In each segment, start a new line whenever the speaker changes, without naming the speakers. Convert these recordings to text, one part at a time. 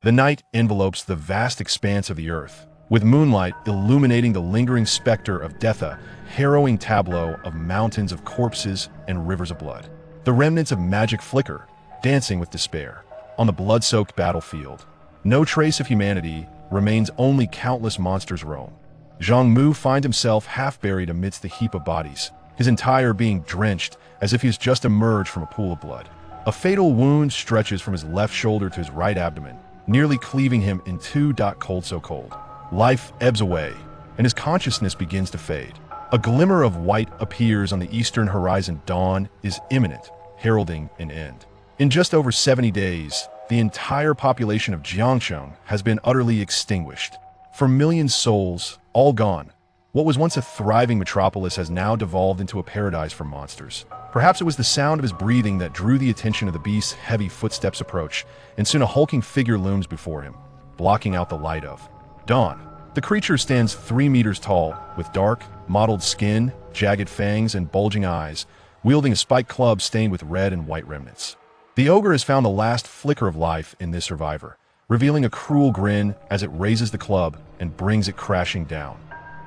The night envelopes the vast expanse of the earth, with moonlight illuminating the lingering specter of death, a harrowing tableau of mountains of corpses and rivers of blood. The remnants of magic flicker, dancing with despair, on the blood-soaked battlefield. No trace of humanity remains, only countless monsters roam. Zhang Mu finds himself half-buried amidst the heap of bodies, his entire being drenched as if he has just emerged from a pool of blood. A fatal wound stretches from his left shoulder to his right abdomen, nearly cleaving him in two. Cold so cold. Life ebbs away, and his consciousness begins to fade. A glimmer of white appears on the eastern horizon. Dawn is imminent, heralding an end. In just over 70 days, the entire population of Jiangsheng has been utterly extinguished. For million souls, all gone, what was once a thriving metropolis has now devolved into a paradise for monsters. Perhaps it was the sound of his breathing that drew the attention of the beast's heavy footsteps approach, and soon a hulking figure looms before him, blocking out the light of dawn. The creature stands 3 meters tall, with dark, mottled skin, jagged fangs, and bulging eyes, wielding a spiked club stained with red and white remnants. The ogre has found the last flicker of life in this survivor, revealing a cruel grin as it raises the club and brings it crashing down.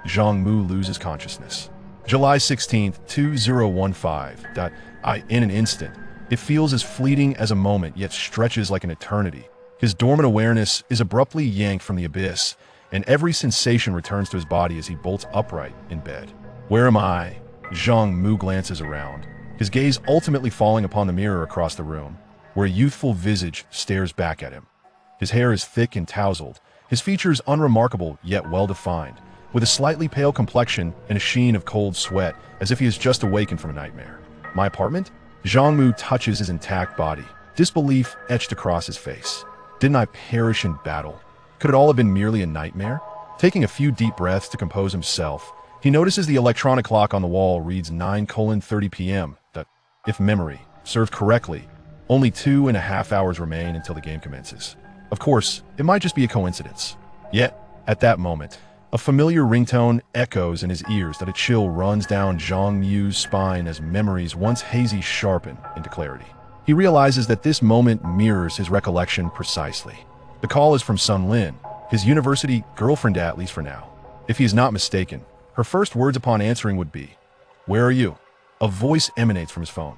Zhang Mu loses consciousness. July 16, 2015. In an instant, it feels as fleeting as a moment, yet stretches like an eternity. His dormant awareness is abruptly yanked from the abyss, and every sensation returns to his body as he bolts upright in bed. Where am I? Zhang Mu glances around, his gaze ultimately falling upon the mirror across the room, where a youthful visage stares back at him. His hair is thick and tousled, his features unremarkable yet well-defined, with a slightly pale complexion and a sheen of cold sweat, as if he has just awakened from a nightmare. My apartment? Zhang Mu touches his intact body, disbelief etched across his face. Didn't I perish in battle? Could it all have been merely a nightmare? Taking a few deep breaths to compose himself, he notices the electronic clock on the wall reads 9:30 p.m. That, if memory serves correctly, only 2.5 hours remain until the game commences. Of course, it might just be a coincidence. Yet, at that moment, a familiar ringtone echoes in his ears that a chill runs down Zhang Mu's spine as memories once hazy sharpen into clarity. He realizes that this moment mirrors his recollection precisely. The call is from Sun Lin, his university girlfriend, at least for now. If he is not mistaken, her first words upon answering would be, "Where are you?" A voice emanates from his phone.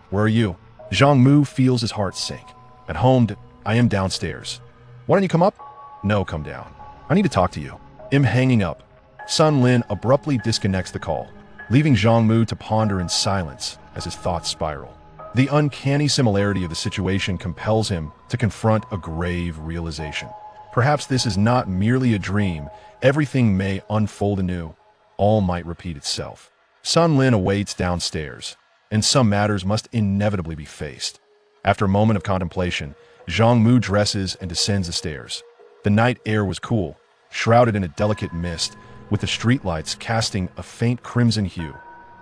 "Where are you?" Zhang Mu feels his heart sink. "At home, I am downstairs." "Why don't you come up?" "No, come down. I need to talk to you." I'm hanging up. Sun Lin abruptly disconnects the call, leaving Zhang Mu to ponder in silence as his thoughts spiral. The uncanny similarity of the situation compels him to confront a grave realization. Perhaps this is not merely a dream. Everything may unfold anew. All might repeat itself. Sun Lin awaits downstairs, and some matters must inevitably be faced. After a moment of contemplation, Zhang Mu dresses and descends the stairs. The night air was cool, shrouded in a delicate mist, with the streetlights casting a faint crimson hue,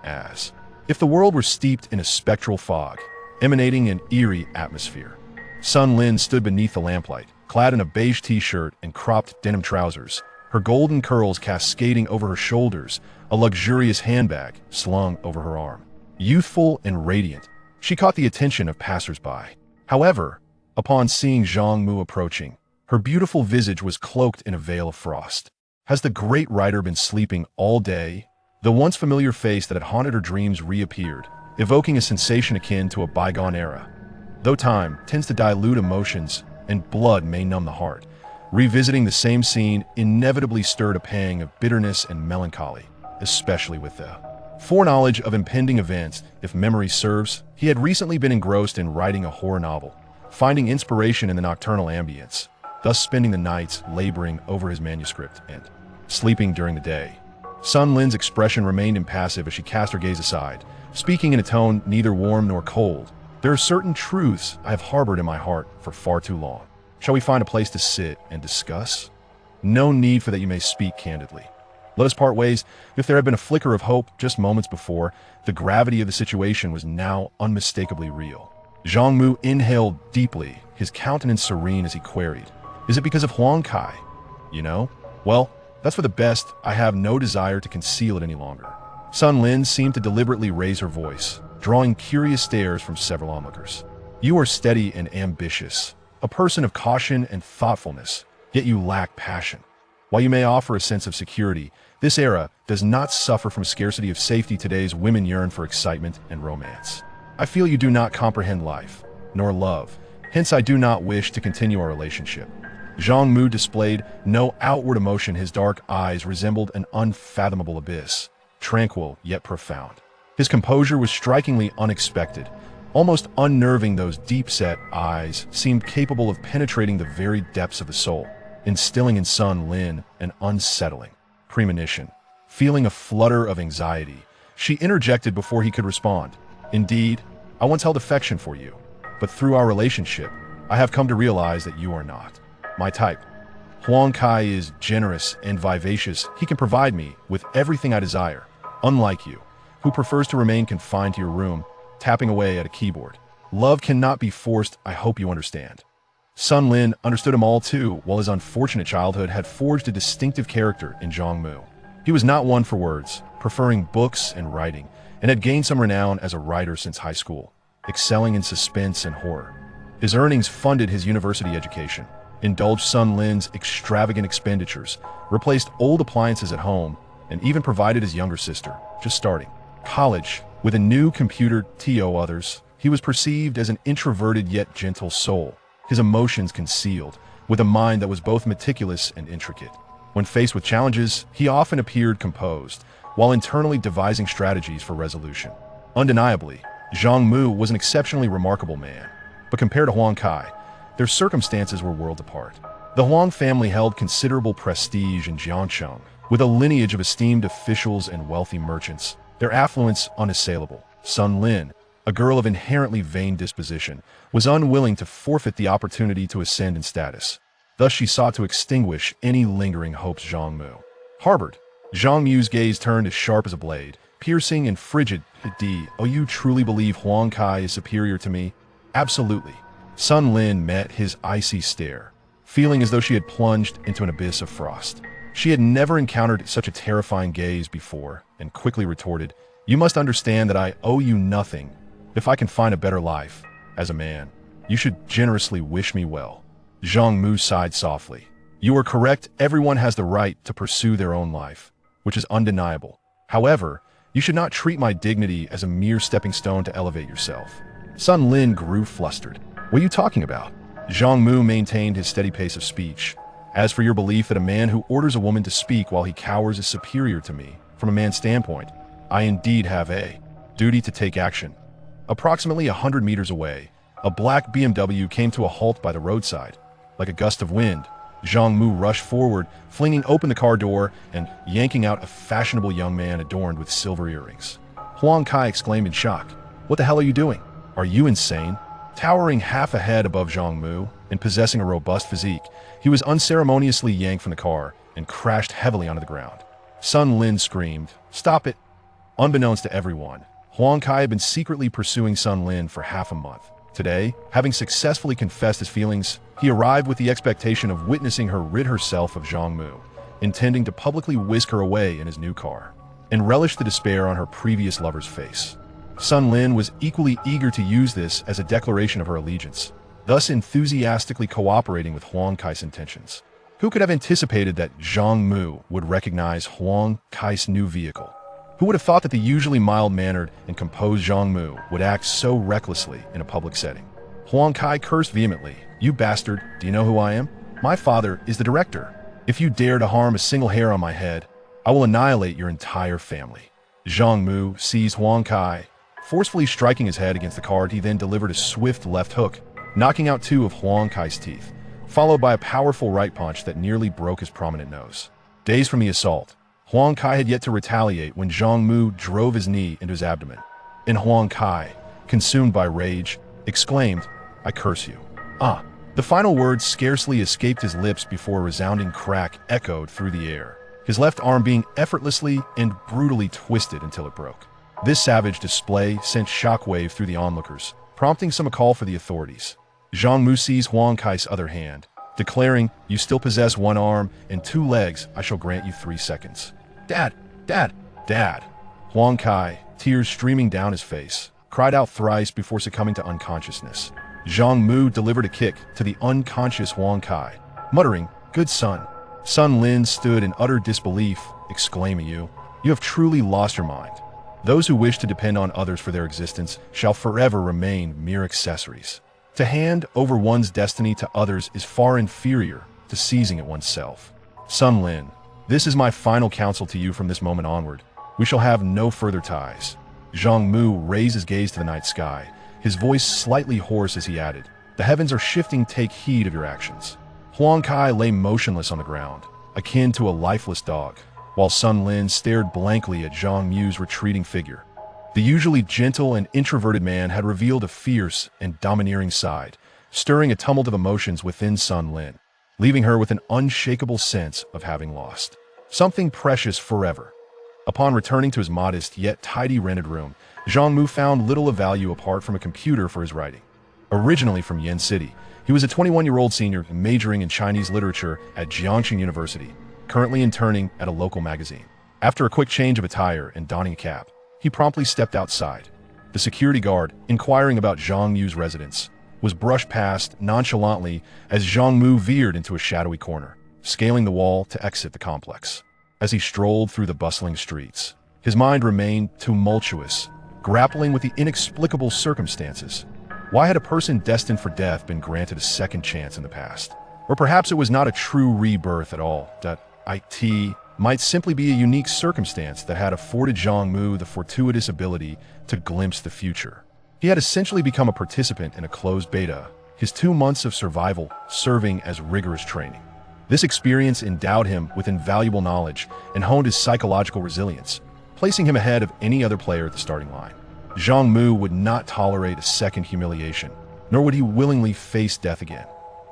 as if the world were steeped in a spectral fog, emanating an eerie atmosphere. Sun Lin stood beneath the lamplight, clad in a beige t-shirt and cropped denim trousers, her golden curls cascading over her shoulders, a luxurious handbag slung over her arm. Youthful and radiant, she caught the attention of passers-by. However, upon seeing Zhang Mu approaching, her beautiful visage was cloaked in a veil of frost. Has the great writer been sleeping all day? The once familiar face that had haunted her dreams reappeared, evoking a sensation akin to a bygone era. Though time tends to dilute emotions and blood may numb the heart, revisiting the same scene inevitably stirred a pang of bitterness and melancholy, especially with the foreknowledge of impending events. If memory serves, he had recently been engrossed in writing a horror novel, finding inspiration in the nocturnal ambience, thus spending the nights laboring over his manuscript and sleeping during the day. Sun Lin's expression remained impassive as she cast her gaze aside, speaking in a tone neither warm nor cold. "There are certain truths I have harbored in my heart for far too long. Shall we find a place to sit and discuss? No need for that, you may speak candidly. Let us part ways." If there had been a flicker of hope just moments before, the gravity of the situation was now unmistakably real. Zhang Mu inhaled deeply, his countenance serene as he queried, "Is it because of Huang Kai? You know? Well, that's for the best. I have no desire to conceal it any longer." Sun Lin seemed to deliberately raise her voice, drawing curious stares from several onlookers. "You are steady and ambitious. a person of caution and thoughtfulness, yet you lack passion. While you may offer a sense of security, this era does not suffer from scarcity of safety. Today's women yearn for excitement and romance. I feel you do not comprehend life, nor love, hence I do not wish to continue our relationship. Zhang Mu displayed no outward emotion. His dark eyes resembled an unfathomable abyss, tranquil yet profound. His composure was strikingly unexpected, almost unnerving. Those deep-set eyes seemed capable of penetrating the very depths of the soul, instilling in Sun Lin an unsettling premonition. Feeling a flutter of anxiety, she interjected before he could respond. Indeed, I once held affection for you, but through our relationship, I have come to realize that you are not my type. Huang Kai is generous and vivacious. He can provide me with everything I desire, unlike you, who prefers to remain confined to your room, tapping away at a keyboard. Love cannot be forced, I hope you understand. Sun Lin understood him all too well. His unfortunate childhood had forged a distinctive character in Zhang Mu. He was not one for words, preferring books and writing, and had gained some renown as a writer since high school, excelling in suspense and horror. His earnings funded his university education, indulged Sun Lin's extravagant expenditures, replaced old appliances at home, and even provided his younger sister, just starting college, with a new computer. To others, he was perceived as an introverted yet gentle soul, his emotions concealed, with a mind that was both meticulous and intricate. When faced with challenges, he often appeared composed, while internally devising strategies for resolution. Undeniably, Zhang Mu was an exceptionally remarkable man, but compared to Huang Kai, their circumstances were worlds apart. The Huang family held considerable prestige in Jiangcheng, with a lineage of esteemed officials and wealthy merchants, their affluence unassailable. Sun Lin, a girl of inherently vain disposition, was unwilling to forfeit the opportunity to ascend in status. Thus she sought to extinguish any lingering hopes Zhang Mu harbored. Zhang Mu's gaze turned as sharp as a blade, piercing and frigid. Oh, you truly believe Huang Kai is superior to me? Absolutely. Sun Lin met his icy stare, feeling as though she had plunged into an abyss of frost. She had never encountered such a terrifying gaze before, and quickly retorted, "You must understand that I owe you nothing. If I can find a better life, as a man, you should generously wish me well." Zhang Mu sighed softly. "You are correct. Everyone has the right to pursue their own life, which is undeniable. However, you should not treat my dignity as a mere stepping stone to elevate yourself." Sun Lin grew flustered. "What are you talking about?" Zhang Mu maintained his steady pace of speech. "As for your belief that a man who orders a woman to speak while he cowers is superior to me, from a man's standpoint, I indeed have a duty to take action." Approximately 100 meters away, a black BMW came to a halt by the roadside. Like a gust of wind, Zhang Mu rushed forward, flinging open the car door and yanking out a fashionable young man adorned with silver earrings. Huang Kai exclaimed in shock, "What the hell are you doing? Are you insane?" Towering half a head above Zhang Mu and possessing a robust physique, he was unceremoniously yanked from the car and crashed heavily onto the ground. Sun Lin screamed, "Stop it!" Unbeknownst to everyone, Huang Kai had been secretly pursuing Sun Lin for half a month. Today, having successfully confessed his feelings, he arrived with the expectation of witnessing her rid herself of Zhang Mu, intending to publicly whisk her away in his new car, and relished the despair on her previous lover's face. Sun Lin was equally eager to use this as a declaration of her allegiance, thus enthusiastically cooperating with Huang Kai's intentions. Who could have anticipated that Zhang Mu would recognize Huang Kai's new vehicle? Who would have thought that the usually mild-mannered and composed Zhang Mu would act so recklessly in a public setting? Huang Kai cursed vehemently. "You bastard, do you know who I am? My father is the director. If you dare to harm a single hair on my head, I will annihilate your entire family." Zhang Mu seized Huang Kai, forcefully striking his head against the car. He then delivered a swift left hook, knocking out 2 of Huang Kai's teeth, followed by a powerful right punch that nearly broke his prominent nose. Dazed from the assault, Huang Kai had yet to retaliate when Zhang Mu drove his knee into his abdomen. And Huang Kai, consumed by rage, exclaimed, "I curse you." The final words scarcely escaped his lips before a resounding crack echoed through the air, his left arm being effortlessly and brutally twisted until it broke. This savage display sent shockwave through the onlookers, prompting some call for the authorities. Zhang Mu seized Huang Kai's other hand, declaring, "You still possess 1 arm and 2 legs. I shall grant you 3 seconds. Dad! Dad! Dad!" Huang Kai, tears streaming down his face, cried out thrice before succumbing to unconsciousness. Zhang Mu delivered a kick to the unconscious Huang Kai, muttering, "Good son." Sun Lin stood in utter disbelief, exclaiming, You have truly lost your mind. Those who wish to depend on others for their existence shall forever remain mere accessories. To hand over one's destiny to others is far inferior to seizing it oneself. Sun Lin, this is my final counsel to you from this moment onward. We shall have no further ties. Zhang Mu raised his gaze to the night sky, his voice slightly hoarse as he added, The heavens are shifting, take heed of your actions. Huang Kai lay motionless on the ground, akin to a lifeless dog, while Sun Lin stared blankly at Zhang Mu's retreating figure. The usually gentle and introverted man had revealed a fierce and domineering side, stirring a tumult of emotions within Sun Lin, leaving her with an unshakable sense of having lost something precious forever. Upon returning to his modest yet tidy rented room, Zhang Mu found little of value apart from a computer for his writing. Originally from Yen City, he was a 21-year-old senior majoring in Chinese literature at Jiangxing University, currently interning at a local magazine. After a quick change of attire and donning a cap, he promptly stepped outside. The security guard, inquiring about Zhang Mu's residence, was brushed past nonchalantly as Zhang Mu veered into a shadowy corner, scaling the wall to exit the complex. As he strolled through the bustling streets, his mind remained tumultuous, grappling with the inexplicable circumstances. Why had a person destined for death been granted a second chance in the past? Or perhaps it was not a true rebirth at all, that it might simply be a unique circumstance that had afforded Zhang Mu the fortuitous ability to glimpse the future. He had essentially become a participant in a closed beta, his 2 months of survival serving as rigorous training. This experience endowed him with invaluable knowledge and honed his psychological resilience, placing him ahead of any other player at the starting line. Zhang Mu would not tolerate a second humiliation, nor would he willingly face death again.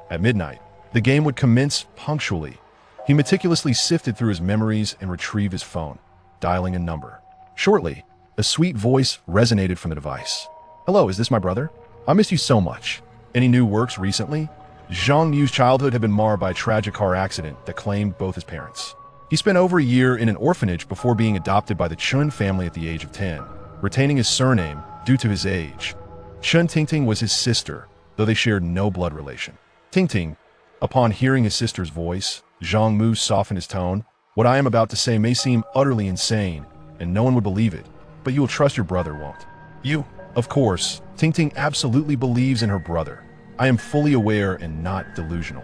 At midnight, the game would commence punctually. He meticulously sifted through his memories and retrieved his phone, dialing a number. Shortly, a sweet voice resonated from the device. "Hello, is this my brother? I miss you so much. Any new works recently?" Zhang Mu's childhood had been marred by a tragic car accident that claimed both his parents. He spent over a year in an orphanage before being adopted by the Chun family at the age of 10, retaining his surname due to his age. Chun Tingting was his sister, though they shared no blood relation. Tingting, upon hearing his sister's voice, Zhang Mu softened his tone. "What I am about to say may seem utterly insane, and no one would believe it, but you will trust your brother, won't you?" Of course, Tingting absolutely believes in her brother. I am fully aware and not delusional.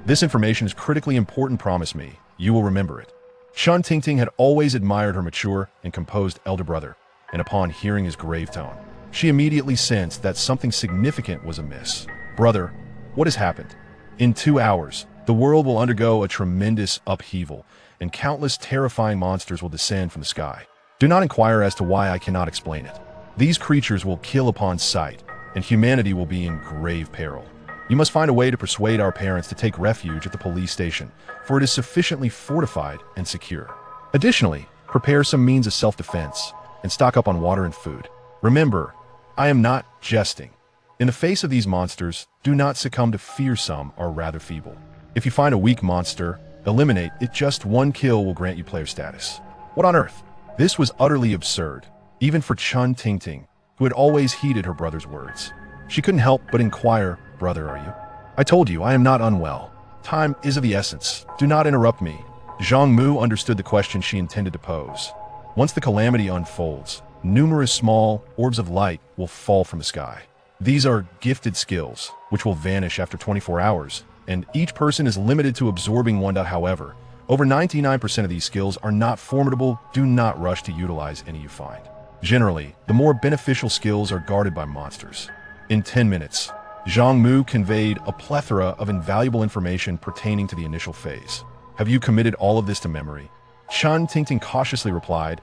This information is critically important, promise me. You will remember it. Chun Tingting had always admired her mature and composed elder brother, and upon hearing his grave tone, she immediately sensed that something significant was amiss. "Brother, what has happened?" In 2 hours, the world will undergo a tremendous upheaval, and countless terrifying monsters will descend from the sky. Do not inquire as to why I cannot explain it. These creatures will kill upon sight, and humanity will be in grave peril. You must find a way to persuade our parents to take refuge at the police station, for it is sufficiently fortified and secure. Additionally, prepare some means of self-defense, and stock up on water and food. Remember, I am not jesting. In the face of these monsters, do not succumb to fearsome or rather feeble. If you find a weak monster, eliminate it. Just 1 kill will grant you player status. What on earth? This was utterly absurd, even for Chun Tingting, who had always heeded her brother's words. She couldn't help but inquire, "Brother, are you?" "I told you, I am not unwell. Time is of the essence. Do not interrupt me." Zhang Mu understood the question she intended to pose. Once the calamity unfolds, numerous small orbs of light will fall from the sky. These are gifted skills, which will vanish after 24 hours, and each person is limited to absorbing one. However, over 99% of these skills are not formidable. Do not rush to utilize any you find. Generally, the more beneficial skills are guarded by monsters. In 10 minutes, Zhang Mu conveyed a plethora of invaluable information pertaining to the initial phase. "Have you committed all of this to memory?" Chun Tingting cautiously replied,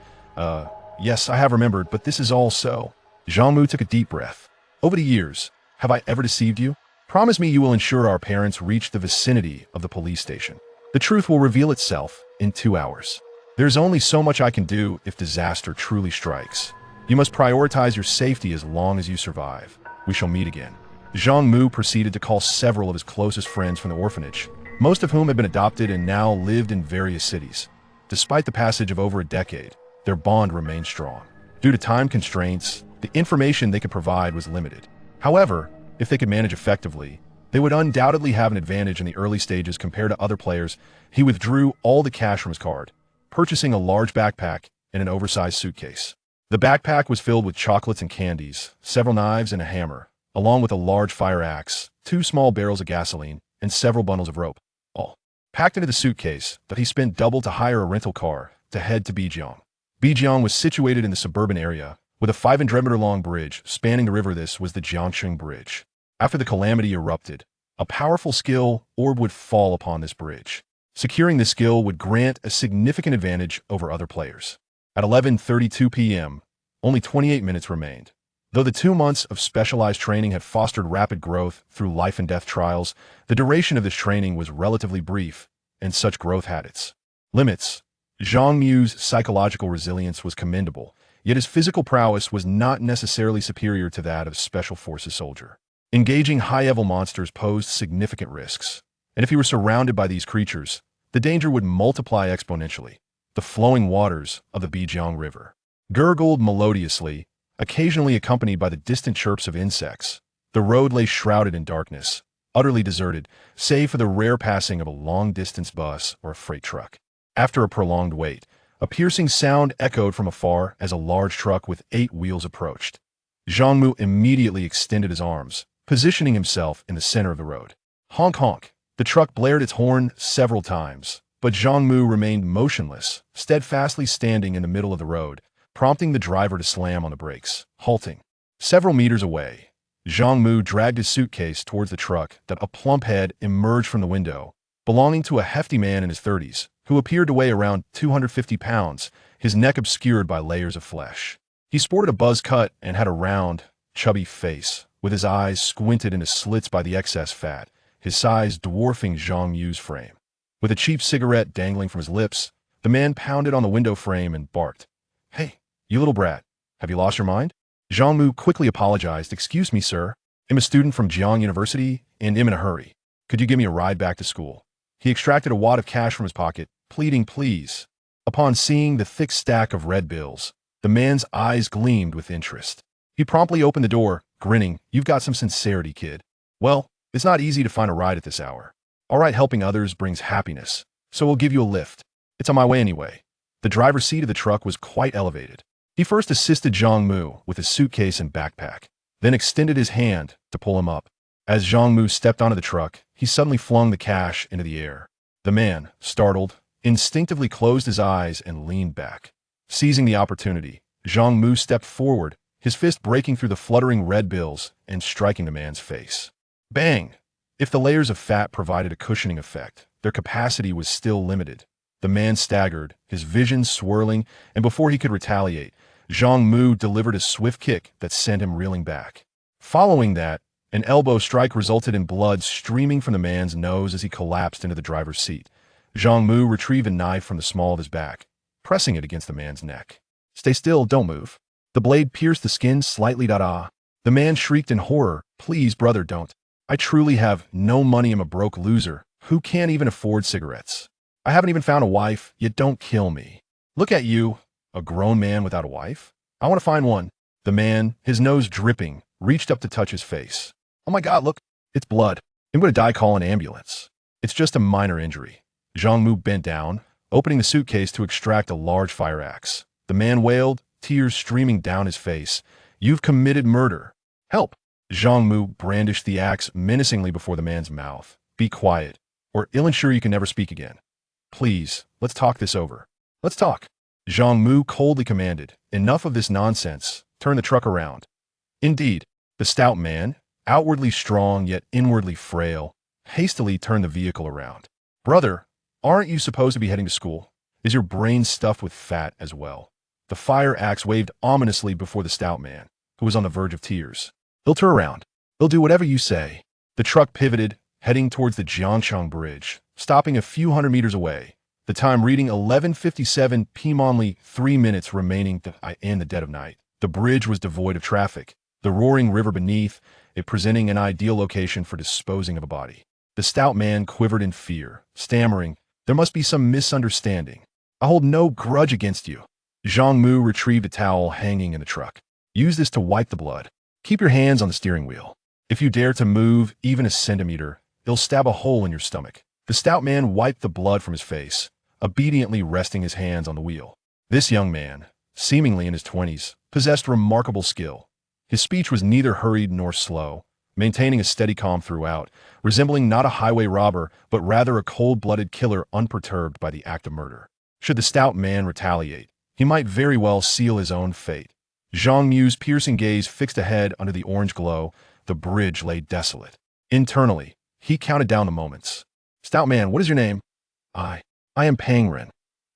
Yes, I have remembered, but this is all so." Zhang Mu took a deep breath. "Over the years, have I ever deceived you? Promise me you will ensure our parents reach the vicinity of the police station. The truth will reveal itself in 2 hours. There's only so much I can do if disaster truly strikes. You must prioritize your safety as long as you survive. We shall meet again." Zhang Mu proceeded to call several of his closest friends from the orphanage, most of whom had been adopted and now lived in various cities. Despite the passage of over a decade, their bond remained strong. Due to time constraints, the information they could provide was limited. However, If they could manage effectively, they would undoubtedly have an advantage in the early stages compared to other players. He withdrew all the cash from his card, purchasing a large backpack and an oversized suitcase. The backpack was filled with chocolates and candies, several knives and a hammer, along with a large fire axe, 2 small barrels of gasoline, and several bundles of rope, all packed into the suitcase that he spent double to hire a rental car to head to Bijiang. Bijiang was situated in the suburban area, with a 500-meter-long bridge spanning the river. This was the Jiangsheng Bridge. After the calamity erupted, a powerful skill orb would fall upon this bridge. Securing this skill would grant a significant advantage over other players. At 11:32 p.m., only 28 minutes remained. Though the 2 months of specialized training had fostered rapid growth through life and death trials, the duration of this training was relatively brief, and such growth had its limits. Zhang Mu's psychological resilience was commendable, yet his physical prowess was not necessarily superior to that of a special forces soldier. Engaging high-level monsters posed significant risks, and if he were surrounded by these creatures, the danger would multiply exponentially. The flowing waters of the Bijiang River gurgled melodiously, occasionally accompanied by the distant chirps of insects. The road lay shrouded in darkness, utterly deserted, save for the rare passing of a long-distance bus or a freight truck. After a prolonged wait, a piercing sound echoed from afar as a large truck with 8 wheels approached. Zhang Mu immediately extended his arms, positioning himself in the center of the road. Honk honk! The truck blared its horn several times, but Zhang Mu remained motionless, steadfastly standing in the middle of the road, prompting the driver to slam on the brakes, halting. Several meters away, Zhang Mu dragged his suitcase towards the truck that a plump head emerged from the window, belonging to a hefty man in his 30s, who appeared to weigh around 250 pounds, his neck obscured by layers of flesh. He sported a buzz cut and had a round, chubby face, with his eyes squinted into slits by the excess fat, his size dwarfing Zhang Mu's frame. With a cheap cigarette dangling from his lips, the man pounded on the window frame and barked, "Hey, you little brat, have you lost your mind?" Zhang Mu quickly apologized. "Excuse me, sir. I'm a student from Jiang University and I'm in a hurry. Could you give me a ride back to school?" He extracted a wad of cash from his pocket, pleading, "Please." Upon seeing the thick stack of red bills, the man's eyes gleamed with interest. He promptly opened the door, grinning, "You've got some sincerity, kid. Well, it's not easy to find a ride at this hour. All right, helping others brings happiness, so we'll give you a lift. It's on my way anyway." The driver's seat of the truck was quite elevated. He first assisted Zhang Mu with his suitcase and backpack, then extended his hand to pull him up. As Zhang Mu stepped onto the truck, he suddenly flung the cash into the air. The man, startled, instinctively closed his eyes and leaned back. Seizing the opportunity, Zhang Mu stepped forward, his fist breaking through the fluttering red bills and striking the man's face. Bang! If the layers of fat provided a cushioning effect, their capacity was still limited. The man staggered, his vision swirling, and before he could retaliate, Zhang Mu delivered a swift kick that sent him reeling back. Following that, an elbow strike resulted in blood streaming from the man's nose as he collapsed into the driver's seat. Zhang Mu retrieved a knife from the small of his back, pressing it against the man's neck. "Stay still, don't move." The blade pierced the skin slightly. The man shrieked in horror, "Please, brother, don't. I truly have no money. I'm a broke loser who can't even afford cigarettes. I haven't even found a wife, yet don't kill me." "Look at you, a grown man without a wife? I want to find one." The man, his nose dripping, reached up to touch his face. "Oh my God, look, it's blood. I'm going to die. Call an ambulance." "It's just a minor injury." Zhang Mu bent down, opening the suitcase to extract a large fire axe. The man wailed, tears streaming down his face. "You've committed murder. Help!" Zhang Mu brandished the axe menacingly before the man's mouth. "Be quiet, or I'll ensure you can never speak again. Please, let's talk this over." "Let's talk." Zhang Mu coldly commanded. "Enough of this nonsense. Turn the truck around." Indeed, the stout man, outwardly strong yet inwardly frail, hastily turned the vehicle around. "Brother, aren't you supposed to be heading to school? Is your brain stuffed with fat as well?" The fire axe waved ominously before the stout man, who was on the verge of tears. "He'll turn around. He'll do whatever you say." The truck pivoted, heading towards the Jiangsheng Bridge, stopping a few hundred meters away, the time reading 11:57 p.m. Only 3 minutes remaining in the dead of night. The bridge was devoid of traffic, the roaring river beneath it presenting an ideal location for disposing of a body. The stout man quivered in fear, stammering, "There must be some misunderstanding. I hold no grudge against you." Zhang Mu retrieved a towel hanging in the truck. "Use this to wipe the blood. Keep your hands on the steering wheel." If you dare to move even a centimeter, it'll stab a hole in your stomach. The stout man wiped the blood from his face, obediently resting his hands on the wheel. This young man, seemingly in his 20s, possessed remarkable skill. His speech was neither hurried nor slow, maintaining a steady calm throughout, resembling not a highway robber, but rather a cold-blooded killer unperturbed by the act of murder. Should the stout man retaliate, he might very well seal his own fate. Zhang Mu's piercing gaze fixed ahead under the orange glow. The bridge lay desolate. Internally, he counted down the moments. Stout man, what is your name? I am Pangren.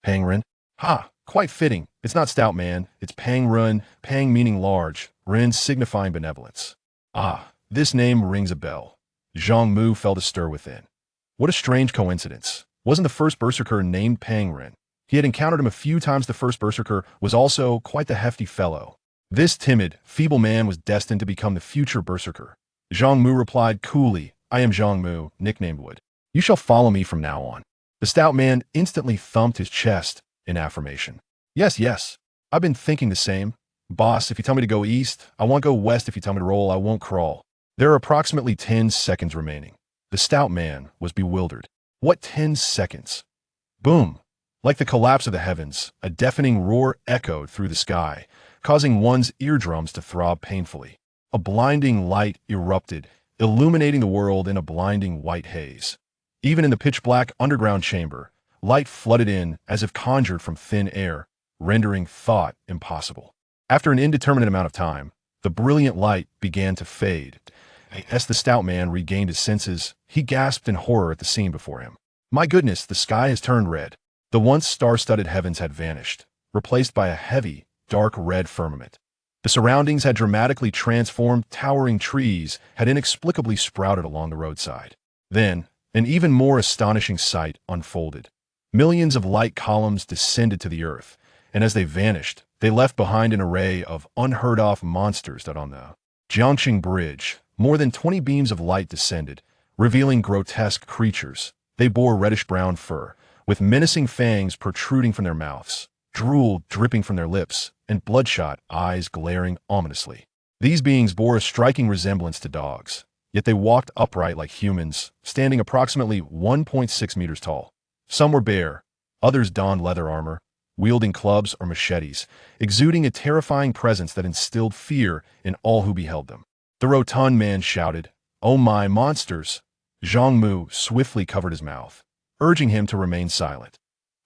Pangren? Ha, quite fitting. It's not stout man, it's Pangrun, Pang meaning large, Ren signifying benevolence. Ah, this name rings a bell. Zhang Mu felt a stir within. What a strange coincidence. Wasn't the first berserker named Pangren? He had encountered him a few times. The first berserker was also quite the hefty fellow. This timid, feeble man was destined to become the future berserker. Zhang Mu replied coolly, I am Zhang Mu, nicknamed Wood. You shall follow me from now on. The stout man instantly thumped his chest in affirmation. Yes, I've been thinking the same. Boss, if you tell me to go east, I won't go west. If you tell me to roll, I won't crawl. There are approximately 10 seconds remaining. The stout man was bewildered. What 10 seconds? Boom! Like the collapse of the heavens, a deafening roar echoed through the sky, causing one's eardrums to throb painfully. A blinding light erupted, illuminating the world in a blinding white haze. Even in the pitch-black underground chamber, light flooded in as if conjured from thin air, rendering thought impossible. After an indeterminate amount of time, the brilliant light began to fade. As the stout man regained his senses, he gasped in horror at the scene before him. My goodness, the sky has turned red. The once star-studded heavens had vanished, replaced by a heavy, dark red firmament. The surroundings had dramatically transformed. Towering trees had inexplicably sprouted along the roadside. Then, an even more astonishing sight unfolded. Millions of light columns descended to the earth, and as they vanished, they left behind an array of unheard-of monsters that on the Jiangxing Bridge, more than 20 beams of light descended, revealing grotesque creatures. They bore reddish-brown fur, with menacing fangs protruding from their mouths, drool dripping from their lips, and bloodshot eyes glaring ominously. These beings bore a striking resemblance to dogs, yet they walked upright like humans, standing approximately 1.6 meters tall. Some were bare, others donned leather armor, wielding clubs or machetes, exuding a terrifying presence that instilled fear in all who beheld them. The rotund man shouted, "Oh my monsters!" Zhang Mu swiftly covered his mouth, urging him to remain silent.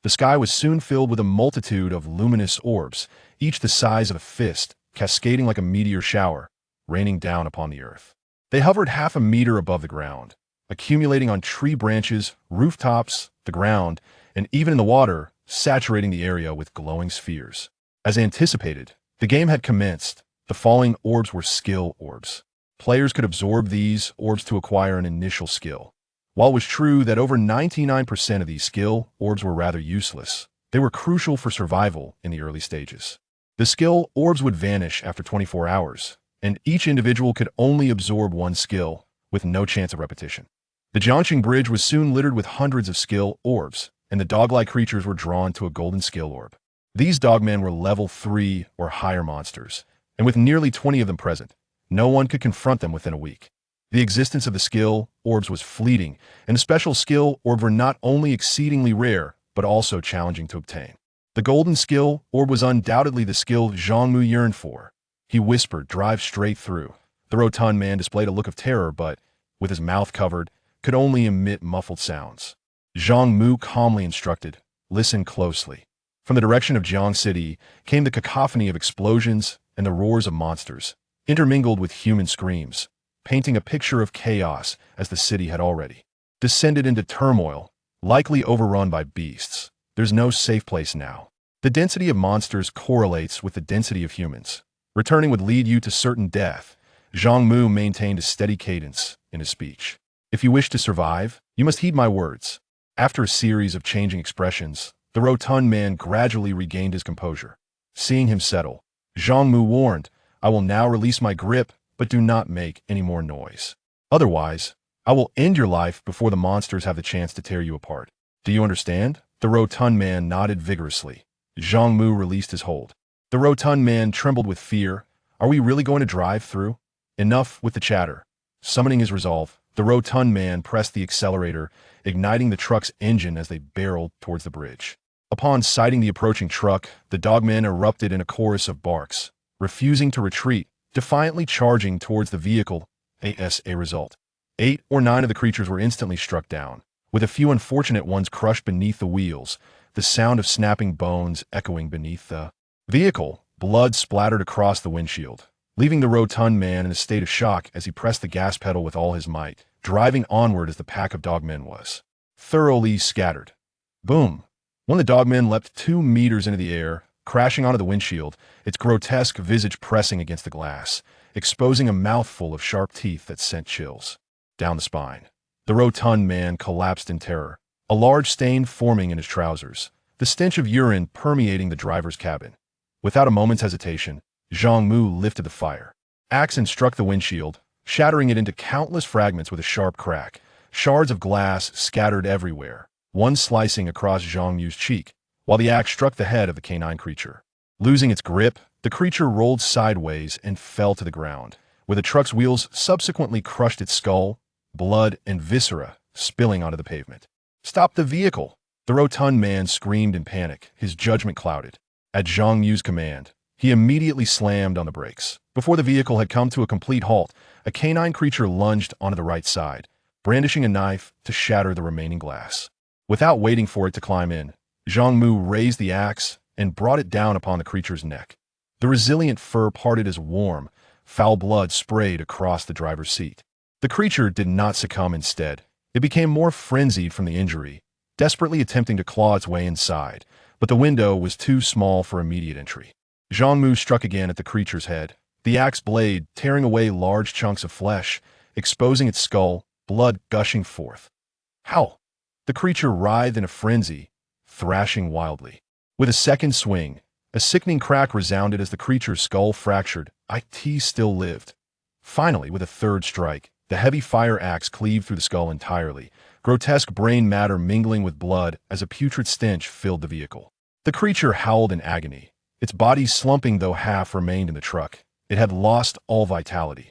The sky was soon filled with a multitude of luminous orbs, each the size of a fist, cascading like a meteor shower, raining down upon the earth. They hovered half a meter above the ground, accumulating on tree branches, rooftops, the ground, and even in the water, saturating the area with glowing spheres. As anticipated, the game had commenced. The falling orbs were skill orbs. Players could absorb these orbs to acquire an initial skill. While it was true that over 99% of these skill orbs were rather useless, they were crucial for survival in the early stages. The skill orbs would vanish after 24 hours, and each individual could only absorb one skill, with no chance of repetition. The Jiangxing Bridge was soon littered with hundreds of skill orbs, and the dog-like creatures were drawn to a golden skill orb. These dogmen were level 3 or higher monsters, and with nearly 20 of them present, no one could confront them within a week. The existence of the skill orbs was fleeting, and the special skill orb were not only exceedingly rare, but also challenging to obtain. The golden skill orb was undoubtedly the skill Zhang Mu yearned for. He whispered, "Drive straight through." The rotund man displayed a look of terror, but, with his mouth covered, could only emit muffled sounds. Zhang Mu calmly instructed, "Listen closely." From the direction of Jiang City came the cacophony of explosions and the roars of monsters, intermingled with human screams, painting a picture of chaos as the city had already descended into turmoil, likely overrun by beasts. There's no safe place now. The density of monsters correlates with the density of humans. Returning would lead you to certain death. Zhang Mu maintained a steady cadence in his speech. If you wish to survive, you must heed my words. After a series of changing expressions, the rotund man gradually regained his composure. Seeing him settle, Zhang Mu warned, "I will now release my grip, but do not make any more noise. Otherwise, I will end your life before the monsters have the chance to tear you apart. Do you understand?" The rotund man nodded vigorously. Zhang Mu released his hold. The rotund man trembled with fear. "Are we really going to drive through? Enough with the chatter. Summoning his resolve, the rotund man pressed the accelerator, igniting the truck's engine as they barreled towards the bridge. Upon sighting the approaching truck, the dogmen erupted in a chorus of barks, refusing to retreat, defiantly charging towards the vehicle. As a result, 8 or 9 of the creatures were instantly struck down, with a few unfortunate ones crushed beneath the wheels, the sound of snapping bones echoing beneath the vehicle. Blood splattered across the windshield, leaving the rotund man in a state of shock as he pressed the gas pedal with all his might, driving onward as the pack of dogmen was thoroughly scattered. Boom! When the dogman leapt 2 meters into the air, crashing onto the windshield, its grotesque visage pressing against the glass, exposing a mouthful of sharp teeth that sent chills down the spine. The rotund man collapsed in terror, a large stain forming in his trousers, the stench of urine permeating the driver's cabin. Without a moment's hesitation, Zhang Mu lifted the fire axe and struck the windshield, shattering it into countless fragments with a sharp crack. Shards of glass scattered everywhere, one slicing across Zhang Mu's cheek, while the axe struck the head of the canine creature. Losing its grip, the creature rolled sideways and fell to the ground, where the truck's wheels subsequently crushed its skull, blood and viscera spilling onto the pavement. "Stop the vehicle!" The rotund man screamed in panic, his judgment clouded. At Zhang Mu's command, he immediately slammed on the brakes. Before the vehicle had come to a complete halt, a canine creature lunged onto the right side, brandishing a knife to shatter the remaining glass. Without waiting for it to climb in, Zhang Mu raised the axe and brought it down upon the creature's neck. The resilient fur parted as warm, foul blood sprayed across the driver's seat. The creature did not succumb instead. It became more frenzied from the injury, desperately attempting to claw its way inside, but the window was too small for immediate entry. Zhang Mu struck again at the creature's head, the axe blade tearing away large chunks of flesh, exposing its skull, blood gushing forth. Howl! The creature writhed in a frenzy, thrashing wildly. With a second swing, a sickening crack resounded as the creature's skull fractured. It still lived. Finally, with a third strike, the heavy fire axe cleaved through the skull entirely, grotesque brain matter mingling with blood as a putrid stench filled the vehicle. The creature howled in agony, its body slumping though half remained in the truck. It had lost all vitality.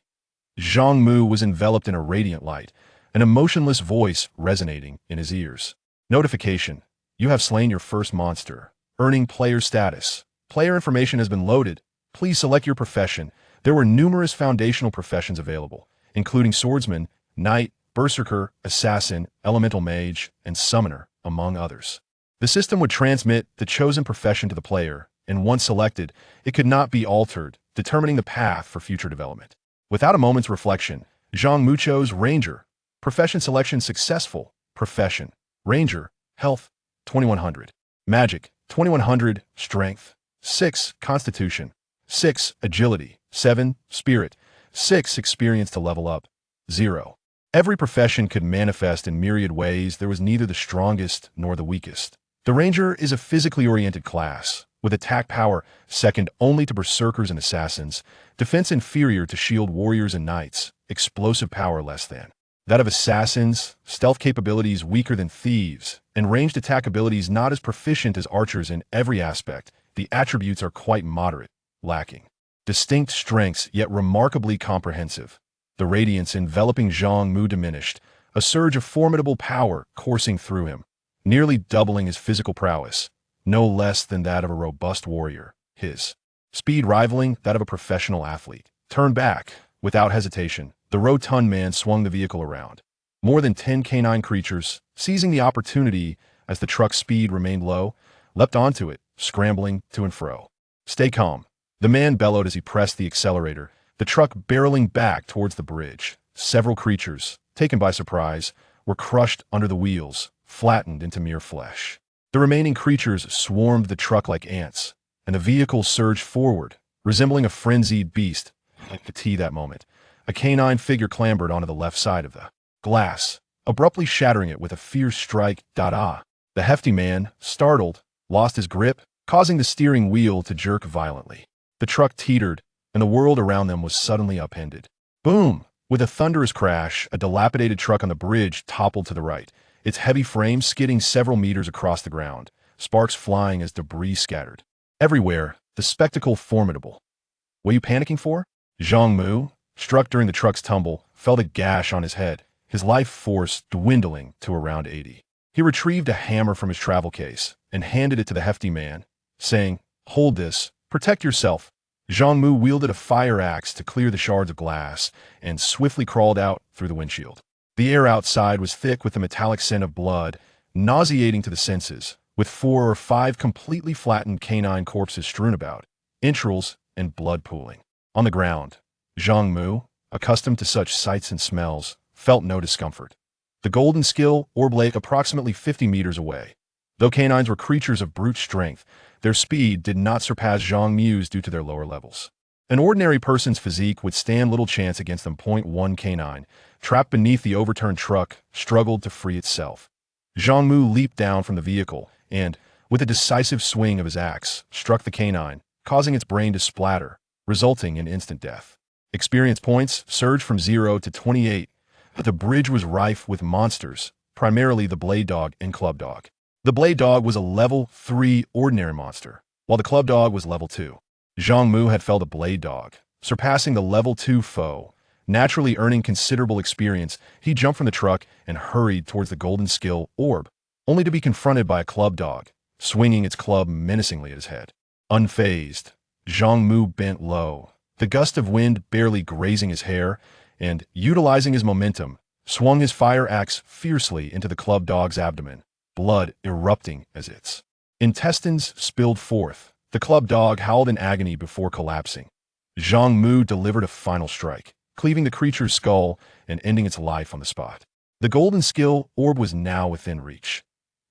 Zhang Mu was enveloped in a radiant light, an emotionless voice resonating in his ears. Notification: you have slain your first monster, earning player status. Player information has been loaded. Please select your profession. There were numerous foundational professions available, including swordsman, knight, berserker, assassin, elemental mage, and summoner, among others. The system would transmit the chosen profession to the player, and once selected, it could not be altered, determining the path for future development. Without a moment's reflection, Zhang Mu chose Ranger. Profession selection successful. Profession: Ranger. Health: 2100. Magic: 2100. Strength: 6. Constitution: 6. Agility: 7. Spirit: 6. Experience to level up: 0. Every profession could manifest in myriad ways. There was neither the strongest nor the weakest. The Ranger is a physically oriented class, with attack power second only to berserkers and assassins, defense inferior to shield warriors and knights, explosive power less than that of assassins, stealth capabilities weaker than thieves, and ranged attack abilities not as proficient as archers. In every aspect, the attributes are quite moderate, lacking distinct strengths yet remarkably comprehensive. The radiance enveloping Zhang Mu diminished, a surge of formidable power coursing through him, nearly doubling his physical prowess, no less than that of a robust warrior, his speed rivaling that of a professional athlete. Turned back, without hesitation, the rotund man swung the vehicle around. More than 10 canine creatures, seizing the opportunity as the truck's speed remained low, leapt onto it, scrambling to and fro. "Stay calm," the man bellowed as he pressed the accelerator, the truck barreling back towards the bridge. Several creatures, taken by surprise, were crushed under the wheels, flattened into mere flesh. The remaining creatures swarmed the truck like ants, and the vehicle surged forward, resembling a frenzied beast. At that moment, a canine figure clambered onto the left side of the glass, abruptly shattering it with a fierce strike. The hefty man, startled, lost his grip, causing the steering wheel to jerk violently. The truck teetered, and the world around them was suddenly upended. Boom! With a thunderous crash, a dilapidated truck on the bridge toppled to the right, its heavy frame skidding several meters across the ground, sparks flying as debris scattered. Everywhere, the spectacle formidable. What are you panicking for? Zhang Mu, struck during the truck's tumble, felt a gash on his head, his life force dwindling to around 80. He retrieved a hammer from his travel case and handed it to the hefty man, saying, "Hold this, protect yourself." Zhang Mu wielded a fire axe to clear the shards of glass and swiftly crawled out through the windshield. The air outside was thick with the metallic scent of blood, nauseating to the senses, with 4 or 5 completely flattened canine corpses strewn about, entrails and blood pooling. On the ground, Zhang Mu, accustomed to such sights and smells, felt no discomfort. The golden skill orb lay approximately 50 meters away. Though canines were creatures of brute strength, their speed did not surpass Zhang Mu's due to their lower levels. An ordinary person's physique would stand little chance against them. 1 canine, trapped beneath the overturned truck, struggled to free itself. Zhang Mu leaped down from the vehicle and, with a decisive swing of his axe, struck the canine, causing its brain to splatter, resulting in instant death. Experience points surged from 0 to 28, but the bridge was rife with monsters, primarily the Blade Dog and Club Dog. The Blade Dog was a level 3 ordinary monster, while the Club Dog was level 2. Zhang Mu had felled a Blade Dog, surpassing the level 2 foe. Naturally earning considerable experience, he jumped from the truck and hurried towards the golden skill orb, only to be confronted by a Club Dog, swinging its club menacingly at his head. Unfazed, Zhang Mu bent low, the gust of wind barely grazing his hair, and, utilizing his momentum, swung his fire axe fiercely into the Club Dog's abdomen, blood erupting as its intestines spilled forth. The Club Dog howled in agony before collapsing. Zhang Mu delivered a final strike, cleaving the creature's skull and ending its life on the spot. The golden skill orb was now within reach.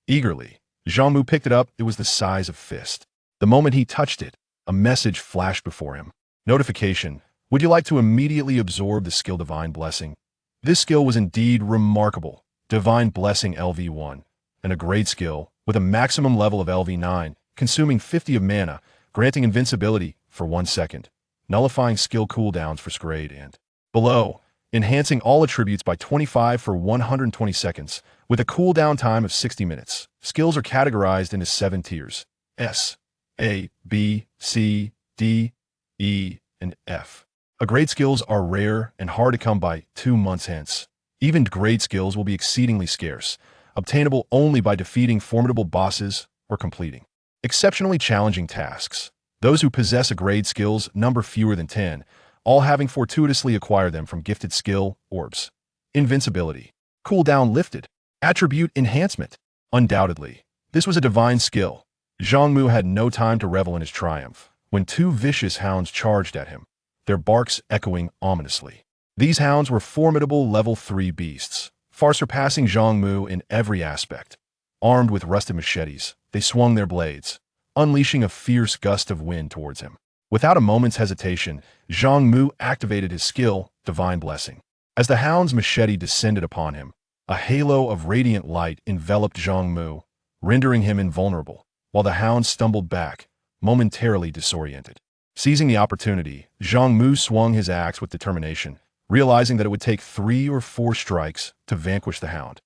Eagerly, Zhang Mu picked it up. It was the size of a fist. The moment he touched it, a message flashed before him. Notification: would you like to immediately absorb the skill Divine Blessing? This skill was indeed remarkable. Divine Blessing LV1, and a great skill with a maximum level of LV9, consuming 50 of mana, granting invincibility for 1 second, nullifying skill cooldowns for Scrade, and below, enhancing all attributes by 25 for 120 seconds, with a cooldown time of 60 minutes. Skills are categorized into 7 tiers: S, A, B, C, D, E, and F. Grade skills are rare and hard to come by 2 months hence. Even grade skills will be exceedingly scarce, obtainable only by defeating formidable bosses or completing exceptionally challenging tasks. Those who possess a grade skills number fewer than 10, all having fortuitously acquired them from gifted skill orbs. Invincibility. Cooldown lifted. Attribute enhancement. Undoubtedly, this was a divine skill. Zhang Mu had no time to revel in his triumph when 2 vicious hounds charged at him, their barks echoing ominously. These hounds were formidable level 3 beasts, far surpassing Zhang Mu in every aspect. Armed with rusted machetes, they swung their blades, unleashing a fierce gust of wind towards him. Without a moment's hesitation, Zhang Mu activated his skill, Divine Blessing. As the hound's machete descended upon him, a halo of radiant light enveloped Zhang Mu, rendering him invulnerable, while the hound stumbled back, momentarily disoriented. Seizing the opportunity, Zhang Mu swung his axe with determination, realizing that it would take 3 or 4 strikes to vanquish the hound.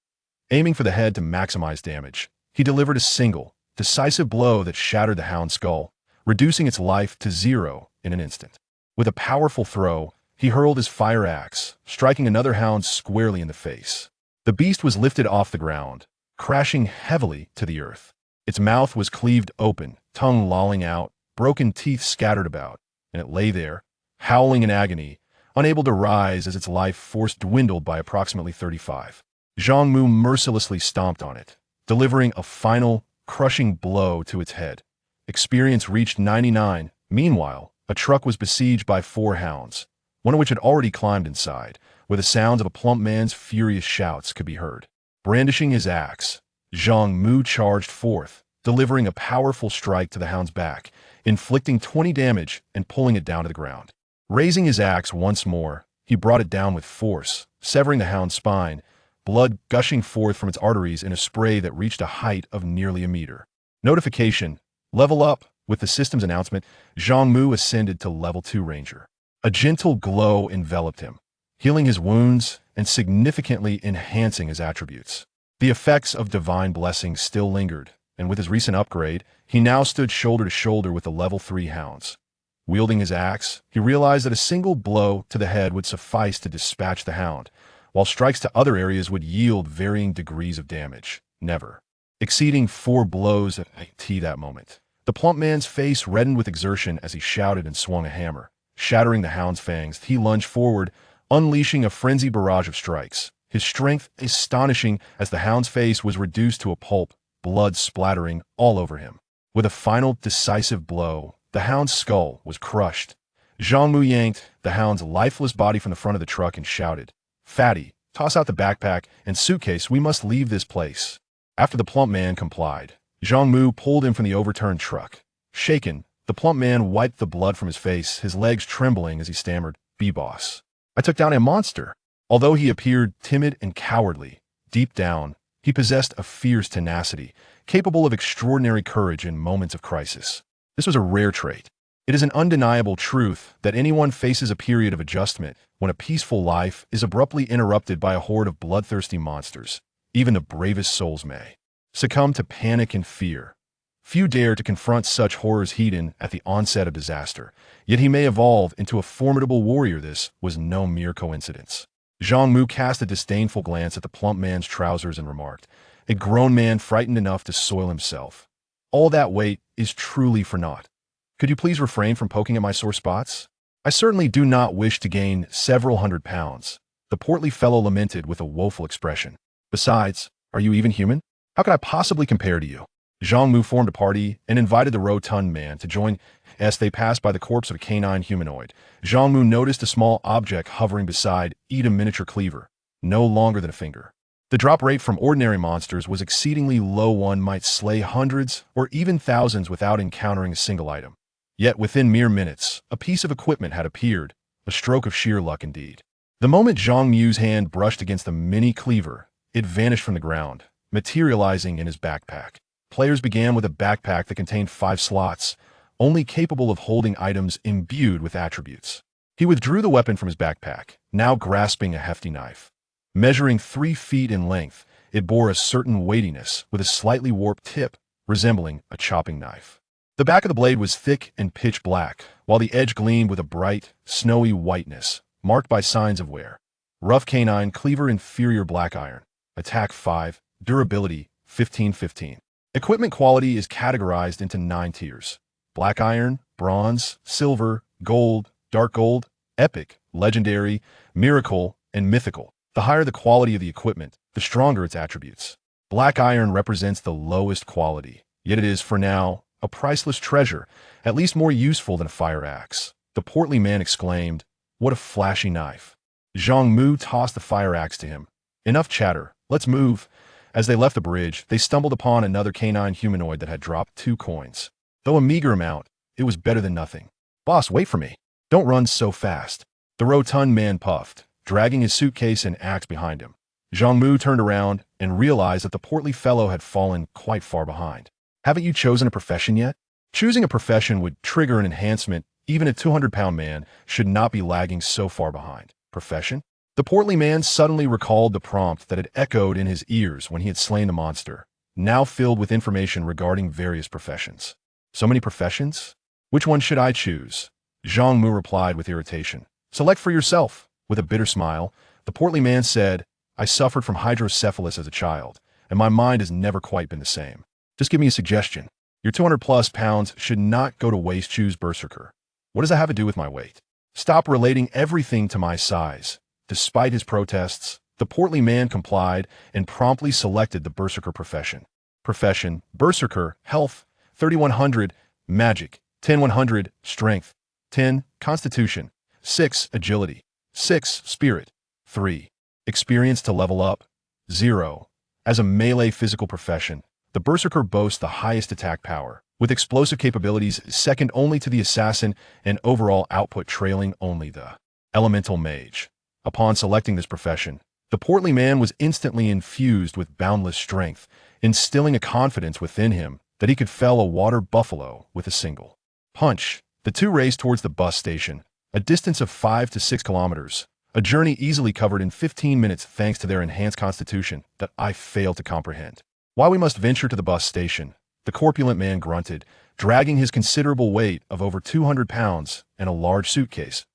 Aiming for the head to maximize damage, he delivered a single, decisive blow that shattered the hound's skull, reducing its life to 0 in an instant. With a powerful throw, he hurled his fire axe, striking another hound squarely in the face. The beast was lifted off the ground, crashing heavily to the earth. Its mouth was cleaved open, tongue lolling out, broken teeth scattered about, and it lay there, howling in agony, unable to rise as its life force dwindled by approximately 35. Zhang Mu mercilessly stomped on it, delivering a final, crushing blow to its head. Experience reached 99. Meanwhile, a truck was besieged by 4 hounds, one of which had already climbed inside, where the sounds of a plump man's furious shouts could be heard. Brandishing his axe, Zhang Mu charged forth, delivering a powerful strike to the hound's back, inflicting 20 damage and pulling it down to the ground. Raising his axe once more, he brought it down with force, severing the hound's spine, blood gushing forth from its arteries in a spray that reached a height of nearly a meter. Notification: level up. With the system's announcement, Zhang Mu ascended to level 2 Ranger. A gentle glow enveloped him, healing his wounds and significantly enhancing his attributes. The effects of Divine Blessing still lingered, and with his recent upgrade, he now stood shoulder to shoulder with the level 3 hounds. Wielding his axe, he realized that a single blow to the head would suffice to dispatch the hound, while strikes to other areas would yield varying degrees of damage, never exceeding 4 blows at that moment. The plump man's face reddened with exertion as he shouted and swung a hammer. Shattering the hound's fangs, he lunged forward, unleashing a frenzied barrage of strikes. His strength astonishing as the hound's face was reduced to a pulp, blood splattering all over him. With a final decisive blow, the hound's skull was crushed. Zhang Mu yanked the hound's lifeless body from the front of the truck and shouted, "Fatty, toss out the backpack and suitcase, we must leave this place." After the plump man complied, Zhang Mu pulled him from the overturned truck. Shaken, the plump man wiped the blood from his face, his legs trembling as he stammered, "B-boss, I took down a monster." Although he appeared timid and cowardly, deep down, he possessed a fierce tenacity, capable of extraordinary courage in moments of crisis. This was a rare trait. It is an undeniable truth that anyone faces a period of adjustment when a peaceful life is abruptly interrupted by a horde of bloodthirsty monsters. Even the bravest souls may succumb to panic and fear. Few dare to confront such horrors hidden at the onset of disaster, yet he may evolve into a formidable warrior. This was no mere coincidence. Zhang Mu cast a disdainful glance at the plump man's trousers and remarked, "A grown man frightened enough to soil himself. All that weight is truly for naught. Could you please refrain from poking at my sore spots? I certainly do not wish to gain several hundred pounds." The portly fellow lamented with a woeful expression. "Besides, are you even human? How could I possibly compare to you?" Zhang Mu formed a party and invited the rotund man to join. As they passed by the corpse of a canine humanoid, Zhang Mu noticed a small object hovering beside it, a miniature cleaver, no longer than a finger. The drop rate from ordinary monsters was exceedingly low. One might slay hundreds or even thousands without encountering a single item. Yet within mere minutes, a piece of equipment had appeared, a stroke of sheer luck indeed. The moment Zhang Mu's hand brushed against the mini cleaver, it vanished from the ground, materializing in his backpack. Players began with a backpack that contained 5 slots, only capable of holding items imbued with attributes. He withdrew the weapon from his backpack, now grasping a hefty knife. Measuring 3 feet in length, it bore a certain weightiness with a slightly warped tip, resembling a chopping knife. The back of the blade was thick and pitch black, while the edge gleamed with a bright, snowy whiteness, marked by signs of wear. Rough canine cleaver, inferior black iron. Attack 5, durability 15-15. Equipment quality is categorized into 9 tiers. Black iron, bronze, silver, gold, dark gold, epic, legendary, miracle, and mythical. The higher the quality of the equipment, the stronger its attributes. Black iron represents the lowest quality, yet it is, for now, a priceless treasure, at least more useful than a fire axe. The portly man exclaimed, "What a flashy knife." Zhang Mu tossed the fire axe to him. "Enough chatter, let's move." As they left the bridge, they stumbled upon another canine humanoid that had dropped 2 coins. Though a meager amount, it was better than nothing. "Boss, wait for me. Don't run so fast." The rotund man puffed, dragging his suitcase and axe behind him. Zhang Mu turned around and realized that the portly fellow had fallen quite far behind. "Haven't you chosen a profession yet?" Choosing a profession would trigger an enhancement. Even a 200-pound man should not be lagging so far behind. Profession? The portly man suddenly recalled the prompt that had echoed in his ears when he had slain the monster, now filled with information regarding various professions. So many professions? Which one should I choose? Zhang Mu replied with irritation. "Select for yourself." With a bitter smile, the portly man said, "I suffered from hydrocephalus as a child, and my mind has never quite been the same. Just give me a suggestion. Your 200+ pounds should not go to waste. Choose Berserker." "What does that have to do with my weight?" "Stop relating everything to my size." Despite his protests, the portly man complied and promptly selected the Berserker profession. Profession: Berserker. Health: 3100. Magic: 10-100. Strength: 10. Constitution: 6. Agility: 6. Spirit: 3. Experience to level up: 0. As a melee physical profession, the Berserker boasts the highest attack power, with explosive capabilities second only to the assassin and overall output trailing only the elemental mage. Upon selecting this profession, the portly man was instantly infused with boundless strength, instilling a confidence within him that he could fell a water buffalo with a single punch. The two raced towards the bus station, a distance of 5 to 6 kilometers, a journey easily covered in 15 minutes thanks to their enhanced constitution that I fail to comprehend. Why we must venture to the bus station, The corpulent man grunted, dragging his considerable weight of over 200 pounds and a large suitcase.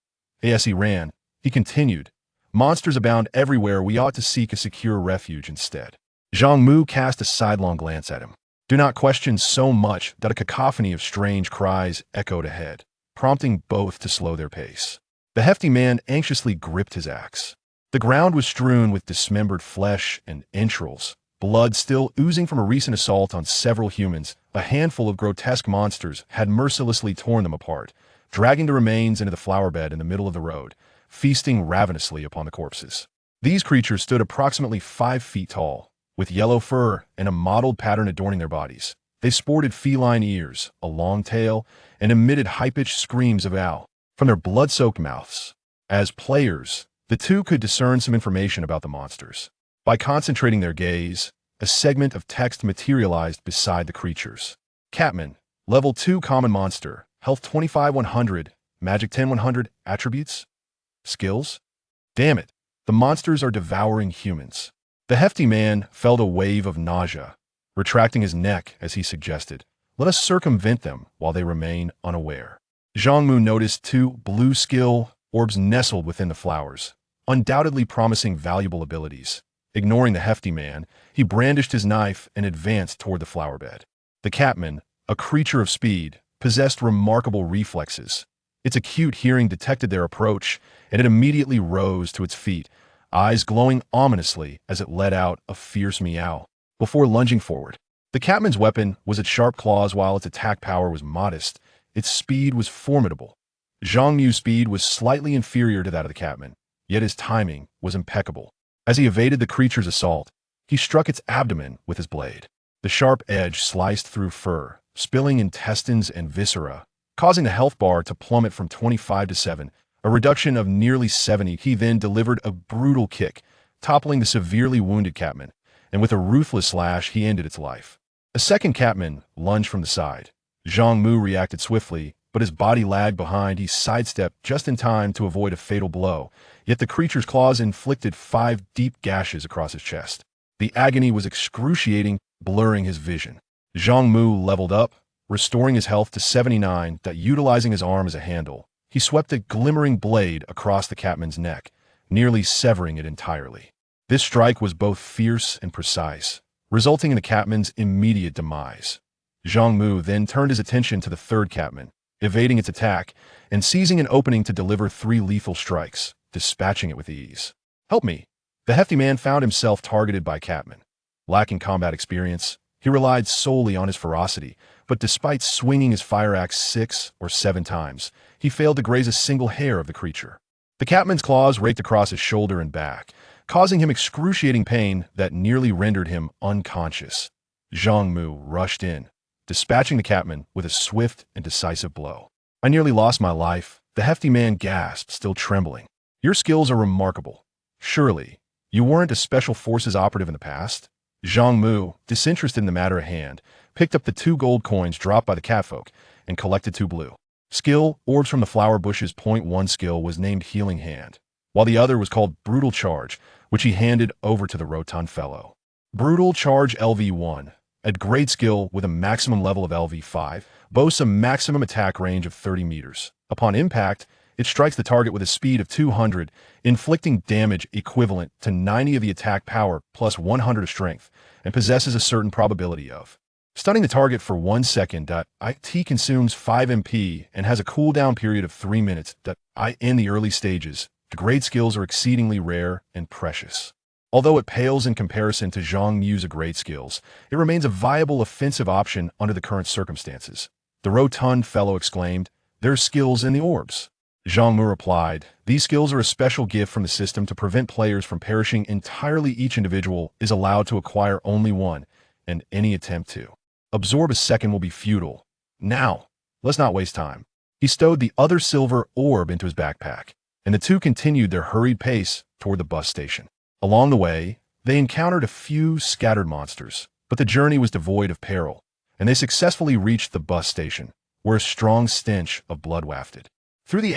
As he ran, he continued, "Monsters abound everywhere. We ought to seek a secure refuge instead." Zhang Mu cast a sidelong glance at him. Do not question so much that a cacophony of strange cries echoed ahead, prompting both to slow their pace. The hefty man anxiously gripped his axe. The ground was strewn with dismembered flesh and entrails, blood still oozing from a recent assault on several humans. A handful of grotesque monsters had mercilessly torn them apart, dragging the remains into the flower bed in the middle of the road, feasting ravenously upon the corpses. These creatures stood approximately 5 feet tall, with yellow fur and a mottled pattern adorning their bodies. They sported feline ears, a long tail, and emitted high-pitched screams of ow from their blood-soaked mouths. As players, the two could discern some information about the monsters. By concentrating their gaze, a segment of text materialized beside the creatures. Catman, level 2 common monster, health 25-100, magic 10-100, attributes? Skills? Damn it, the monsters are devouring humans. The hefty man felt a wave of nausea, retracting his neck as he suggested, "Let us circumvent them while they remain unaware." Zhang Mu noticed 2 blue skill orbs nestled within the flowers, undoubtedly promising valuable abilities. Ignoring the hefty man, he brandished his knife and advanced toward the flower bed. The catman, a creature of speed, possessed remarkable reflexes. Its acute hearing detected their approach, and it immediately rose to its feet, eyes glowing ominously as it let out a fierce meow. Before lunging forward, the catman's weapon was its sharp claws. While its attack power was modest, its speed was formidable. Zhang Mu's speed was slightly inferior to that of the catman, yet his timing was impeccable. As he evaded the creature's assault, he struck its abdomen with his blade. The sharp edge sliced through fur, spilling intestines and viscera, causing the health bar to plummet from 25 to 7, a reduction of nearly 70. He then delivered a brutal kick, toppling the severely wounded catman, and with a ruthless slash he ended its life. A second catman lunged from the side. Zhang Mu reacted swiftly, but his body lagged behind. He sidestepped just in time to avoid a fatal blow, yet the creature's claws inflicted 5 deep gashes across his chest. The agony was excruciating, blurring his vision. Zhang Mu leveled up, restoring his health to 79. Utilizing his arm as a handle, he swept a glimmering blade across the catman's neck, nearly severing it entirely. This strike was both fierce and precise, resulting in the catman's immediate demise. Zhang Mu then turned his attention to the third catman, evading its attack and seizing an opening to deliver 3 lethal strikes, dispatching it with ease. "Help me!" The hefty man found himself targeted by catman. Lacking combat experience, he relied solely on his ferocity, but despite swinging his fire axe 6 or 7 times, he failed to graze a single hair of the creature. The catman's claws raked across his shoulder and back, causing him excruciating pain that nearly rendered him unconscious. Zhang Mu rushed in, dispatching the catman with a swift and decisive blow. "I nearly lost my life," the hefty man gasped, still trembling. "Your skills are remarkable. Surely, you weren't a special forces operative in the past?" Zhang Mu, disinterested in the matter at hand, picked up the 2 gold coins dropped by the catfolk and collected 2 blue skill orbs from the flower bushes. One skill was named Healing Hand, while the other was called Brutal Charge, which he handed over to the rotund fellow. Brutal Charge LV1, a grade skill with a maximum level of LV5, boasts a maximum attack range of 30 meters. Upon impact, it strikes the target with a speed of 200, inflicting damage equivalent to 90 of the attack power plus 100 of strength, and possesses a certain probability of stunning the target for 1 second. It consumes 5 MP and has a cooldown period of 3 minutes. In the early stages, the grade skills are exceedingly rare and precious. Although it pales in comparison to Zhang Mu's grade skills, it remains a viable offensive option under the current circumstances. The rotund fellow exclaimed, "There's skills in the orbs." Zhang Mu replied, "These skills are a special gift from the system to prevent players from perishing entirely. Each individual is allowed to acquire only one, and any attempt to absorb a second will be futile. Now, let's not waste time." He stowed the other silver orb into his backpack, and the two continued their hurried pace toward the bus station. Along the way, they encountered a few scattered monsters, but the journey was devoid of peril, and they successfully reached the bus station, where a strong stench of blood wafted. Through the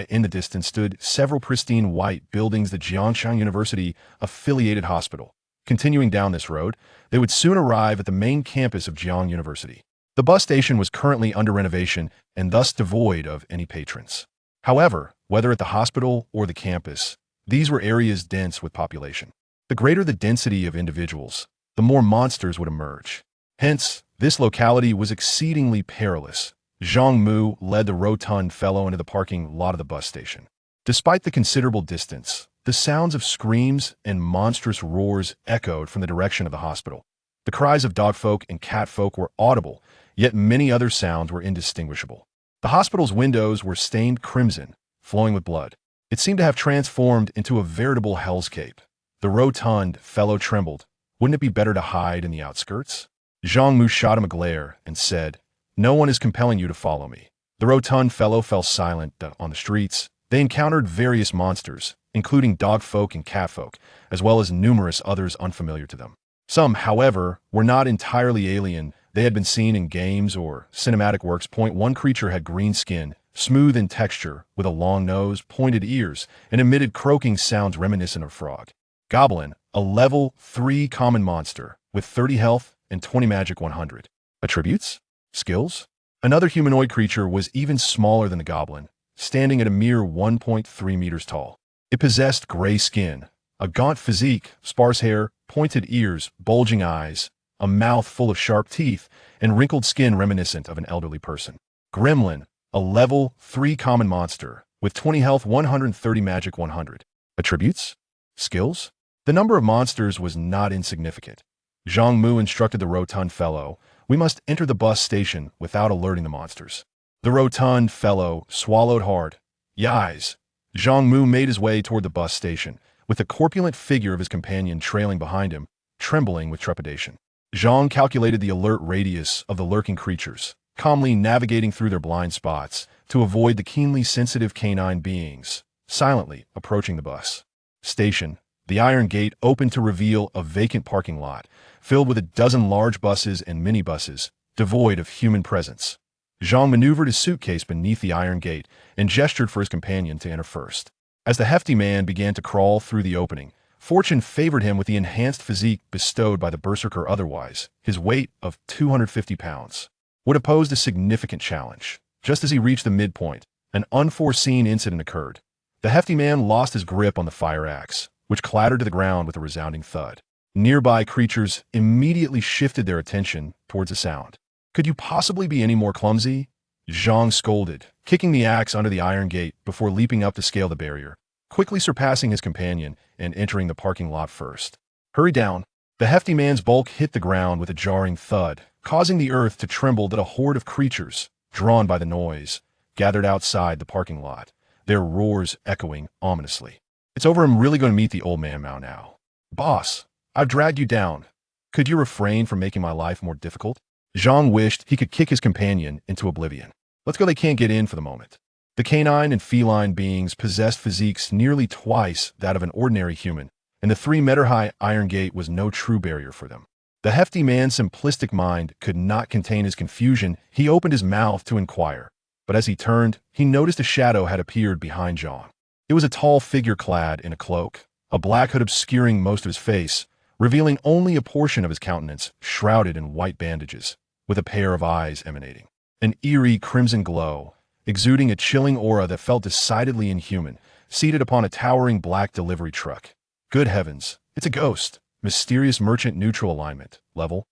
in the distance stood several pristine white buildings, the Jiangshan University affiliated hospital. Continuing down this road, they would soon arrive at the main campus of Jiang University. The bus station was currently under renovation and thus devoid of any patrons. However, whether at the hospital or the campus, these were areas dense with population. The greater the density of individuals, the more monsters would emerge. Hence, this locality was exceedingly perilous. Zhang Mu led the rotund fellow into the parking lot of the bus station. Despite the considerable distance, the sounds of screams and monstrous roars echoed from the direction of the hospital. The cries of dogfolk and catfolk were audible, yet many other sounds were indistinguishable. The hospital's windows were stained crimson, flowing with blood. It seemed to have transformed into a veritable hellscape. The rotund fellow trembled. Wouldn't it be better to hide in the outskirts? Zhang Mu shot him a glare and said, "No one is compelling you to follow me." The rotund fellow fell silent. On the streets, they encountered various monsters, including dogfolk and catfolk, as well as numerous others unfamiliar to them. Some, however, were not entirely alien. They had been seen in games or cinematic works. One creature had green skin, smooth in texture, with a long nose, pointed ears, and emitted croaking sounds reminiscent of a frog. Goblin, a level 3 common monster, with 30 health and 20 magic 100. Attributes? Skills? Another humanoid creature was even smaller than the goblin, standing at a mere 1.3 meters tall. It possessed gray skin, a gaunt physique, sparse hair, pointed ears, bulging eyes, a mouth full of sharp teeth, and wrinkled skin reminiscent of an elderly person. Gremlin, a level 3 common monster, with 20 health 130 magic 100. Attributes? Skills? The number of monsters was not insignificant. Zhang Mu instructed the rotund fellow, "We must enter the bus station without alerting the monsters." The rotund fellow swallowed hard. Yais! Zhang Mu made his way toward the bus station, with the corpulent figure of his companion trailing behind him, trembling with trepidation. Zhang calculated the alert radius of the lurking creatures, calmly navigating through their blind spots to avoid the keenly sensitive canine beings, silently approaching the bus station. The iron gate opened to reveal a vacant parking lot, filled with a dozen large buses and minibuses, devoid of human presence. Zhang maneuvered his suitcase beneath the iron gate and gestured for his companion to enter first. As the hefty man began to crawl through the opening, fortune favored him with the enhanced physique bestowed by the berserker. Otherwise, his weight of 250 pounds would have posed a significant challenge. Just as he reached the midpoint, an unforeseen incident occurred. The hefty man lost his grip on the fire axe, which clattered to the ground with a resounding thud. Nearby creatures immediately shifted their attention towards the sound. "Could you possibly be any more clumsy?" Zhang scolded, kicking the axe under the iron gate before leaping up to scale the barrier, quickly surpassing his companion and entering the parking lot first. "Hurry down." The hefty man's bulk hit the ground with a jarring thud, causing the earth to tremble. That a horde of creatures, drawn by the noise, gathered outside the parking lot, their roars echoing ominously. "It's over. I'm really going to meet the old man now. Boss, I've dragged you down. Could you refrain from making my life more difficult?" Zhang wished he could kick his companion into oblivion. "Let's go." They can't get in for the moment. The canine and feline beings possessed physiques nearly twice that of an ordinary human, and the 3-meter-high iron gate was no true barrier for them. The hefty man's simplistic mind could not contain his confusion. He opened his mouth to inquire, but as he turned, he noticed a shadow had appeared behind Zhang. It was a tall figure clad in a cloak, a black hood obscuring most of his face, revealing only a portion of his countenance, shrouded in white bandages, with a pair of eyes emanating an eerie crimson glow, exuding a chilling aura that felt decidedly inhuman, seated upon a towering black delivery truck. Good heavens, it's a ghost! Mysterious merchant, neutral alignment, level.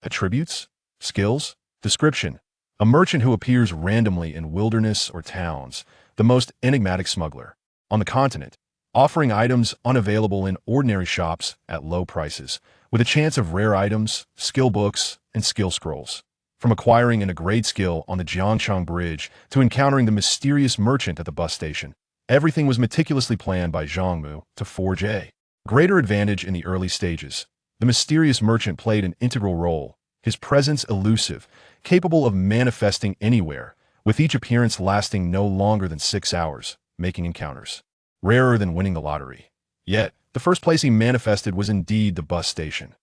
Attributes? Skills? Description: a merchant who appears randomly in wilderness or towns, the most enigmatic smuggler on the continent, offering items unavailable in ordinary shops at low prices, with a chance of rare items, skill books, and skill scrolls. From acquiring an upgrade skill on the Jiangchang Bridge to encountering the mysterious merchant at the bus station, everything was meticulously planned by Zhang Mu to forge a greater advantage in the early stages. The mysterious merchant played an integral role, his presence elusive, capable of manifesting anywhere, with each appearance lasting no longer than 6 hours, making encounters rarer than winning the lottery. Yet, the first place he manifested was indeed the bus station.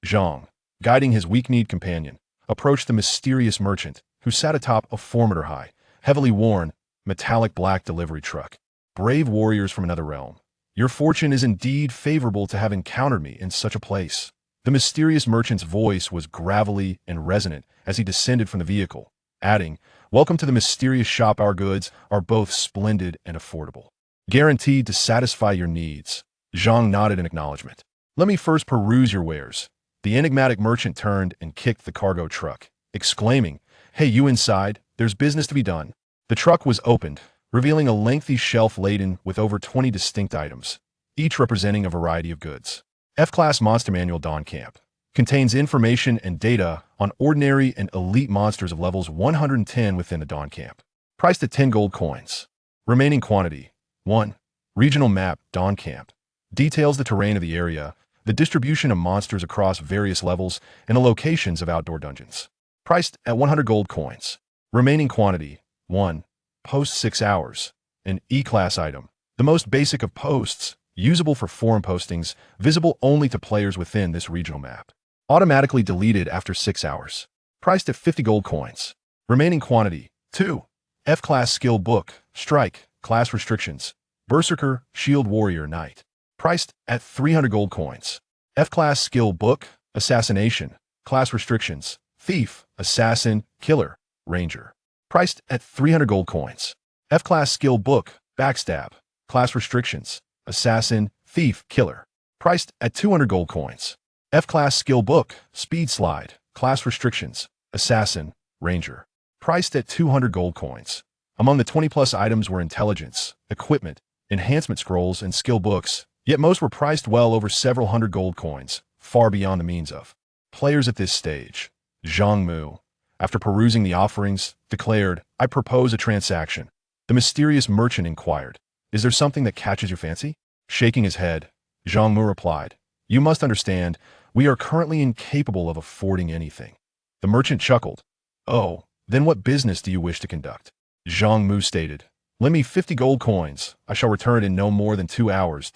Zhang, guiding his weak-kneed companion, approached the mysterious merchant, who sat atop a formidable, heavily worn, metallic black delivery truck. Brave warriors from another realm, Your fortune is indeed favorable to have encountered me in such a place. The mysterious merchant's voice was gravelly and resonant as he descended from the vehicle, adding, "Welcome to the mysterious shop. Our goods are both splendid and affordable, guaranteed to satisfy your needs." Zhang nodded in acknowledgement. "Let me first peruse your wares." The enigmatic merchant turned and kicked the cargo truck, exclaiming, "Hey, you inside, there's business to be done." The truck was opened, revealing a lengthy shelf laden with over 20 distinct items, each representing a variety of goods. F-Class Monster Manual Dawn Camp contains information and data on ordinary and elite monsters of levels 110 within the Dawn Camp. Priced at 10 gold coins. Remaining quantity, 1. Regional Map Dawn Camp details the terrain of the area, the distribution of monsters across various levels, and the locations of outdoor dungeons. Priced at 100 gold coins. Remaining quantity, 1. Post 6 hours. An E-Class item. The most basic of posts, usable for forum postings, visible only to players within this regional map. Automatically deleted after 6 hours. Priced at 50 gold coins. Remaining quantity, 2. F-Class Skill Book, Strike, Class Restrictions. Berserker, Shield Warrior Knight. Priced at 300 gold coins. F-Class Skill Book, Assassination, Class Restrictions. Thief, Assassin, Killer, Ranger. Priced at 300 gold coins. F-Class Skill Book, Backstab, Class Restrictions, Assassin, Thief, Killer. Priced at 200 gold coins. F-Class Skill Book, Speed Slide, Class Restrictions, Assassin, Ranger. Priced at 200 gold coins. Among the 20-plus items were intelligence, equipment, enhancement scrolls, and skill books, yet most were priced well over several hundred gold coins, far beyond the means of players at this stage. Zhang Mu, after perusing the offerings, declared, "I propose a transaction." The mysterious merchant inquired, "Is there something that catches your fancy?" Shaking his head, Zhang Mu replied, "You must understand, we are currently incapable of affording anything." The merchant chuckled, "Oh, then what business do you wish to conduct?" Zhang Mu stated, "Lend me 50 gold coins. I shall return it in no more than 2 hours,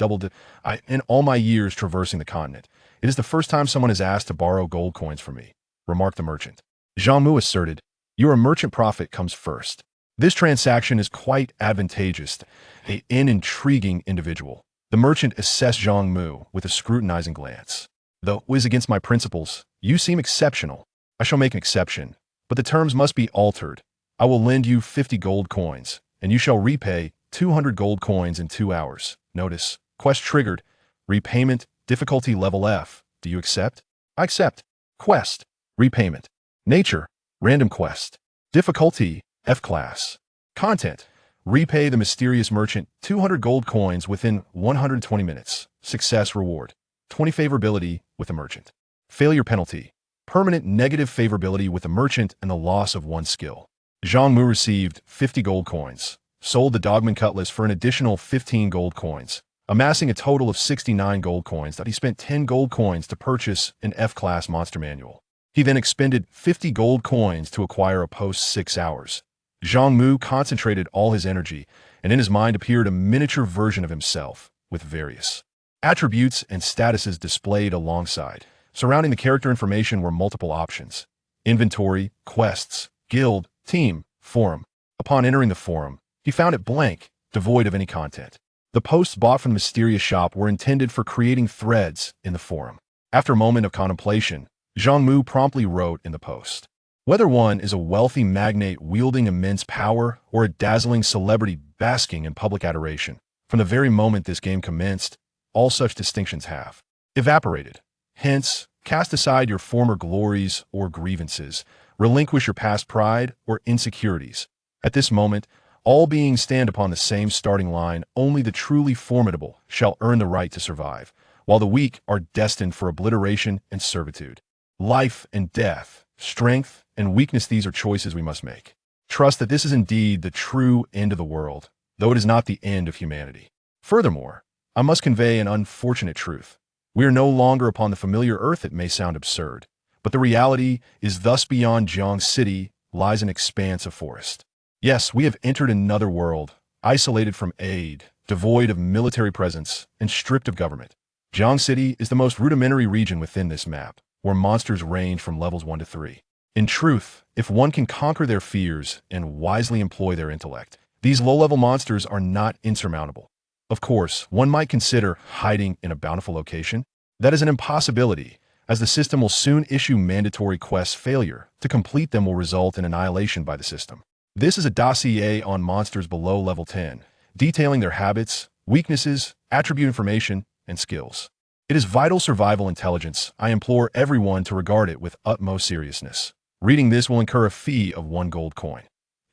in all my years traversing the continent. It is the first time someone has asked to borrow gold coins from me," remarked the merchant. Zhang Mu asserted, "Your merchant profit comes first. This transaction is quite advantageous, an intriguing individual." The merchant assessed Zhang Mu with a scrutinizing glance. "Though it is against my principles, you seem exceptional. I shall make an exception, but the terms must be altered. I will lend you 50 gold coins, and you shall repay 200 gold coins in 2 hours. Notice, quest triggered, repayment, difficulty level F. Do you accept?" "I accept." Quest, repayment. Nature, random quest. Difficulty, F-Class. Content, repay the mysterious merchant 200 gold coins within 120 minutes. Success reward, 20 favorability with the merchant. Failure penalty, permanent negative favorability with the merchant and the loss of 1 skill. Zhang Mu received 50 gold coins, sold the Dogman Cutlass for an additional 15 gold coins, amassing a total of 69 gold coins that he spent 10 gold coins to purchase an F-Class Monster Manual. He then expended 50 gold coins to acquire a post 6 hours. Zhang Mu concentrated all his energy, and in his mind appeared a miniature version of himself, with various attributes and statuses displayed alongside. Surrounding the character information were multiple options: inventory, quests, guild, team, forum. Upon entering the forum, he found it blank, devoid of any content. The posts bought from the mysterious shop were intended for creating threads in the forum. After a moment of contemplation, Zhang Mu promptly wrote in the post, "Whether one is a wealthy magnate wielding immense power or a dazzling celebrity basking in public adoration, from the very moment this game commenced, all such distinctions have evaporated. Hence, cast aside your former glories or grievances, relinquish your past pride or insecurities. At this moment, all beings stand upon the same starting line. Only the truly formidable shall earn the right to survive, while the weak are destined for obliteration and servitude. Life and death, strength and weakness, these are choices we must make. Trust that this is indeed the true end of the world, though it is not the end of humanity. Furthermore, I must convey an unfortunate truth. We are no longer upon the familiar earth. It may sound absurd, but the reality is thus beyond Jiang City lies an expanse of forest. Yes, we have entered another world, isolated from aid, devoid of military presence, and stripped of government. Jiang City is the most rudimentary region within this map, where monsters range from levels 1 to 3. In truth, if one can conquer their fears and wisely employ their intellect, these low-level monsters are not insurmountable. Of course, one might consider hiding in a bountiful location. That is an impossibility, as the system will soon issue mandatory quests. Failure to complete them will result in annihilation by the system. This is a dossier on monsters below level 10, detailing their habits, weaknesses, attribute information, and skills. It is vital survival intelligence. I implore everyone to regard it with utmost seriousness. Reading this will incur a fee of 1 gold coin.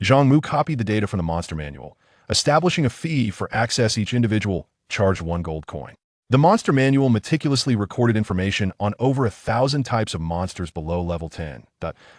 Zhang Mu copied the data from the monster manual, establishing a fee for access. Each individual charged 1 gold coin. The monster manual meticulously recorded information on over 1,000 types of monsters below level 10,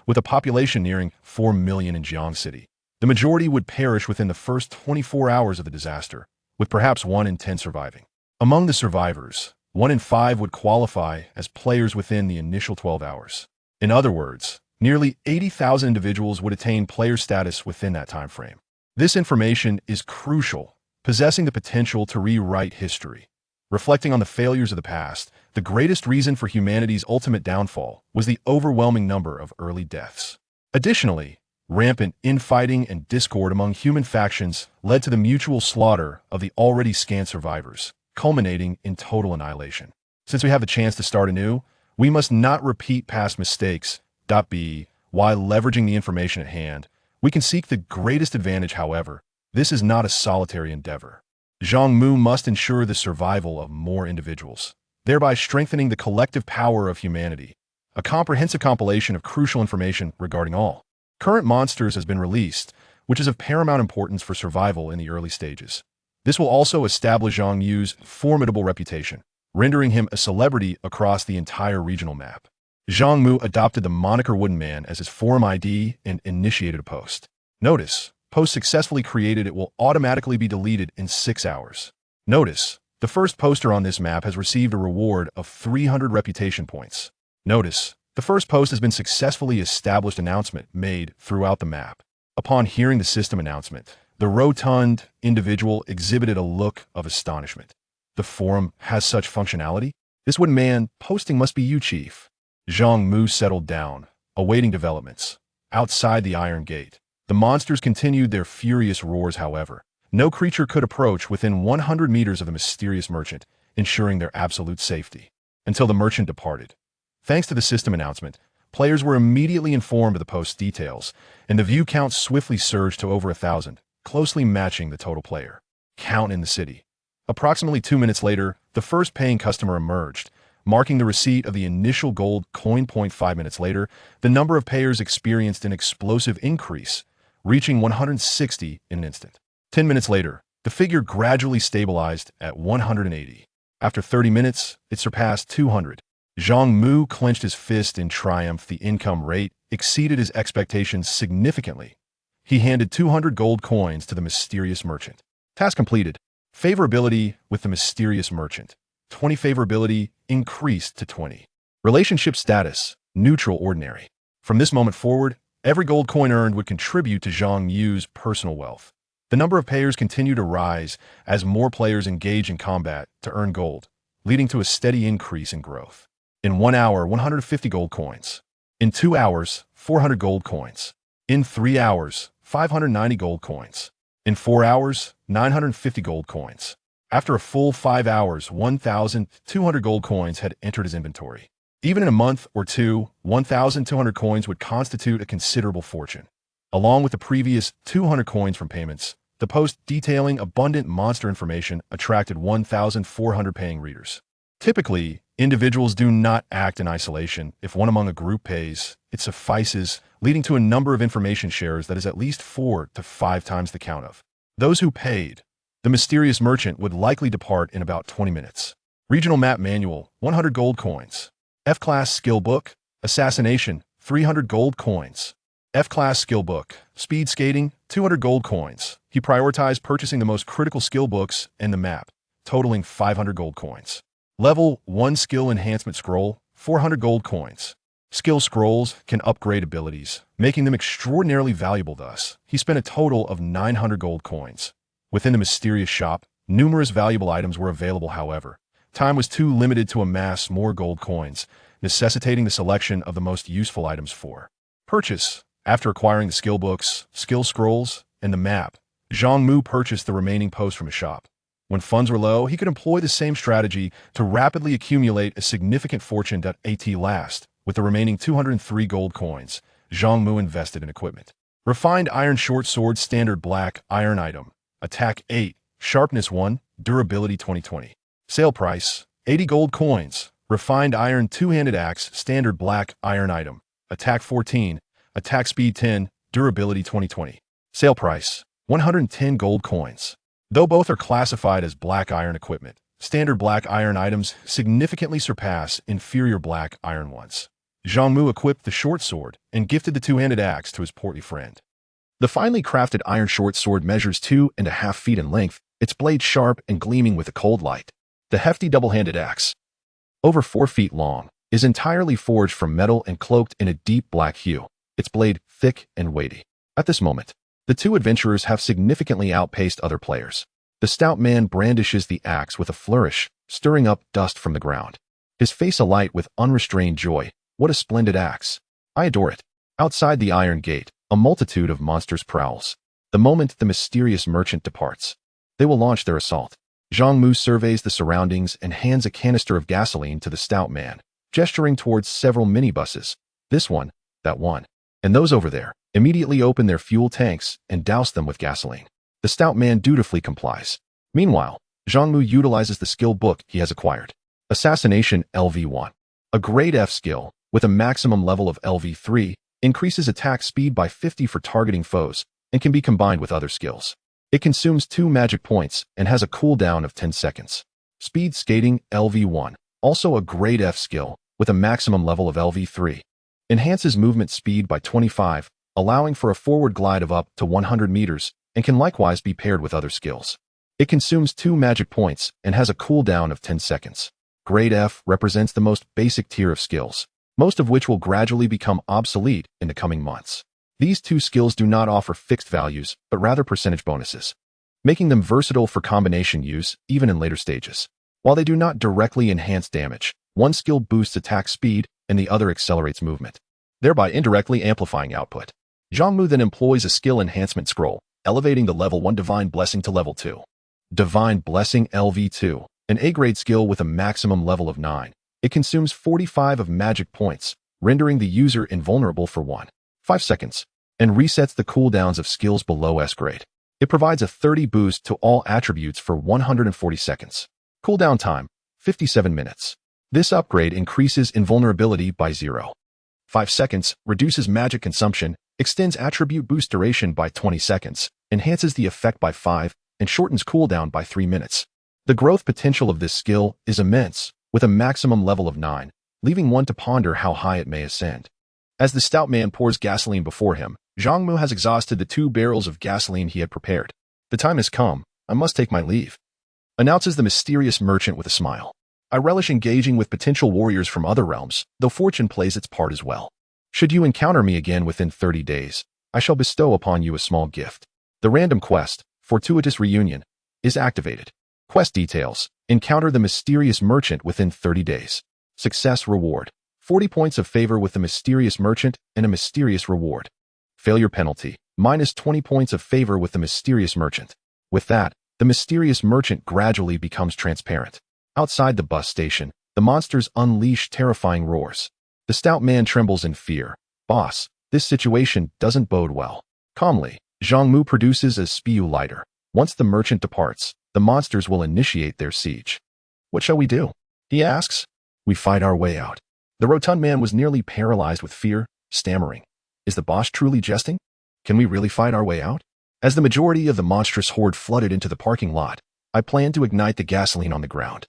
with a population nearing 4 million in Jiang City. The majority would perish within the first 24 hours of the disaster, with perhaps 1 in 10 surviving. Among the survivors, 1 in 5 would qualify as players within the initial 12 hours. In other words, nearly 80,000 individuals would attain player status within that time frame. This information is crucial, possessing the potential to rewrite history. Reflecting on the failures of the past, the greatest reason for humanity's ultimate downfall was the overwhelming number of early deaths. Additionally, rampant infighting and discord among human factions led to the mutual slaughter of the already scant survivors, culminating in total annihilation. Since we have the chance to start anew, we must not repeat past mistakes. While leveraging the information at hand, we can seek the greatest advantage. However, this is not a solitary endeavor. Zhang Mu must ensure the survival of more individuals, thereby strengthening the collective power of humanity. A comprehensive compilation of crucial information regarding all current monsters has been released, which is of paramount importance for survival in the early stages. This will also establish Zhang Mu's formidable reputation, rendering him a celebrity across the entire regional map. Zhang Mu adopted the moniker Wooden Man as his forum ID and initiated a post. Notice, post successfully created. It will automatically be deleted in 6 hours. Notice, the first poster on this map has received a reward of 300 reputation points. Notice, the first post has been successfully established. Announcement made throughout the map. Upon hearing the system announcement, the rotund individual exhibited a look of astonishment. The forum has such functionality? This Wooden Man posting must be you, Chief. Zhang Mu settled down, awaiting developments. Outside the Iron Gate, the monsters continued their furious roars. However, no creature could approach within 100 meters of the mysterious merchant, ensuring their absolute safety, until the merchant departed. Thanks to the system announcement, players were immediately informed of the post's details, and the view count swiftly surged to over 1,000, closely matching the total player count in the city. Approximately 2 minutes later, the first paying customer emerged, marking the receipt of the initial gold coin. 5 minutes later, the number of payers experienced an explosive increase, reaching 160 in an instant. 10 minutes later, the figure gradually stabilized at 180. After 30 minutes, it surpassed 200. Zhang Mu clenched his fist in triumph. The income rate exceeded his expectations significantly. He handed 200 gold coins to the mysterious merchant. Task completed. Favorability with the mysterious merchant. 20 favorability increased to 20. Relationship status, neutral ordinary. From this moment forward, every gold coin earned would contribute to Zhang Mu's personal wealth. The number of payers continued to rise as more players engage in combat to earn gold, leading to a steady increase in growth. In 1 hour, 150 gold coins. In 2 hours, 400 gold coins. In 3 hours, 590 gold coins. In 4 hours, 950 gold coins. After a full 5 hours, 1,200 gold coins had entered his inventory. Even in a month or two, 1,200 coins would constitute a considerable fortune. Along with the previous 200 coins from payments, the post detailing abundant monster information attracted 1,400 paying readers. Typically, individuals do not act in isolation. If one among a group pays, it suffices, leading to a number of information shares that is at least 4 to 5 times the count of those who paid. The mysterious merchant would likely depart in about 20 minutes. Regional Map Manual, 100 gold coins. F-Class Skill Book, Assassination, 300 gold coins. F-Class Skill Book, Speed Skating, 200 gold coins. He prioritized purchasing the most critical skill books in the map, totaling 500 gold coins. Level 1 Skill Enhancement Scroll, 400 gold coins. Skill scrolls can upgrade abilities, making them extraordinarily valuable. Thus, he spent a total of 900 gold coins. Within the mysterious shop, numerous valuable items were available. However, time was too limited to amass more gold coins, necessitating the selection of the most useful items for purchase. After acquiring the skill books, skill scrolls, and the map, Zhang Mu purchased the remaining posts from his shop. When funds were low, he could employ the same strategy to rapidly accumulate a significant fortune at last. With the remaining 203 gold coins, Zhang Mu invested in equipment. Refined iron short sword standard black iron item. Attack 8, sharpness 1, durability 2020. Sale price, 80 gold coins. Refined iron two-handed axe standard black iron item. Attack 14, attack speed 10, durability 2020. Sale price, 110 gold coins. Though both are classified as black iron equipment, standard black iron items significantly surpass inferior black iron ones. Zhang Mu equipped the short sword and gifted the two-handed axe to his portly friend. The finely crafted iron short sword measures 2.5 feet in length, its blade sharp and gleaming with a cold light. The hefty double-handed axe, over 4 feet long, is entirely forged from metal and cloaked in a deep black hue, its blade thick and weighty. At this moment, the two adventurers have significantly outpaced other players. The stout man brandishes the axe with a flourish, stirring up dust from the ground. His face alight with unrestrained joy. What a splendid axe. I adore it. Outside the iron gate, a multitude of monsters prowls. The moment the mysterious merchant departs, they will launch their assault. Zhang Mu surveys the surroundings and hands a canister of gasoline to the stout man, gesturing towards several minibuses. This one, that one, and those over there, immediately open their fuel tanks and douse them with gasoline. The stout man dutifully complies. Meanwhile, Zhang Mu utilizes the skill book he has acquired. Assassination LV1. A grade F skill, with a maximum level of LV3, increases attack speed by 50 for targeting foes, and can be combined with other skills. It consumes 2 magic points and has a cooldown of 10 seconds. Speed Skating LV1, also a grade F skill, with a maximum level of LV3. Enhances movement speed by 25, allowing for a forward glide of up to 100 meters, and can likewise be paired with other skills. It consumes 2 magic points and has a cooldown of 10 seconds. Grade F represents the most basic tier of skills, most of which will gradually become obsolete in the coming months. These 2 skills do not offer fixed values, but rather percentage bonuses, making them versatile for combination use even in later stages. While they do not directly enhance damage, one skill boosts attack speed and the other accelerates movement, thereby indirectly amplifying output. Zhang Mu then employs a skill enhancement scroll, elevating the level 1 Divine Blessing to level 2. Divine Blessing LV2, an A-grade skill with a maximum level of 9. It consumes 45 of magic points, rendering the user invulnerable for 1.5 seconds, and resets the cooldowns of skills below S-grade. It provides a 30 boost to all attributes for 140 seconds. Cooldown time, 57 minutes. This upgrade increases invulnerability by 0.5 seconds, reduces magic consumption, extends attribute boost duration by 20 seconds, enhances the effect by 5, and shortens cooldown by 3 minutes. The growth potential of this skill is immense, with a maximum level of 9, leaving one to ponder how high it may ascend. As the stout man pours gasoline before him, Zhang Mu has exhausted the 2 barrels of gasoline he had prepared. The time has come. I must take my leave, announces the mysterious merchant with a smile. I relish engaging with potential warriors from other realms, though fortune plays its part as well. Should you encounter me again within 30 days, I shall bestow upon you a small gift. The random quest, Fortuitous Reunion, is activated. Quest details: encounter the mysterious merchant within 30 days. Success reward: 40 points of favor with the mysterious merchant and a mysterious reward. Failure penalty: minus 20 points of favor with the mysterious merchant. With that, the mysterious merchant gradually becomes transparent. Outside the bus station, the monsters unleash terrifying roars. The stout man trembles in fear. Boss, this situation doesn't bode well. Calmly, Zhang Mu produces a spew lighter. Once the merchant departs, the monsters will initiate their siege. What shall we do? He asks. We fight our way out. The rotund man was nearly paralyzed with fear, stammering. Is the boss truly jesting? Can we really fight our way out? As the majority of the monstrous horde flooded into the parking lot, I planned to ignite the gasoline on the ground,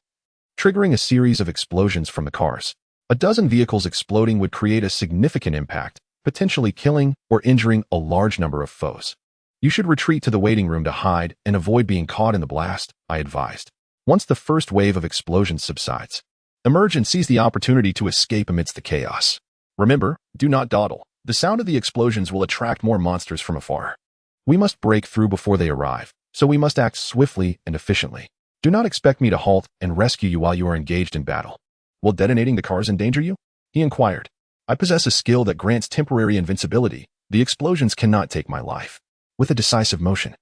triggering a series of explosions from the cars. A dozen vehicles exploding would create a significant impact, potentially killing or injuring a large number of foes. You should retreat to the waiting room to hide and avoid being caught in the blast, I advised. Once the first wave of explosions subsides, emerge and seize the opportunity to escape amidst the chaos. Remember, do not dawdle. The sound of the explosions will attract more monsters from afar. We must break through before they arrive, so we must act swiftly and efficiently. Do not expect me to halt and rescue you while you are engaged in battle. Will detonating the cars endanger you? He inquired. I possess a skill that grants temporary invincibility. The explosions cannot take my life. With a decisive motion,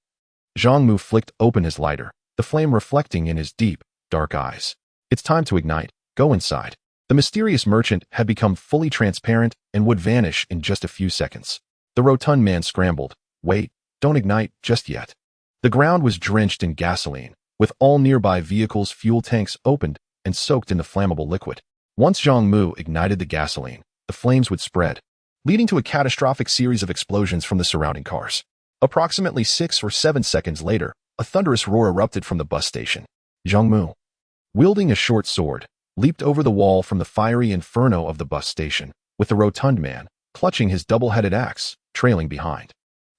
Zhang Mu flicked open his lighter. the flame reflecting in his deep, dark eyes. It's time to ignite. Go inside. The mysterious merchant had become fully transparent and would vanish in just a few seconds. The rotund man scrambled. Wait, don't ignite just yet. The ground was drenched in gasoline, with all nearby vehicles' fuel tanks opened and soaked in the flammable liquid. Once Zhang Mu ignited the gasoline, the flames would spread, leading to a catastrophic series of explosions from the surrounding cars. Approximately 6 or 7 seconds later, a thunderous roar erupted from the bus station. Zhang Mu, wielding a short sword, leaped over the wall from the fiery inferno of the bus station, with the rotund man, clutching his double-headed axe, trailing behind.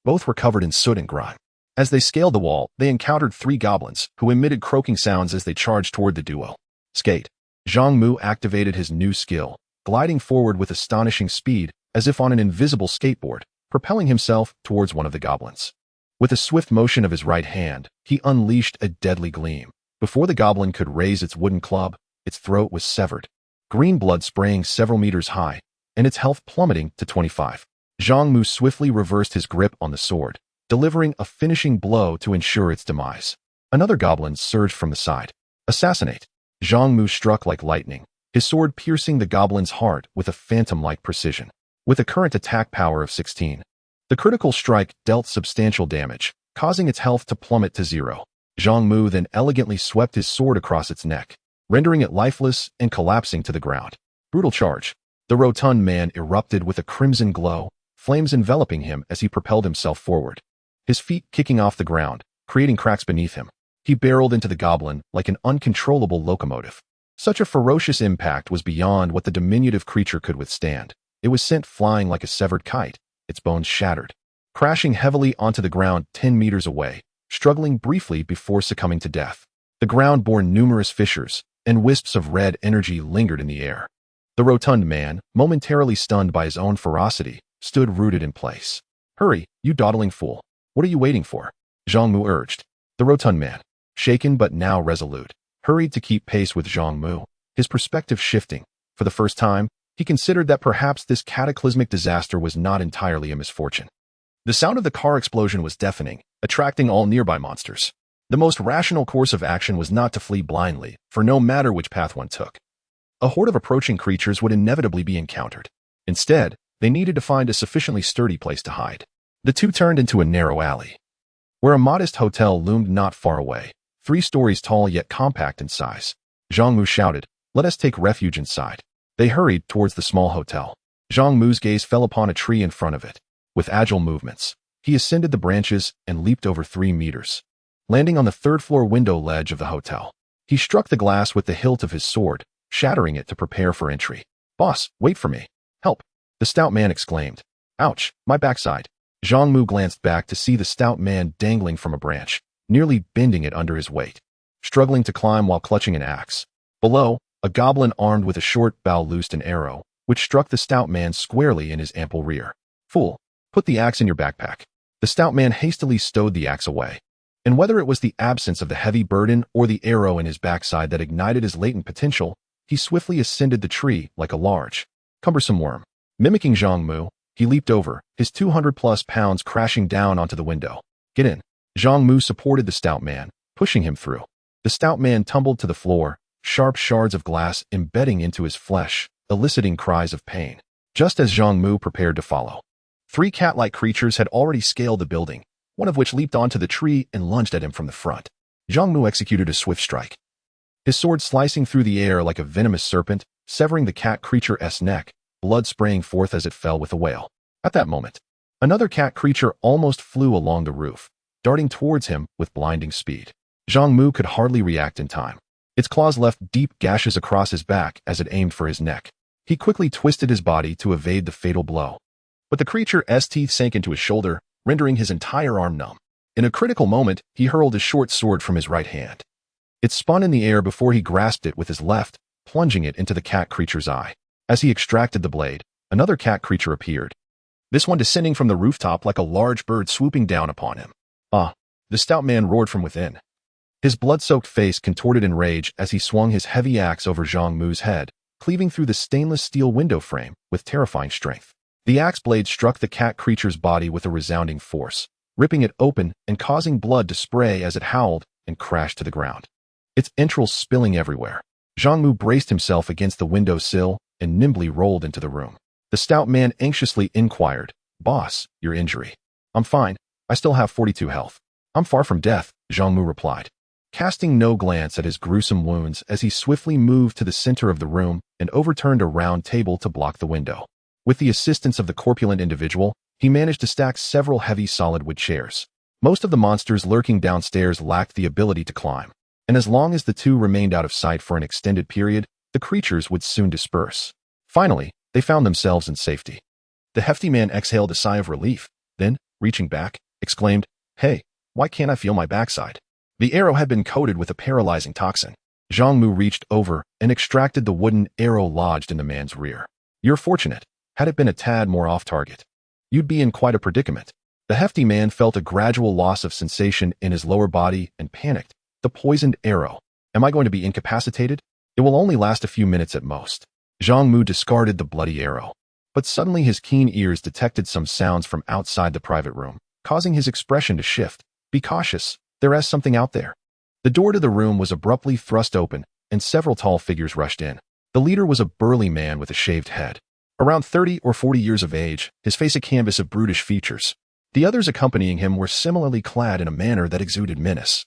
Both were covered in soot and grime. As they scaled the wall, they encountered 3 goblins, who emitted croaking sounds as they charged toward the duo. Skate. Zhang Mu activated his new skill, gliding forward with astonishing speed, as if on an invisible skateboard, propelling himself towards one of the goblins. With a swift motion of his right hand, he unleashed a deadly gleam. Before the goblin could raise its wooden club, its throat was severed, green blood spraying several meters high, and its health plummeting to 25. Zhang Mu swiftly reversed his grip on the sword, delivering a finishing blow to ensure its demise. Another goblin surged from the side. Assassinate. Zhang Mu struck like lightning, his sword piercing the goblin's heart with a phantom-like precision. With a current attack power of 16, the critical strike dealt substantial damage, causing its health to plummet to 0. Zhang Mu then elegantly swept his sword across its neck, rendering it lifeless and collapsing to the ground. Brutal charge. The rotund man erupted with a crimson glow, flames enveloping him as he propelled himself forward, his feet kicking off the ground, creating cracks beneath him. He barreled into the goblin like an uncontrollable locomotive. Such a ferocious impact was beyond what the diminutive creature could withstand. It was sent flying like a severed kite, its bones shattered, crashing heavily onto the ground 10 meters away, struggling briefly before succumbing to death. The ground bore numerous fissures, and wisps of red energy lingered in the air. The rotund man, momentarily stunned by his own ferocity, stood rooted in place. Hurry, you dawdling fool. What are you waiting for? Zhang Mu urged. The rotund man, shaken but now resolute, hurried to keep pace with Zhang Mu, his perspective shifting. For the first time, he considered that perhaps this cataclysmic disaster was not entirely a misfortune. The sound of the car explosion was deafening, attracting all nearby monsters. The most rational course of action was not to flee blindly, for no matter which path one took, a horde of approaching creatures would inevitably be encountered. Instead, they needed to find a sufficiently sturdy place to hide. The two turned into a narrow alley, where a modest hotel loomed not far away, 3 stories tall yet compact in size. Zhang Mu shouted, "Let us take refuge inside." They hurried towards the small hotel. Zhang Mu's gaze fell upon a tree in front of it. With agile movements, he ascended the branches and leaped over 3 meters, landing on the 3rd-floor window ledge of the hotel. He struck the glass with the hilt of his sword, shattering it to prepare for entry. "Boss, wait for me. Help!" the stout man exclaimed. "Ouch, my backside." Zhang Mu glanced back to see the stout man dangling from a branch, nearly bending it under his weight, struggling to climb while clutching an axe. Below, a goblin armed with a short bow loosed an arrow, which struck the stout man squarely in his ample rear. "Fool, put the axe in your backpack." The stout man hastily stowed the axe away. And whether it was the absence of the heavy burden or the arrow in his backside that ignited his latent potential, he swiftly ascended the tree like a large, cumbersome worm. Mimicking Zhang Mu, he leaped over, his 200-plus pounds crashing down onto the window. "Get in." Zhang Mu supported the stout man, pushing him through. The stout man tumbled to the floor, sharp shards of glass embedding into his flesh, eliciting cries of pain. Just as Zhang Mu prepared to follow, 3 cat-like creatures had already scaled the building, one of which leaped onto the tree and lunged at him from the front. Zhang Mu executed a swift strike, his sword slicing through the air like a venomous serpent, severing the cat creature's neck, blood spraying forth as it fell with a wail. At that moment, another cat creature almost flew along the roof, darting towards him with blinding speed. Zhang Mu could hardly react in time. Its claws left deep gashes across his back as it aimed for his neck. He quickly twisted his body to evade the fatal blow, but the creature's teeth sank into his shoulder, rendering his entire arm numb. In a critical moment, he hurled his short sword from his right hand. It spun in the air before he grasped it with his left, plunging it into the cat creature's eye. As he extracted the blade, another cat creature appeared, this one descending from the rooftop like a large bird swooping down upon him. "Ah!" the stout man roared from within. His blood-soaked face contorted in rage as he swung his heavy axe over Zhang Mu's head, cleaving through the stainless steel window frame with terrifying strength. The axe blade struck the cat creature's body with a resounding force, ripping it open and causing blood to spray as it howled, and crashed to the ground, its entrails spilling everywhere. Zhang Mu braced himself against the window sill and nimbly rolled into the room. The stout man anxiously inquired, "Boss, your injury?" "I'm fine. I still have 42 health." "I'm far from death," Zhang Mu replied, casting no glance at his gruesome wounds as he swiftly moved to the center of the room and overturned a round table to block the window. With the assistance of the corpulent individual, he managed to stack several heavy solid wood chairs. Most of the monsters lurking downstairs lacked the ability to climb, and as long as the two remained out of sight for an extended period, the creatures would soon disperse. Finally, they found themselves in safety. The hefty man exhaled a sigh of relief, then, reaching back, exclaimed, "Hey, why can't I feel my backside?" The arrow had been coated with a paralyzing toxin. Zhang Mu reached over and extracted the wooden arrow lodged in the man's rear. "You're fortunate. Had it been a tad more off-target, you'd be in quite a predicament." The hefty man felt a gradual loss of sensation in his lower body and panicked. "The poisoned arrow. Am I going to be incapacitated? It will only last a few minutes at most." Zhang Mu discarded the bloody arrow, but suddenly his keen ears detected some sounds from outside the private room, causing his expression to shift. "Be cautious, there is something out there." The door to the room was abruptly thrust open, and several tall figures rushed in. The leader was a burly man with a shaved head, around 30 or 40 years of age, his face a canvas of brutish features. The others accompanying him were similarly clad in a manner that exuded menace,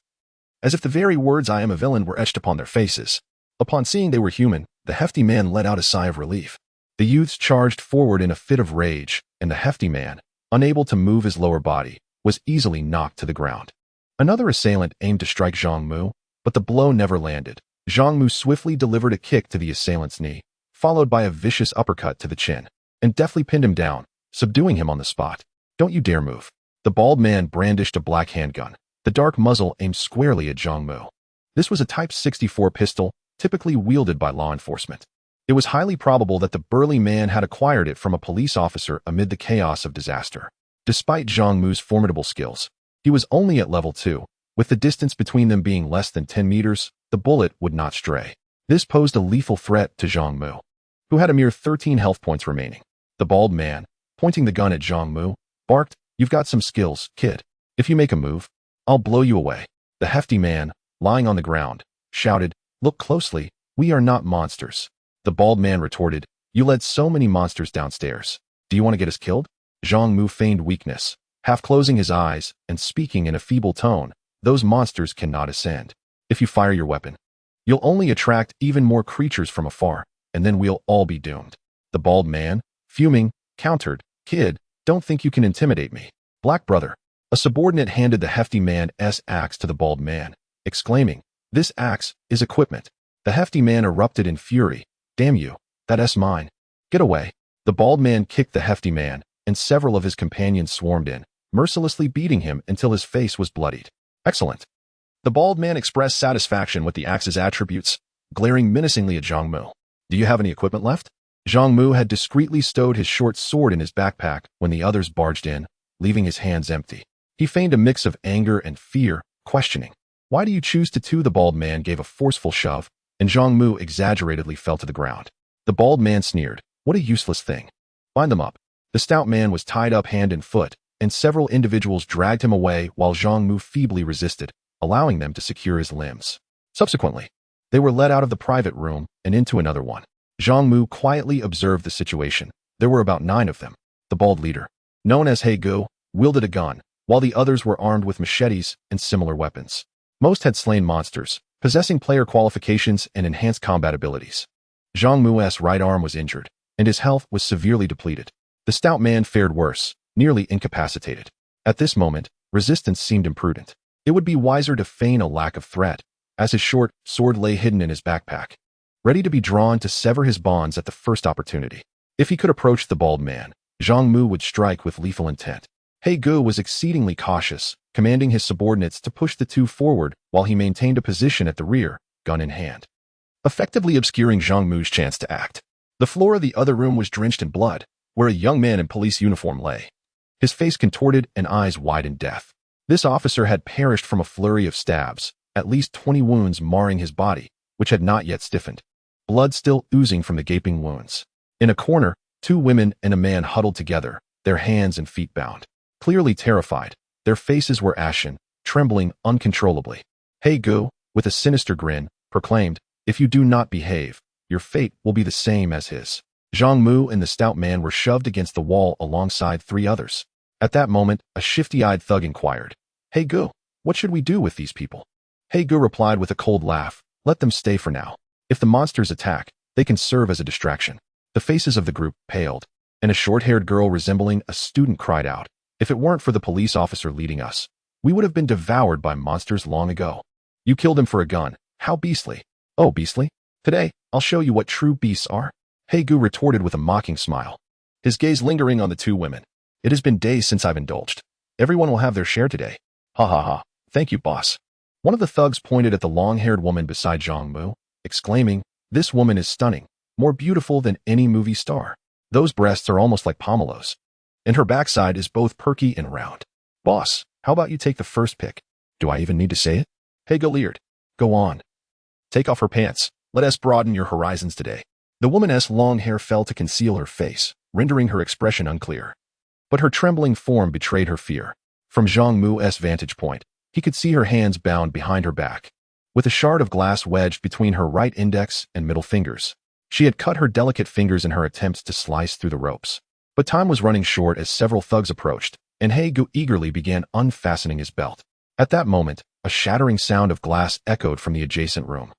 as if the very words "I am a villain" were etched upon their faces. Upon seeing they were human, the hefty man let out a sigh of relief. The youths charged forward in a fit of rage, and the hefty man, unable to move his lower body, was easily knocked to the ground. Another assailant aimed to strike Zhang Mu, but the blow never landed. Zhang Mu swiftly delivered a kick to the assailant's knee, followed by a vicious uppercut to the chin, and deftly pinned him down, subduing him on the spot. "Don't you dare move." The bald man brandished a black handgun, the dark muzzle aimed squarely at Zhang Mu. This was a Type 64 pistol, typically wielded by law enforcement. It was highly probable that the burly man had acquired it from a police officer amid the chaos of disaster. Despite Zhang Mu's formidable skills, he was only at level 2. With the distance between them being less than 10 meters, the bullet would not stray. This posed a lethal threat to Zhang Mu, who had a mere 13 health points remaining. The bald man, pointing the gun at Zhang Mu, barked, "You've got some skills, kid. If you make a move, I'll blow you away." The hefty man, lying on the ground, shouted, "Look closely, we are not monsters." The bald man retorted, "You led so many monsters downstairs. Do you want to get us killed?" Zhang Mu feigned weakness, half closing his eyes and speaking in a feeble tone, "Those monsters cannot ascend. If you fire your weapon, you'll only attract even more creatures from afar, and then we'll all be doomed." The bald man, fuming, countered, "Kid, don't think you can intimidate me." "Black brother." A subordinate handed the hefty man's axe to the bald man, exclaiming, "This axe is equipment." The hefty man erupted in fury, "Damn you, that's mine. Get away." The bald man kicked the hefty man, and several of his companions swarmed in, mercilessly beating him until his face was bloodied. "Excellent." The bald man expressed satisfaction with the axe's attributes, glaring menacingly at Zhang Mu. "Do you have any equipment left?" Zhang Mu had discreetly stowed his short sword in his backpack when the others barged in, leaving his hands empty. He feigned a mix of anger and fear, questioning, "Why do you choose to?" The bald man gave a forceful shove, and Zhang Mu exaggeratedly fell to the ground. The bald man sneered, "What a useless thing. Bind them up." The stout man was tied up hand and foot, and several individuals dragged him away while Zhang Mu feebly resisted, allowing them to secure his limbs. Subsequently, they were led out of the private room and into another one. Zhang Mu quietly observed the situation. There were about 9 of them. The bald leader, known as He Gu, wielded a gun, while the others were armed with machetes and similar weapons. Most had slain monsters, possessing player qualifications and enhanced combat abilities. Zhang Mu's right arm was injured, and his health was severely depleted. The stout man fared worse, nearly incapacitated. At this moment, resistance seemed imprudent. It would be wiser to feign a lack of threat, as his short sword lay hidden in his backpack, ready to be drawn to sever his bonds at the first opportunity. If he could approach the bald man, Zhang Mu would strike with lethal intent. He Gu was exceedingly cautious, commanding his subordinates to push the two forward while he maintained a position at the rear, gun in hand, effectively obscuring Zhang Mu's chance to act. The floor of the other room was drenched in blood, where a young man in police uniform lay, his face contorted and eyes wide in death. This officer had perished from a flurry of stabs, at least 20 wounds marring his body, which had not yet stiffened, blood still oozing from the gaping wounds. In a corner, 2 women and a man huddled together, their hands and feet bound. Clearly terrified, their faces were ashen, trembling uncontrollably. He Gu, with a sinister grin, proclaimed, "If you do not behave, your fate will be the same as his." Zhang Mu and the stout man were shoved against the wall alongside 3 others. At that moment, a shifty-eyed thug inquired, "He Gu, what should we do with these people?" He Gu replied with a cold laugh, "Let them stay for now. If the monsters attack, they can serve as a distraction." The faces of the group paled, and a short-haired girl resembling a student cried out, "If it weren't for the police officer leading us, we would have been devoured by monsters long ago. You killed him for a gun. How beastly." "Oh, beastly? Today, I'll show you what true beasts are." He Gu retorted with a mocking smile, his gaze lingering on the 2 women. "It has been days since I've indulged. Everyone will have their share today." "Ha ha ha. Thank you, boss." One of the thugs pointed at the long-haired woman beside Zhang Mu, exclaiming, "This woman is stunning, more beautiful than any movie star. Those breasts are almost like pomelos. And her backside is both perky and round. Boss, how about you take the first pick?" "Do I even need to say it?" He Gu leered. "Go on. Take off her pants. Let us broaden your horizons today." The woman's long hair fell to conceal her face, rendering her expression unclear. But her trembling form betrayed her fear. From Zhang Mu's vantage point, he could see her hands bound behind her back, with a shard of glass wedged between her right index and middle fingers. She had cut her delicate fingers in her attempts to slice through the ropes. But time was running short as several thugs approached, and He Gu eagerly began unfastening his belt. At that moment, a shattering sound of glass echoed from the adjacent room,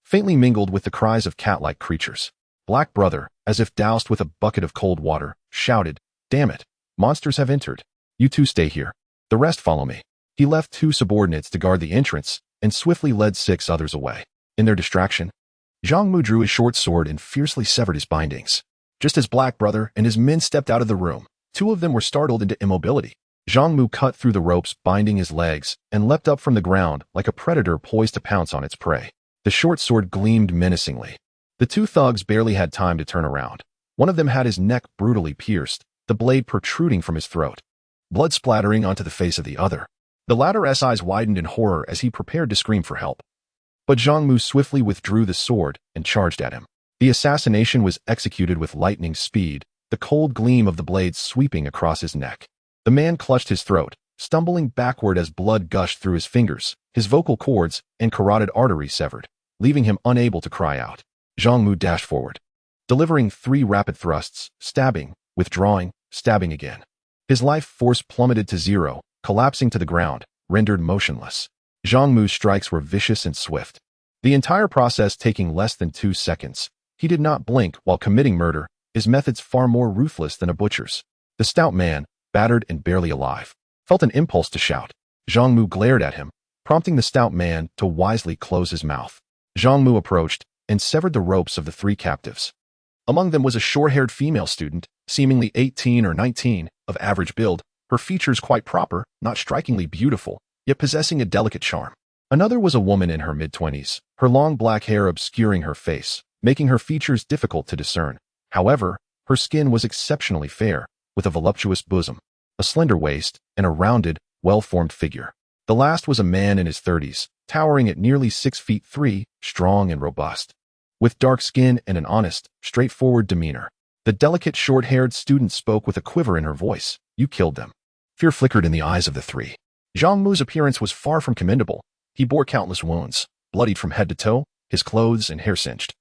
faintly mingled with the cries of cat-like creatures. Black Brother, as if doused with a bucket of cold water, shouted, "Damn it, monsters have entered. You 2 stay here. The rest follow me." He left 2 subordinates to guard the entrance and swiftly led 6 others away. In their distraction, Zhang Mu drew his short sword and fiercely severed his bindings. Just as Black Brother and his men stepped out of the room, 2 of them were startled into immobility. Zhang Mu cut through the ropes binding his legs and leapt up from the ground like a predator poised to pounce on its prey. The short sword gleamed menacingly. The 2 thugs barely had time to turn around. One of them had his neck brutally pierced, the blade protruding from his throat, blood splattering onto the face of the other. The latter's eyes widened in horror as he prepared to scream for help. But Zhang Mu swiftly withdrew the sword and charged at him. The assassination was executed with lightning speed, the cold gleam of the blade sweeping across his neck. The man clutched his throat, stumbling backward as blood gushed through his fingers, his vocal cords and carotid arteries severed, leaving him unable to cry out. Zhang Mu dashed forward, delivering 3 rapid thrusts, stabbing, withdrawing, stabbing again. His life force plummeted to 0, collapsing to the ground, rendered motionless. Zhang Mu's strikes were vicious and swift, the entire process taking less than 2 seconds. He did not blink while committing murder, his methods far more ruthless than a butcher's. The stout man, battered and barely alive, felt an impulse to shout. Zhang Mu glared at him, prompting the stout man to wisely close his mouth. Zhang Mu approached and severed the ropes of the 3 captives. Among them was a short-haired female student, seemingly 18 or 19, of average build, her features quite proper, not strikingly beautiful, yet possessing a delicate charm. Another was a woman in her mid-20s, her long black hair obscuring her face, making her features difficult to discern. However, her skin was exceptionally fair, with a voluptuous bosom, a slender waist, and a rounded, well-formed figure. The last was a man in his 30s, towering at nearly 6 feet 3, strong and robust, with dark skin and an honest, straightforward demeanor. The delicate short-haired student spoke with a quiver in her voice. "You killed them." Fear flickered in the eyes of the 3. Zhang Mu's appearance was far from commendable. He bore countless wounds, bloodied from head to toe, his clothes and hair singed,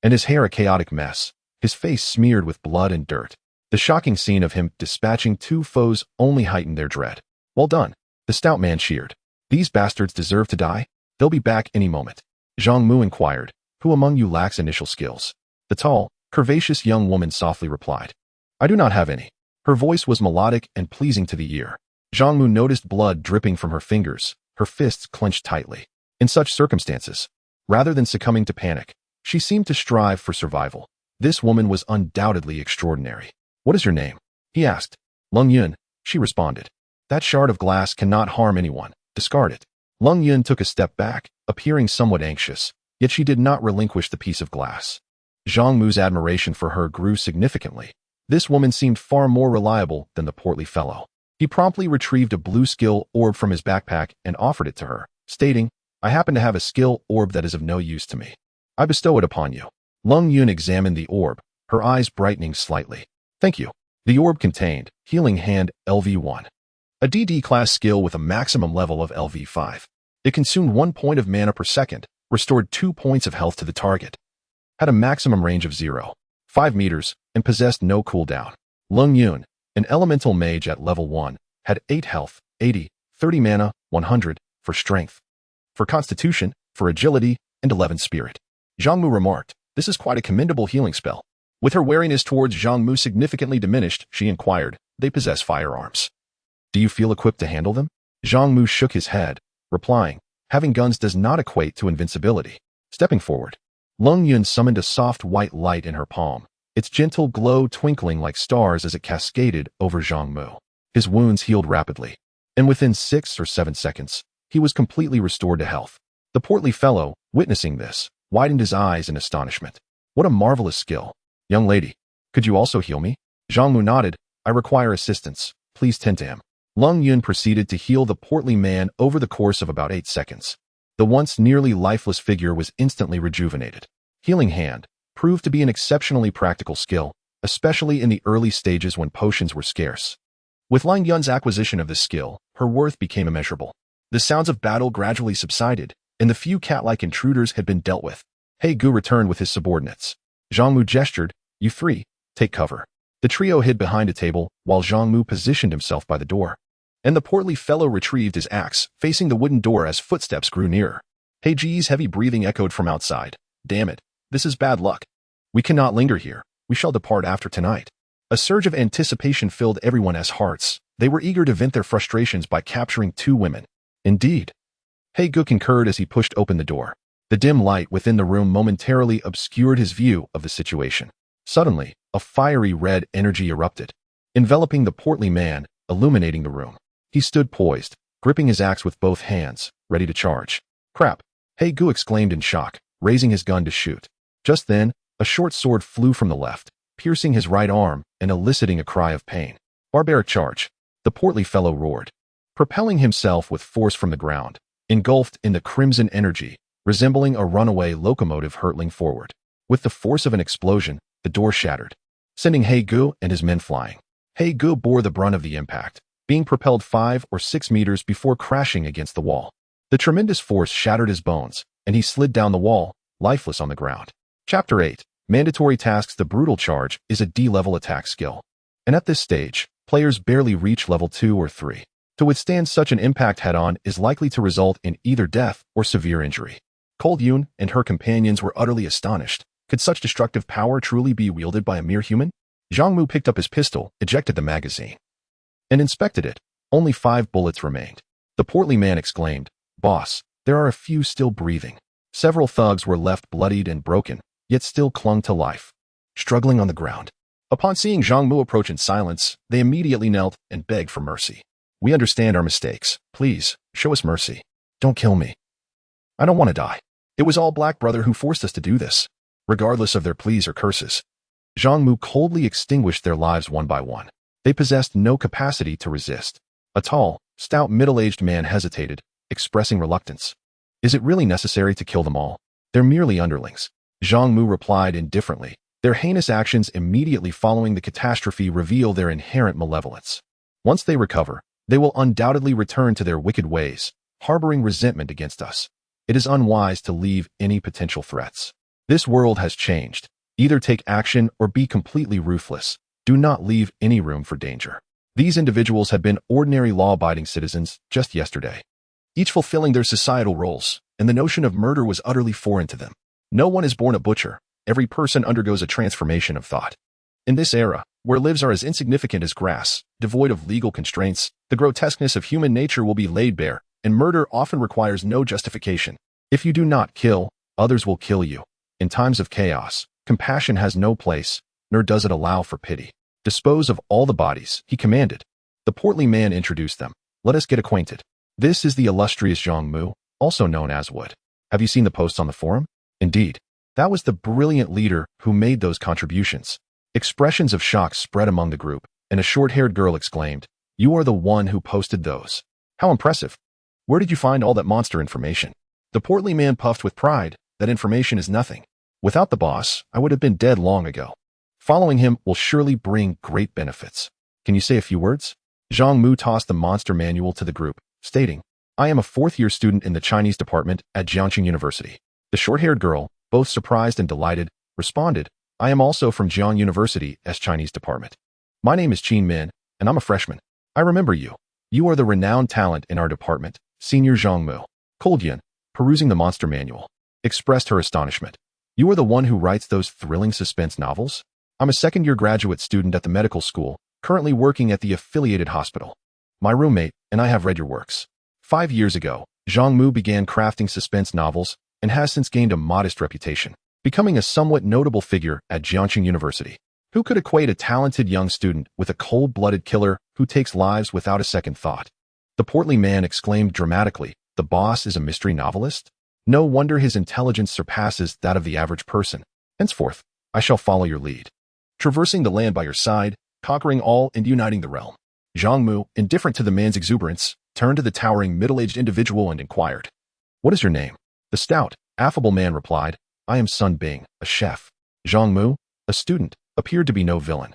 and his hair a chaotic mess, his face smeared with blood and dirt. The shocking scene of him dispatching 2 foes only heightened their dread. "Well done," the stout man cheered. "These bastards deserve to die. They'll be back any moment." Zhang Mu inquired, "Who among you lacks initial skills?" The tall, curvaceous young woman softly replied, "I do not have any." Her voice was melodic and pleasing to the ear. Zhang Mu noticed blood dripping from her fingers, her fists clenched tightly. In such circumstances, rather than succumbing to panic, she seemed to strive for survival. This woman was undoubtedly extraordinary. "What is your name?" he asked. "Lung Yun," she responded. "That shard of glass cannot harm anyone. Discard it." Lung Yun took a step back, appearing somewhat anxious, yet she did not relinquish the piece of glass. Zhang Mu's admiration for her grew significantly. This woman seemed far more reliable than the portly fellow. He promptly retrieved a blue skill orb from his backpack and offered it to her, stating, "I happen to have a skill orb that is of no use to me. I bestow it upon you." Lung Yun examined the orb, her eyes brightening slightly. "Thank you." The orb contained Healing Hand LV1, a DD class skill with a maximum level of LV5. It consumed 1 point of mana per second, restored 2 points of health to the target, had a maximum range of 0.5 meters, and possessed no cooldown. Lung Yun, an elemental mage at level 1, had 8 health, 80, 30 mana, 100, for strength, for constitution, for agility, and 11 spirit. Zhang Mu remarked, "This is quite a commendable healing spell." With her wariness towards Zhang Mu significantly diminished, she inquired, "They possess firearms. Do you feel equipped to handle them?" Zhang Mu shook his head, replying, "Having guns does not equate to invincibility." Stepping forward, Lung Yun summoned a soft white light in her palm, its gentle glow twinkling like stars as it cascaded over Zhang Mu. His wounds healed rapidly, and within 6 or 7 seconds, he was completely restored to health. The portly fellow, witnessing this, widened his eyes in astonishment. "What a marvelous skill. Young lady, could you also heal me?" Zhang Mu nodded. "I require assistance. Please tend to him." Lung Yun proceeded to heal the portly man over the course of about 8 seconds. The once nearly lifeless figure was instantly rejuvenated. Healing Hand proved to be an exceptionally practical skill, especially in the early stages when potions were scarce. With Lung Yun's acquisition of this skill, her worth became immeasurable. The sounds of battle gradually subsided, and the few cat-like intruders had been dealt with. He Gu returned with his subordinates. Zhang Mu gestured, "You three, take cover." The trio hid behind a table, while Zhang Mu positioned himself by the door. And the portly fellow retrieved his axe, facing the wooden door as footsteps grew nearer. He Ji's heavy breathing echoed from outside. "Damn it, this is bad luck. We cannot linger here. We shall depart after tonight." A surge of anticipation filled everyone's hearts. They were eager to vent their frustrations by capturing 2 women. Indeed. He Gu concurred as he pushed open the door. The dim light within the room momentarily obscured his view of the situation. Suddenly, a fiery red energy erupted, enveloping the portly man, illuminating the room. He stood poised, gripping his axe with both hands, ready to charge. "Crap!" He Gu exclaimed in shock, raising his gun to shoot. Just then, a short sword flew from the left, piercing his right arm and eliciting a cry of pain. "Barbaric charge!" The portly fellow roared, propelling himself with force from the ground, engulfed in the crimson energy, resembling a runaway locomotive hurtling forward. With the force of an explosion, the door shattered, sending He Gu and his men flying. He Gu bore the brunt of the impact, being propelled 5 or 6 meters before crashing against the wall. The tremendous force shattered his bones, and he slid down the wall, lifeless on the ground. Chapter 8. Mandatory Tasks. The Brutal Charge is a D-level attack skill, and at this stage, players barely reach level 2 or 3. To withstand such an impact head-on is likely to result in either death or severe injury. Cold Yun and her companions were utterly astonished. Could such destructive power truly be wielded by a mere human? Zhang Mu picked up his pistol, ejected the magazine, and inspected it. Only 5 bullets remained. The portly man exclaimed, "Boss, there are a few still breathing." Several thugs were left bloodied and broken, yet still clung to life, struggling on the ground. Upon seeing Zhang Mu approach in silence, they immediately knelt and begged for mercy. "We understand our mistakes. Please, show us mercy. Don't kill me. I don't want to die. It was all Black Brother who forced us to do this." Regardless of their pleas or curses, Zhang Mu coldly extinguished their lives one by one. They possessed no capacity to resist. A tall, stout middle-aged man hesitated, expressing reluctance. "Is it really necessary to kill them all? They're merely underlings." Zhang Mu replied indifferently. Their heinous actions immediately following the catastrophe reveal their inherent malevolence. Once they recover, they will undoubtedly return to their wicked ways, harboring resentment against us. It is unwise to leave any potential threats. This world has changed. Either take action or be completely ruthless. Do not leave any room for danger. These individuals had been ordinary law-abiding citizens just yesterday, each fulfilling their societal roles, and the notion of murder was utterly foreign to them. No one is born a butcher. Every person undergoes a transformation of thought. In this era, where lives are as insignificant as grass, devoid of legal constraints, the grotesqueness of human nature will be laid bare, and murder often requires no justification. If you do not kill, others will kill you. In times of chaos, compassion has no place, nor does it allow for pity. "Dispose of all the bodies," he commanded. The portly man introduced them. "Let us get acquainted. This is the illustrious Zhang Mu, also known as Wood. Have you seen the posts on the forum?" Indeed, that was the brilliant leader who made those contributions. Expressions of shock spread among the group, and a short-haired girl exclaimed, "You are the one who posted those. How impressive. Where did you find all that monster information?" The portly man puffed with pride. "That information is nothing. Without the boss, I would have been dead long ago. Following him will surely bring great benefits. Can you say a few words?" Zhang Mu tossed the monster manual to the group, stating, I am a fourth-year student in the Chinese department at Jiangxing University. The short-haired girl, both surprised and delighted, responded, I am also from Jiang University's Chinese department. My name is Qin Min, and I'm a freshman. I remember you. You are the renowned talent in our department, Senior Zhang Mu. Koldyan, perusing the monster manual, expressed her astonishment. You are the one who writes those thrilling suspense novels? I'm a second-year graduate student at the medical school, currently working at the affiliated hospital. My roommate and I have read your works. 5 years ago, Zhang Mu began crafting suspense novels and has since gained a modest reputation, becoming a somewhat notable figure at Jiangxing University. Who could equate a talented young student with a cold-blooded killer who takes lives without a second thought? The portly man exclaimed dramatically, the boss is a mystery novelist? No wonder his intelligence surpasses that of the average person. Henceforth, I shall follow your lead. Traversing the land by your side, conquering all and uniting the realm. Zhang Mu, indifferent to the man's exuberance, turned to the towering middle-aged individual and inquired, What is your name? The stout, affable man replied, I am Sun Bing, a chef. Zhang Mu, a student, appeared to be no villain,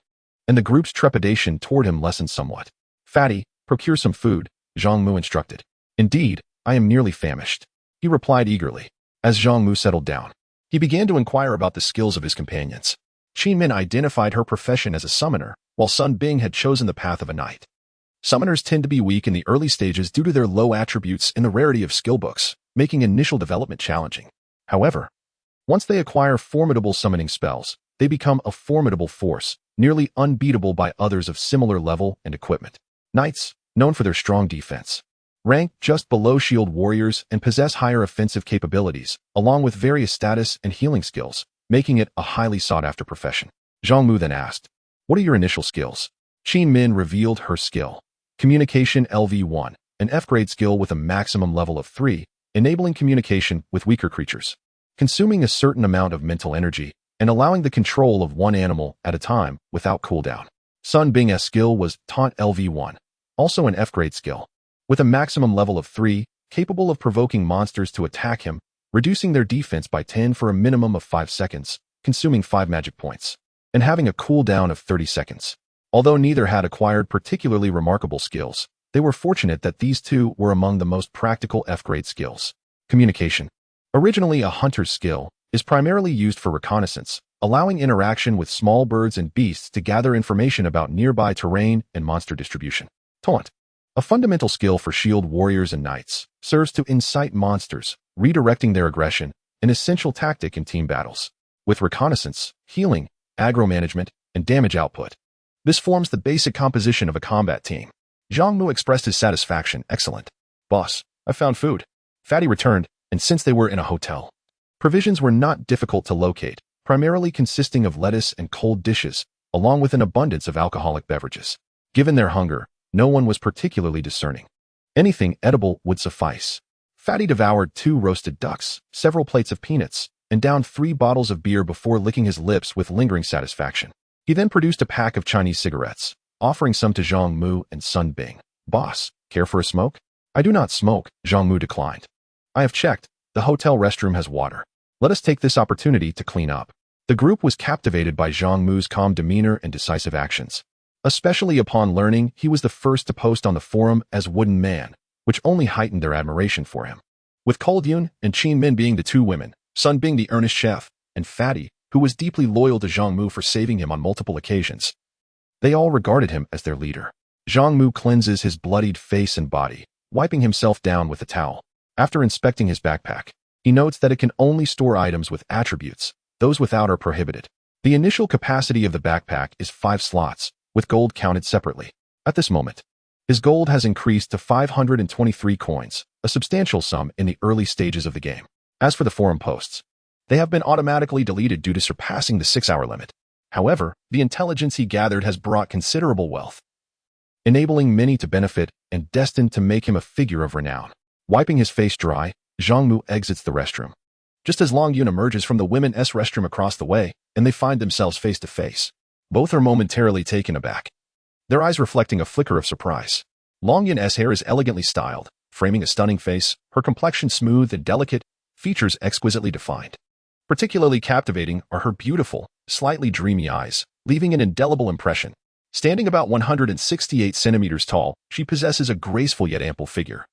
and the group's trepidation toward him lessened somewhat. Fatty, procure some food, Zhang Mu instructed. Indeed, I am nearly famished, he replied eagerly. As Zhang Mu settled down, he began to inquire about the skills of his companions. Qin Min identified her profession as a summoner, while Sun Bing had chosen the path of a knight. Summoners tend to be weak in the early stages due to their low attributes and the rarity of skill books, making initial development challenging. However, once they acquire formidable summoning spells, they become a formidable force, nearly unbeatable by others of similar level and equipment. Knights, known for their strong defense, rank just below shield warriors and possess higher offensive capabilities, along with various status and healing skills, making it a highly sought-after profession. Zhang Mu then asked, What are your initial skills? Qin Min revealed her skill. Communication LV1, an F-grade skill with a maximum level of 3, enabling communication with weaker creatures, consuming a certain amount of mental energy, and allowing the control of one animal at a time without cooldown. Sun Bing's skill was Taunt LV1, also an F-grade skill, with a maximum level of 3, capable of provoking monsters to attack him, reducing their defense by 10 for a minimum of 5 seconds, consuming 5 magic points, and having a cooldown of 30 seconds. Although neither had acquired particularly remarkable skills, they were fortunate that these two were among the most practical F-grade skills. Communication, originally a hunter's skill, is primarily used for reconnaissance, allowing interaction with small birds and beasts to gather information about nearby terrain and monster distribution. Taunt, a fundamental skill for shield warriors and knights, serves to incite monsters, redirecting their aggression, an essential tactic in team battles. With reconnaissance, healing, aggro management, and damage output, this forms the basic composition of a combat team. Zhang Mu expressed his satisfaction. Excellent. Boss, I found food. Fatty returned, and since they were in a hotel, provisions were not difficult to locate, primarily consisting of lettuce and cold dishes, along with an abundance of alcoholic beverages. Given their hunger, no one was particularly discerning. Anything edible would suffice. Fatty devoured 2 roasted ducks, several plates of peanuts, and downed 3 bottles of beer before licking his lips with lingering satisfaction. He then produced a pack of Chinese cigarettes, offering some to Zhang Mu and Sun Bing. Boss, care for a smoke? I do not smoke, Zhang Mu declined. I have checked. The hotel restroom has water. Let us take this opportunity to clean up. The group was captivated by Zhang Mu's calm demeanor and decisive actions, especially upon learning he was the first to post on the forum as Wooden Man, which only heightened their admiration for him. With Koldyan and Qin Min being the 2 women, Sun Bing the earnest chef, and Fatty, who was deeply loyal to Zhang Mu for saving him on multiple occasions, they all regarded him as their leader. Zhang Mu cleanses his bloodied face and body, wiping himself down with a towel. After inspecting his backpack, he notes that it can only store items with attributes. Those without are prohibited. The initial capacity of the backpack is 5 slots, with gold counted separately. At this moment, his gold has increased to 523 coins, a substantial sum in the early stages of the game. As for the forum posts, they have been automatically deleted due to surpassing the 6-hour limit. However, the intelligence he gathered has brought considerable wealth, enabling many to benefit and destined to make him a figure of renown. Wiping his face dry, Zhang Mu exits the restroom. Just as Long Yun emerges from the women's restroom across the way, and they find themselves face to face. Both are momentarily taken aback, their eyes reflecting a flicker of surprise. Long Yun's hair is elegantly styled, framing a stunning face, her complexion smooth and delicate, features exquisitely defined. Particularly captivating are her beautiful, slightly dreamy eyes, leaving an indelible impression. Standing about 168 centimeters tall, she possesses a graceful yet ample figure.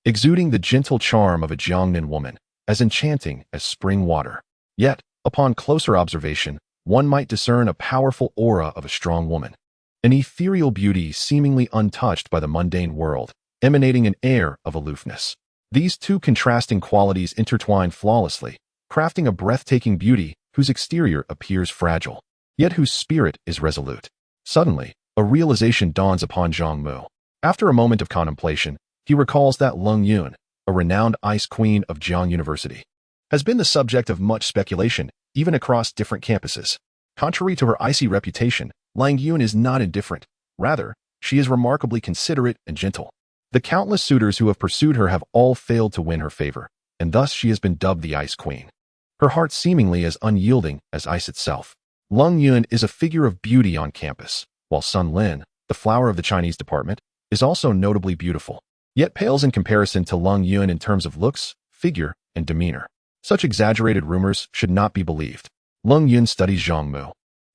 exuding the gentle charm of a Jiangnan woman, as enchanting as spring water. Yet, upon closer observation, one might discern a powerful aura of a strong woman, an ethereal beauty seemingly untouched by the mundane world, emanating an air of aloofness. These two contrasting qualities intertwine flawlessly, crafting a breathtaking beauty whose exterior appears fragile, yet whose spirit is resolute. Suddenly, a realization dawns upon Zhang Mu. After a moment of contemplation, he recalls that Leng Yun, a renowned ice queen of Jiang University, has been the subject of much speculation, even across different campuses. Contrary to her icy reputation, Leng Yun is not indifferent. Rather, she is remarkably considerate and gentle. The countless suitors who have pursued her have all failed to win her favor, and thus she has been dubbed the Ice Queen. Her heart seemingly as unyielding as ice itself. Leng Yun is a figure of beauty on campus, while Sun Lin, the flower of the Chinese department, is also notably beautiful, yet pales in comparison to Leng Yun in terms of looks, figure, and demeanor. Such exaggerated rumors should not be believed. Leng Yun studies Zhang Mu,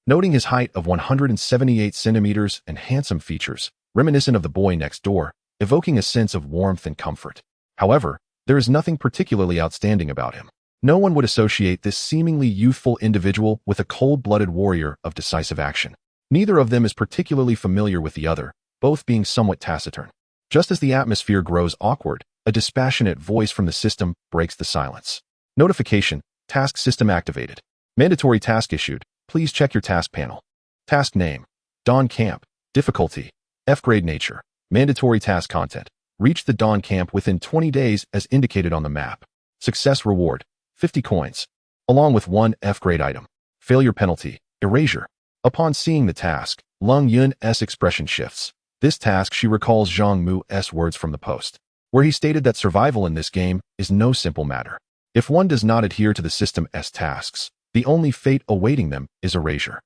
noting his height of 178 centimeters and handsome features, reminiscent of the boy next door, evoking a sense of warmth and comfort. However, there is nothing particularly outstanding about him. No one would associate this seemingly youthful individual with a cold-blooded warrior of decisive action. Neither of them is particularly familiar with the other, both being somewhat taciturn. Just as the atmosphere grows awkward, a dispassionate voice from the system breaks the silence. Notification: task system activated. Mandatory task issued. Please check your task panel. Task name: Dawn Camp. Difficulty: F-grade nature. Mandatory task content: reach the Dawn Camp within 20 days as indicated on the map. Success reward: 50 coins, along with one F-grade item. Failure penalty: erasure. Upon seeing the task, Leng Yun's expression shifts. This task she recalls Zhang Mu's words from the post, where he stated that survival in this game is no simple matter. If one does not adhere to the system's tasks, the only fate awaiting them is erasure.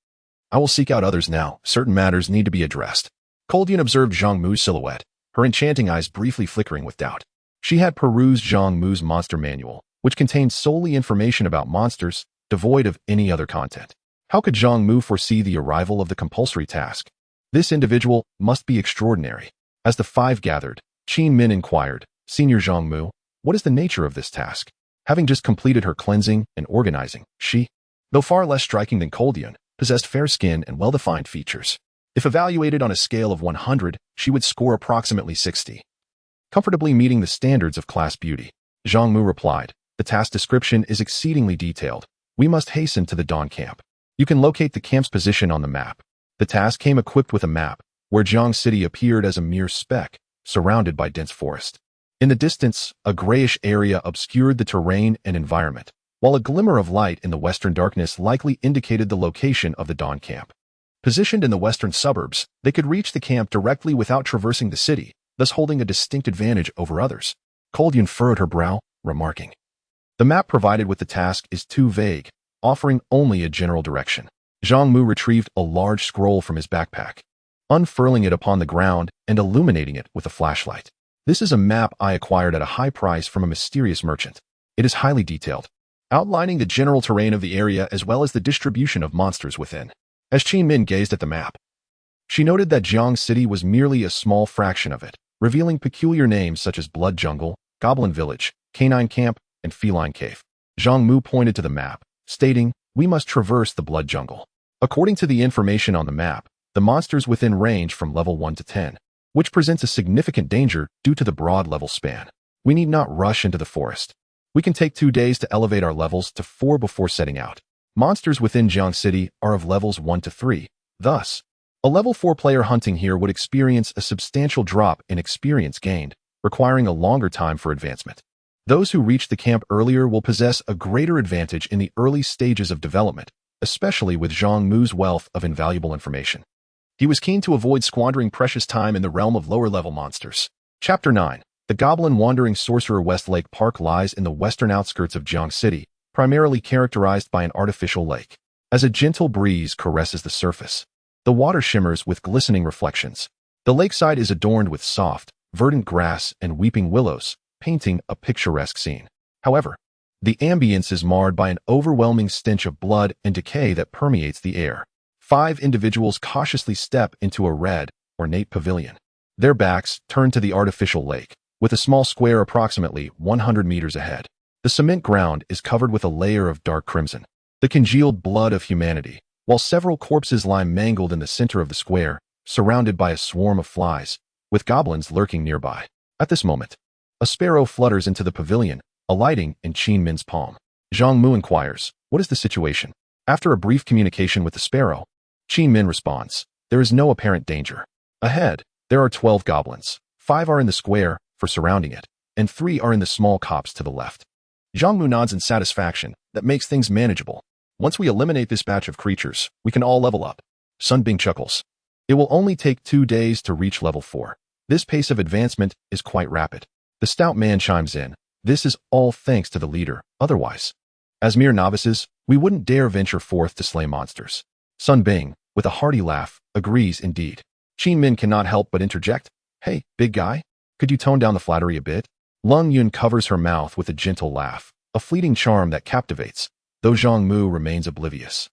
I will seek out others now. Certain matters need to be addressed. Koldian observed Zhang Mu's silhouette, her enchanting eyes briefly flickering with doubt. She had perused Zhang Mu's monster manual, which contained solely information about monsters, devoid of any other content. How could Zhang Mu foresee the arrival of the compulsory task? This individual must be extraordinary. As the five gathered, Qin Min inquired, "Senior Zhang Mu, what is the nature of this task?" Having just completed her cleansing and organizing, she, though far less striking than Koldian, possessed fair skin and well-defined features. If evaluated on a scale of 100, she would score approximately 60, comfortably meeting the standards of class beauty. Zhang Mu replied, "The task description is exceedingly detailed. We must hasten to the Dawn Camp. You can locate the camp's position on the map." The task came equipped with a map, where Jiang City appeared as a mere speck, surrounded by dense forest. In the distance, a grayish area obscured the terrain and environment, while a glimmer of light in the western darkness likely indicated the location of the Dawn Camp. Positioned in the western suburbs, they could reach the camp directly without traversing the city, thus holding a distinct advantage over others. Koldian furrowed her brow, remarking, "The map provided with the task is too vague, offering only a general direction." Zhang Mu retrieved a large scroll from his backpack, unfurling it upon the ground and illuminating it with a flashlight. "This is a map I acquired at a high price from a mysterious merchant. It is highly detailed, outlining the general terrain of the area as well as the distribution of monsters within." As Qin Min gazed at the map, she noted that Jiang City was merely a small fraction of it, revealing peculiar names such as Blood Jungle, Goblin Village, Canine Camp, and Feline Cave. Zhang Mu pointed to the map, stating, "We must traverse the Blood Jungle." According to the information on the map, the monsters within range from level 1 to 10, which presents a significant danger due to the broad level span. We need not rush into the forest. We can take 2 days to elevate our levels to 4 before setting out. Monsters within Jiang City are of levels 1 to 3. Thus, a level 4 player hunting here would experience a substantial drop in experience gained, requiring a longer time for advancement. Those who reach the camp earlier will possess a greater advantage in the early stages of development, especially with Zhang Mu's wealth of invaluable information. He was keen to avoid squandering precious time in the realm of lower-level monsters. Chapter 9. The Goblin Wandering Sorcerer. Westlake Park lies in the western outskirts of Jiang City, primarily characterized by an artificial lake. As a gentle breeze caresses the surface, the water shimmers with glistening reflections. The lakeside is adorned with soft, verdant grass and weeping willows, painting a picturesque scene. However, the ambience is marred by an overwhelming stench of blood and decay that permeates the air. 5 individuals cautiously step into a red, ornate pavilion. Their backs turned to the artificial lake, with a small square approximately 100 meters ahead. The cement ground is covered with a layer of dark crimson, the congealed blood of humanity, while several corpses lie mangled in the center of the square, surrounded by a swarm of flies, with goblins lurking nearby. At this moment, a sparrow flutters into the pavilion, alighting in Qin Min's palm. Zhang Mu inquires, "What is the situation?" After a brief communication with the sparrow, Qin Min responds, "There is no apparent danger. Ahead, there are 12 goblins. 5 are in the square, for surrounding it, and 3 are in the small copse to the left." Zhang Mu nods in satisfaction. That makes things manageable. Once we eliminate this batch of creatures, we can all level up. Sun Bing chuckles. It will only take 2 days to reach level 4. This pace of advancement is quite rapid. The stout man chimes in. This is all thanks to the leader. Otherwise, as mere novices, we wouldn't dare venture forth to slay monsters. Sun Bing, with a hearty laugh, agrees indeed. Qin Min cannot help but interject. "Hey, big guy, could you tone down the flattery a bit?" Lung Yun covers her mouth with a gentle laugh, a fleeting charm that captivates, though Zhang Mu remains oblivious.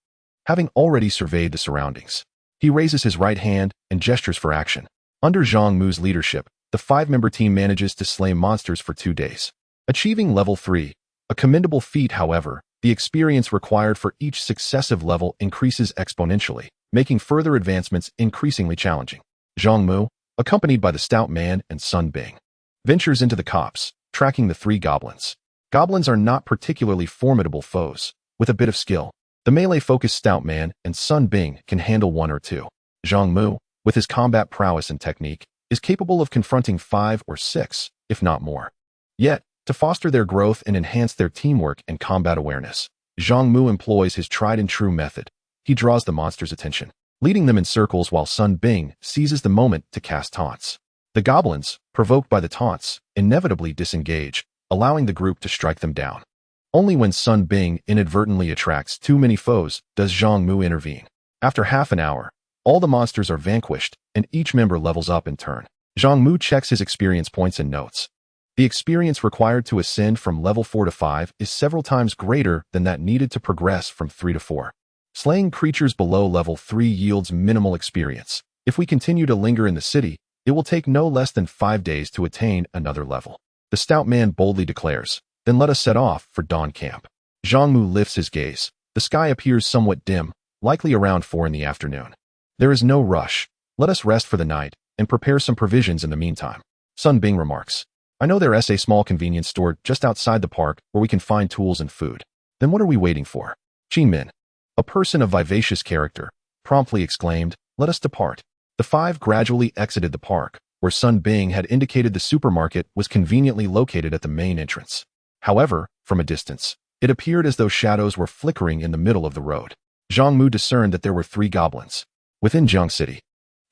Having already surveyed the surroundings, he raises his right hand and gestures for action. Under Zhang Mu's leadership, the 5-member team manages to slay monsters for 2 days, achieving level 3. A commendable feat, however, the experience required for each successive level increases exponentially, making further advancements increasingly challenging. Zhang Mu, accompanied by the stout man and Sun Bing, ventures into the copse, tracking the 3 goblins. Goblins are not particularly formidable foes. With a bit of skill, the melee-focused stout man and Sun Bing can handle 1 or 2. Zhang Mu, with his combat prowess and technique, is capable of confronting 5 or 6, if not more. Yet, to foster their growth and enhance their teamwork and combat awareness, Zhang Mu employs his tried-and-true method. He draws the monster's attention, leading them in circles while Sun Bing seizes the moment to cast taunts. The goblins, provoked by the taunts, inevitably disengage, allowing the group to strike them down. Only when Sun Bing inadvertently attracts too many foes does Zhang Mu intervene. After half an hour, all the monsters are vanquished, and each member levels up in turn. Zhang Mu checks his experience points and notes. The experience required to ascend from level 4 to 5 is several times greater than that needed to progress from 3 to 4. Slaying creatures below level 3 yields minimal experience. If we continue to linger in the city, it will take no less than 5 days to attain another level. The stout man boldly declares, "Then let us set off for Dawn Camp." Zhang Mu lifts his gaze. The sky appears somewhat dim, likely around 4 in the afternoon. There is no rush. Let us rest for the night and prepare some provisions in the meantime. Sun Bing remarks, "I know there is a small convenience store just outside the park where we can find tools and food." Then what are we waiting for? Qin Min, a person of vivacious character, promptly exclaimed, "Let us depart." The 5 gradually exited the park, where Sun Bing had indicated the supermarket was conveniently located at the main entrance. However, from a distance, it appeared as though shadows were flickering in the middle of the road. Zhang Mu discerned that there were 3 goblins. Within Jiang City,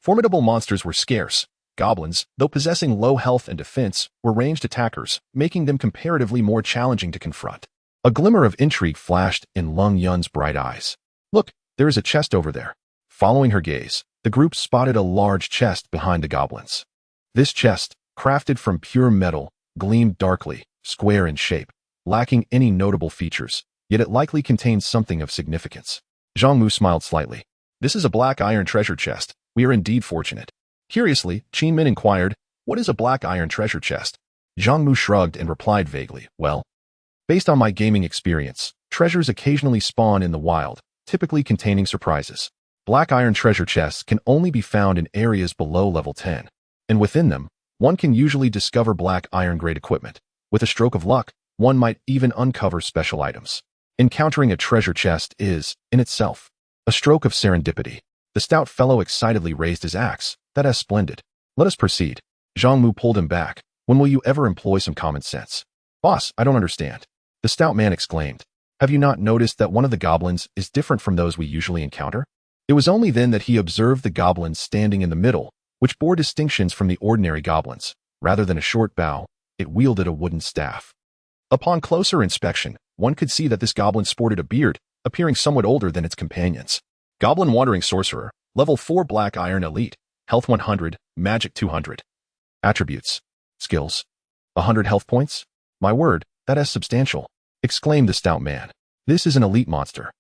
formidable monsters were scarce. Goblins, though possessing low health and defense, were ranged attackers, making them comparatively more challenging to confront. A glimmer of intrigue flashed in Lung Yun's bright eyes. "Look, there is a chest over there." Following her gaze, the group spotted a large chest behind the goblins. This chest, crafted from pure metal, gleamed darkly, square in shape, lacking any notable features, yet it likely contained something of significance. Zhang Mu smiled slightly. "This is a black iron treasure chest. We are indeed fortunate." Curiously, Qin Min inquired, "What is a black iron treasure chest?" Zhang Mu shrugged and replied vaguely, "Well, based on my gaming experience, treasures occasionally spawn in the wild, typically containing surprises. Black iron treasure chests can only be found in areas below level 10, and within them, one can usually discover black iron-grade equipment. With a stroke of luck, one might even uncover special items. Encountering a treasure chest is, in itself, a stroke of serendipity." The stout fellow excitedly raised his axe. "That is splendid. Let us proceed." Zhang Mu pulled him back. "When will you ever employ some common sense?" "Boss, I don't understand." The stout man exclaimed. "Have you not noticed that one of the goblins is different from those we usually encounter?" It was only then that he observed the goblin standing in the middle, which bore distinctions from the ordinary goblins. Rather than a short bow, it wielded a wooden staff. Upon closer inspection, one could see that this goblin sported a beard, appearing somewhat older than its companions. Goblin Wandering Sorcerer, level 4 Black Iron Elite, health 100, magic 200. Attributes. Skills. 100 health points? My word, that is substantial, exclaimed the stout man. This is an elite monster.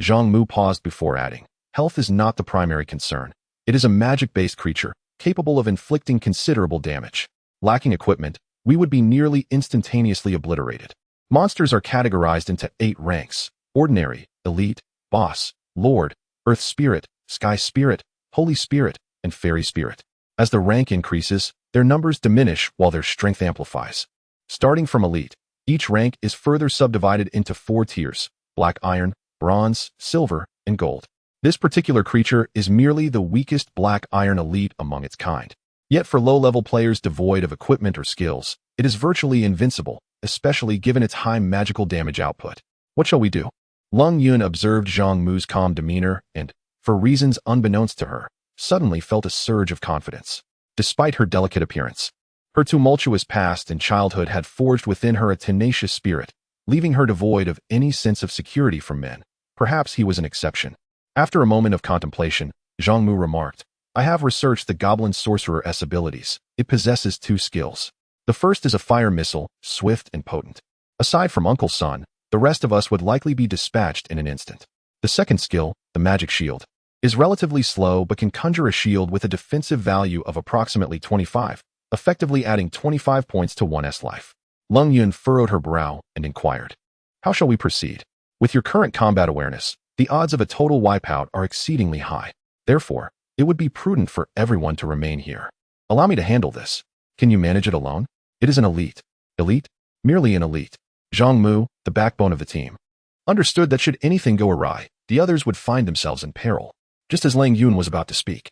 Zhang Mu paused before adding, health is not the primary concern. It is a magic-based creature, capable of inflicting considerable damage. Lacking equipment, we would be nearly instantaneously obliterated. Monsters are categorized into 8 ranks: ordinary, elite, boss, lord, earth spirit, sky spirit, holy spirit, and fairy spirit. As the rank increases, their numbers diminish while their strength amplifies. Starting from elite, each rank is further subdivided into 4 tiers: black iron, bronze, silver, and gold. This particular creature is merely the weakest black iron elite among its kind. Yet for low-level players devoid of equipment or skills, it is virtually invincible, especially given its high magical damage output. What shall we do? Lung Yun observed Zhang Mu's calm demeanor and, for reasons unbeknownst to her, suddenly felt a surge of confidence. Despite her delicate appearance, her tumultuous past and childhood had forged within her a tenacious spirit, leaving her devoid of any sense of security from men. Perhaps he was an exception. After a moment of contemplation, Zhang Mu remarked, "I have researched the goblin sorcerer's abilities. It possesses 2 skills. The first is a fire missile, swift and potent. Aside from Uncle Sun, the rest of us would likely be dispatched in an instant. The second skill, the magic shield, is relatively slow but can conjure a shield with a defensive value of approximately 25, effectively adding 25 points to 1's life." Lung Yun furrowed her brow and inquired, "How shall we proceed? With your current combat awareness, the odds of a total wipeout are exceedingly high. Therefore, it would be prudent for everyone to remain here. Allow me to handle this. Can you manage it alone?" "It is an elite." "Elite? Merely an elite." Zhang Mu, the backbone of the team, understood that should anything go awry, the others would find themselves in peril. Just as Lang Yun was about to speak,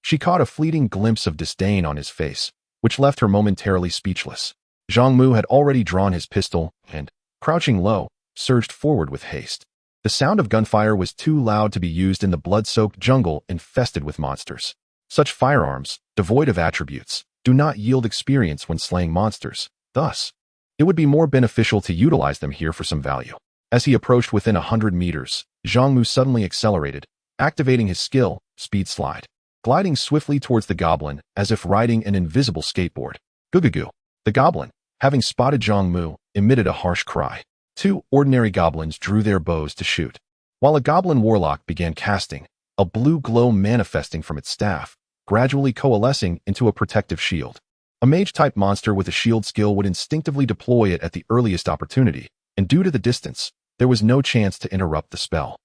she caught a fleeting glimpse of disdain on his face, which left her momentarily speechless. Zhang Mu had already drawn his pistol and, crouching low, surged forward with haste. The sound of gunfire was too loud to be used in the blood-soaked jungle infested with monsters. Such firearms, devoid of attributes, do not yield experience when slaying monsters. Thus, it would be more beneficial to utilize them here for some value. As he approached within 100 meters, Zhang Mu suddenly accelerated, activating his skill, Speed Slide, gliding swiftly towards the goblin as if riding an invisible skateboard. Goo-goo-goo. The goblin, having spotted Zhang Mu, emitted a harsh cry. 2 ordinary goblins drew their bows to shoot, while a goblin warlock began casting, a blue glow manifesting from its staff, gradually coalescing into a protective shield. A mage-type monster with a shield skill would instinctively deploy it at the earliest opportunity, and due to the distance, there was no chance to interrupt the spell.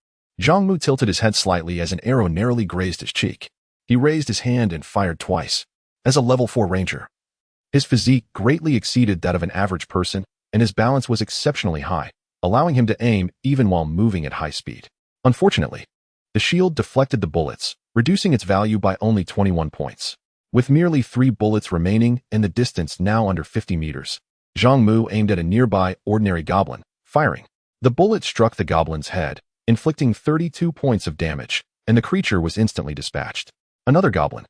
Zhang Mu tilted his head slightly as an arrow narrowly grazed his cheek. He raised his hand and fired twice. As a level 4 ranger, his physique greatly exceeded that of an average person, and his balance was exceptionally high, allowing him to aim even while moving at high speed. Unfortunately, the shield deflected the bullets, reducing its value by only 21 points. With merely 3 bullets remaining and the distance now under 50 meters, Zhang Mu aimed at a nearby ordinary goblin, firing. The bullet struck the goblin's head, inflicting 32 points of damage, and the creature was instantly dispatched. Another goblin,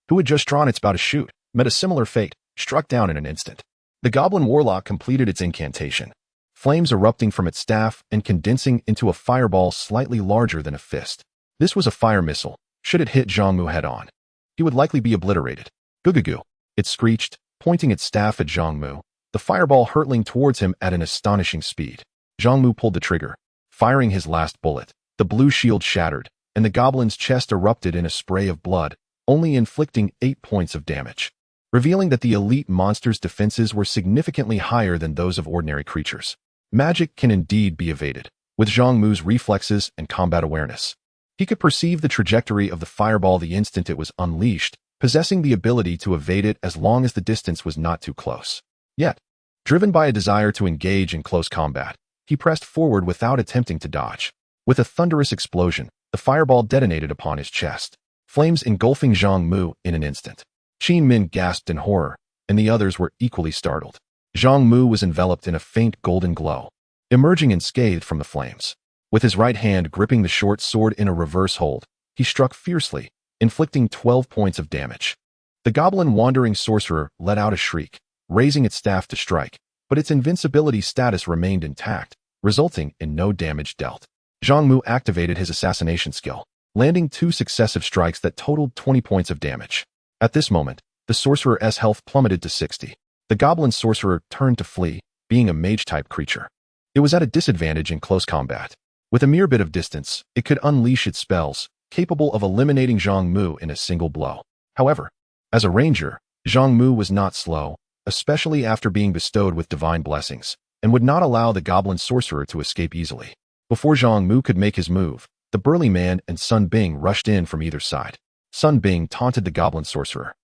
who had just drawn its bow to shoot, met a similar fate, struck down in an instant. The goblin warlock completed its incantation, flames erupting from its staff and condensing into a fireball slightly larger than a fist. This was a fire missile. Should it hit Zhang Mu head-on, he would likely be obliterated. Goo-goo-goo. It screeched, pointing its staff at Zhang Mu, the fireball hurtling towards him at an astonishing speed. Zhang Mu pulled the trigger, firing his last bullet. The blue shield shattered, and the goblin's chest erupted in a spray of blood, only inflicting 8 points of damage, revealing that the elite monster's defenses were significantly higher than those of ordinary creatures. Magic can indeed be evaded. With Zhang Mu's reflexes and combat awareness, he could perceive the trajectory of the fireball the instant it was unleashed, possessing the ability to evade it as long as the distance was not too close. Yet, driven by a desire to engage in close combat, he pressed forward without attempting to dodge. With a thunderous explosion, the fireball detonated upon his chest, flames engulfing Zhang Mu in an instant. Qin Min gasped in horror, and the others were equally startled. Zhang Mu was enveloped in a faint golden glow, emerging unscathed from the flames. With his right hand gripping the short sword in a reverse hold, he struck fiercely, inflicting 12 points of damage. The goblin wandering sorcerer let out a shriek, raising its staff to strike, but its invincibility status remained intact, resulting in no damage dealt. Zhang Mu activated his assassination skill, landing 2 successive strikes that totaled 20 points of damage. At this moment, the sorcerer's health plummeted to 60. The goblin sorcerer turned to flee, being a mage-type creature. It was at a disadvantage in close combat. With a mere bit of distance, it could unleash its spells, capable of eliminating Zhang Mu in a single blow. However, as a ranger, Zhang Mu was not slow, especially after being bestowed with divine blessings, and would not allow the goblin sorcerer to escape easily. Before Zhang Mu could make his move, the burly man and Sun Bing rushed in from either side. Sun Bing taunted the goblin sorcerer,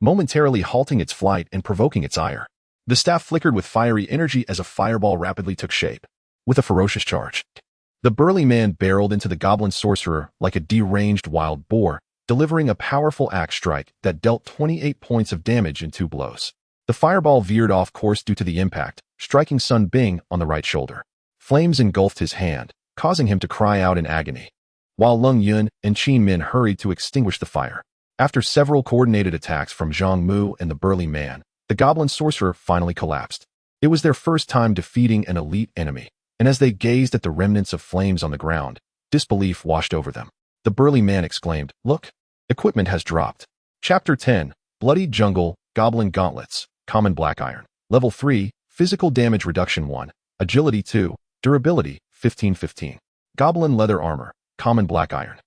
momentarily halting its flight and provoking its ire. The staff flickered with fiery energy as a fireball rapidly took shape. With a ferocious charge, the burly man barreled into the goblin sorcerer like a deranged wild boar, delivering a powerful axe strike that dealt 28 points of damage in 2 blows. The fireball veered off course due to the impact, striking Sun Bing on the right shoulder. Flames engulfed his hand, causing him to cry out in agony, while Lung Yun and Qin Min hurried to extinguish the fire. After several coordinated attacks from Zhang Mu and the burly man, the goblin sorcerer finally collapsed. It was their first time defeating an elite enemy, and as they gazed at the remnants of flames on the ground, disbelief washed over them. The burly man exclaimed, "Look! Equipment has dropped." Chapter 10, Bloody Jungle, Goblin Gauntlets, Common Black Iron. Level 3, Physical Damage Reduction 1, Agility 2, Durability, 15-15. Goblin Leather Armor, Common Black Iron.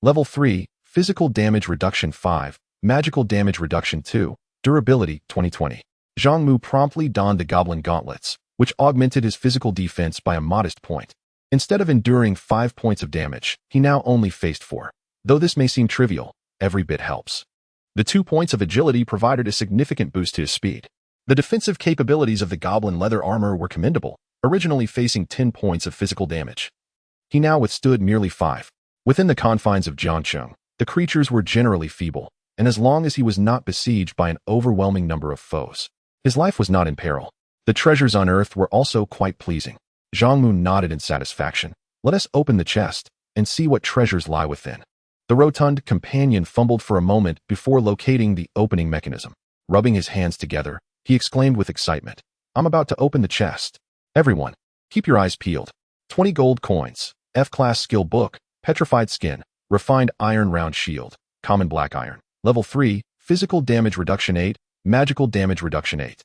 Level 3, Physical Damage Reduction 5, Magical Damage Reduction 2, Durability, 20-20. Zhang Mu promptly donned the Goblin Gauntlets, which augmented his physical defense by a modest point. Instead of enduring 5 points of damage, he now only faced 4. Though this may seem trivial, every bit helps. The 2 points of agility provided a significant boost to his speed. The defensive capabilities of the goblin leather armor were commendable, originally facing 10 points of physical damage. He now withstood merely 5. Within the confines of Jiangcheng, the creatures were generally feeble, and as long as he was not besieged by an overwhelming number of foes, his life was not in peril. The treasures on Earth were also quite pleasing. Zhang Mu nodded in satisfaction. "Let us open the chest and see what treasures lie within." The rotund companion fumbled for a moment before locating the opening mechanism. Rubbing his hands together, he exclaimed with excitement, "I'm about to open the chest. Everyone, keep your eyes peeled." 20 gold coins, F-class skill book, petrified skin, refined iron round shield, common black iron. Level 3, physical damage reduction 8, magical damage reduction 8.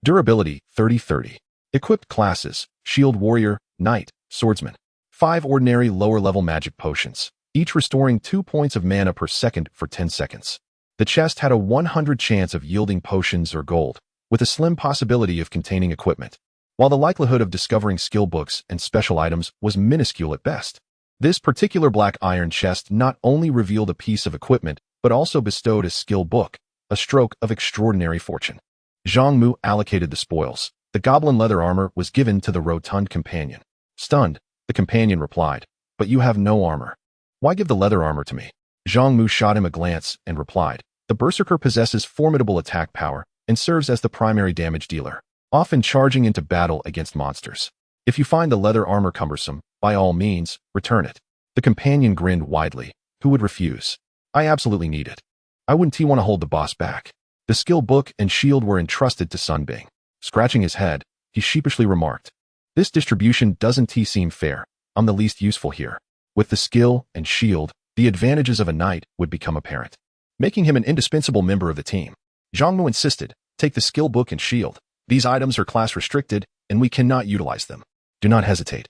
Durability, 30-30. Equipped classes, shield warrior, knight, swordsman. 5 ordinary lower-level magic potions, each restoring 2 points of mana per second for 10 seconds. The chest had a 100 chance of yielding potions or gold, with a slim possibility of containing equipment, while the likelihood of discovering skill books and special items was minuscule at best. This particular black iron chest not only revealed a piece of equipment, but also bestowed a skill book, a stroke of extraordinary fortune. Zhang Mu allocated the spoils. The goblin leather armor was given to the rotund companion. Stunned, the companion replied, "But you have no armor. Why give the leather armor to me?" Zhang Mu shot him a glance and replied, "The berserker possesses formidable attack power and serves as the primary damage dealer, often charging into battle against monsters. If you find the leather armor cumbersome, by all means, return it." The companion grinned widely. Who would refuse? "I absolutely need it. I wouldn't want to hold the boss back." The skill book and shield were entrusted to Sun Bing. Scratching his head, he sheepishly remarked, "This distribution doesn't seem fair. I'm the least useful here." With the skill and shield, the advantages of a knight would become apparent, making him an indispensable member of the team. Zhang Mu insisted, "Take the skill book and shield. These items are class restricted, and we cannot utilize them. Do not hesitate.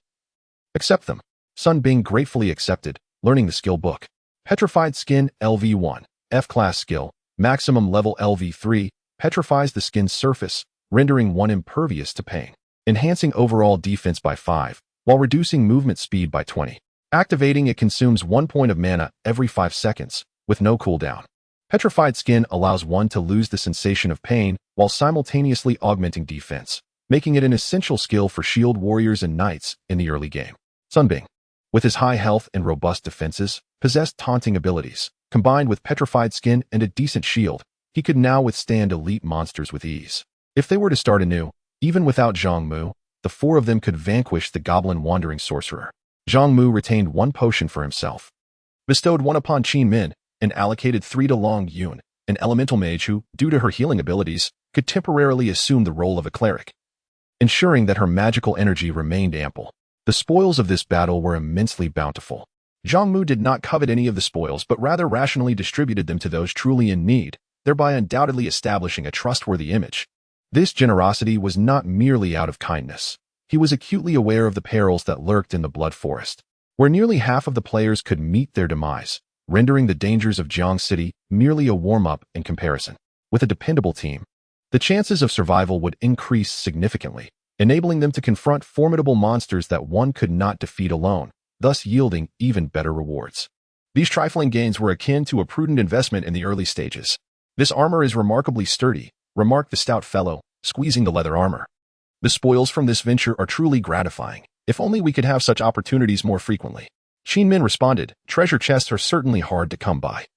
Accept them." Sun Bing gratefully accepted, learning the skill book. Petrified Skin LV1, F-class skill, maximum level LV3, petrifies the skin's surface, rendering one impervious to pain, enhancing overall defense by 5, while reducing movement speed by 20. Activating it consumes 1 point of mana every 5 seconds, with no cooldown. Petrified Skin allows one to lose the sensation of pain while simultaneously augmenting defense, making it an essential skill for shield warriors and knights in the early game. Sun Bing, with his high health and robust defenses, possessed taunting abilities. Combined with Petrified Skin and a decent shield, he could now withstand elite monsters with ease. If they were to start anew, even without Zhang Mu, the 4 of them could vanquish the goblin wandering sorcerer. Zhang Mu retained 1 potion for himself, bestowed 1 upon Qin Min, and allocated 3 to Long Yun, an elemental mage who, due to her healing abilities, could temporarily assume the role of a cleric, ensuring that her magical energy remained ample. The spoils of this battle were immensely bountiful. Zhang Mu did not covet any of the spoils, but rather rationally distributed them to those truly in need, thereby undoubtedly establishing a trustworthy image. This generosity was not merely out of kindness. He was acutely aware of the perils that lurked in the Blood Forest, where nearly half of the players could meet their demise, rendering the dangers of Jiang City merely a warm-up in comparison. With a dependable team, The chances of survival would increase significantly, enabling them to confront formidable monsters that one could not defeat alone, thus yielding even better rewards. These trifling gains were akin to a prudent investment in the early stages. "This armor is remarkably sturdy," remarked the stout fellow, squeezing the leather armor. "The spoils from this venture are truly gratifying. If only we could have such opportunities more frequently." Qin Min responded, "Treasure chests are certainly hard to come by.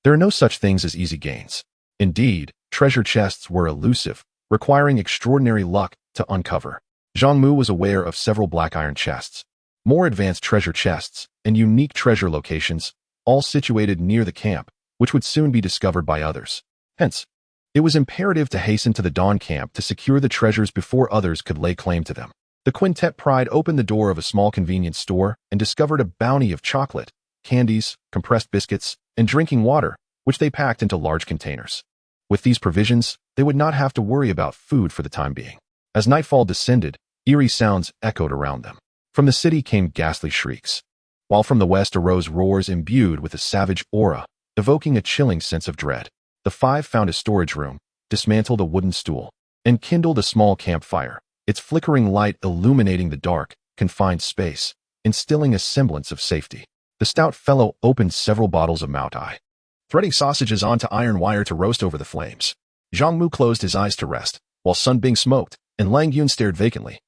There are no such things as easy gains. Indeed, treasure chests were elusive, requiring extraordinary luck to uncover." Zhang Mu was aware of several black iron chests, more advanced treasure chests, and unique treasure locations, all situated near the camp, which would soon be discovered by others. Hence, it was imperative to hasten to the Dawn camp to secure the treasures before others could lay claim to them. The quintet pried open the door of a small convenience store and discovered a bounty of chocolate, candies, compressed biscuits, and drinking water, which they packed into large containers. With these provisions, they would not have to worry about food for the time being. As nightfall descended, eerie sounds echoed around them. From the city came ghastly shrieks, while from the west arose roars imbued with a savage aura, evoking a chilling sense of dread. The five found a storage room, dismantled a wooden stool, and kindled a small campfire, its flickering light illuminating the dark, confined space, instilling a semblance of safety. The stout fellow opened several bottles of Moutai, threading sausages onto iron wire to roast over the flames. Zhang Mu closed his eyes to rest, while Sun Bing smoked, and Lang Yun stared vacantly,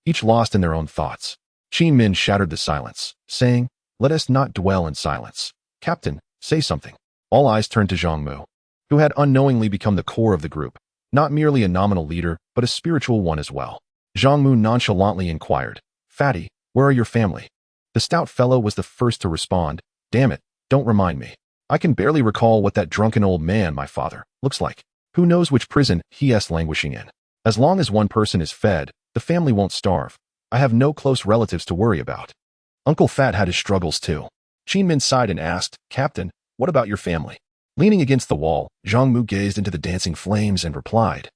each lost in their own thoughts. Qin Min shattered the silence, saying, "Let us not dwell in silence. Captain, say something." All eyes turned to Zhang Mu, who had unknowingly become the core of the group, not merely a nominal leader, but a spiritual one as well. Zhang Mu nonchalantly inquired, "Fatty, where are your family?" The stout fellow was the first to respond, "Damn it, don't remind me. I can barely recall what that drunken old man, my father, looks like. Who knows which prison he is languishing in. As long as one person is fed, the family won't starve. I have no close relatives to worry about." Uncle Fat had his struggles too. Qin Min sighed and asked, "Captain, what about your family?" Leaning against the wall, Zhang Mu gazed into the dancing flames and replied,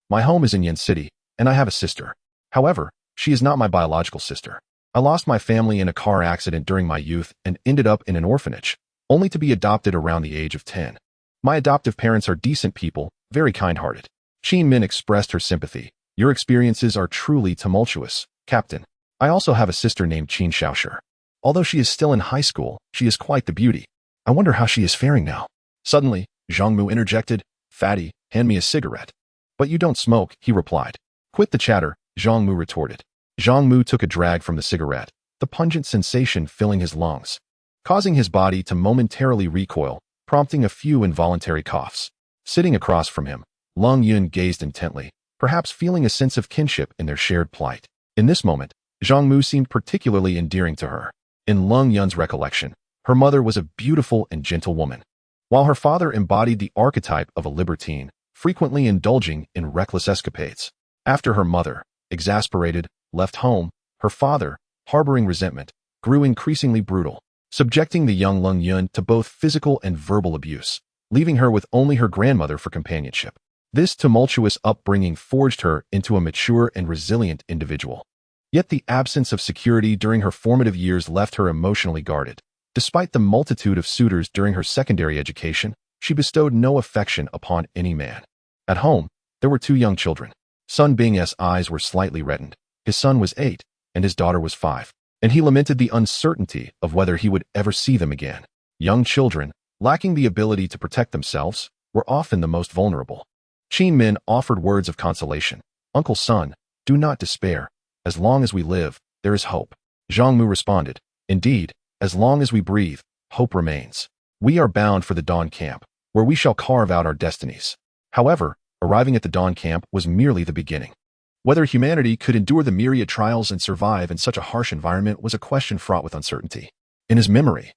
"My home is in Yen City, and I have a sister. However, she is not my biological sister. I lost my family in a car accident during my youth and ended up in an orphanage, only to be adopted around the age of 10. My adoptive parents are decent people, very kind-hearted." Qin Min expressed her sympathy. "Your experiences are truly tumultuous, Captain. I also have a sister named Qin Shaoshi. Although she is still in high school, she is quite the beauty. I wonder how she is faring now." Suddenly, Zhang Mu interjected, "Fatty, hand me a cigarette." "But you don't smoke," he replied. "Quit the chatter," Zhang Mu retorted. Zhang Mu took a drag from the cigarette, the pungent sensation filling his lungs, causing his body to momentarily recoil, prompting a few involuntary coughs. Sitting across from him, Lang Yun gazed intently, perhaps feeling a sense of kinship in their shared plight. In this moment, Zhang Mu seemed particularly endearing to her. In Lang Yun's recollection, her mother was a beautiful and gentle woman, while her father embodied the archetype of a libertine, frequently indulging in reckless escapades. After her mother, exasperated, left home, her father, harboring resentment, grew increasingly brutal, subjecting the young Lang Yun to both physical and verbal abuse, leaving her with only her grandmother for companionship. This tumultuous upbringing forged her into a mature and resilient individual. Yet the absence of security during her formative years left her emotionally guarded. Despite the multitude of suitors during her secondary education, she bestowed no affection upon any man. At home, there were two young children. Sun Bing's eyes were slightly reddened. His son was 8, and his daughter was 5, and he lamented the uncertainty of whether he would ever see them again. Young children, lacking the ability to protect themselves, were often the most vulnerable. Qin Min offered words of consolation. "Uncle Sun, do not despair. As long as we live, there is hope." Zhang Mu responded, "Indeed, as long as we breathe, hope remains. We are bound for the Dawn camp, where we shall carve out our destinies." However, arriving at the Dawn camp was merely the beginning. Whether humanity could endure the myriad trials and survive in such a harsh environment was a question fraught with uncertainty. In his memory,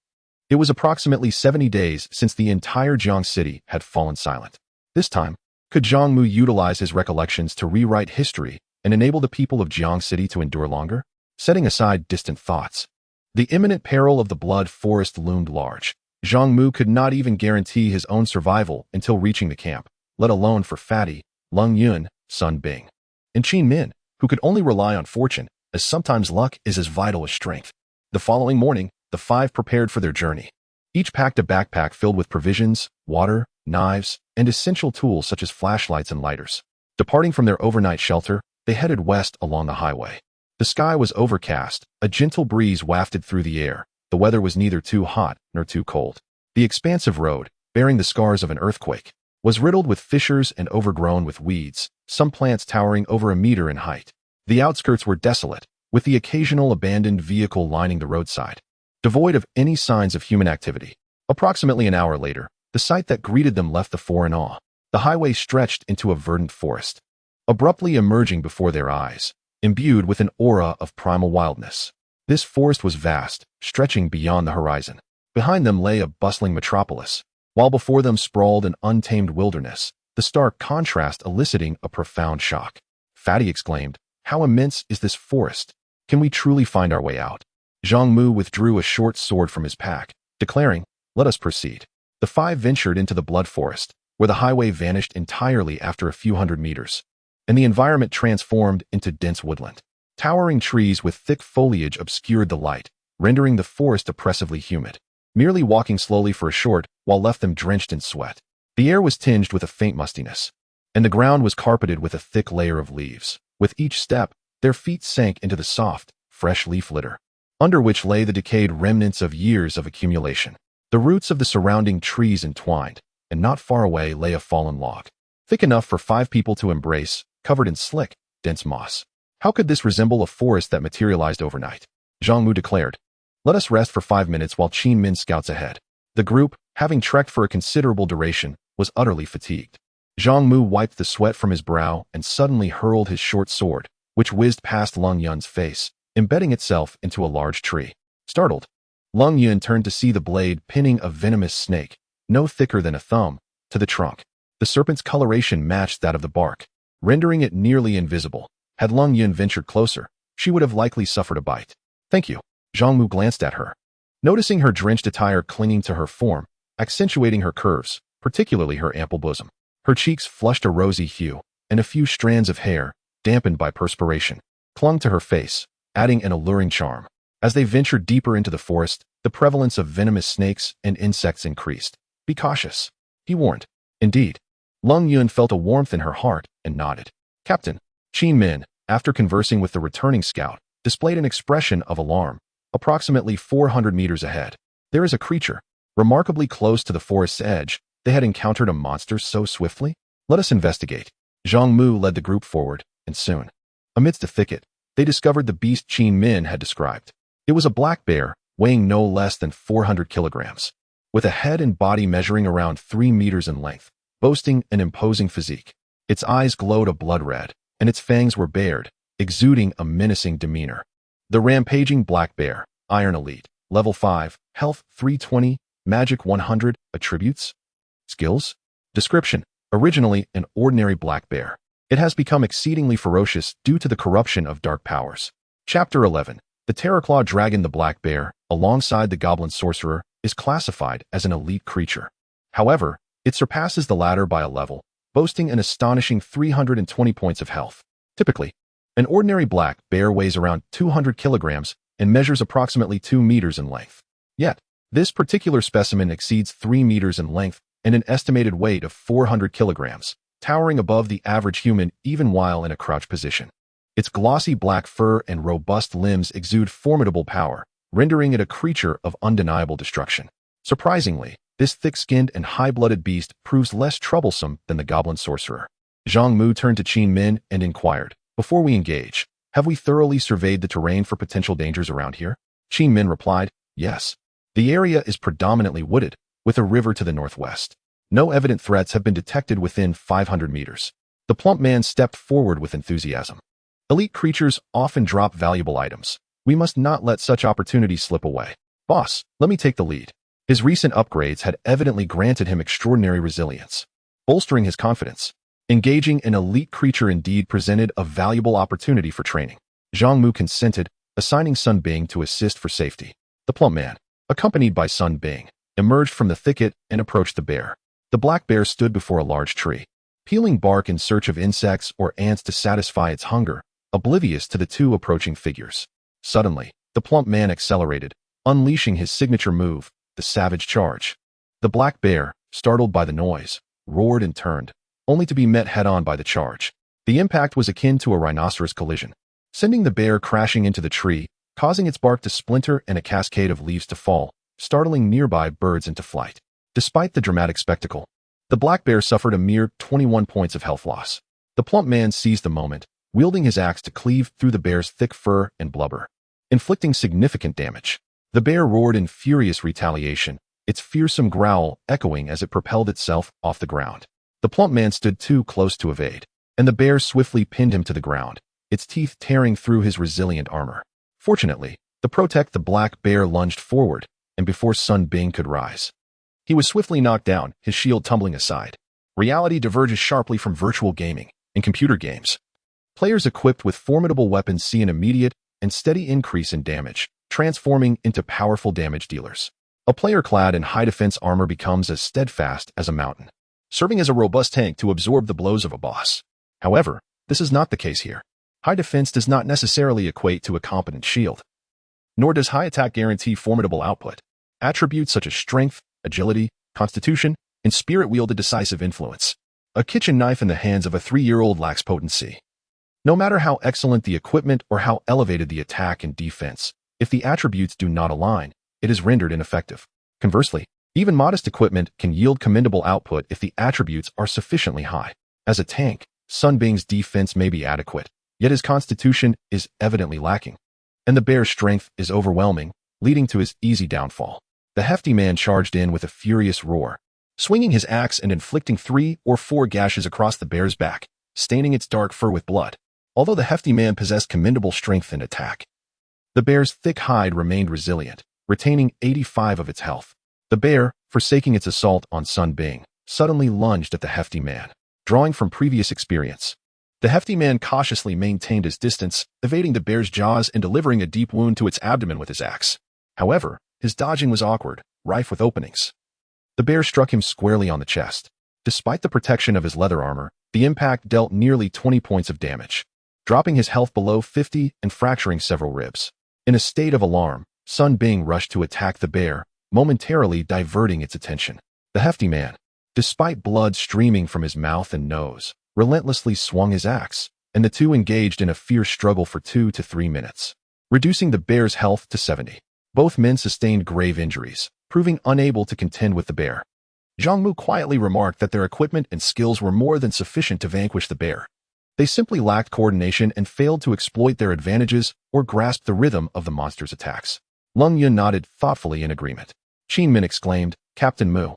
it was approximately 70 days since the entire Jiang city had fallen silent. This time, could Zhang Mu utilize his recollections to rewrite history and enable the people of Jiang City to endure longer? Setting aside distant thoughts, the imminent peril of the Blood Forest loomed large. Zhang Mu could not even guarantee his own survival until reaching the camp, let alone for Fatty, Lang Yun, Sun Bing, and Qin Min, who could only rely on fortune, as sometimes luck is as vital as strength. The following morning, the five prepared for their journey. Each packed a backpack filled with provisions, water, knives, and essential tools such as flashlights and lighters. Departing from their overnight shelter, they headed west along the highway. The sky was overcast, a gentle breeze wafted through the air. The weather was neither too hot nor too cold. The expansive road, bearing the scars of an earthquake, was riddled with fissures and overgrown with weeds, some plants towering over a meter in height. The outskirts were desolate, with the occasional abandoned vehicle lining the roadside, devoid of any signs of human activity. Approximately an hour later, the sight that greeted them left the four in awe. The highway stretched into a verdant forest, abruptly emerging before their eyes, imbued with an aura of primal wildness. This forest was vast, stretching beyond the horizon. Behind them lay a bustling metropolis, while before them sprawled an untamed wilderness, the stark contrast eliciting a profound shock. Fatty exclaimed, "How immense is this forest? Can we truly find our way out?" Zhang Mu withdrew a short sword from his pack, declaring, "Let us proceed." The five ventured into the blood forest, where the highway vanished entirely after a few hundred meters, and the environment transformed into dense woodland. Towering trees with thick foliage obscured the light, rendering the forest oppressively humid. Merely walking slowly for a short while left them drenched in sweat. The air was tinged with a faint mustiness, and the ground was carpeted with a thick layer of leaves. With each step, their feet sank into the soft, fresh leaf litter, under which lay the decayed remnants of years of accumulation. The roots of the surrounding trees entwined, and not far away lay a fallen log, thick enough for 5 people to embrace, covered in slick, dense moss. How could this resemble a forest that materialized overnight? Zhang Mu declared, "Let us rest for 5 minutes while Qin Min scouts ahead." The group, having trekked for a considerable duration, was utterly fatigued. Zhang Mu wiped the sweat from his brow and suddenly hurled his short sword, which whizzed past Lung Yun's face, embedding itself into a large tree. Startled, Lung Yun turned to see the blade pinning a venomous snake, no thicker than a thumb, to the trunk. The serpent's coloration matched that of the bark, rendering it nearly invisible. Had Lung Yun ventured closer, she would have likely suffered a bite. "Thank you." Zhang Mu glanced at her, noticing her drenched attire clinging to her form, accentuating her curves, particularly her ample bosom. Her cheeks flushed a rosy hue, and a few strands of hair, dampened by perspiration, clung to her face, adding an alluring charm. As they ventured deeper into the forest, the prevalence of venomous snakes and insects increased. "Be cautious," he warned. Indeed, Lung Yun felt a warmth in her heart and nodded. Captain Qin Min, after conversing with the returning scout, displayed an expression of alarm. Approximately 400 meters ahead, there is a creature. Remarkably close to the forest's edge, they had encountered a monster so swiftly. "Let us investigate." Zhang Mu led the group forward, and soon, amidst a thicket, they discovered the beast Qin Min had described. It was a black bear, weighing no less than 400 kilograms, with a head and body measuring around 3 meters in length, boasting an imposing physique. Its eyes glowed a blood red, and its fangs were bared, exuding a menacing demeanor. The rampaging black bear, Iron Elite, Level 5, Health 320, Magic 100, Attributes, Skills. Description: originally an ordinary black bear, it has become exceedingly ferocious due to the corruption of dark powers. Chapter 11. The Terrorclaw Dragon. The black bear, alongside the goblin sorcerer, is classified as an elite creature. However, it surpasses the latter by a level, boasting an astonishing 320 points of health. Typically, an ordinary black bear weighs around 200 kilograms and measures approximately 2 meters in length. Yet, this particular specimen exceeds 3 meters in length and an estimated weight of 400 kilograms, towering above the average human even while in a crouch position. Its glossy black fur and robust limbs exude formidable power, rendering it a creature of undeniable destruction. Surprisingly, this thick-skinned and high-blooded beast proves less troublesome than the goblin sorcerer. Zhang Mu turned to Qin Min and inquired, "Before we engage, have we thoroughly surveyed the terrain for potential dangers around here?" Qin Min replied, "Yes. The area is predominantly wooded, with a river to the northwest. No evident threats have been detected within 500 meters." The plump man stepped forward with enthusiasm. "Elite creatures often drop valuable items. We must not let such opportunities slip away. Boss, let me take the lead." His recent upgrades had evidently granted him extraordinary resilience, bolstering his confidence. Engaging an elite creature indeed presented a valuable opportunity for training. Zhang Mu consented, assigning Sun Bing to assist for safety. The plump man, accompanied by Sun Bing, emerged from the thicket and approached the bear. The black bear stood before a large tree, peeling bark in search of insects or ants to satisfy its hunger, oblivious to the two approaching figures. Suddenly, the plump man accelerated, unleashing his signature move, the savage charge. The black bear, startled by the noise, roared and turned, only to be met head-on by the charge. The impact was akin to a rhinoceros collision, sending the bear crashing into the tree, causing its bark to splinter and a cascade of leaves to fall, startling nearby birds into flight. Despite the dramatic spectacle, the black bear suffered a mere 21 points of health loss. The plump man seized the moment, wielding his axe to cleave through the bear's thick fur and blubber, inflicting significant damage. The bear roared in furious retaliation, its fearsome growl echoing as it propelled itself off the ground. The plump man stood too close to evade, and the bear swiftly pinned him to the ground, its teeth tearing through his resilient armor. Fortunately, to protect the black bear lunged forward, and before Sun Bing could rise, he was swiftly knocked down, his shield tumbling aside. Reality diverges sharply from virtual gaming. In computer games, players equipped with formidable weapons see an immediate and steady increase in damage, transforming into powerful damage dealers. A player clad in high-defense armor becomes as steadfast as a mountain, serving as a robust tank to absorb the blows of a boss. However, this is not the case here. High defense does not necessarily equate to a competent shield, nor does high attack guarantee formidable output. Attributes such as strength, agility, constitution, and spirit wield a decisive influence. A kitchen knife in the hands of a 3-year-old lacks potency. No matter how excellent the equipment or how elevated the attack and defense, if the attributes do not align, it is rendered ineffective. Conversely, even modest equipment can yield commendable output if the attributes are sufficiently high. As a tank, Sun Bing's defense may be adequate, yet his constitution is evidently lacking, and the bear's strength is overwhelming, leading to his easy downfall. The hefty man charged in with a furious roar, swinging his axe and inflicting 3 or 4 gashes across the bear's back, staining its dark fur with blood. Although the hefty man possessed commendable strength and attack, the bear's thick hide remained resilient, retaining 85 of its health. The bear, forsaking its assault on Sun Bing, suddenly lunged at the hefty man, drawing from previous experience. The hefty man cautiously maintained his distance, evading the bear's jaws and delivering a deep wound to its abdomen with his axe. However, his dodging was awkward, rife with openings. The bear struck him squarely on the chest. Despite the protection of his leather armor, the impact dealt nearly 20 points of damage, dropping his health below 50 and fracturing several ribs. In a state of alarm, Sun Bing rushed to attack the bear, momentarily diverting its attention. The hefty man, despite blood streaming from his mouth and nose, relentlessly swung his axe, and the two engaged in a fierce struggle for 2 to 3 minutes, reducing the bear's health to 70. Both men sustained grave injuries, proving unable to contend with the bear. Zhang Mu quietly remarked that their equipment and skills were more than sufficient to vanquish the bear. They simply lacked coordination and failed to exploit their advantages or grasp the rhythm of the monster's attacks. Lung Yun nodded thoughtfully in agreement. Qin Min exclaimed, "Captain Mu,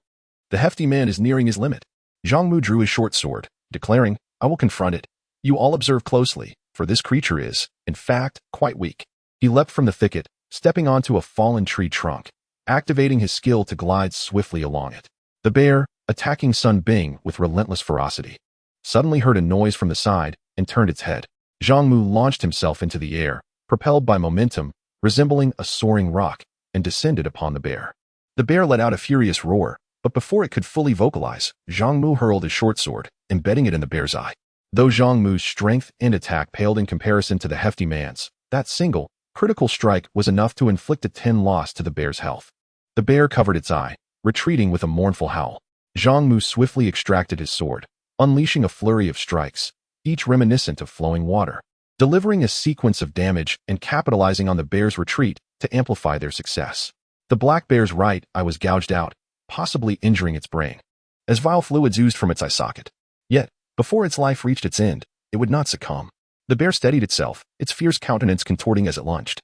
the hefty man is nearing his limit." Zhang Mu drew his short sword, declaring, "I will confront it. You all observe closely, for this creature is, in fact, quite weak." He leapt from the thicket, stepping onto a fallen tree trunk, activating his skill to glide swiftly along it. The bear, attacking Sun Bing with relentless ferocity, suddenly heard a noise from the side and turned its head. Zhang Mu launched himself into the air, propelled by momentum, resembling a soaring rock, and descended upon the bear. The bear let out a furious roar, but before it could fully vocalize, Zhang Mu hurled his short sword, embedding it in the bear's eye. Though Zhang Mu's strength and attack paled in comparison to the hefty man's, that single, critical strike was enough to inflict a 10 loss to the bear's health. The bear covered its eye, retreating with a mournful howl. Zhang Mu swiftly extracted his sword, unleashing a flurry of strikes, each reminiscent of flowing water, delivering a sequence of damage and capitalizing on the bear's retreat to amplify their success. The black bear's right eye was gouged out, possibly injuring its brain, as vile fluids oozed from its eye socket. Yet, before its life reached its end, it would not succumb. The bear steadied itself, its fierce countenance contorting as it lunged,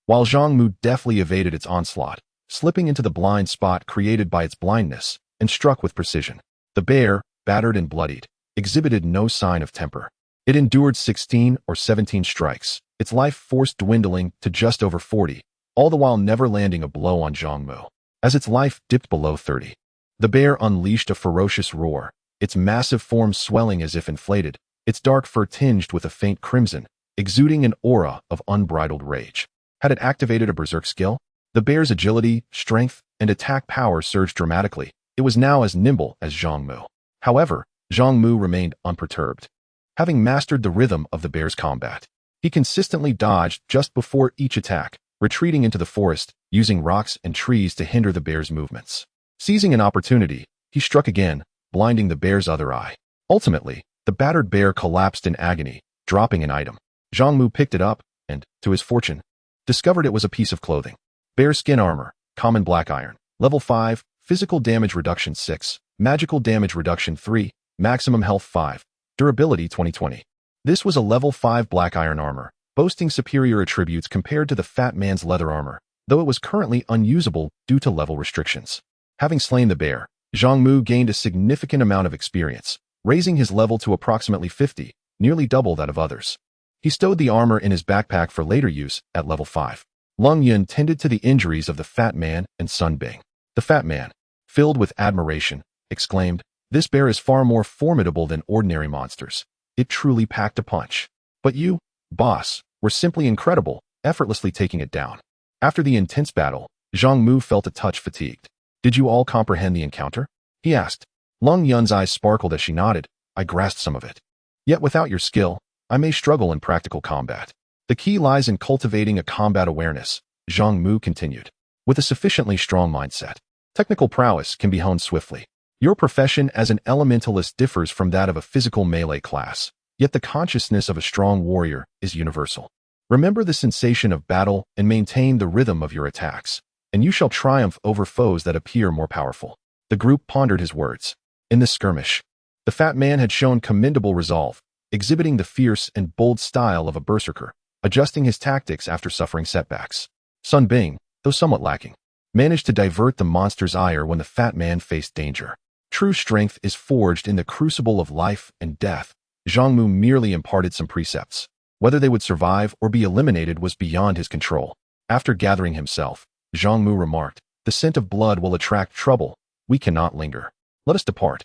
while Zhang Mu deftly evaded its onslaught, slipping into the blind spot created by its blindness, and struck with precision. The bear, battered and bloodied, exhibited no sign of temper. It endured 16 or 17 strikes, its life force dwindling to just over 40, all the while never landing a blow on Zhang Mu. As its life dipped below 30, the bear unleashed a ferocious roar, its massive form swelling as if inflated, its dark fur tinged with a faint crimson, exuding an aura of unbridled rage. Had it activated a berserk skill? The bear's agility, strength, and attack power surged dramatically. It was now as nimble as Zhang Mu. However, Zhang Mu remained unperturbed. Having mastered the rhythm of the bear's combat, he consistently dodged just before each attack, retreating into the forest, using rocks and trees to hinder the bear's movements. Seizing an opportunity, He struck again, blinding the bear's other eye. Ultimately, the battered bear collapsed in agony, dropping an item. Zhang Mu picked it up and, to his fortune, discovered it was a piece of clothing. Bear skin armor, common black iron, level 5, physical damage reduction 6, magical damage reduction 3, maximum health 5, durability 2020. This was a level 5 black iron armor, boasting superior attributes compared to the fat man's leather armor, though it was currently unusable due to level restrictions. Having slain the bear, Zhang Mu gained a significant amount of experience, raising his level to approximately 50, nearly double that of others. He stowed the armor in his backpack for later use at level 5. Lung Yun tended to the injuries of the fat man and Sun Bing. The fat man, filled with admiration, exclaimed, "This bear is far more formidable than ordinary monsters. It truly packed a punch. But you, boss, were simply incredible, effortlessly taking it down." After the intense battle, Zhang Mu felt a touch fatigued. "Did you all comprehend the encounter?" he asked. Lung Yun's eyes sparkled as she nodded. "I grasped some of it. Yet without your skill, I may struggle in practical combat. The key lies in cultivating a combat awareness," Zhang Mu continued. "With a sufficiently strong mindset, technical prowess can be honed swiftly. Your profession as an elementalist differs from that of a physical melee class, yet the consciousness of a strong warrior is universal. Remember the sensation of battle and maintain the rhythm of your attacks, and you shall triumph over foes that appear more powerful." The group pondered his words. In this skirmish, the fat man had shown commendable resolve, exhibiting the fierce and bold style of a berserker, adjusting his tactics after suffering setbacks. Sun Bing, though somewhat lacking, managed to divert the monster's ire when the fat man faced danger. True strength is forged in the crucible of life and death. Zhang Mu merely imparted some precepts. Whether they would survive or be eliminated was beyond his control. After gathering himself, Zhang Mu remarked, "The scent of blood will attract trouble. We cannot linger. Let us depart."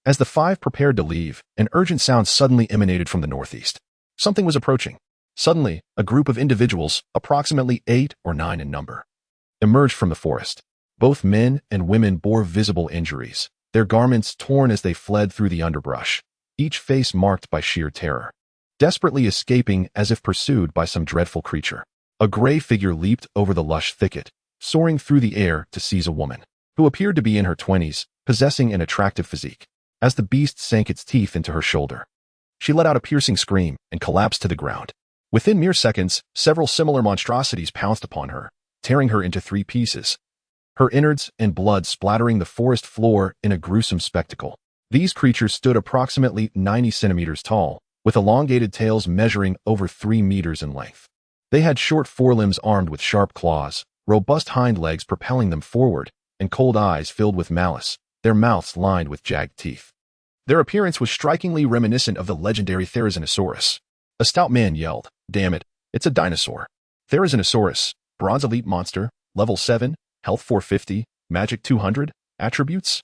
As the five prepared to leave, an urgent sound suddenly emanated from the northeast. Something was approaching. Suddenly, a group of individuals, approximately 8 or 9 in number, emerged from the forest. Both men and women bore visible injuries, their garments torn as they fled through the underbrush, each face marked by sheer terror, desperately escaping as if pursued by some dreadful creature. A gray figure leaped over the lush thicket, soaring through the air to seize a woman, who appeared to be in her 20s, possessing an attractive physique. As the beast sank its teeth into her shoulder, she let out a piercing scream and collapsed to the ground. Within mere seconds, several similar monstrosities pounced upon her, tearing her into 3 pieces, her innards and blood splattering the forest floor in a gruesome spectacle. These creatures stood approximately 90 centimeters tall, with elongated tails measuring over 3 meters in length. They had short forelimbs armed with sharp claws, robust hind legs propelling them forward, and cold eyes filled with malice, their mouths lined with jagged teeth. Their appearance was strikingly reminiscent of the legendary Therizinosaurus. A stout man yelled, "Damn it, it's a dinosaur." Therizinosaurus, bronze elite monster, level 7, health 450, magic 200, attributes.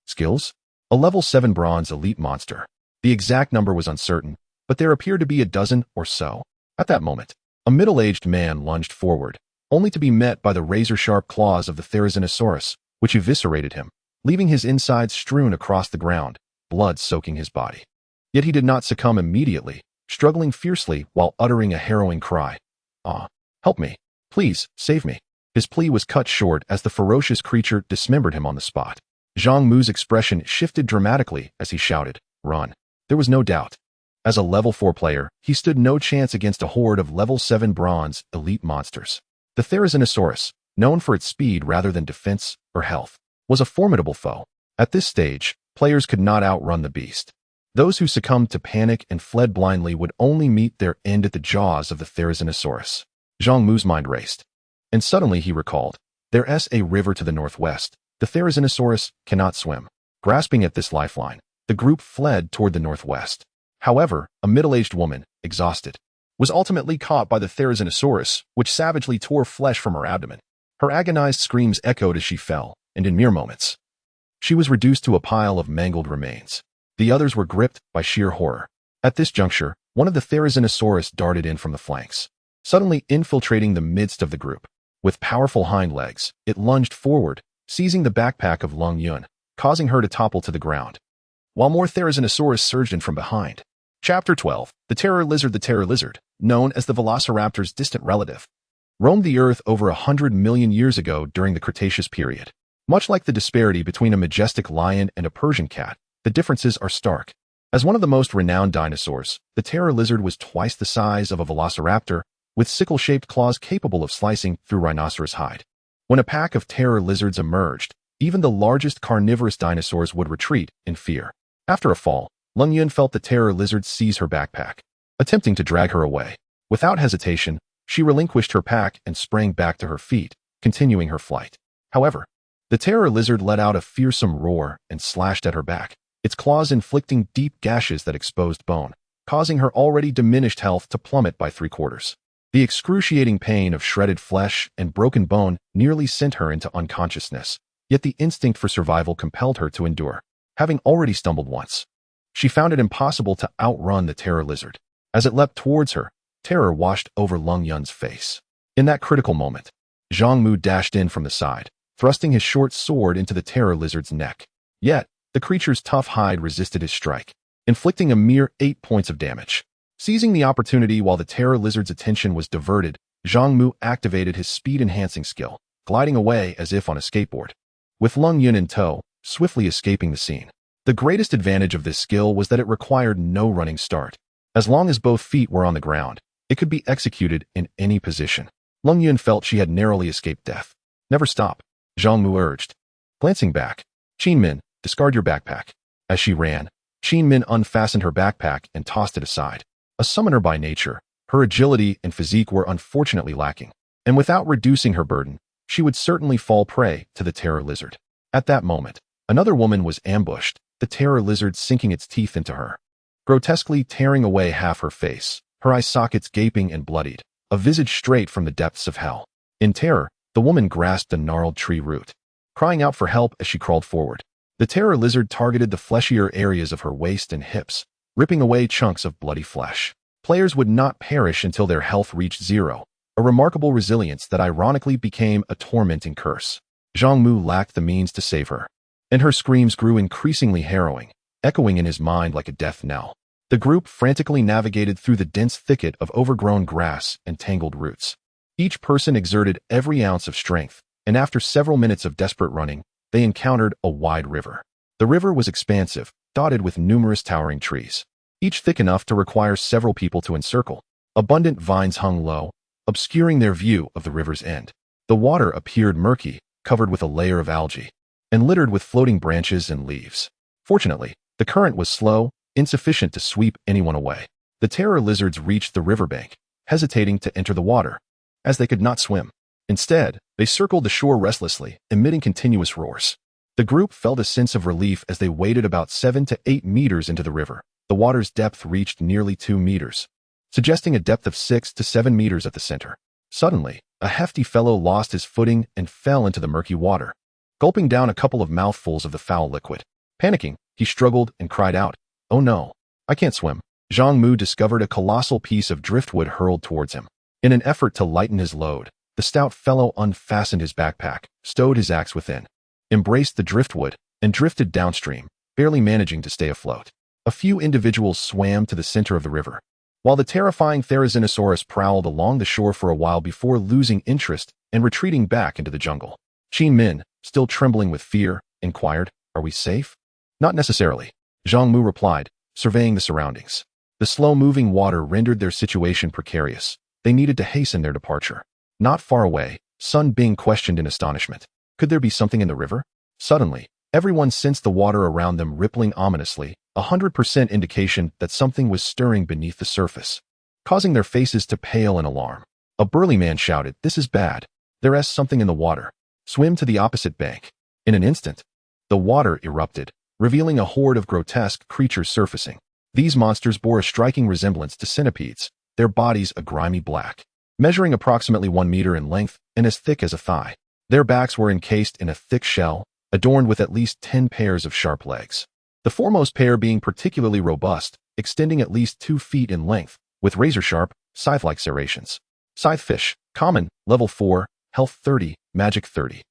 Skills? A level 7 bronze elite monster. The exact number was uncertain, but there appeared to be a dozen or so. At that moment, a middle-aged man lunged forward, only to be met by the razor-sharp claws of the Therizinosaurus, which eviscerated him, leaving his insides strewn across the ground, blood soaking his body. Yet he did not succumb immediately, struggling fiercely while uttering a harrowing cry. "Ah, help me. Please, save me." His plea was cut short as the ferocious creature dismembered him on the spot. Zhang Mu's expression shifted dramatically as he shouted, "Run." There was no doubt. As a level 4 player, he stood no chance against a horde of level 7 bronze elite monsters. The Therizinosaurus, known for its speed rather than defense or health, was a formidable foe. At this stage, players could not outrun the beast. Those who succumbed to panic and fled blindly would only meet their end at the jaws of the Therizinosaurus. Zhang Mu's mind raced, and suddenly he recalled, there's a river to the northwest. The Therizinosaurus cannot swim. Grasping at this lifeline, the group fled toward the northwest. However, a middle-aged woman, exhausted, was ultimately caught by the Therizinosaurus, which savagely tore flesh from her abdomen. Her agonized screams echoed as she fell, and in mere moments, she was reduced to a pile of mangled remains. The others were gripped by sheer horror. At this juncture, one of the Therizinosaurus darted in from the flanks, suddenly infiltrating the midst of the group. With powerful hind legs, it lunged forward, seizing the backpack of Lung Yun, causing her to topple to the ground, while more Therizinosaurus surged in from behind. Chapter 12. The Terror Lizard. The Terror Lizard, known as the Velociraptor's distant relative, roamed the Earth over 100 million years ago during the Cretaceous period. Much like the disparity between a majestic lion and a Persian cat, the differences are stark. As one of the most renowned dinosaurs, the terror lizard was twice the size of a velociraptor, with sickle-shaped claws capable of slicing through rhinoceros hide. When a pack of terror lizards emerged, even the largest carnivorous dinosaurs would retreat in fear. After a fall, Leng Yun felt the terror lizard seize her backpack, attempting to drag her away. Without hesitation, she relinquished her pack and sprang back to her feet, continuing her flight. However, the terror lizard let out a fearsome roar and slashed at her back, its claws inflicting deep gashes that exposed bone, causing her already diminished health to plummet by 3/4. The excruciating pain of shredded flesh and broken bone nearly sent her into unconsciousness, yet the instinct for survival compelled her to endure. Having already stumbled once, she found it impossible to outrun the terror lizard. As it leapt towards her, terror washed over Leng Yun's face. In that critical moment, Zhang Mu dashed in from the side, thrusting his short sword into the terror lizard's neck. Yet, the creature's tough hide resisted his strike, inflicting a mere 8 points of damage. Seizing the opportunity while the terror lizard's attention was diverted, Zhang Mu activated his speed-enhancing skill, gliding away as if on a skateboard, with Leng Yun in tow, swiftly escaping the scene. The greatest advantage of this skill was that it required no running start. As long as both feet were on the ground, it could be executed in any position. Leng Yun felt she had narrowly escaped death. "Never stop," Zhang Mu urged. Glancing back, Qin Min, discard your backpack. As she ran, Qin Min unfastened her backpack and tossed it aside. A summoner by nature, her agility and physique were unfortunately lacking, and without reducing her burden, she would certainly fall prey to the terror lizard. At that moment, another woman was ambushed, the terror lizard sinking its teeth into her, grotesquely tearing away half her face, her eye sockets gaping and bloodied, a visage straight from the depths of hell. In terror, the woman grasped a gnarled tree root, crying out for help as she crawled forward. The terror lizard targeted the fleshier areas of her waist and hips, ripping away chunks of bloody flesh. Players would not perish until their health reached 0, a remarkable resilience that ironically became a tormenting curse. Zhang Mu lacked the means to save her, and her screams grew increasingly harrowing, echoing in his mind like a death knell. The group frantically navigated through the dense thicket of overgrown grass and tangled roots. Each person exerted every ounce of strength, and after several minutes of desperate running, they encountered a wide river. The river was expansive, dotted with numerous towering trees, each thick enough to require several people to encircle. Abundant vines hung low, obscuring their view of the river's end. The water appeared murky, covered with a layer of algae, and littered with floating branches and leaves. Fortunately, the current was slow, insufficient to sweep anyone away. The terror lizards reached the riverbank, hesitating to enter the water, as they could not swim. Instead, they circled the shore restlessly, emitting continuous roars. The group felt a sense of relief as they waded about 7 to 8 meters into the river. The water's depth reached nearly 2 meters, suggesting a depth of 6 to 7 meters at the center. Suddenly, a hefty fellow lost his footing and fell into the murky water, gulping down a couple of mouthfuls of the foul liquid. Panicking, he struggled and cried out, "Oh no, I can't swim." Zhang Mu discovered a colossal piece of driftwood hurled towards him. In an effort to lighten his load, the stout fellow unfastened his backpack, stowed his axe within, embraced the driftwood, and drifted downstream, barely managing to stay afloat. A few individuals swam to the center of the river, while the terrifying Therizinosaurus prowled along the shore for a while before losing interest and retreating back into the jungle. Qin Min, still trembling with fear, inquired, "Are we safe?" "Not necessarily," Zhang Mu replied, surveying the surroundings. The slow-moving water rendered their situation precarious. They needed to hasten their departure. Not far away, Sun Bing questioned in astonishment. Could there be something in the river? Suddenly, everyone sensed the water around them rippling ominously, 100% indication that something was stirring beneath the surface, causing their faces to pale in alarm. A burly man shouted, "This is bad. There's something in the water. Swim to the opposite bank." In an instant, the water erupted, revealing a horde of grotesque creatures surfacing. These monsters bore a striking resemblance to centipedes, their bodies a grimy black, measuring approximately 1 meter in length and as thick as a thigh. Their backs were encased in a thick shell, adorned with at least 10 pairs of sharp legs. The foremost pair being particularly robust, extending at least 2 feet in length, with razor-sharp, scythe-like serrations. Scythefish, common, level 4, health 30, magic 30.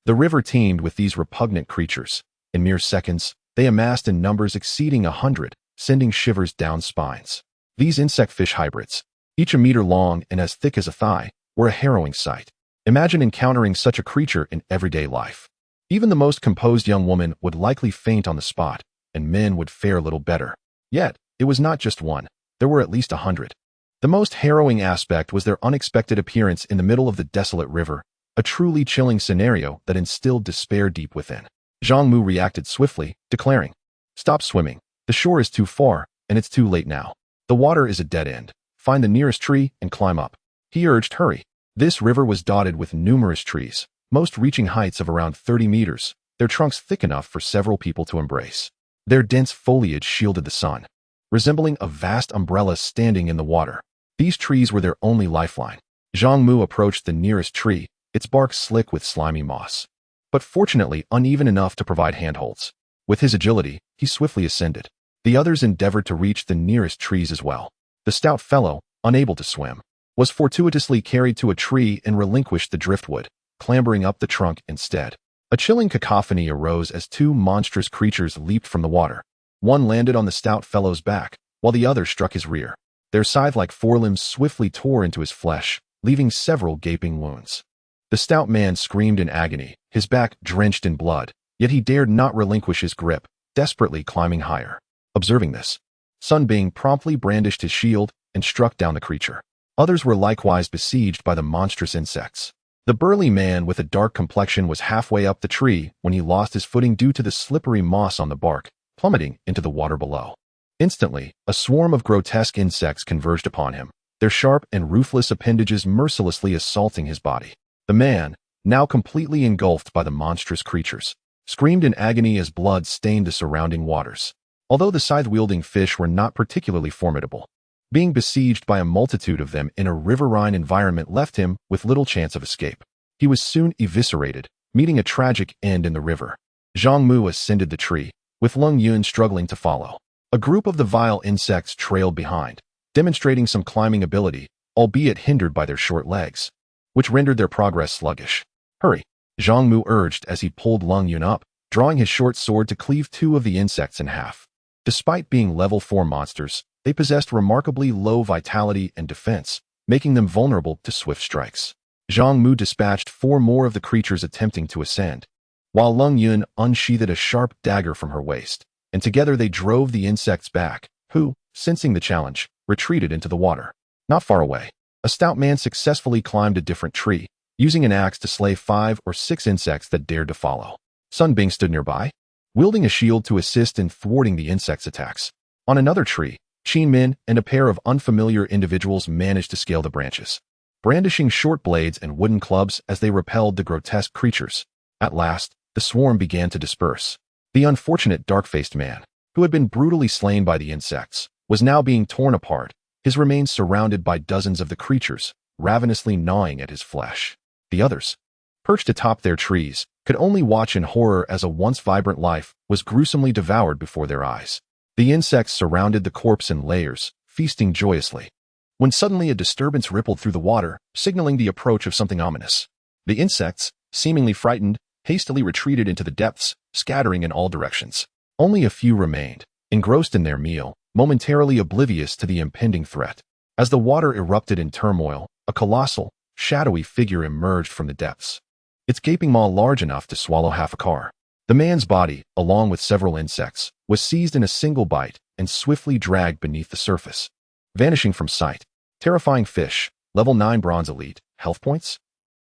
The river teemed with these repugnant creatures. In mere seconds, they amassed in numbers exceeding 100, sending shivers down spines. These insect-fish hybrids, each a meter long and as thick as a thigh, were a harrowing sight. Imagine encountering such a creature in everyday life. Even the most composed young woman would likely faint on the spot, and men would fare little better. Yet, it was not just one. There were at least 100. The most harrowing aspect was their unexpected appearance in the middle of the desolate river, a truly chilling scenario that instilled despair deep within. Zhang Mu reacted swiftly, declaring, "Stop swimming. The shore is too far, and it's too late now. The water is a dead end. Find the nearest tree and climb up." He urged, "Hurry." This river was dotted with numerous trees, most reaching heights of around 30 meters, their trunks thick enough for several people to embrace. Their dense foliage shielded the sun, resembling a vast umbrella standing in the water. These trees were their only lifeline. Zhang Mu approached the nearest tree, its bark slick with slimy moss, but fortunately uneven enough to provide handholds. With his agility, he swiftly ascended. The others endeavored to reach the nearest trees as well. The stout fellow, unable to swim, was fortuitously carried to a tree and relinquished the driftwood, clambering up the trunk instead. A chilling cacophony arose as two monstrous creatures leaped from the water. One landed on the stout fellow's back, while the other struck his rear. Their scythe-like forelimbs swiftly tore into his flesh, leaving several gaping wounds. The stout man screamed in agony, his back drenched in blood, yet he dared not relinquish his grip, desperately climbing higher. Observing this, Sun Bing promptly brandished his shield and struck down the creature. Others were likewise besieged by the monstrous insects. The burly man with a dark complexion was halfway up the tree when he lost his footing due to the slippery moss on the bark, plummeting into the water below. Instantly, a swarm of grotesque insects converged upon him, their sharp and ruthless appendages mercilessly assaulting his body. The man, now completely engulfed by the monstrous creatures, screamed in agony as blood stained the surrounding waters. Although the scythe-wielding fish were not particularly formidable, being besieged by a multitude of them in a riverine environment left him with little chance of escape. He was soon eviscerated, meeting a tragic end in the river. Zhang Mu ascended the tree, with Lung Yun struggling to follow. A group of the vile insects trailed behind, demonstrating some climbing ability, albeit hindered by their short legs, which rendered their progress sluggish. "Hurry," Zhang Mu urged as he pulled Lung Yun up, drawing his short sword to cleave two of the insects in half. Despite being level 4 monsters, they possessed remarkably low vitality and defense, making them vulnerable to swift strikes. Zhang Mu dispatched 4 more of the creatures attempting to ascend, while Lung Yun unsheathed a sharp dagger from her waist, and together they drove the insects back, who, sensing the challenge, retreated into the water. Not far away, a stout man successfully climbed a different tree, using an axe to slay 5 or 6 insects that dared to follow. Sun Bing stood nearby, wielding a shield to assist in thwarting the insects' attacks. On another tree, Qin Min and a pair of unfamiliar individuals managed to scale the branches, brandishing short blades and wooden clubs as they repelled the grotesque creatures. At last, the swarm began to disperse. The unfortunate dark-faced man, who had been brutally slain by the insects, was now being torn apart, his remains surrounded by dozens of the creatures, ravenously gnawing at his flesh. The others, perched atop their trees, could only watch in horror as a once vibrant life was gruesomely devoured before their eyes. The insects surrounded the corpse in layers, feasting joyously, when suddenly a disturbance rippled through the water, signaling the approach of something ominous. The insects, seemingly frightened, hastily retreated into the depths, scattering in all directions. Only a few remained, engrossed in their meal, momentarily oblivious to the impending threat. As the water erupted in turmoil, a colossal, shadowy figure emerged from the depths, its gaping maw large enough to swallow half a car. The man's body, along with several insects, was seized in a single bite and swiftly dragged beneath the surface, vanishing from sight. Terrifying fish, level 9 bronze elite, health points?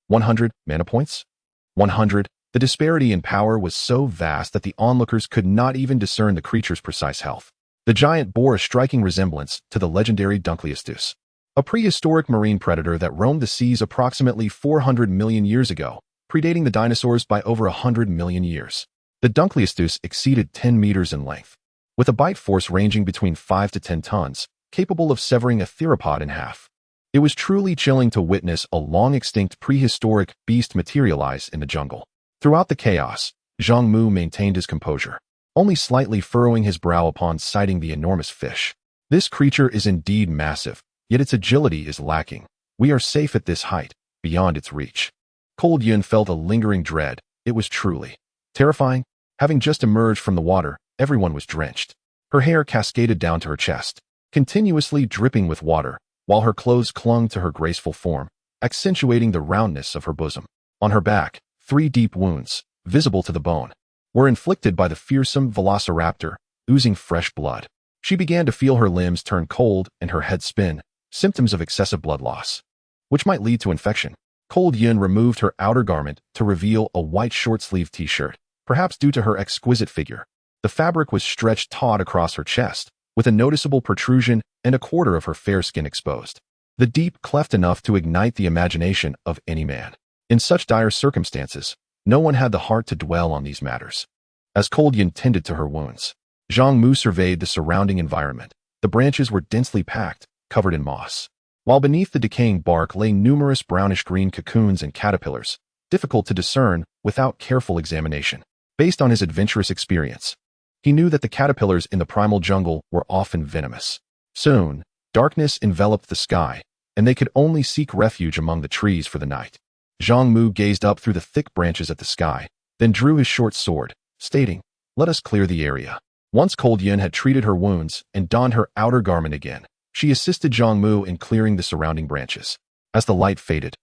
100 mana points? 100. The disparity in power was so vast that the onlookers could not even discern the creature's precise health. The giant bore a striking resemblance to the legendary Dunkleistus, a prehistoric marine predator that roamed the seas approximately 400 million years ago, predating the dinosaurs by over 100 million years. The Dunkleistus exceeded 10 meters in length, with a bite force ranging between 5 to 10 tons, capable of severing a theropod in half. It was truly chilling to witness a long-extinct prehistoric beast materialize in the jungle. Throughout the chaos, Zhang Mu maintained his composure, only slightly furrowing his brow upon sighting the enormous fish. This creature is indeed massive, yet its agility is lacking. We are safe at this height, beyond its reach. Cold Yun felt a lingering dread. It was truly terrifying. Having just emerged from the water, everyone was drenched. Her hair cascaded down to her chest, continuously dripping with water, while her clothes clung to her graceful form, accentuating the roundness of her bosom. On her back, 3 deep wounds, visible to the bone, were inflicted by the fearsome velociraptor, oozing fresh blood. She began to feel her limbs turn cold and her head spin, symptoms of excessive blood loss, which might lead to infection. Cold Yun removed her outer garment to reveal a white short-sleeved t-shirt, perhaps due to her exquisite figure. The fabric was stretched taut across her chest, with a noticeable protrusion and a quarter of her fair skin exposed. The deep cleft enough to ignite the imagination of any man. In such dire circumstances, no one had the heart to dwell on these matters. As Cold Yun tended to her wounds, Zhang Mu surveyed the surrounding environment. The branches were densely packed, covered in moss, while beneath the decaying bark lay numerous brownish-green cocoons and caterpillars, difficult to discern without careful examination. Based on his adventurous experience, he knew that the caterpillars in the primal jungle were often venomous. Soon, darkness enveloped the sky, and they could only seek refuge among the trees for the night. Zhang Mu gazed up through the thick branches at the sky, then drew his short sword, stating, "Let us clear the area." Once Cold Yun had treated her wounds and donned her outer garment again, she assisted Zhang Mu in clearing the surrounding branches. As the light faded,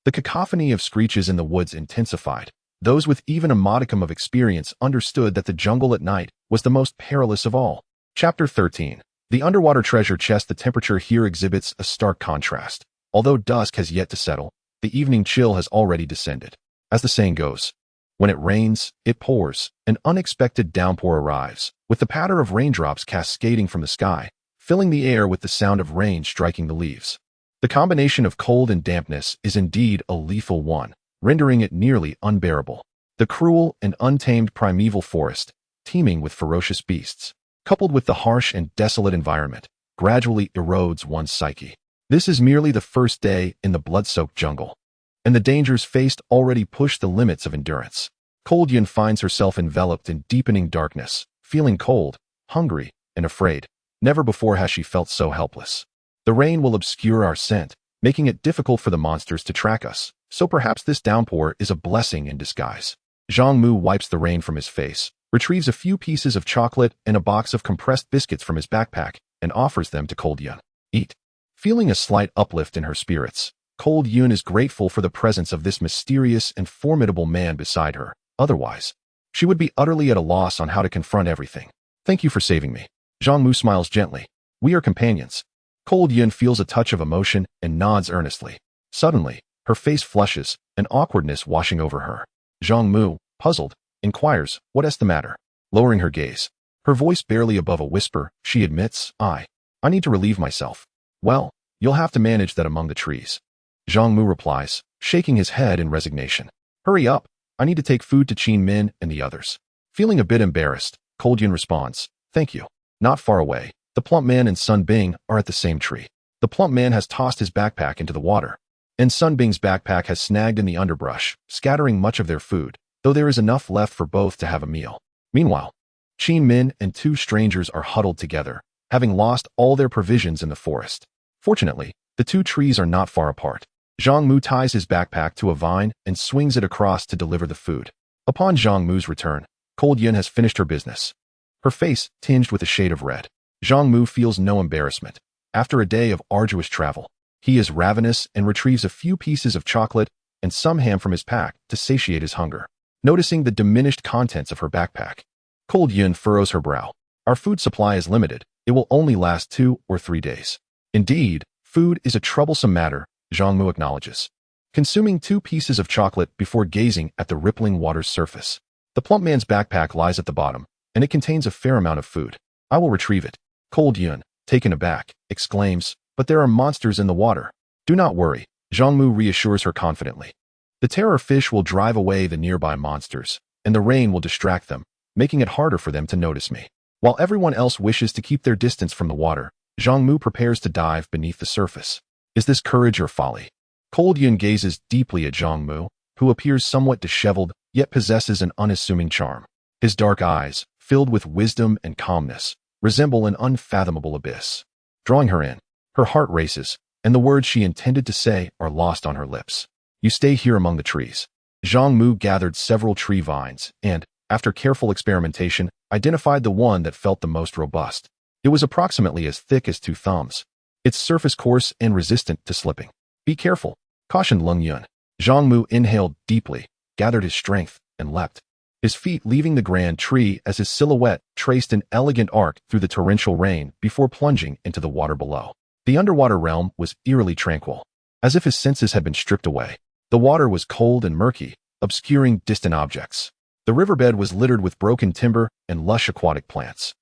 the cacophony of screeches in the woods intensified. Those with even a modicum of experience understood that the jungle at night was the most perilous of all. Chapter 13. The underwater treasure chest. The temperature here exhibits a stark contrast. Although dusk has yet to settle, the evening chill has already descended. As the saying goes, when it rains, it pours. An unexpected downpour arrives, with the patter of raindrops cascading from the sky, filling the air with the sound of rain striking the leaves. The combination of cold and dampness is indeed a lethal one, rendering it nearly unbearable. The cruel and untamed primeval forest, teeming with ferocious beasts, coupled with the harsh and desolate environment, gradually erodes one's psyche. This is merely the first day in the blood-soaked jungle, and the dangers faced already push the limits of endurance. Cold Yun finds herself enveloped in deepening darkness, feeling cold, hungry, and afraid. Never before has she felt so helpless. The rain will obscure our scent, making it difficult for the monsters to track us, so perhaps this downpour is a blessing in disguise. Zhang Mu wipes the rain from his face, retrieves a few pieces of chocolate and a box of compressed biscuits from his backpack, and offers them to Cold Yun. Eat. Feeling a slight uplift in her spirits, Cold Yun is grateful for the presence of this mysterious and formidable man beside her. Otherwise, she would be utterly at a loss on how to confront everything. "Thank you for saving me." Zhang Mu smiles gently. "We are companions." Cold Yun feels a touch of emotion and nods earnestly. Suddenly, her face flushes, an awkwardness washing over her. Zhang Mu, puzzled, inquires, "What's the matter?" Lowering her gaze, her voice barely above a whisper, she admits, I need to relieve myself." "Well, you'll have to manage that among the trees." Zhang Mu replies, shaking his head in resignation. "Hurry up, I need to take food to Qin Min and the others." Feeling a bit embarrassed, Cold Yun responds, "Thank you." Not far away, the plump man and Sun Bing are at the same tree. The plump man has tossed his backpack into the water, and Sun Bing's backpack has snagged in the underbrush, scattering much of their food, though there is enough left for both to have a meal. Meanwhile, Qin Min and two strangers are huddled together, having lost all their provisions in the forest. Fortunately, the two trees are not far apart. Zhang Mu ties his backpack to a vine and swings it across to deliver the food. Upon Zhang Mu's return, Cold Yun has finished her business, her face tinged with a shade of red. Zhang Mu feels no embarrassment. After a day of arduous travel, he is ravenous and retrieves a few pieces of chocolate and some ham from his pack to satiate his hunger. Noticing the diminished contents of her backpack, Cold Yun furrows her brow. "Our food supply is limited. It will only last 2 or 3 days." Indeed, food is a troublesome matter, Zhang Mu acknowledges, consuming 2 pieces of chocolate before gazing at the rippling water's surface. The plump man's backpack lies at the bottom, and it contains a fair amount of food. "I will retrieve it." Cold Yun, taken aback, exclaims, "But there are monsters in the water." "Do not worry," Zhang Mu reassures her confidently. "The terror fish will drive away the nearby monsters, and the rain will distract them, making it harder for them to notice me." While everyone else wishes to keep their distance from the water, Zhang Mu prepares to dive beneath the surface. Is this courage or folly? Cold Yun gazes deeply at Zhang Mu, who appears somewhat disheveled, yet possesses an unassuming charm. His dark eyes, filled with wisdom and calmness, resemble an unfathomable abyss. Drawing her in, her heart races, and the words she intended to say are lost on her lips. "You stay here among the trees." Zhang Mu gathered several tree vines and, after careful experimentation, identified the one that felt the most robust. It was approximately as thick as 2 thumbs, its surface coarse and resistant to slipping. "Be careful," cautioned Leng Yun. Zhang Mu inhaled deeply, gathered his strength, and leapt. his feet leaving the grand tree as his silhouette traced an elegant arc through the torrential rain before plunging into the water below. The underwater realm was eerily tranquil, as if his senses had been stripped away. The water was cold and murky, obscuring distant objects. The riverbed was littered with broken timber and lush aquatic plants.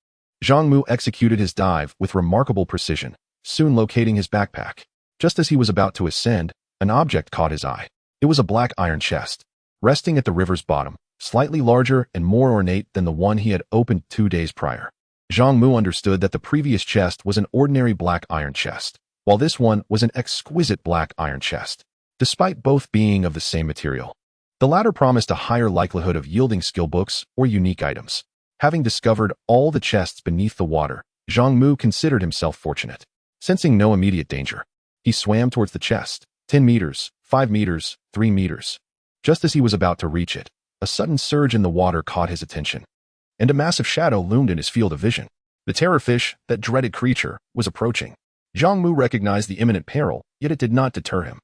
Zhang Mu executed his dive with remarkable precision, soon locating his backpack. Just as he was about to ascend, an object caught his eye. It was a black iron chest, resting at the river's bottom, slightly larger and more ornate than the one he had opened 2 days prior. Zhang Mu understood that the previous chest was an ordinary black iron chest, while this one was an exquisite black iron chest, despite both being of the same material. The latter promised a higher likelihood of yielding skill books or unique items. Having discovered all the chests beneath the water, Zhang Mu considered himself fortunate. Sensing no immediate danger, he swam towards the chest. 10 meters, 5 meters, 3 meters. Just as he was about to reach it, a sudden surge in the water caught his attention, and a massive shadow loomed in his field of vision. The terrorfish, that dreaded creature, was approaching. Zhang Mu recognized the imminent peril, yet it did not deter him.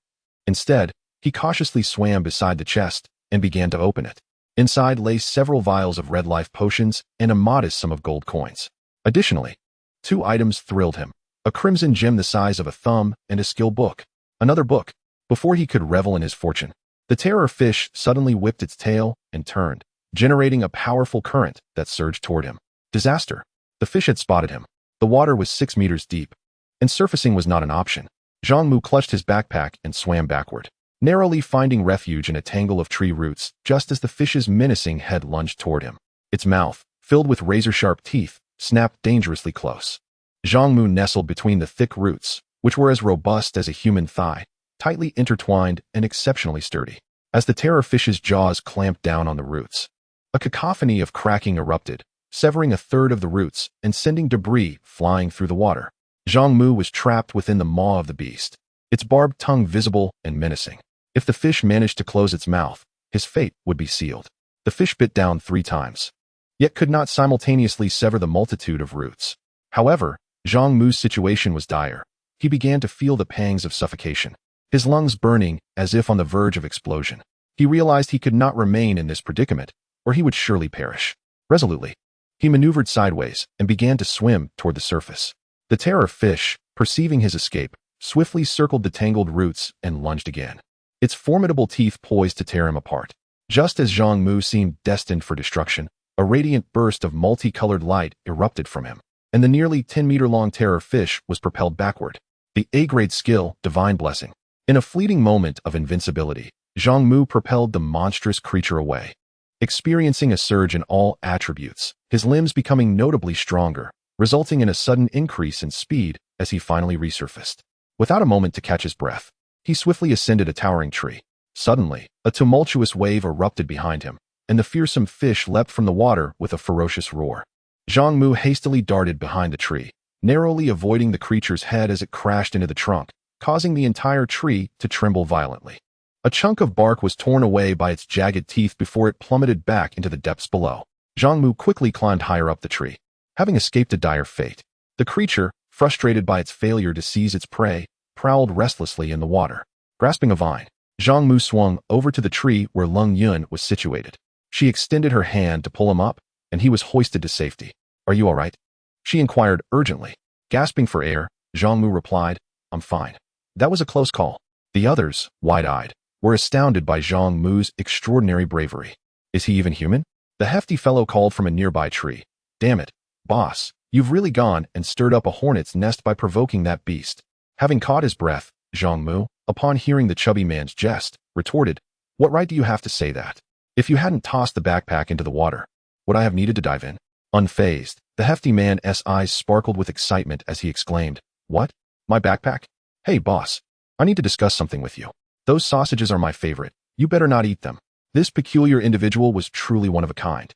Instead, he cautiously swam beside the chest and began to open it. Inside lay several vials of red life potions and a modest sum of gold coins. Additionally, 2 items thrilled him: a crimson gem the size of a thumb and a skill book. Another book. Before he could revel in his fortune, the terror fish suddenly whipped its tail and turned, generating a powerful current that surged toward him. Disaster. The fish had spotted him. The water was 6 meters deep, and surfacing was not an option. Zhang Mu clutched his backpack and swam backward, narrowly finding refuge in a tangle of tree roots just as the fish's menacing head lunged toward him. Its mouth, filled with razor-sharp teeth, snapped dangerously close. Zhang Mu nestled between the thick roots, which were as robust as a human thigh, tightly intertwined and exceptionally sturdy. As the terror fish's jaws clamped down on the roots, a cacophony of cracking erupted, severing a third of the roots and sending debris flying through the water. Zhang Mu was trapped within the maw of the beast, its barbed tongue visible and menacing. If the fish managed to close its mouth, his fate would be sealed. The fish bit down 3 times, yet could not simultaneously sever the multitude of roots. However, Zhang Mu's situation was dire. He began to feel the pangs of suffocation, his lungs burning as if on the verge of explosion. He realized he could not remain in this predicament, or he would surely perish. Resolutely, he maneuvered sideways and began to swim toward the surface. The terror fish, perceiving his escape, swiftly circled the tangled roots and lunged again, its formidable teeth poised to tear him apart. Just as Zhang Mu seemed destined for destruction, a radiant burst of multicolored light erupted from him, and the nearly 10-meter-long terror fish was propelled backward. The A-grade skill, Divine Blessing. In a fleeting moment of invincibility, Zhang Mu propelled the monstrous creature away, experiencing a surge in all attributes, his limbs becoming notably stronger, resulting in a sudden increase in speed as he finally resurfaced. Without a moment to catch his breath, he swiftly ascended a towering tree. Suddenly, a tumultuous wave erupted behind him, and the fearsome fish leapt from the water with a ferocious roar. Zhang Mu hastily darted behind the tree, narrowly avoiding the creature's head as it crashed into the trunk, causing the entire tree to tremble violently. A chunk of bark was torn away by its jagged teeth before it plummeted back into the depths below. Zhang Mu quickly climbed higher up the tree. Having escaped a dire fate, the creature, frustrated by its failure to seize its prey, prowled restlessly in the water. Grasping a vine, Zhang Mu swung over to the tree where Leng Yun was situated. She extended her hand to pull him up, and he was hoisted to safety. "Are you all right?" she inquired urgently. Gasping for air, Zhang Mu replied, "I'm fine." That was a close call. The others, wide-eyed, were astounded by Zhang Mu's extraordinary bravery. "Is he even human?" The hefty fellow called from a nearby tree. "Damn it, boss, you've really gone and stirred up a hornet's nest by provoking that beast." Having caught his breath, Zhang Mu, upon hearing the chubby man's jest, retorted, "What right do you have to say that? If you hadn't tossed the backpack into the water, would I have needed to dive in?" Unfazed, the hefty man's eyes sparkled with excitement as he exclaimed, "What? My backpack? Hey, boss, I need to discuss something with you. Those sausages are my favorite. You better not eat them." This peculiar individual was truly one of a kind,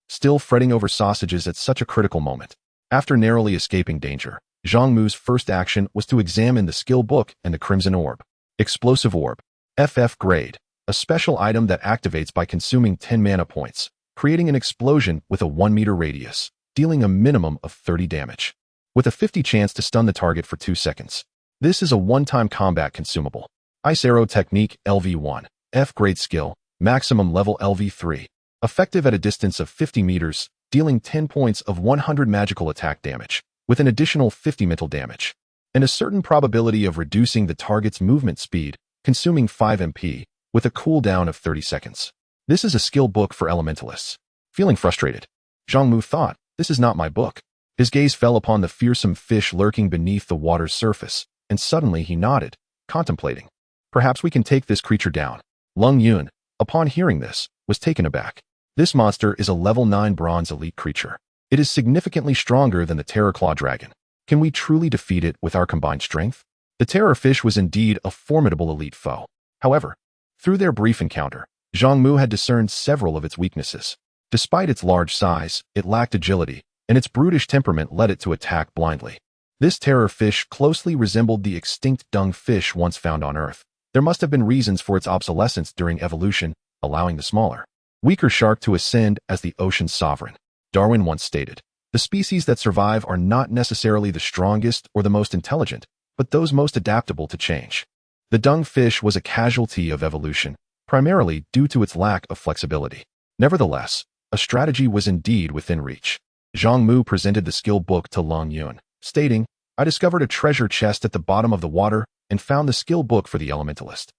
still fretting over sausages at such a critical moment. After narrowly escaping danger, Zhang Mu's first action was to examine the skill book and the crimson orb. Explosive orb, FF grade, a special item that activates by consuming 10 mana points, creating an explosion with a 1-meter radius, dealing a minimum of 30 damage, with a 50 chance to stun the target for 2 seconds. This is a one-time combat consumable. Ice Arrow Technique LV1, F grade skill, maximum level LV3. Effective at a distance of 50 meters, dealing 10 points of 100 magical attack damage, with an additional 50 mental damage, and a certain probability of reducing the target's movement speed, consuming 5 MP, with a cooldown of 30 seconds. This is a skill book for elementalists. Feeling frustrated, Zhang Mu thought, this is not my book. His gaze fell upon the fearsome fish lurking beneath the water's surface, and suddenly he nodded, contemplating. Perhaps we can take this creature down. Lung Yun, upon hearing this, was taken aback. This monster is a level 9 bronze elite creature. It is significantly stronger than the Terror Claw Dragon. Can we truly defeat it with our combined strength? The terror fish was indeed a formidable elite foe. However, through their brief encounter, Zhang Mu had discerned several of its weaknesses. Despite its large size, it lacked agility, and its brutish temperament led it to attack blindly. This terror fish closely resembled the extinct dung fish once found on Earth. There must have been reasons for its obsolescence during evolution, allowing the smaller, weaker shark to ascend as the ocean's sovereign. Darwin once stated, "The species that survive are not necessarily the strongest or the most intelligent, but those most adaptable to change." The dung fish was a casualty of evolution, primarily due to its lack of flexibility. Nevertheless, a strategy was indeed within reach. Zhang Mu presented the skill book to Lung Yun, stating, "I discovered a treasure chest at the bottom of the water and found the skill book for the elementalist.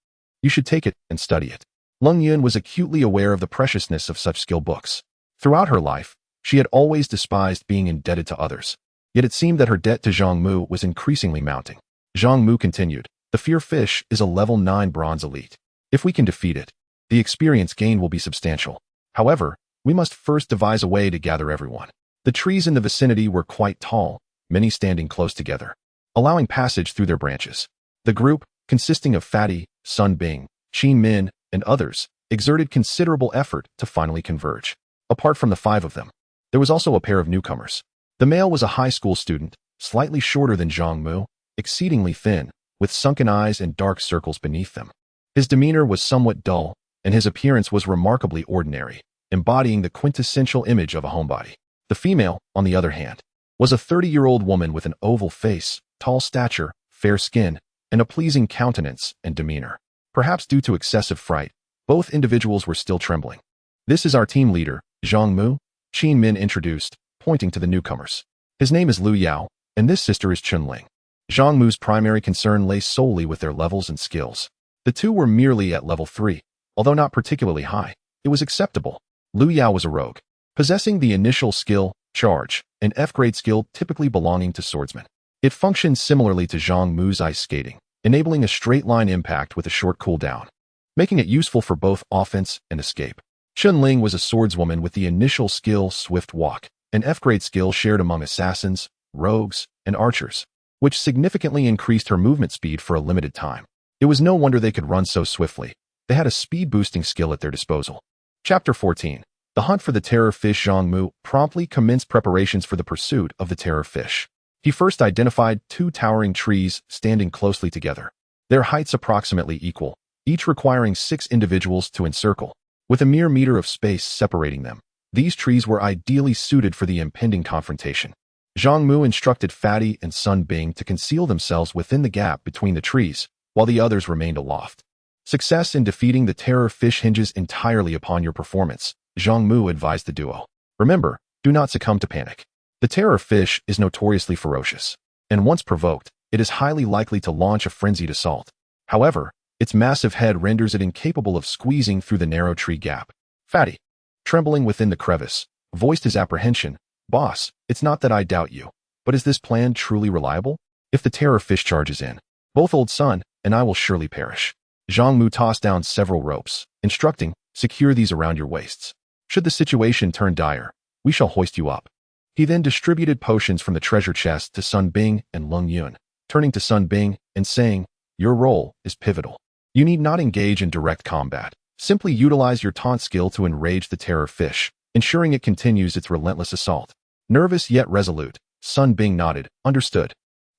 You should take it and study it." Lung Yun was acutely aware of the preciousness of such skill books. Throughout her life, she had always despised being indebted to others. Yet it seemed that her debt to Zhang Mu was increasingly mounting. Zhang Mu continued, "The fear fish is a level 9 bronze elite. If we can defeat it, the experience gained will be substantial. However, we must first devise a way to gather everyone." The trees in the vicinity were quite tall, many standing close together, allowing passage through their branches. The group, consisting of Fatty, Sun Bing, Qin Min, and others, exerted considerable effort to finally converge. Apart from the 5 of them, there was also a pair of newcomers. The male was a high school student, slightly shorter than Zhang Mu, exceedingly thin, with sunken eyes and dark circles beneath them. His demeanor was somewhat dull, and his appearance was remarkably ordinary, embodying the quintessential image of a homebody. The female, on the other hand, was a 30-year-old woman with an oval face, tall stature, fair skin, and a pleasing countenance and demeanor. Perhaps due to excessive fright, both individuals were still trembling. "This is our team leader, Zhang Mu," Qin Min introduced, pointing to the newcomers. "His name is Lu Yao, and this sister is Chun Ling." Zhang Mu's primary concern lay solely with their levels and skills. The two were merely at level 3, although not particularly high. It was acceptable. Lu Yao was a rogue, possessing the initial skill, charge, an F-grade skill typically belonging to swordsmen. It functioned similarly to Zhang Mu's ice skating, enabling a straight-line impact with a short cooldown, making it useful for both offense and escape. Chun Ling was a swordswoman with the initial skill Swift Walk, an F-grade skill shared among assassins, rogues, and archers, which significantly increased her movement speed for a limited time. It was no wonder they could run so swiftly. They had a speed-boosting skill at their disposal. Chapter 14. The hunt for the terror fish. Zhang Mu promptly commenced preparations for the pursuit of the terror fish. He first identified 2 towering trees standing closely together, their heights approximately equal, each requiring 6 individuals to encircle, with a mere meter of space separating them. These trees were ideally suited for the impending confrontation. Zhang Mu instructed Fatty and Sun Bing to conceal themselves within the gap between the trees, while the others remained aloft. Success in defeating the terror fish hinges entirely upon your performance, Zhang Mu advised the duo. Remember, do not succumb to panic. The terror fish is notoriously ferocious, and once provoked, it is highly likely to launch a frenzied assault. However, its massive head renders it incapable of squeezing through the narrow tree gap. Fatty, trembling within the crevice, voiced his apprehension. "Boss, it's not that I doubt you, but is this plan truly reliable? If the terror fish charges in, both Old Sun and I will surely perish." Zhang Mu tossed down several ropes, instructing, "Secure these around your waists. Should the situation turn dire, we shall hoist you up." He then distributed potions from the treasure chest to Sun Bing and Lung Yun, turning to Sun Bing and saying, "Your role is pivotal. You need not engage in direct combat. Simply utilize your taunt skill to enrage the terror fish, ensuring it continues its relentless assault." Nervous yet resolute, Sun Bing nodded, "Understood."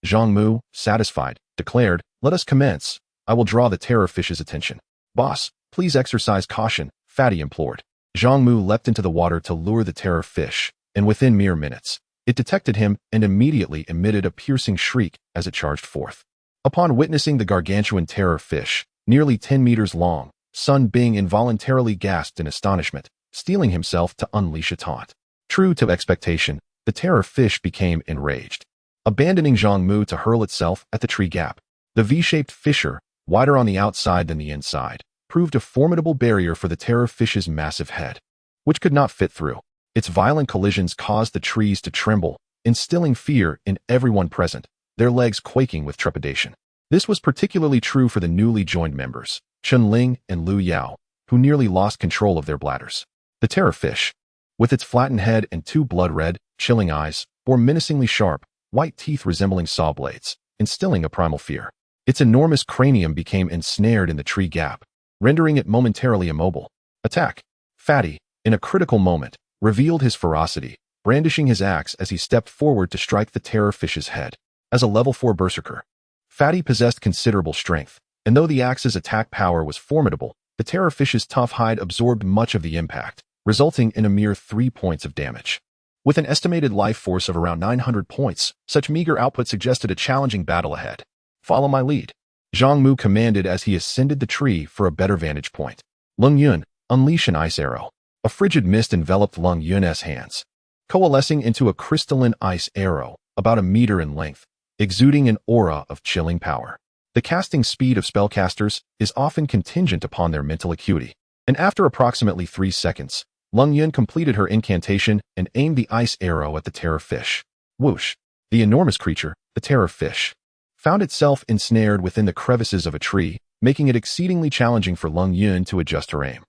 Zhang Mu, satisfied, declared, "Let us commence. I will draw the terror fish's attention." "Boss, please exercise caution," Fatty implored. Zhang Mu leapt into the water to lure the terror fish, and within mere minutes, it detected him and immediately emitted a piercing shriek as it charged forth. Upon witnessing the gargantuan terror fish, nearly 10 meters long, Sun Bing involuntarily gasped in astonishment, steeling himself to unleash a taunt. True to expectation, the terror fish became enraged, abandoning Zhang Mu to hurl itself at the tree gap. The V-shaped fissure, wider on the outside than the inside, proved a formidable barrier for the terror fish's massive head, which could not fit through. Its violent collisions caused the trees to tremble, instilling fear in everyone present, their legs quaking with trepidation. This was particularly true for the newly joined members, Chun Ling and Lu Yao, who nearly lost control of their bladders. The terror fish, with its flattened head and two blood-red, chilling eyes, bore menacingly sharp, white teeth resembling saw blades, instilling a primal fear. Its enormous cranium became ensnared in the tree gap, rendering it momentarily immobile. Attack! Fatty, in a critical moment, revealed his ferocity, brandishing his axe as he stepped forward to strike the terror fish's head. As a level 4 berserker, Fatty possessed considerable strength, and though the axe's attack power was formidable, the terror fish's tough hide absorbed much of the impact, resulting in a mere 3 points of damage. With an estimated life force of around 900 points, such meager output suggested a challenging battle ahead. Follow my lead, Zhang Mu commanded as he ascended the tree for a better vantage point. Lung Yun, unleash an ice arrow. A frigid mist enveloped Lung Yun's hands, coalescing into a crystalline ice arrow, about a meter in length, exuding an aura of chilling power. The casting speed of spellcasters is often contingent upon their mental acuity, and after approximately 3 seconds, Lung Yun completed her incantation and aimed the ice arrow at the terror fish. Whoosh! The enormous creature, the terror fish, found itself ensnared within the crevices of a tree, making it exceedingly challenging for Lung Yun to adjust her aim.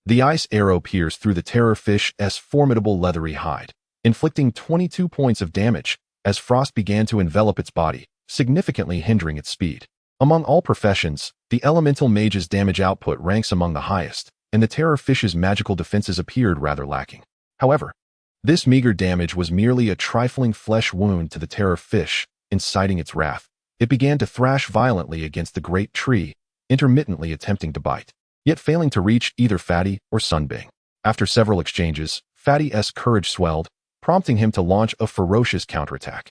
The ice arrow pierced through the terror fish's formidable leathery hide, inflicting 22 points of damage as frost began to envelop its body, significantly hindering its speed. Among all professions, the elemental mage's damage output ranks among the highest, and the terror fish's magical defenses appeared rather lacking. However, this meager damage was merely a trifling flesh wound to the terror fish, inciting its wrath. It began to thrash violently against the great tree, intermittently attempting to bite, yet failing to reach either Fatty or Sunbing. After several exchanges, Fatty's courage swelled, prompting him to launch a ferocious counterattack.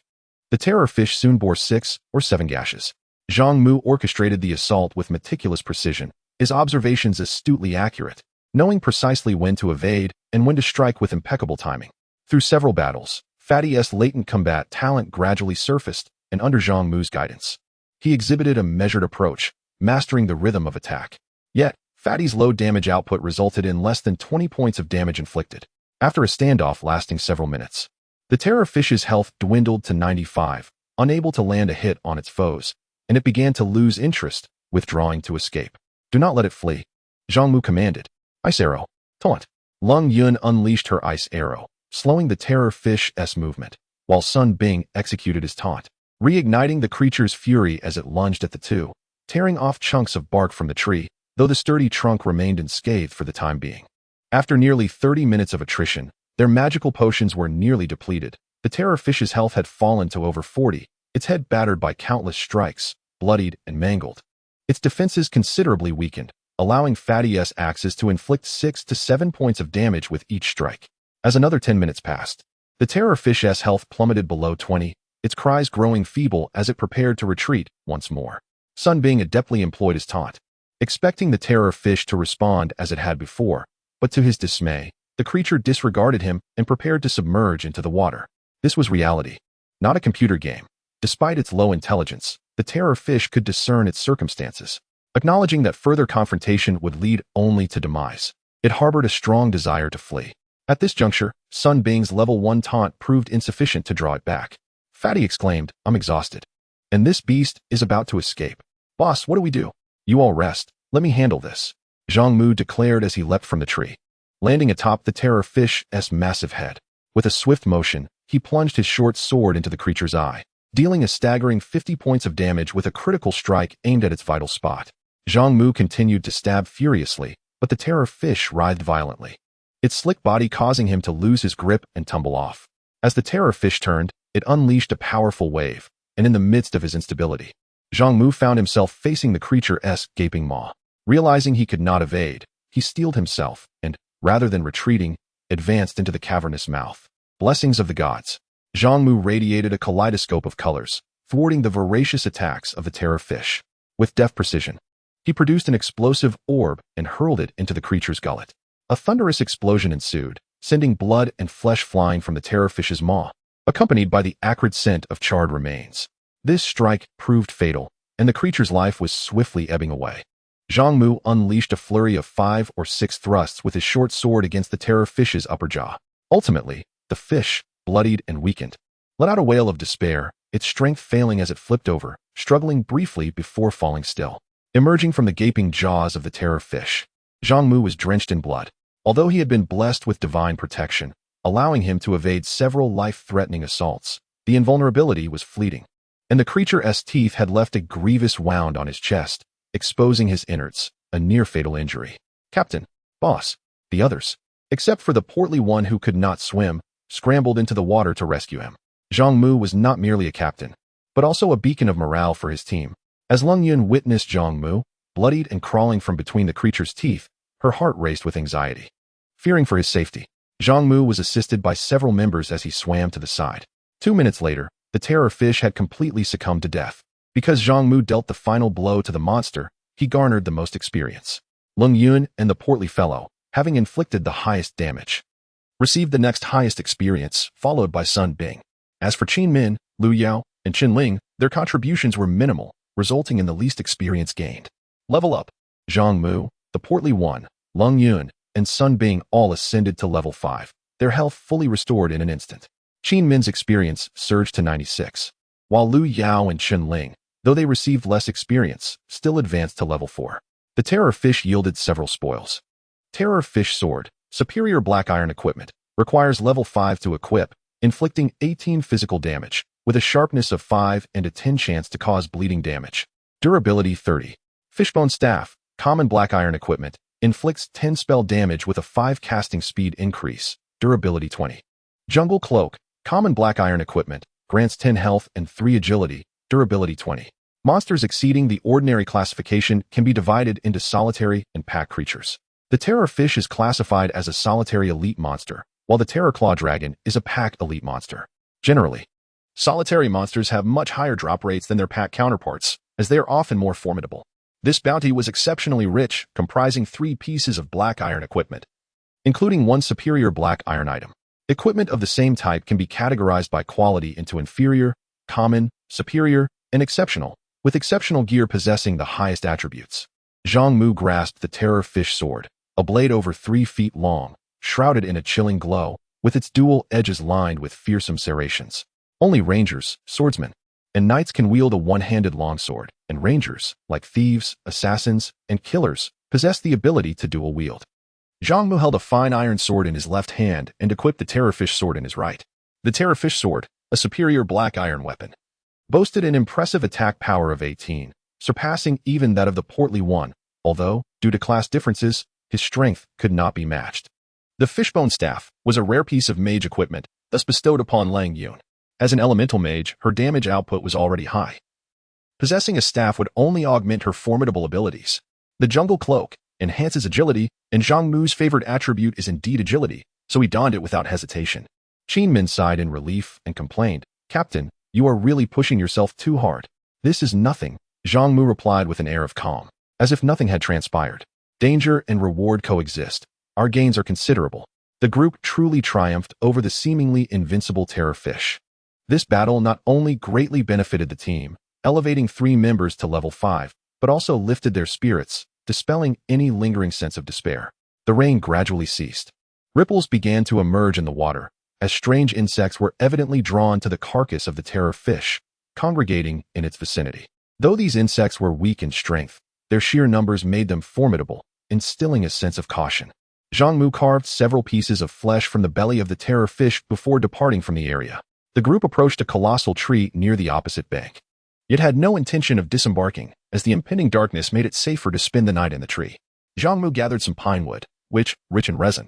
The terror fish soon bore 6 or 7 gashes. Zhang Mu orchestrated the assault with meticulous precision, his observations astutely accurate, knowing precisely when to evade and when to strike with impeccable timing. Through several battles, Fatty's latent combat talent gradually surfaced, and under Zhang Mu's guidance, he exhibited a measured approach, mastering the rhythm of attack. Yet, Fatty's low damage output resulted in less than 20 points of damage inflicted. After a standoff lasting several minutes, the terror fish's health dwindled to 95, unable to land a hit on its foes, and it began to lose interest, withdrawing to escape. Do not let it flee, Zhang Mu commanded. Ice arrow. Taunt. Lung Yun unleashed her ice arrow, slowing the terror fish's movement, while Sun Bing executed his taunt, reigniting the creature's fury as it lunged at the two, tearing off chunks of bark from the tree, though the sturdy trunk remained unscathed for the time being. After nearly 30 minutes of attrition, their magical potions were nearly depleted. The terror fish's health had fallen to over 40, its head battered by countless strikes, bloodied and mangled. Its defenses considerably weakened, allowing Fatty's axes to inflict 6 to 7 points of damage with each strike. As another 10 minutes passed, the terror fish's health plummeted below 20, its cries growing feeble as it prepared to retreat once more. Sun Bing adeptly employed his taunt, expecting the terror fish to respond as it had before, but to his dismay, the creature disregarded him and prepared to submerge into the water. This was reality, not a computer game. Despite its low intelligence, the terror fish could discern its circumstances. Acknowledging that further confrontation would lead only to demise, it harbored a strong desire to flee. At this juncture, Sun Bing's level 1 taunt proved insufficient to draw it back. Fatty exclaimed, I'm exhausted, and this beast is about to escape. Boss, what do we do? You all rest, let me handle this, Zhang Mu declared as he leapt from the tree, landing atop the terror fish's massive head. With a swift motion, he plunged his short sword into the creature's eye, dealing a staggering 50 points of damage with a critical strike aimed at its vital spot. Zhang Mu continued to stab furiously, but the terror fish writhed violently, its slick body causing him to lose his grip and tumble off. As the terror fish turned, it unleashed a powerful wave, and in the midst of his instability, Zhang Mu found himself facing the creature's gaping maw. Realizing he could not evade, he steeled himself and, rather than retreating, advanced into the cavernous mouth. Blessings of the gods. Zhang Mu radiated a kaleidoscope of colors, thwarting the voracious attacks of the terror fish. With deft precision, he produced an explosive orb and hurled it into the creature's gullet. A thunderous explosion ensued, sending blood and flesh flying from the terrorfish's maw, accompanied by the acrid scent of charred remains. This strike proved fatal, and the creature's life was swiftly ebbing away. Zhang Mu unleashed a flurry of 5 or 6 thrusts with his short sword against the terrorfish's upper jaw. Ultimately, the fish, bloodied and weakened, let out a wail of despair, its strength failing as it flipped over, struggling briefly before falling still. Emerging from the gaping jaws of the terrorfish, Zhang Mu was drenched in blood, although he had been blessed with divine protection, allowing him to evade several life-threatening assaults. The invulnerability was fleeting, and the creature's teeth had left a grievous wound on his chest, exposing his innards, a near-fatal injury. Captain, boss, the others, except for the portly one who could not swim, scrambled into the water to rescue him. Zhang Mu was not merely a captain, but also a beacon of morale for his team. As Leng Yun witnessed Zhang Mu, bloodied and crawling from between the creature's teeth, her heart raced with anxiety. Fearing for his safety, Zhang Mu was assisted by several members as he swam to the side. 2 minutes later, the terrorfish had completely succumbed to death. Because Zhang Mu dealt the final blow to the monster, he garnered the most experience. Leng Yun and the portly fellow, having inflicted the highest damage, received the next highest experience, followed by Sun Bing. As for Qin Min, Lu Yao, and Qin Ling, their contributions were minimal, resulting in the least experience gained. Level up. Zhang Mu, the portly one, Leng Yun, and Sun Bing all ascended to level 5, their health fully restored in an instant. Qin Min's experience surged to 96, while Lu Yao and Qin Ling, though they received less experience, still advanced to level 4. The terrorfish yielded several spoils. Terrorfish sword, superior black iron equipment, requires level 5 to equip, inflicting 18 physical damage, with a sharpness of 5 and a 10 chance to cause bleeding damage. Durability 30. Fishbone staff, common black iron equipment, inflicts 10 spell damage with a 5 casting speed increase. Durability 20. Jungle cloak, common black iron equipment, grants 10 health and 3 agility. Durability 20. Monsters exceeding the ordinary classification can be divided into solitary and pack creatures. The terrorfish is classified as a solitary elite monster, while the terrorclaw dragon is a pack elite monster. Generally, solitary monsters have much higher drop rates than their pack counterparts, as they are often more formidable. This bounty was exceptionally rich, comprising 3 pieces of black iron equipment, including 1 superior black iron item. Equipment of the same type can be categorized by quality into inferior, common, superior, and exceptional, with exceptional gear possessing the highest attributes. Zhang Mu grasped the terrorfish sword, a blade over 3 feet long, shrouded in a chilling glow, with its dual edges lined with fearsome serrations. Only rangers, swordsmen, and knights can wield a one-handed longsword, and rangers, like thieves, assassins, and killers, possess the ability to dual wield. Zhang Mu held a fine iron sword in his left hand and equipped the terrorfish sword in his right. The terrorfish sword, a superior black iron weapon, boasted an impressive attack power of 18, surpassing even that of the portly one, although, due to class differences, his strength could not be matched. The fishbone staff was a rare piece of mage equipment, thus bestowed upon Leng Yun. As an elemental mage, her damage output was already high. Possessing a staff would only augment her formidable abilities. The jungle cloak enhances agility, and Zhang Mu's favored attribute is indeed agility, so he donned it without hesitation. Qin Min sighed in relief and complained, "Captain, you are really pushing yourself too hard." "This is nothing," Zhang Mu replied with an air of calm, as if nothing had transpired. "Danger and reward coexist. Our gains are considerable." The group truly triumphed over the seemingly invincible terrorfish. This battle not only greatly benefited the team, elevating 3 members to level 5, but also lifted their spirits, dispelling any lingering sense of despair. The rain gradually ceased. Ripples began to emerge in the water, as strange insects were evidently drawn to the carcass of the terrorfish, congregating in its vicinity. Though these insects were weak in strength, their sheer numbers made them formidable, instilling a sense of caution. Zhang Mu carved several pieces of flesh from the belly of the terrorfish before departing from the area. The group approached a colossal tree near the opposite bank. It had no intention of disembarking, as the impending darkness made it safer to spend the night in the tree. Zhang Mu gathered some pine wood, which, rich in resin,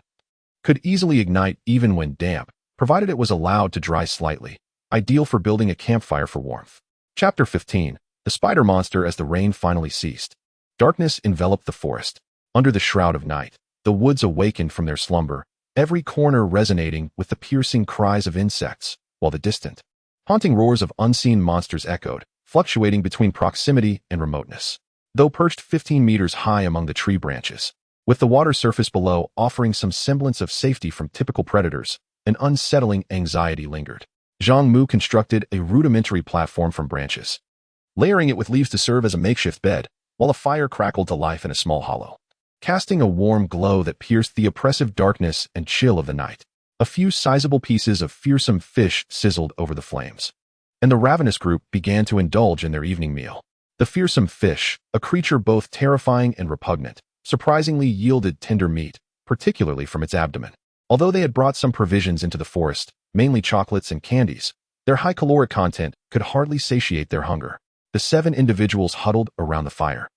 could easily ignite even when damp, provided it was allowed to dry slightly, ideal for building a campfire for warmth. Chapter 15. The Spider Monster. As the rain finally ceased, darkness enveloped the forest. Under the shroud of night, the woods awakened from their slumber, every corner resonating with the piercing cries of insects, while the distant, haunting roars of unseen monsters echoed, fluctuating between proximity and remoteness. Though perched 15 meters high among the tree branches, with the water surface below offering some semblance of safety from typical predators. An unsettling anxiety lingered. Zhang Mu constructed a rudimentary platform from branches, layering it with leaves to serve as a makeshift bed, while a fire crackled to life in a small hollow, casting a warm glow that pierced the oppressive darkness and chill of the night. A few sizable pieces of fearsome fish sizzled over the flames, and the ravenous group began to indulge in their evening meal. The fearsome fish, a creature both terrifying and repugnant, surprisingly yielded tender meat, particularly from its abdomen. Although they had brought some provisions into the forest, mainly chocolates and candies, their high caloric content could hardly satiate their hunger. The 7 individuals huddled around the fire,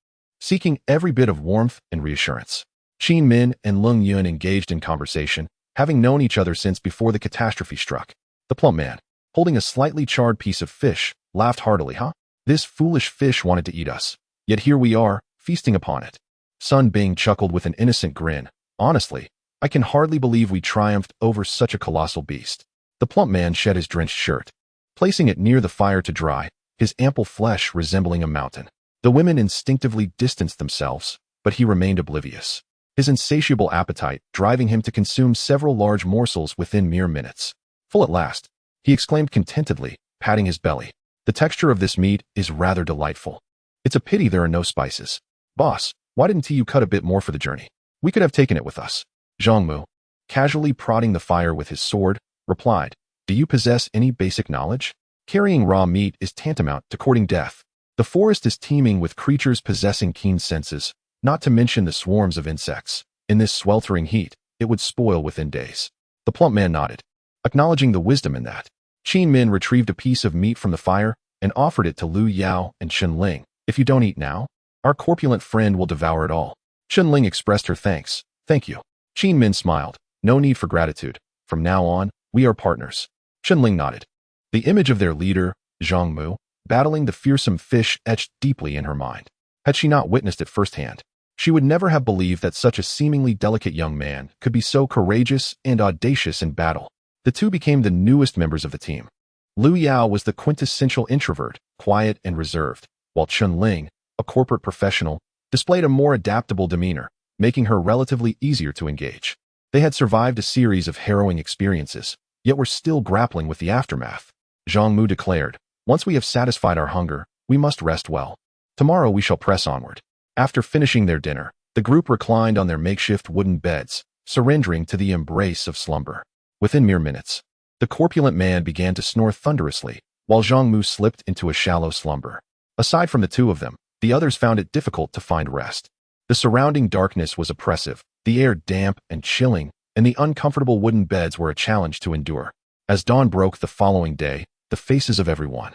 seeking every bit of warmth and reassurance. Qin Min and Lung Yun engaged in conversation, having known each other since before the catastrophe struck. The plump man, holding a slightly charred piece of fish, laughed heartily. This foolish fish wanted to eat us, yet here we are, feasting upon it. Sun Bing chuckled with an innocent grin. Honestly, I can hardly believe we triumphed over such a colossal beast. The plump man shed his drenched shirt, placing it near the fire to dry, his ample flesh resembling a mountain. The women instinctively distanced themselves, but he remained oblivious, his insatiable appetite driving him to consume several large morsels within mere minutes. Full at last, he exclaimed contentedly, patting his belly. The texture of this meat is rather delightful. It's a pity there are no spices. Boss, why didn't you cut a bit more for the journey? We could have taken it with us. Zhang Mu, casually prodding the fire with his sword, replied, do you possess any basic knowledge? Carrying raw meat is tantamount to courting death. The forest is teeming with creatures possessing keen senses, not to mention the swarms of insects. In this sweltering heat, it would spoil within days. The plump man nodded, acknowledging the wisdom in that. Qin Min retrieved a piece of meat from the fire and offered it to Lu Yao and Chen Ling. If you don't eat now, our corpulent friend will devour it all. Chen Ling expressed her thanks. Thank you. Qin Min smiled. No need for gratitude. From now on, we are partners. Chen Ling nodded. The image of their leader, Zhang Mu, battling the fearsome fish etched deeply in her mind. Had she not witnessed it firsthand, she would never have believed that such a seemingly delicate young man could be so courageous and audacious in battle. The two became the newest members of the team. Lu Yao was the quintessential introvert, quiet and reserved, while Chen Ling, a corporate professional, displayed a more adaptable demeanor, making her relatively easier to engage. They had survived a series of harrowing experiences, yet were still grappling with the aftermath. Zhang Mu declared, once we have satisfied our hunger, we must rest well. Tomorrow we shall press onward. After finishing their dinner, the group reclined on their makeshift wooden beds, surrendering to the embrace of slumber. Within mere minutes, the corpulent man began to snore thunderously, while Zhang Mu slipped into a shallow slumber. Aside from the two of them, the others found it difficult to find rest. The surrounding darkness was oppressive, the air damp and chilling, and the uncomfortable wooden beds were a challenge to endure. As dawn broke the following day, the faces of everyone,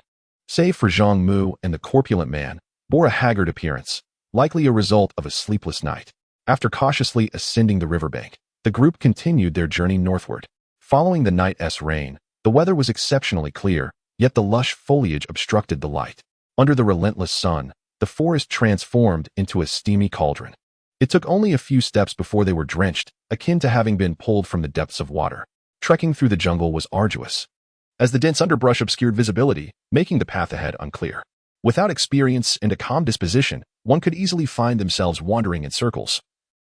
save for Zhang Mu and the corpulent man, bore a haggard appearance, likely a result of a sleepless night. After cautiously ascending the riverbank, the group continued their journey northward. Following the night's rain, the weather was exceptionally clear, yet the lush foliage obstructed the light. Under the relentless sun, the forest transformed into a steamy cauldron. It took only a few steps before they were drenched, akin to having been pulled from the depths of water. Trekking through the jungle was arduous, as the dense underbrush obscured visibility, making the path ahead unclear. Without experience and a calm disposition, one could easily find themselves wandering in circles,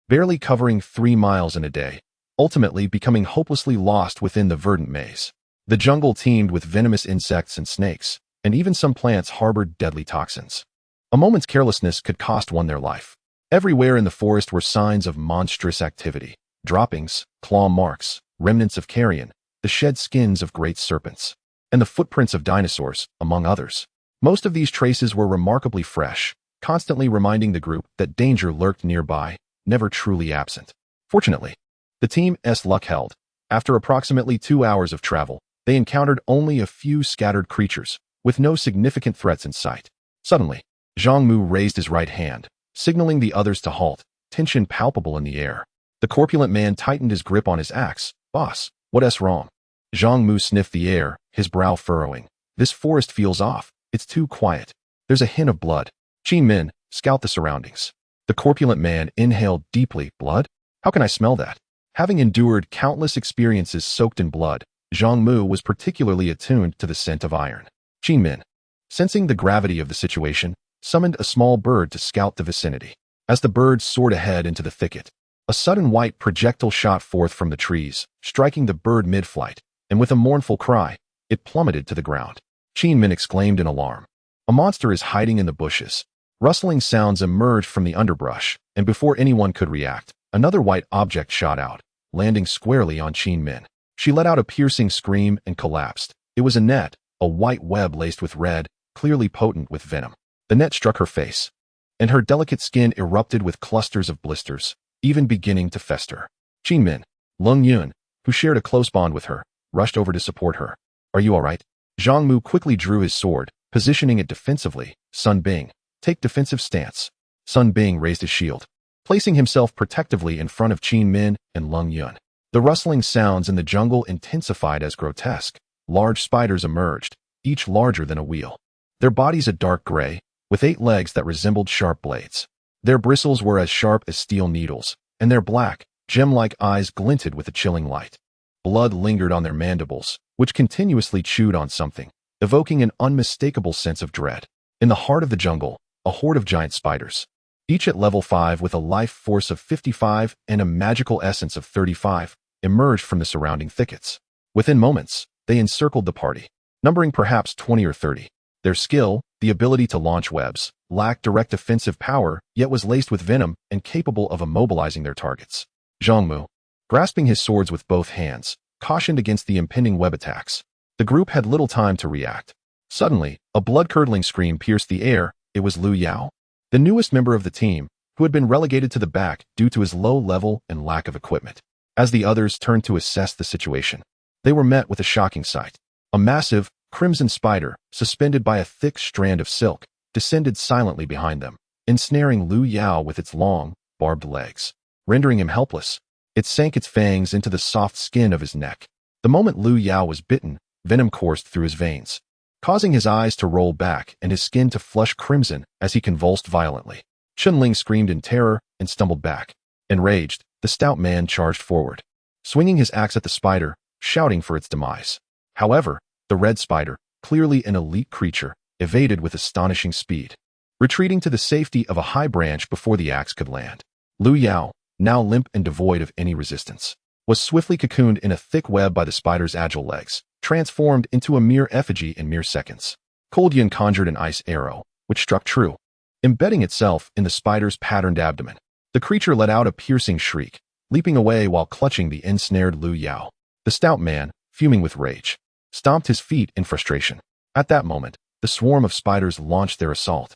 barely covering 3 miles in a day, ultimately becoming hopelessly lost within the verdant maze. The jungle teemed with venomous insects and snakes, and even some plants harbored deadly toxins. A moment's carelessness could cost one their life. Everywhere in the forest were signs of monstrous activity: droppings, claw marks, remnants of carrion, the shed skins of great serpents, and the footprints of dinosaurs, among others. Most of these traces were remarkably fresh, constantly reminding the group that danger lurked nearby, never truly absent. Fortunately, the team's luck held. After approximately 2 hours of travel, they encountered only a few scattered creatures, with no significant threats in sight. Suddenly, Zhang Mu raised his right hand, signaling the others to halt, tension palpable in the air. The corpulent man tightened his grip on his axe. Boss, what's wrong? Zhang Mu sniffed the air, his brow furrowing. This forest feels off. It's too quiet. There's a hint of blood. Qin Min, scout the surroundings. The corpulent man inhaled deeply. Blood? How can I smell that? Having endured countless experiences soaked in blood, Zhang Mu was particularly attuned to the scent of iron. Qin Min, sensing the gravity of the situation, summoned a small bird to scout the vicinity. As the bird soared ahead into the thicket, A sudden white projectile shot forth from the trees, striking the bird mid-flight, and with a mournful cry, it plummeted to the ground. Qin Min exclaimed in alarm. A monster is hiding in the bushes. Rustling sounds emerged from the underbrush, and before anyone could react, another white object shot out, landing squarely on Qin Min. She let out a piercing scream and collapsed. It was a net, a white web laced with red, clearly potent with venom. The net struck her face, and her delicate skin erupted with clusters of blisters, even beginning to fester. Qin Min, Lung Yun, who shared a close bond with her, rushed over to support her. Are you all right? Zhang Mu quickly drew his sword, positioning it defensively. Sun Bing, take defensive stance. Sun Bing raised his shield, placing himself protectively in front of Qin Min and Lung Yun. The rustling sounds in the jungle intensified as grotesque. Large spiders emerged, each larger than a wheel. Their bodies a dark gray, with 8 legs that resembled sharp blades. Their bristles were as sharp as steel needles, and their black, gem-like eyes glinted with a chilling light. Blood lingered on their mandibles, which continuously chewed on something, evoking an unmistakable sense of dread. In the heart of the jungle, a horde of giant spiders, each at level 5 with a life force of 55 and a magical essence of 35, emerged from the surrounding thickets. Within moments, they encircled the party, numbering perhaps 20 or 30. Their skill, the ability to launch webs, lacked direct offensive power, yet was laced with venom and capable of immobilizing their targets. Zhang Mu, grasping his swords with both hands, cautioned against the impending web attacks. The group had little time to react. Suddenly, a blood-curdling scream pierced the air. It was Lu Yao, the newest member of the team, who had been relegated to the back due to his low level and lack of equipment. As the others turned to assess the situation, they were met with a shocking sight. A massive, crimson spider, suspended by a thick strand of silk, descended silently behind them, ensnaring Lu Yao with its long, barbed legs. Rendering him helpless, it sank its fangs into the soft skin of his neck. The moment Lu Yao was bitten, venom coursed through his veins, causing his eyes to roll back and his skin to flush crimson as he convulsed violently. Chunling screamed in terror and stumbled back. Enraged, the stout man charged forward, swinging his axe at the spider, shouting for its demise. However, the red spider, clearly an elite creature, evaded with astonishing speed, retreating to the safety of a high branch before the axe could land. Lu Yao, now limp and devoid of any resistance, was swiftly cocooned in a thick web by the spider's agile legs, transformed into a mere effigy in mere seconds. Cold Yun conjured an ice arrow, which struck true, embedding itself in the spider's patterned abdomen. The creature let out a piercing shriek, leaping away while clutching the ensnared Lu Yao. The stout man, fuming with rage, stomped his feet in frustration. At that moment, the swarm of spiders launched their assault,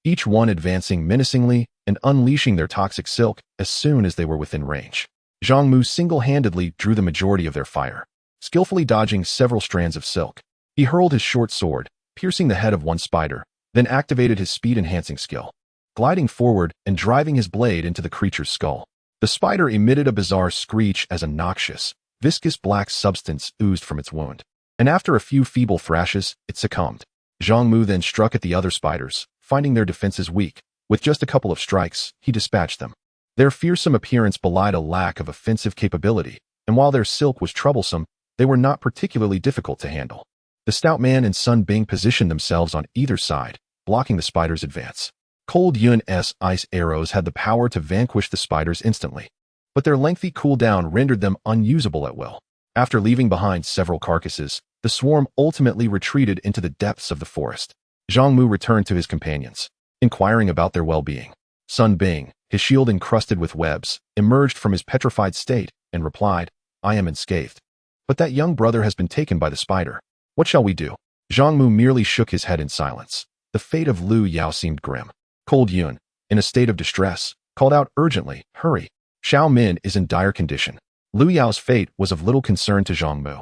each one advancing menacingly and unleashing their toxic silk as soon as they were within range. Zhang Mu single-handedly drew the majority of their fire, skillfully dodging several strands of silk. He hurled his short sword, piercing the head of one spider, then activated his speed-enhancing skill, gliding forward and driving his blade into the creature's skull. The spider emitted a bizarre screech as a noxious, viscous black substance oozed from its wound, and after a few feeble thrashes, it succumbed. Zhang Mu then struck at the other spiders, finding their defenses weak. With just a couple of strikes, he dispatched them. Their fearsome appearance belied a lack of offensive capability, and while their silk was troublesome, they were not particularly difficult to handle. The stout man and Sun Bing positioned themselves on either side, blocking the spider's advance. Cold Yun's ice arrows had the power to vanquish the spiders instantly, but their lengthy cooldown rendered them unusable at will. After leaving behind several carcasses, the swarm ultimately retreated into the depths of the forest. Zhang Mu returned to his companions, inquiring about their well-being. Sun Bing, his shield encrusted with webs, emerged from his petrified state and replied, "I am unscathed. But that young brother has been taken by the spider. What shall we do?" Zhang Mu merely shook his head in silence. The fate of Lu Yao seemed grim. Cold Yun, in a state of distress, called out urgently, "Hurry! Xiao Min is in dire condition." Lu Yao's fate was of little concern to Zhang Mu.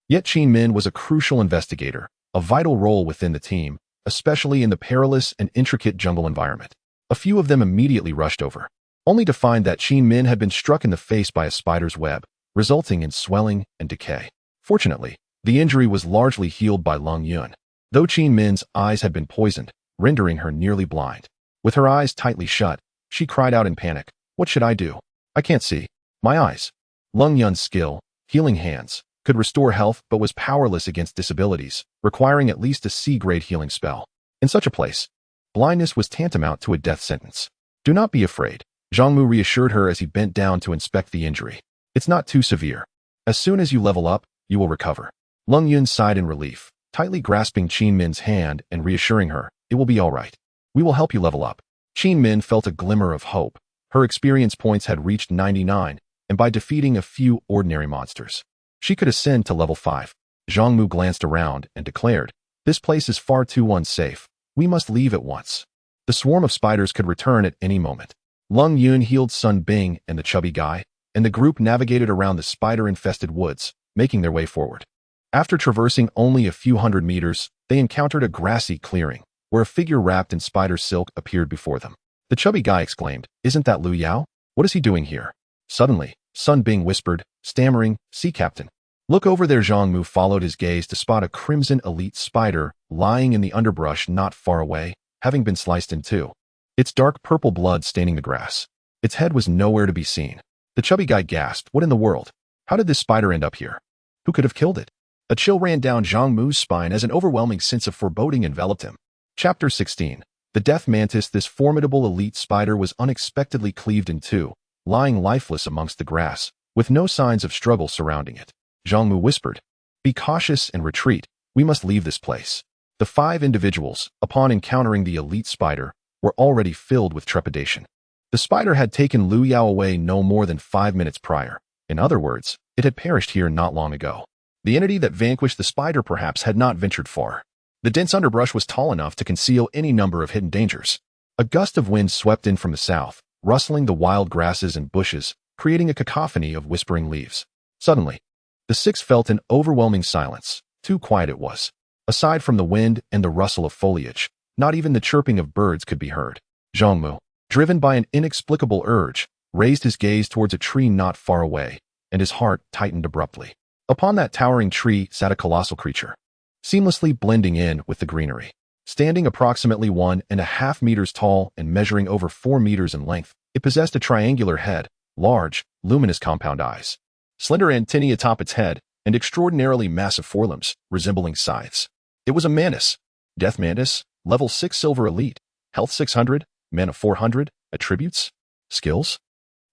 Yet Qin Min was a crucial investigator, a vital role within the team, especially in the perilous and intricate jungle environment. A few of them immediately rushed over, only to find that Qin Min had been struck in the face by a spider's web, resulting in swelling and decay. Fortunately, the injury was largely healed by Lung Yun, though Qin Min's eyes had been poisoned, rendering her nearly blind. With her eyes tightly shut, she cried out in panic, "What should I do? I can't see. My eyes." Lung Yun's skill, healing hands, could restore health but was powerless against disabilities, requiring at least a C-grade healing spell. In such a place, blindness was tantamount to a death sentence. "Do not be afraid. Zhang Mu reassured her as he bent down to inspect the injury. It's not too severe. As soon as you level up, you will recover. Lung Yun sighed in relief, tightly grasping Qin Min's hand and reassuring her, it will be all right. We will help you level up. Qin Min felt a glimmer of hope. Her experience points had reached 99, and by defeating a few ordinary monsters, she could ascend to level 5. Zhang Mu glanced around and declared, this place is far too unsafe. We must leave at once. The swarm of spiders could return at any moment. Lung Yun healed Sun Bing and the chubby guy, and the group navigated around the spider-infested woods, making their way forward. After traversing only a few hundred meters, they encountered a grassy clearing, where a figure wrapped in spider silk appeared before them. The chubby guy exclaimed, isn't that Lu Yao? What is he doing here? Suddenly, Sun Bing whispered, stammering, sea captain. Look over there. Zhang Mu followed his gaze to spot a crimson elite spider lying in the underbrush not far away, having been sliced in two. Its dark purple blood staining the grass. Its head was nowhere to be seen. The chubby guy gasped, what in the world? How did this spider end up here? Who could have killed it? A chill ran down Zhang Mu's spine as an overwhelming sense of foreboding enveloped him. Chapter 16. The death mantis. This formidable elite spider was unexpectedly cleaved in two, lying lifeless amongst the grass, with no signs of struggle surrounding it. Zhang Mu whispered, be cautious and retreat. We must leave this place. The 5 individuals, upon encountering the elite spider, were already filled with trepidation. The spider had taken Lu Yao away no more than 5 minutes prior. In other words, it had perished here not long ago. The entity that vanquished the spider perhaps had not ventured far. The dense underbrush was tall enough to conceal any number of hidden dangers. A gust of wind swept in from the south, rustling the wild grasses and bushes, creating a cacophony of whispering leaves. Suddenly, the 6 felt an overwhelming silence. Too quiet it was. Aside from the wind and the rustle of foliage, not even the chirping of birds could be heard. Zhang Mu, driven by an inexplicable urge, raised his gaze towards a tree not far away, and his heart tightened abruptly. Upon that towering tree sat a colossal creature, seamlessly blending in with the greenery. Standing approximately 1.5 meters tall and measuring over 4 meters in length, it possessed a triangular head, large, luminous compound eyes, slender antennae atop its head, and extraordinarily massive forelimbs, resembling scythes. It was a mantis. Death mantis, level 6 silver elite, health 600, mana 400, attributes, skills.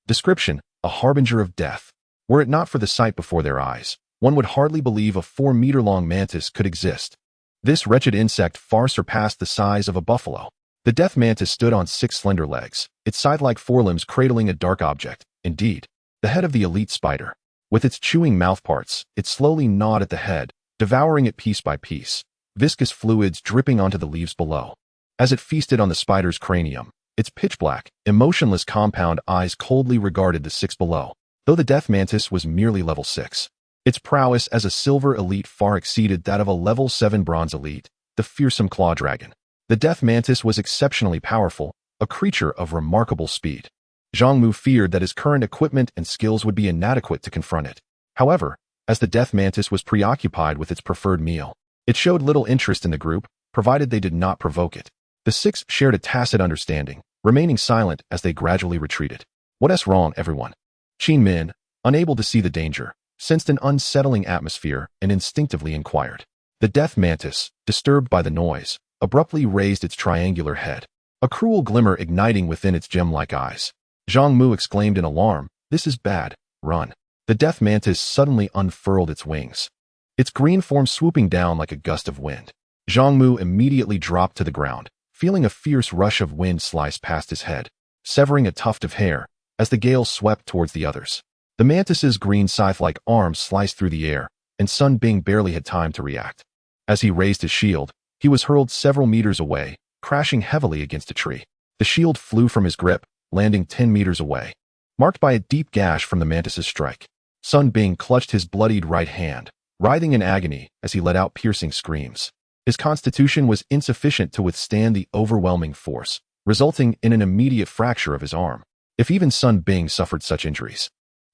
Description, a harbinger of death. Were it not for the sight before their eyes, one would hardly believe a 4-meter-long mantis could exist. This wretched insect far surpassed the size of a buffalo. The death mantis stood on 6 slender legs, its scythe-like forelimbs cradling a dark object. Indeed, the head of the elite spider. With its chewing mouthparts, it slowly gnawed at the head, devouring it piece by piece, viscous fluids dripping onto the leaves below. As it feasted on the spider's cranium, its pitch-black, emotionless compound eyes coldly regarded the 6 below. Though the death mantis was merely level 6, its prowess as a silver elite far exceeded that of a level 7 bronze elite, the fearsome claw dragon. The death mantis was exceptionally powerful, a creature of remarkable speed. Zhang Mu feared that his current equipment and skills would be inadequate to confront it. However, as the death mantis was preoccupied with its preferred meal, it showed little interest in the group, provided they did not provoke it. The 6 shared a tacit understanding, remaining silent as they gradually retreated. What's wrong, everyone? Qin Min, unable to see the danger, sensed an unsettling atmosphere and instinctively inquired. The death mantis, disturbed by the noise, abruptly raised its triangular head, a cruel glimmer igniting within its gem-like eyes. Zhang Mu exclaimed in alarm, this is bad, run. The death mantis suddenly unfurled its wings, its green form swooping down like a gust of wind. Zhang Mu immediately dropped to the ground, feeling a fierce rush of wind slice past his head, severing a tuft of hair as the gale swept towards the others. The mantis's green scythe-like arms sliced through the air, and Sun Bing barely had time to react. As he raised his shield, he was hurled several meters away, crashing heavily against a tree. The shield flew from his grip, landing 10 meters away, marked by a deep gash from the mantis's strike. Sun Bing clutched his bloodied right hand, writhing in agony as he let out piercing screams. His constitution was insufficient to withstand the overwhelming force, resulting in an immediate fracture of his arm. If even Sun Bing suffered such injuries,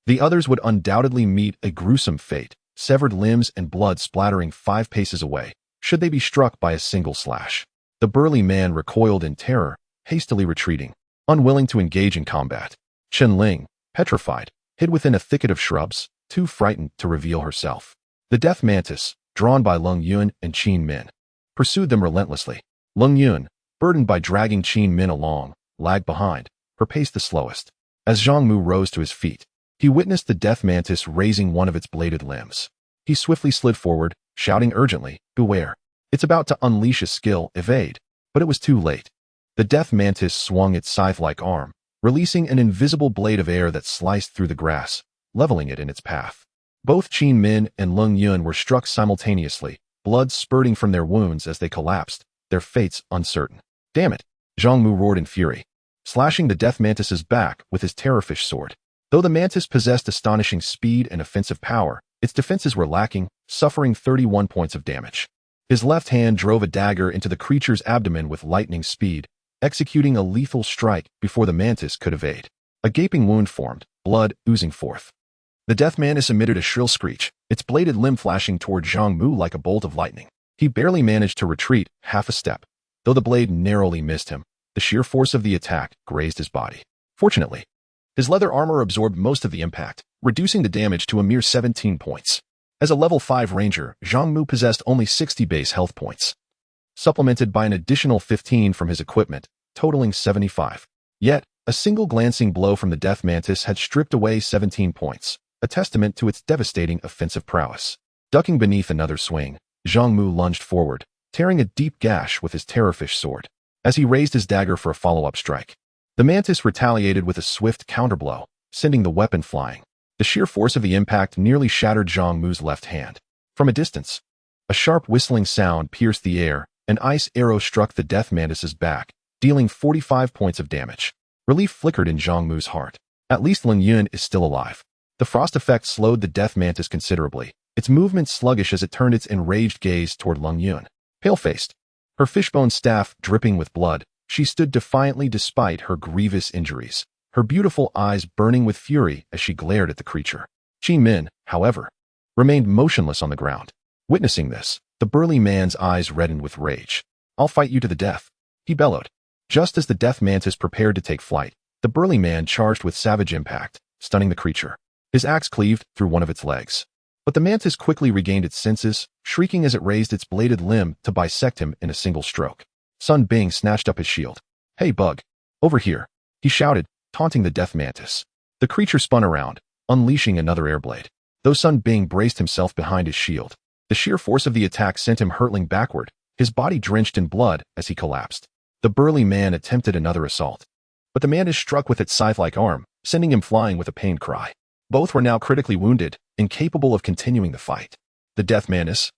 the others would undoubtedly meet a gruesome fate, severed limbs and blood splattering 5 paces away, should they be struck by a single slash. The burly man recoiled in terror, hastily retreating, unwilling to engage in combat. Chen Ling, petrified, hid within a thicket of shrubs, too frightened to reveal herself. The death mantis, drawn by Lung Yun and Qin Min, pursued them relentlessly. Lung Yun, burdened by dragging Qin Min along, lagged behind, her pace the slowest. As Zhang Mu rose to his feet, he witnessed the death mantis raising one of its bladed limbs. He swiftly slid forward, shouting urgently, "Beware." It's about to unleash a skill, evade. But it was too late. The death mantis swung its scythe-like arm, releasing an invisible blade of air that sliced through the grass, leveling it in its path. Both Qin Min and Leng Yun were struck simultaneously, blood spurting from their wounds as they collapsed, their fates uncertain. "Damn it!" Zhang Mu roared in fury, slashing the death mantis's back with his terrorfish sword. Though the mantis possessed astonishing speed and offensive power, its defenses were lacking, suffering 31 points of damage. His left hand drove a dagger into the creature's abdomen with lightning speed, executing a lethal strike before the mantis could evade. A gaping wound formed, blood oozing forth. The death mantis emitted a shrill screech, its bladed limb flashing toward Zhang Mu like a bolt of lightning. He barely managed to retreat half a step. Though the blade narrowly missed him, the sheer force of the attack grazed his body. Fortunately, his leather armor absorbed most of the impact, reducing the damage to a mere 17 points. As a level 5 ranger, Zhang Mu possessed only 60 base health points, supplemented by an additional 15 from his equipment, totaling 75. Yet, a single glancing blow from the death mantis had stripped away 17 points, a testament to its devastating offensive prowess. Ducking beneath another swing, Zhang Mu lunged forward, tearing a deep gash with his terrorfish sword. As he raised his dagger for a follow-up strike, the mantis retaliated with a swift counterblow, sending the weapon flying. The sheer force of the impact nearly shattered Zhang Mu's left hand. From a distance, a sharp whistling sound pierced the air. An ice arrow struck the death mantis's back, dealing 45 points of damage. Relief flickered in Zhang Mu's heart. At least Leng Yun is still alive. The frost effect slowed the death mantis considerably, its movement sluggish as it turned its enraged gaze toward Leng Yun. Pale-faced, her fishbone staff dripping with blood, she stood defiantly despite her grievous injuries, her beautiful eyes burning with fury as she glared at the creature. Qin Min, however, remained motionless on the ground. Witnessing this, the burly man's eyes reddened with rage. "I'll fight you to the death," he bellowed. Just as the death mantis prepared to take flight, the burly man charged with savage impact, stunning the creature. His axe cleaved through one of its legs. But the mantis quickly regained its senses, shrieking as it raised its bladed limb to bisect him in a single stroke. Sun Bing snatched up his shield. "Hey, bug, over here," he shouted, taunting the death mantis. The creature spun around, unleashing another airblade. Though Sun Bing braced himself behind his shield, the sheer force of the attack sent him hurtling backward, his body drenched in blood as he collapsed. The burly man attempted another assault, but the mantis struck with its scythe-like arm, sending him flying with a pained cry. Both were now critically wounded, incapable of continuing the fight. The death mantis,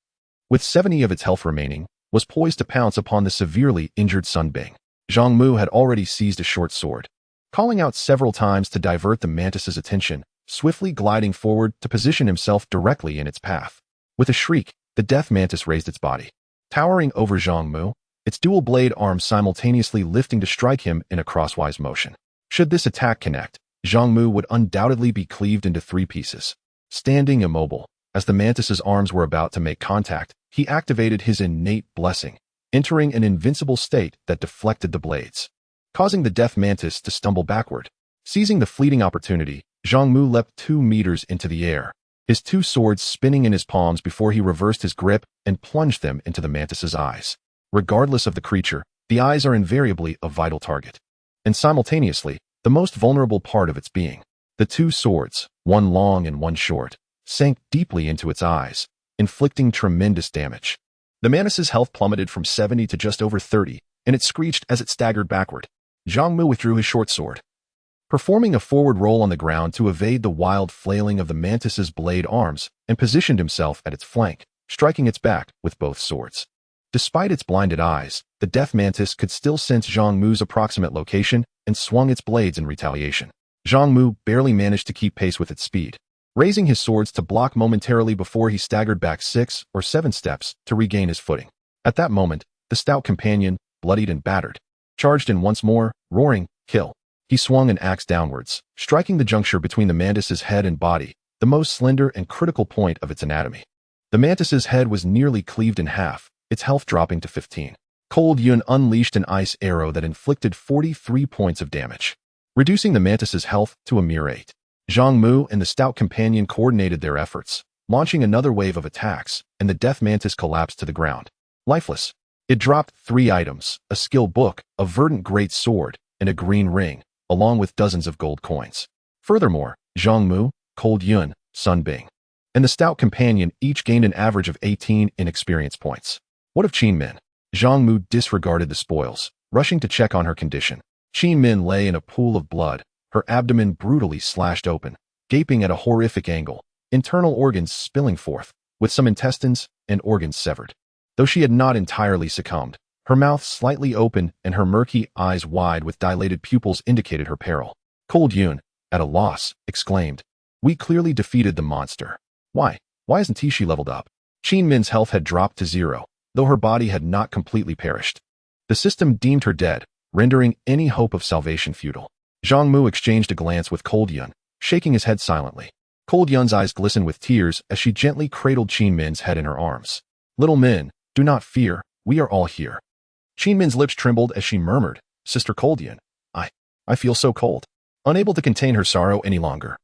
with 70 of its health remaining, was poised to pounce upon the severely injured Sun Bing. Zhang Mu had already seized a short sword, calling out several times to divert the mantis's attention, swiftly gliding forward to position himself directly in its path. With a shriek, the death mantis raised its body, towering over Zhang Mu, its dual blade arms simultaneously lifting to strike him in a crosswise motion. Should this attack connect, Zhang Mu would undoubtedly be cleaved into 3 pieces. Standing immobile, as the mantis's arms were about to make contact, he activated his innate blessing, entering an invincible state that deflected the blades, causing the death mantis to stumble backward. Seizing the fleeting opportunity, Zhang Mu leapt 2 meters into the air, his 2 swords spinning in his palms before he reversed his grip and plunged them into the mantis's eyes. Regardless of the creature, the eyes are invariably a vital target, and simultaneously, the most vulnerable part of its being. The 2 swords, one long and one short, sank deeply into its eyes, inflicting tremendous damage. The mantis's health plummeted from 70 to just over 30, and it screeched as it staggered backward. Zhang Mu withdrew his short sword, performing a forward roll on the ground to evade the wild flailing of the mantis's blade arms, and positioned himself at its flank, striking its back with both swords. Despite its blinded eyes, the death mantis could still sense Zhang Mu's approximate location and swung its blades in retaliation. Zhang Mu barely managed to keep pace with its speed, raising his swords to block momentarily before he staggered back 6 or 7 steps to regain his footing. At that moment, the stout companion, bloodied and battered, charged in once more, roaring, "Kill!" He swung an axe downwards, striking the juncture between the mantis's head and body, the most slender and critical point of its anatomy. The mantis's head was nearly cleaved in half, its health dropping to 15. Cold Yun unleashed an ice arrow that inflicted 43 points of damage, reducing the mantis's health to a mere 8. Zhang Mu and the stout companion coordinated their efforts, launching another wave of attacks, and the death mantis collapsed to the ground, lifeless. It dropped 3 items, a skill book, a verdant great sword, and a green ring, along with dozens of gold coins. Furthermore, Zhang Mu, Cold Yun, Sun Bing, and the stout companion each gained an average of 18 in experience points. What of Qin Min? Zhang Mu disregarded the spoils, rushing to check on her condition. Qin Min lay in a pool of blood, her abdomen brutally slashed open, gaping at a horrific angle, internal organs spilling forth, with some intestines and organs severed. Though she had not entirely succumbed, her mouth slightly open and her murky eyes wide with dilated pupils indicated her peril. Cold Yun, at a loss, exclaimed, "We clearly defeated the monster. Why isn't she leveled up?" Qin Min's health had dropped to 0, though her body had not completely perished. The system deemed her dead, rendering any hope of salvation futile. Zhang Mu exchanged a glance with Cold Yun, shaking his head silently. Cold Yun's eyes glistened with tears as she gently cradled Qin Min's head in her arms. "Little Min, do not fear, we are all here." Qin Min's lips trembled as she murmured, "Sister Cold Yun, I feel so cold." Unable to contain her sorrow any longer,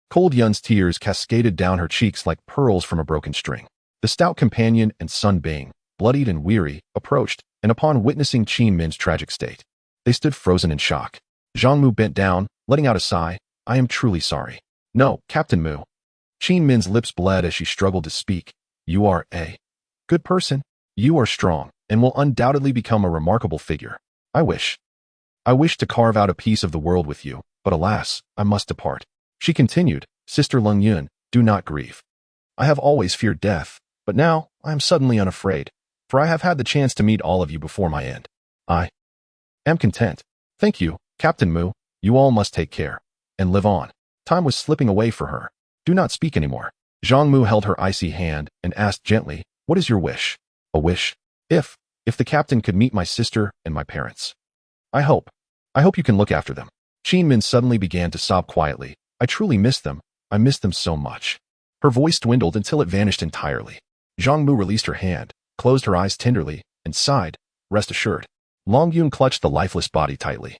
Cold Yun's tears cascaded down her cheeks like pearls from a broken string. The stout companion and Sun Bing, bloodied and weary, approached, and upon witnessing Qin Min's tragic state, they stood frozen in shock. Zhang Mu bent down, letting out a sigh. "I am truly sorry." "No, Captain Mu." Qin Min's lips bled as she struggled to speak. "You are a good person. You are strong, and will undoubtedly become a remarkable figure. I wish to carve out a piece of the world with you, but alas, I must depart." She continued, "Sister Leng Yun, do not grieve. I have always feared death, but now I am suddenly unafraid, for I have had the chance to meet all of you before my end. I am content. Thank you, Captain Mu. You all must take care and live on." Time was slipping away for her. "Do not speak anymore." Zhang Mu held her icy hand and asked gently, "What is your wish?" "A wish? If the captain could meet my sister and my parents. I hope you can look after them." Qin Min suddenly began to sob quietly. "I truly miss them. I miss them so much." Her voice dwindled until it vanished entirely. Zhang Mu released her hand, closed her eyes tenderly, and sighed, "Rest assured." Long Yun clutched the lifeless body tightly.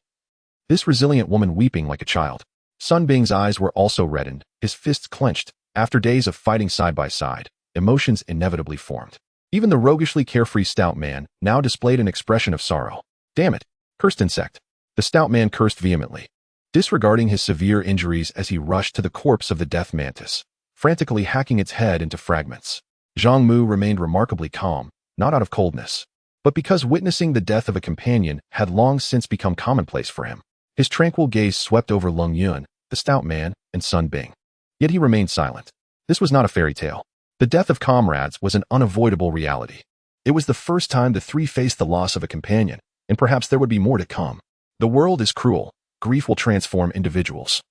This resilient woman weeping like a child. Sun Bing's eyes were also reddened, his fists clenched. After days of fighting side by side, emotions inevitably formed. Even the roguishly carefree stout man now displayed an expression of sorrow. "Damn it! Cursed insect!" The stout man cursed vehemently, disregarding his severe injuries as he rushed to the corpse of the death mantis, frantically hacking its head into fragments. Zhang Mu remained remarkably calm, not out of coldness, but because witnessing the death of a companion had long since become commonplace for him. His tranquil gaze swept over Leng Yun, the stout man, and Sun Bing. Yet he remained silent. This was not a fairy tale. The death of comrades was an unavoidable reality. It was the first time the three faced the loss of a companion, and perhaps there would be more to come. The world is cruel. Grief will transform individuals,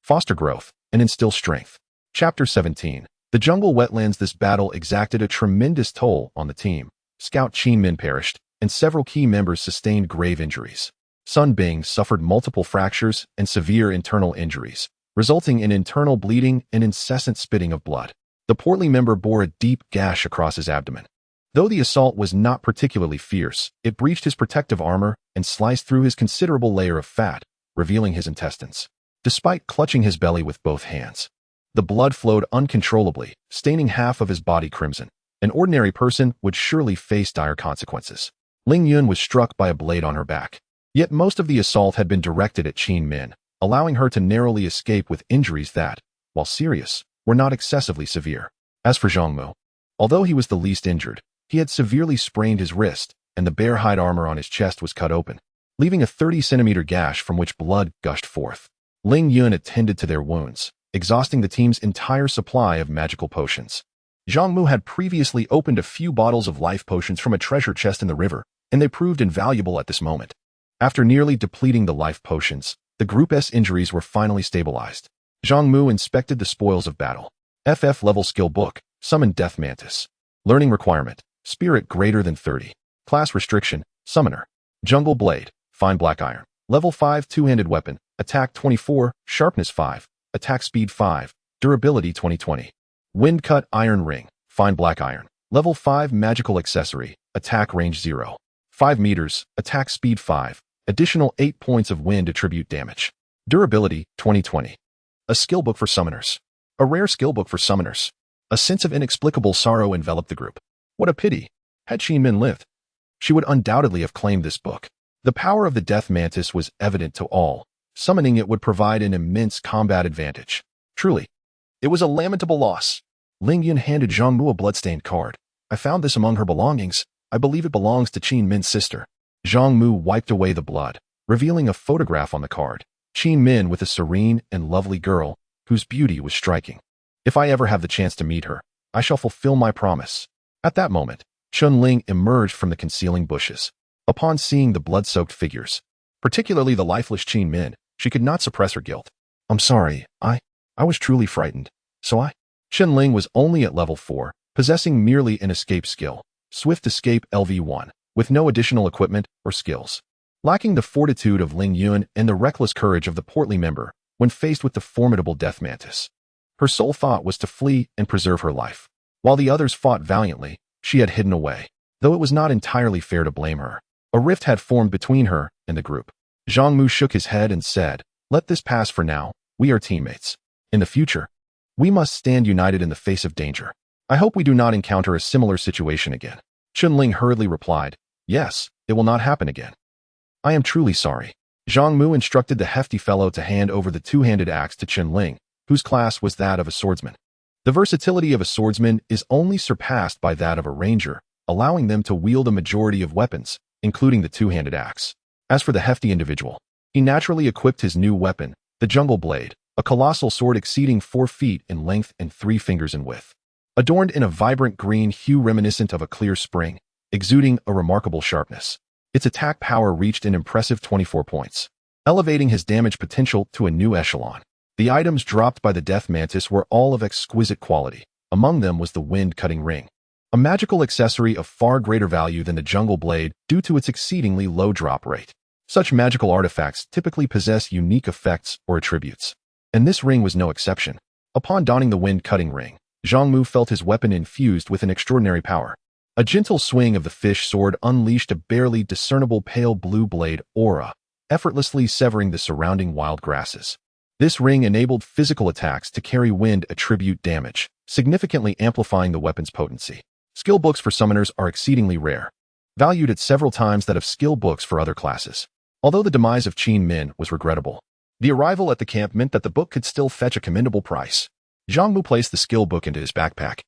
foster growth, and instill strength. Chapter 17. The jungle wetlands. This battle exacted a tremendous toll on the team. Scout Qin Min perished, and several key members sustained grave injuries. Sun Bing suffered multiple fractures and severe internal injuries, resulting in internal bleeding and incessant spitting of blood. The portly member bore a deep gash across his abdomen. Though the assault was not particularly fierce, it breached his protective armor and sliced through his considerable layer of fat, revealing his intestines. Despite clutching his belly with both hands, the blood flowed uncontrollably, staining half of his body crimson. An ordinary person would surely face dire consequences. Ling Yun was struck by a blade on her back. Yet most of the assault had been directed at Qin Min, allowing her to narrowly escape with injuries that, while serious, were not excessively severe. As for Zhang Mu, although he was the least injured, he had severely sprained his wrist, and the bare hide armor on his chest was cut open, leaving a 30-centimeter gash from which blood gushed forth. Ling Yun attended to their wounds, exhausting the team's entire supply of magical potions. Zhang Mu had previously opened a few bottles of life potions from a treasure chest in the river, and they proved invaluable at this moment. After nearly depleting the life potions, the group's injuries were finally stabilized. Zhang Mu inspected the spoils of battle. FF level skill book, Summon Death Mantis. Learning requirement, Spirit greater than 30. Class restriction, Summoner. Jungle Blade, Fine Black Iron. Level 5 two-handed weapon, Attack 24, Sharpness 5, Attack Speed 5, Durability 2020. Wind Cut Iron Ring, Fine Black Iron. Level 5 magical accessory, Attack Range 0. 5 meters, Attack Speed 5. Additional 8 points of wind attribute damage. Durability 2020. A skill book for summoners. A rare skill book for summoners. A sense of inexplicable sorrow enveloped the group. What a pity. Had Qin Min lived, she would undoubtedly have claimed this book. The power of the death mantis was evident to all, Summoning it would provide an immense combat advantage. Truly, it was a lamentable loss. Ling Yun handed Zhang Mu a bloodstained card. I found this among her belongings. I believe it belongs to Qin Min's sister. Zhang Mu wiped away the blood, revealing a photograph on the card. Qin Min with a serene and lovely girl, whose beauty was striking. If I ever have the chance to meet her, I shall fulfill my promise. At that moment, Chun Ling emerged from the concealing bushes. Upon seeing the blood-soaked figures, particularly the lifeless Qin Min, she could not suppress her guilt. I'm sorry, I was truly frightened. Chun Ling was only at level 4, possessing merely an escape skill, Swift Escape LV1, with no additional equipment or skills. Lacking the fortitude of Ling Yun and the reckless courage of the portly member when faced with the formidable death mantis. Her sole thought was to flee and preserve her life. While the others fought valiantly, she had hidden away. Though it was not entirely fair to blame her, a rift had formed between her and the group. Zhang Mu shook his head and said, "Let this pass for now. We are teammates. In the future, we must stand united in the face of danger. I hope we do not encounter a similar situation again." Chun Ling hurriedly replied, "Yes, it will not happen again." "I am truly sorry." Zhang Mu instructed the hefty fellow to hand over the two-handed axe to Chun Ling, whose class was that of a swordsman. The versatility of a swordsman is only surpassed by that of a ranger, allowing them to wield a majority of weapons, including the two-handed axe. As for the hefty individual, he naturally equipped his new weapon, the jungle blade, a colossal sword exceeding 4 feet in length and 3 fingers in width. Adorned in a vibrant green hue reminiscent of a clear spring, exuding a remarkable sharpness. Its attack power reached an impressive 24 points, elevating his damage potential to a new echelon. The items dropped by the death mantis were all of exquisite quality. Among them was the wind-cutting ring, a magical accessory of far greater value than the jungle blade due to its exceedingly low drop rate. Such magical artifacts typically possess unique effects or attributes, and this ring was no exception. Upon donning the wind-cutting ring, Zhang Mu felt his weapon infused with an extraordinary power. A gentle swing of the fish sword unleashed a barely discernible pale blue blade aura, effortlessly severing the surrounding wild grasses. This ring enabled physical attacks to carry wind attribute damage, significantly amplifying the weapon's potency. Skill books for summoners are exceedingly rare, valued at several times that of skill books for other classes. Although the demise of Qin Min was regrettable, the arrival at the camp meant that the book could still fetch a commendable price. Zhang Mu placed the skill book into his backpack.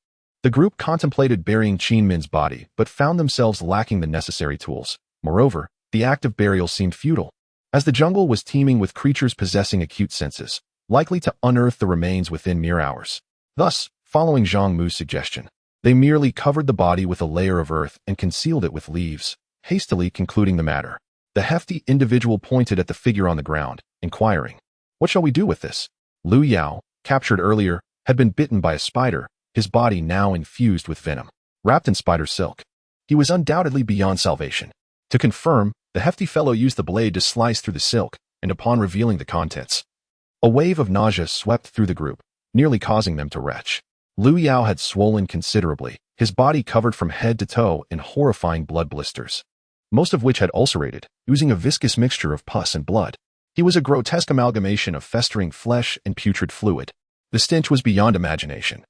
The group contemplated burying Qin Min's body, but found themselves lacking the necessary tools. Moreover, the act of burial seemed futile, as the jungle was teeming with creatures possessing acute senses, likely to unearth the remains within mere hours. Thus, following Zhang Mu's suggestion, they merely covered the body with a layer of earth and concealed it with leaves, hastily concluding the matter. The hefty individual pointed at the figure on the ground, inquiring, "What shall we do with this?" Lu Yao, captured earlier, had been bitten by a spider, his body now infused with venom. Wrapped in spider silk, he was undoubtedly beyond salvation. To confirm, the hefty fellow used the blade to slice through the silk, and upon revealing the contents, a wave of nausea swept through the group, nearly causing them to retch. Lu Yao had swollen considerably, his body covered from head to toe in horrifying blood blisters, most of which had ulcerated, oozing a viscous mixture of pus and blood. He was a grotesque amalgamation of festering flesh and putrid fluid. The stench was beyond imagination,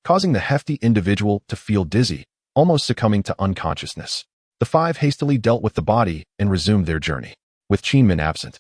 causing the hefty individual to feel dizzy, almost succumbing to unconsciousness. The 5 hastily dealt with the body and resumed their journey. With Qin Min absent,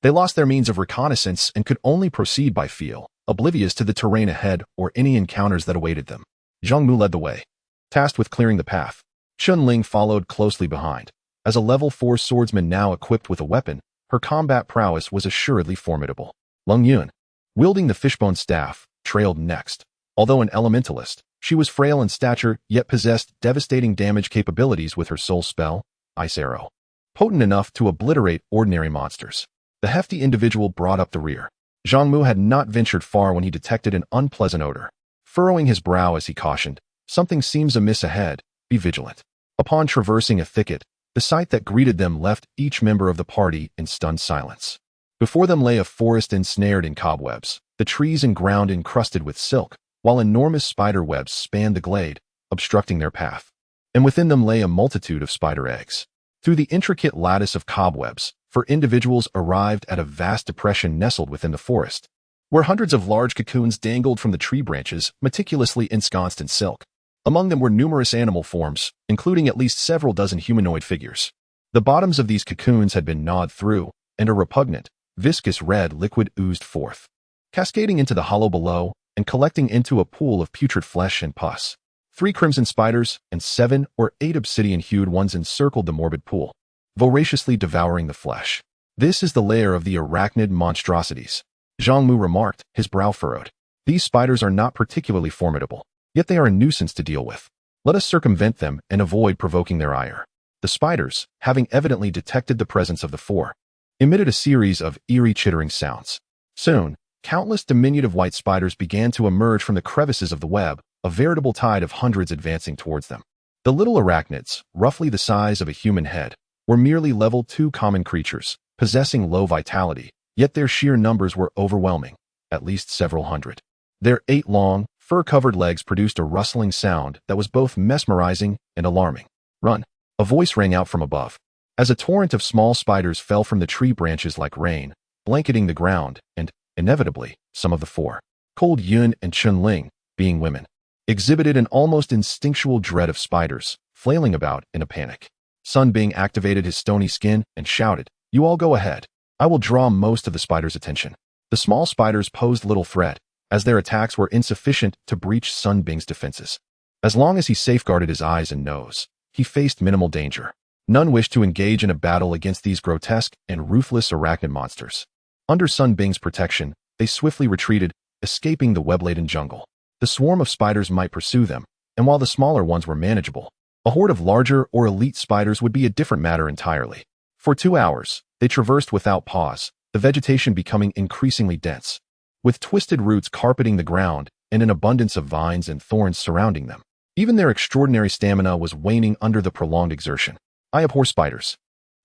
they lost their means of reconnaissance and could only proceed by feel, oblivious to the terrain ahead or any encounters that awaited them. Zhang Mu led the way, tasked with clearing the path. Chun Ling followed closely behind. As a level 4 swordsman now equipped with a weapon, her combat prowess was assuredly formidable. Ling Yun, wielding the fishbone staff, trailed next. Although an elementalist, she was frail in stature yet possessed devastating damage capabilities with her soul spell, Ice Arrow, potent enough to obliterate ordinary monsters. The hefty individual brought up the rear. Zhang Mu had not ventured far when he detected an unpleasant odor. Furrowing his brow as he cautioned, "Something seems amiss ahead, be vigilant." Upon traversing a thicket, the sight that greeted them left each member of the party in stunned silence. Before them lay a forest ensnared in cobwebs, the trees and ground encrusted with silk, while enormous spider webs spanned the glade, obstructing their path. And within them lay a multitude of spider eggs. Through the intricate lattice of cobwebs, 4 individuals arrived at a vast depression nestled within the forest, where hundreds of large cocoons dangled from the tree branches, meticulously ensconced in silk. Among them were numerous animal forms, including at least several dozen humanoid figures. The bottoms of these cocoons had been gnawed through, and a repugnant, Viscous red liquid oozed forth, cascading into the hollow below and collecting into a pool of putrid flesh and pus. 3 crimson spiders and 7 or 8 obsidian-hued ones encircled the morbid pool, voraciously devouring the flesh. This is the lair of the arachnid monstrosities, Zhang Mu remarked, his brow furrowed. These spiders are not particularly formidable, yet they are a nuisance to deal with. Let us circumvent them and avoid provoking their ire. The spiders, having evidently detected the presence of the 4, emitted a series of eerie chittering sounds. Soon, countless diminutive white spiders began to emerge from the crevices of the web, a veritable tide of hundreds advancing towards them. The little arachnids, roughly the size of a human head, were merely level 2 common creatures, possessing low vitality, yet their sheer numbers were overwhelming, at least several hundred. Their 8 long, fur-covered legs produced a rustling sound that was both mesmerizing and alarming. Run! A voice rang out from above. As a torrent of small spiders fell from the tree branches like rain, blanketing the ground, and, inevitably, some of the 4, Cold Yun and Chun Ling, being women, exhibited an almost instinctual dread of spiders, flailing about in a panic. Sun Bing activated his stony skin and shouted, "You all go ahead. I will draw most of the spiders' attention." The small spiders posed little threat, as their attacks were insufficient to breach Sun Bing's defenses. As long as he safeguarded his eyes and nose, he faced minimal danger. None wished to engage in a battle against these grotesque and ruthless arachnid monsters. Under Sun Bing's protection, they swiftly retreated, escaping the web-laden jungle. The swarm of spiders might pursue them, and while the smaller ones were manageable, a horde of larger or elite spiders would be a different matter entirely. For 2 hours, they traversed without pause, the vegetation becoming increasingly dense, with twisted roots carpeting the ground and an abundance of vines and thorns surrounding them. Even their extraordinary stamina was waning under the prolonged exertion. "I abhor spiders."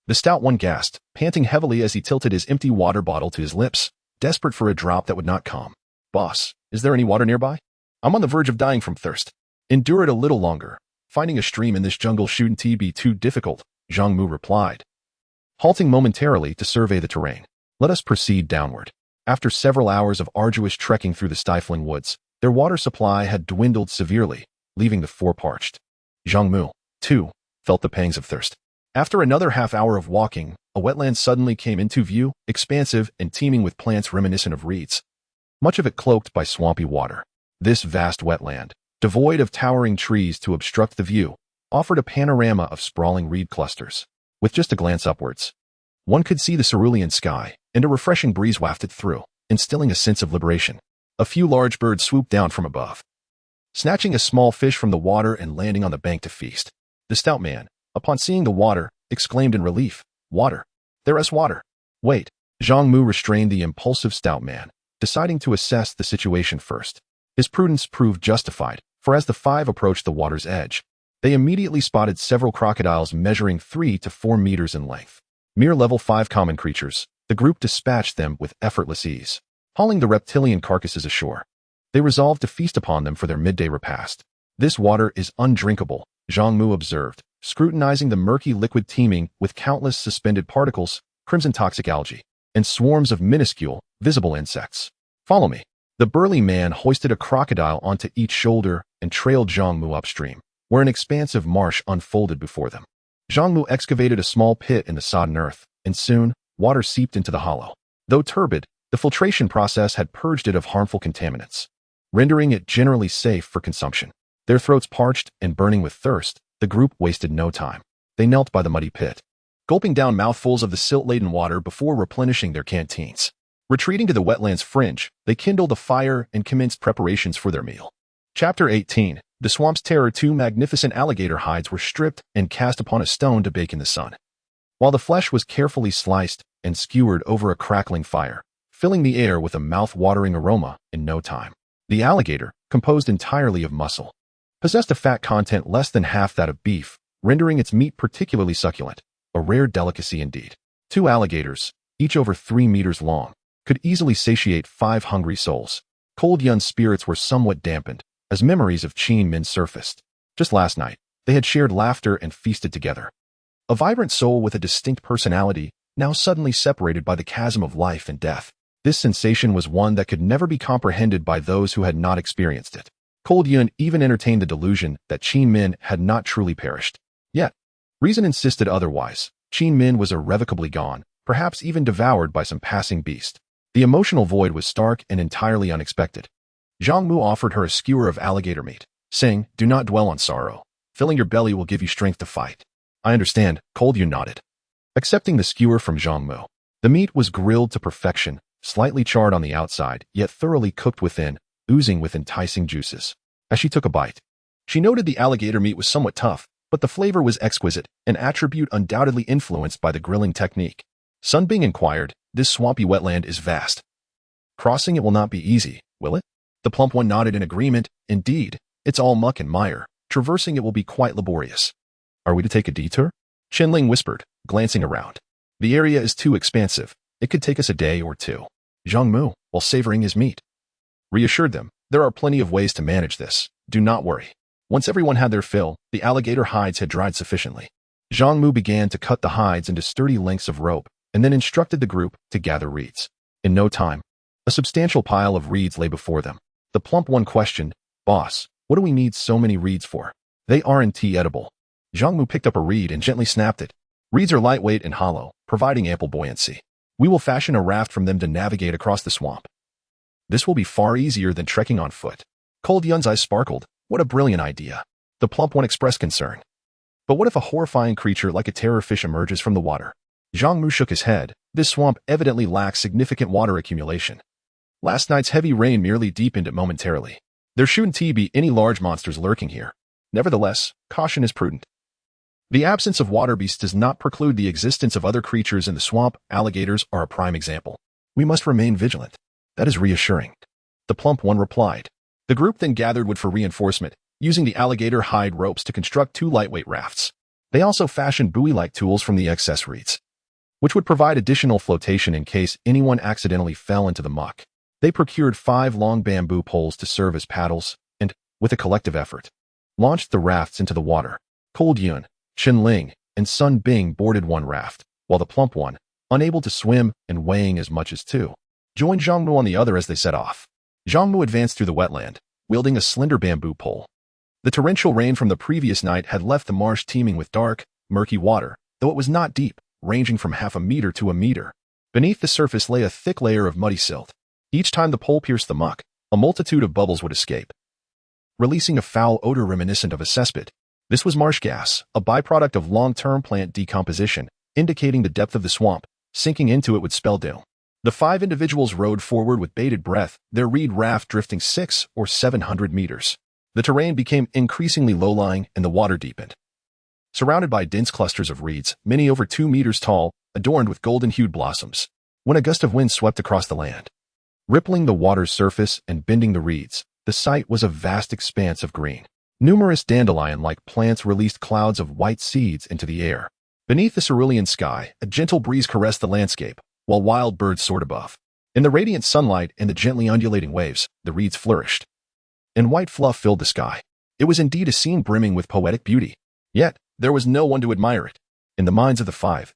The stout one gasped, panting heavily as he tilted his empty water bottle to his lips, desperate for a drop that would not come. "Boss, is there any water nearby? I'm on the verge of dying from thirst." "Endure it a little longer. Finding a stream in this jungle shouldn't be too difficult," Zhang Mu replied, halting momentarily to survey the terrain. "Let us proceed downward." After several hours of arduous trekking through the stifling woods, their water supply had dwindled severely, leaving the 4 parched. Zhang Mu, too, felt the pangs of thirst. After another half-hour of walking, a wetland suddenly came into view, expansive and teeming with plants reminiscent of reeds, much of it cloaked by swampy water. This vast wetland, devoid of towering trees to obstruct the view, offered a panorama of sprawling reed clusters. With just a glance upwards, one could see the cerulean sky, and a refreshing breeze wafted through, instilling a sense of liberation. A few large birds swooped down from above, snatching a small fish from the water and landing on the bank to feast. The stout man, upon seeing the water, exclaimed in relief, "Water! There is water!" "Wait." Zhang Mu restrained the impulsive stout man, deciding to assess the situation first. His prudence proved justified, for as the 5 approached the water's edge, they immediately spotted several crocodiles measuring 3 to 4 meters in length. Mere level 5 common creatures, the group dispatched them with effortless ease. Hauling the reptilian carcasses ashore, they resolved to feast upon them for their midday repast. "This water is undrinkable," Zhang Mu observed, scrutinizing the murky liquid teeming with countless suspended particles, crimson toxic algae, and swarms of minuscule, visible insects. "Follow me." The burly man hoisted a crocodile onto each shoulder and trailed Zhang Mu upstream, where an expansive marsh unfolded before them. Zhang Mu excavated a small pit in the sodden earth, and soon, water seeped into the hollow. Though turbid, the filtration process had purged it of harmful contaminants, rendering it generally safe for consumption. Their throats parched and burning with thirst, the group wasted no time. They knelt by the muddy pit, gulping down mouthfuls of the silt-laden water before replenishing their canteens. Retreating to the wetland's fringe, they kindled a fire and commenced preparations for their meal. Chapter 18. The swamp's terror. 2 magnificent alligator hides were stripped and cast upon a stone to bake in the sun, while the flesh was carefully sliced and skewered over a crackling fire, filling the air with a mouth-watering aroma in no time. The alligator, composed entirely of muscle, possessed a fat content less than half that of beef, rendering its meat particularly succulent, a rare delicacy indeed. 2 alligators, each over 3 meters long, could easily satiate 5 hungry souls. Cold Yun's spirits were somewhat dampened, as memories of Qin Min surfaced. Just last night, they had shared laughter and feasted together. A vibrant soul with a distinct personality, now suddenly separated by the chasm of life and death. This sensation was one that could never be comprehended by those who had not experienced it. Cold Yun even entertained the delusion that Qin Min had not truly perished. Yet, reason insisted otherwise. Qin Min was irrevocably gone, perhaps even devoured by some passing beast. The emotional void was stark and entirely unexpected. Zhang Mu offered her a skewer of alligator meat, saying, "Do not dwell on sorrow. Filling your belly will give you strength to fight." "I understand," Cold Yun nodded. Accepting the skewer from Zhang Mu, the meat was grilled to perfection, slightly charred on the outside, yet thoroughly cooked within, oozing with enticing juices. As she took a bite, she noted the alligator meat was somewhat tough, but the flavor was exquisite, an attribute undoubtedly influenced by the grilling technique. Sun Bing inquired, "This swampy wetland is vast. Crossing it will not be easy, will it?" The plump one nodded in agreement. "Indeed, it's all muck and mire. Traversing it will be quite laborious." "Are we to take a detour?" Qianling whispered, glancing around. "The area is too expansive. It could take us a day or two." Zhang Mu, while savoring his meat, reassured them, "There are plenty of ways to manage this. Do not worry." Once everyone had their fill, the alligator hides had dried sufficiently. Zhang Mu began to cut the hides into sturdy lengths of rope, and then instructed the group to gather reeds. In no time, a substantial pile of reeds lay before them. The plump one questioned, "Boss, what do we need so many reeds for?" "They aren't edible." Zhang Mu picked up a reed and gently snapped it. "Reeds are lightweight and hollow, providing ample buoyancy. We will fashion a raft from them to navigate across the swamp. This will be far easier than trekking on foot." Cold Yun's eyes sparkled. "What a brilliant idea." The plump one expressed concern. "But what if a horrifying creature like a terror fish emerges from the water?" Zhang Mu shook his head. "This swamp evidently lacks significant water accumulation. Last night's heavy rain merely deepened it momentarily. There shouldn't be any large monsters lurking here. Nevertheless, caution is prudent. The absence of water beasts does not preclude the existence of other creatures in the swamp. Alligators are a prime example. We must remain vigilant." "That is reassuring," the plump one replied. The group then gathered wood for reinforcement, using the alligator hide ropes to construct 2 lightweight rafts. They also fashioned buoy-like tools from the excess reeds, which would provide additional flotation in case anyone accidentally fell into the muck. They procured 5 long bamboo poles to serve as paddles, and, with a collective effort, launched the rafts into the water. Cold Yun, Qianling, and Sun Bing boarded one raft, while the plump one, unable to swim and weighing as much as 2, joined Zhang Mu on the other as they set off. Zhang Mu advanced through the wetland, wielding a slender bamboo pole. The torrential rain from the previous night had left the marsh teeming with dark, murky water, though it was not deep, ranging from half a meter to a meter. Beneath the surface lay a thick layer of muddy silt. Each time the pole pierced the muck, a multitude of bubbles would escape, releasing a foul odor reminiscent of a cesspit. This was marsh gas, a byproduct of long-term plant decomposition, indicating the depth of the swamp. Sinking into it would spell doom. The 5 individuals rowed forward with bated breath, their reed raft drifting 600 or 700 meters. The terrain became increasingly low-lying and the water deepened. Surrounded by dense clusters of reeds, many over 2 meters tall, adorned with golden-hued blossoms, when a gust of wind swept across the land, rippling the water's surface and bending the reeds, the sight was a vast expanse of green. Numerous dandelion-like plants released clouds of white seeds into the air. Beneath the cerulean sky, a gentle breeze caressed the landscape, while wild birds soared above. In the radiant sunlight and the gently undulating waves, the reeds flourished, and white fluff filled the sky. It was indeed a scene brimming with poetic beauty. Yet, there was no one to admire it. In the minds of the 5,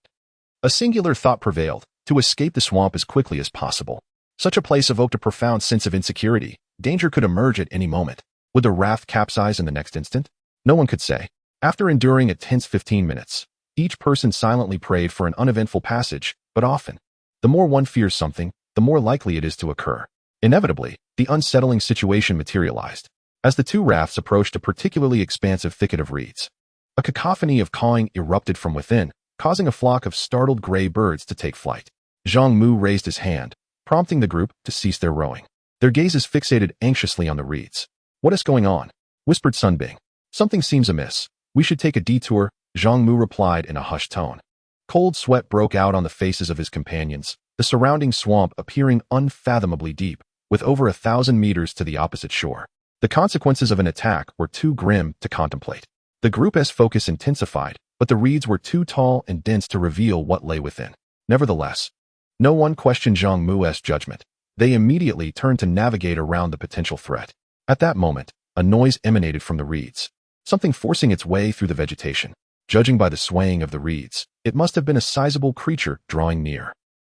a singular thought prevailed: to escape the swamp as quickly as possible. Such a place evoked a profound sense of insecurity. Danger could emerge at any moment. Would the raft capsize in the next instant? No one could say. After enduring a tense 15 minutes, each person silently prayed for an uneventful passage, but often, the more one fears something, the more likely it is to occur. Inevitably, the unsettling situation materialized. As the 2 rafts approached a particularly expansive thicket of reeds, a cacophony of cawing erupted from within, causing a flock of startled gray birds to take flight. Zhang Mu raised his hand, prompting the group to cease their rowing. Their gazes fixated anxiously on the reeds. "What is going on?" whispered Sun Bing. "Something seems amiss. We should take a detour," Zhang Mu replied in a hushed tone. Cold sweat broke out on the faces of his companions, the surrounding swamp appearing unfathomably deep, with over 1,000 meters to the opposite shore. The consequences of an attack were too grim to contemplate. The group's focus intensified, but the reeds were too tall and dense to reveal what lay within. Nevertheless, no one questioned Zhang Mu's judgment. They immediately turned to navigate around the potential threat. At that moment, a noise emanated from the reeds, something forcing its way through the vegetation. Judging by the swaying of the reeds, it must have been a sizable creature drawing near.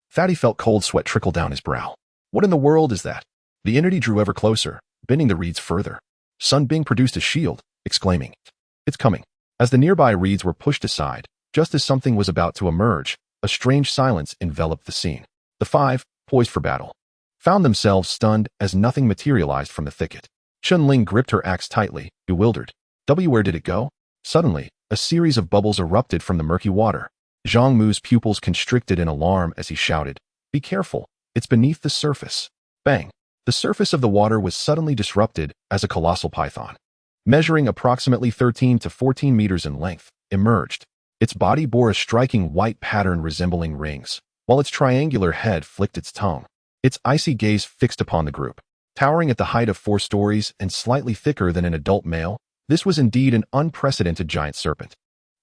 Fatty felt cold sweat trickle down his brow. What in the world is that? The entity drew ever closer, bending the reeds further. Sun Bing produced a shield, exclaiming, "It's coming." As the nearby reeds were pushed aside, just as something was about to emerge, a strange silence enveloped the scene. The five, poised for battle, found themselves stunned as nothing materialized from the thicket. Chun-Ling gripped her axe tightly, bewildered. Where did it go? Suddenly, a series of bubbles erupted from the murky water. Zhang Mu's pupils constricted in alarm as he shouted, "Be careful, it's beneath the surface." Bang! The surface of the water was suddenly disrupted as a colossal python, measuring approximately 13 to 14 meters in length, emerged. Its body bore a striking white pattern resembling rings, while its triangular head flicked its tongue. Its icy gaze fixed upon the group. Towering at the height of 4 stories and slightly thicker than an adult male, this was indeed an unprecedented giant serpent.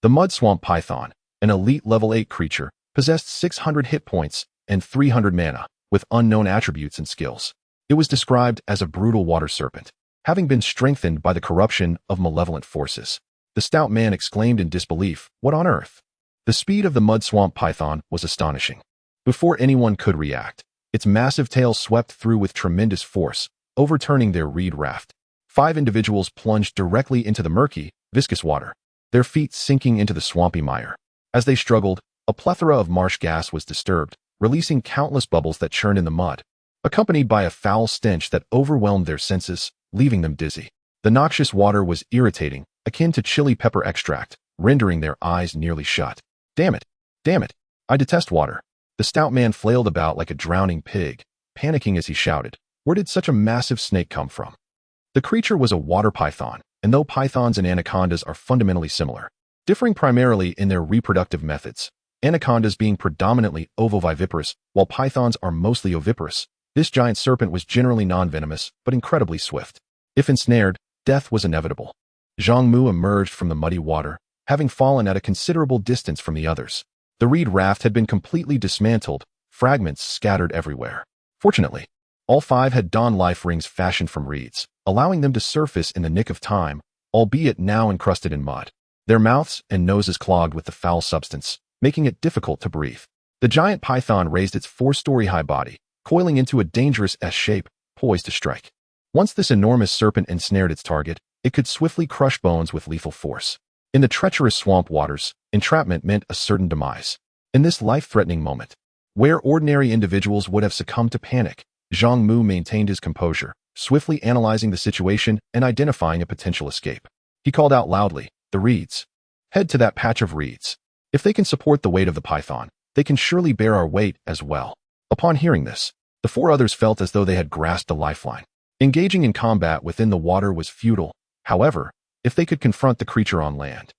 The mud swamp python, an elite level 8 creature, possessed 600 hit points and 300 mana, with unknown attributes and skills. It was described as a brutal water serpent, having been strengthened by the corruption of malevolent forces. The stout man exclaimed in disbelief, "What on earth?" The speed of the mud swamp python was astonishing. Before anyone could react, its massive tail swept through with tremendous force, overturning their reed raft. 5 individuals plunged directly into the murky, viscous water, their feet sinking into the swampy mire. As they struggled, a plethora of marsh gas was disturbed, releasing countless bubbles that churned in the mud, accompanied by a foul stench that overwhelmed their senses, leaving them dizzy. The noxious water was irritating, akin to chili pepper extract, rendering their eyes nearly shut. Damn it! Damn it! I detest water." The stout man flailed about like a drowning pig, panicking as he shouted, "Where did such a massive snake come from?" The creature was a water python, and though pythons and anacondas are fundamentally similar, differing primarily in their reproductive methods, anacondas being predominantly ovoviviparous, while pythons are mostly oviparous, this giant serpent was generally non-venomous but incredibly swift. If ensnared, death was inevitable. Zhang Mu emerged from the muddy water, having fallen at a considerable distance from the others. The reed raft had been completely dismantled, fragments scattered everywhere. Fortunately, all 5 had dawn life rings fashioned from reeds, allowing them to surface in the nick of time, albeit now encrusted in mud. Their mouths and noses clogged with the foul substance, making it difficult to breathe. The giant python raised its 4-story-high body, coiling into a dangerous S-shape, poised to strike. Once this enormous serpent ensnared its target, it could swiftly crush bones with lethal force. In the treacherous swamp waters, entrapment meant a certain demise. In this life-threatening moment, where ordinary individuals would have succumbed to panic, Zhang Mu maintained his composure, swiftly analyzing the situation and identifying a potential escape. He called out loudly, "The reeds. Head to that patch of reeds. If they can support the weight of the python, they can surely bear our weight as well." Upon hearing this, the 4 others felt as though they had grasped a lifeline. Engaging in combat within the water was futile. However, if they could confront the creature on land,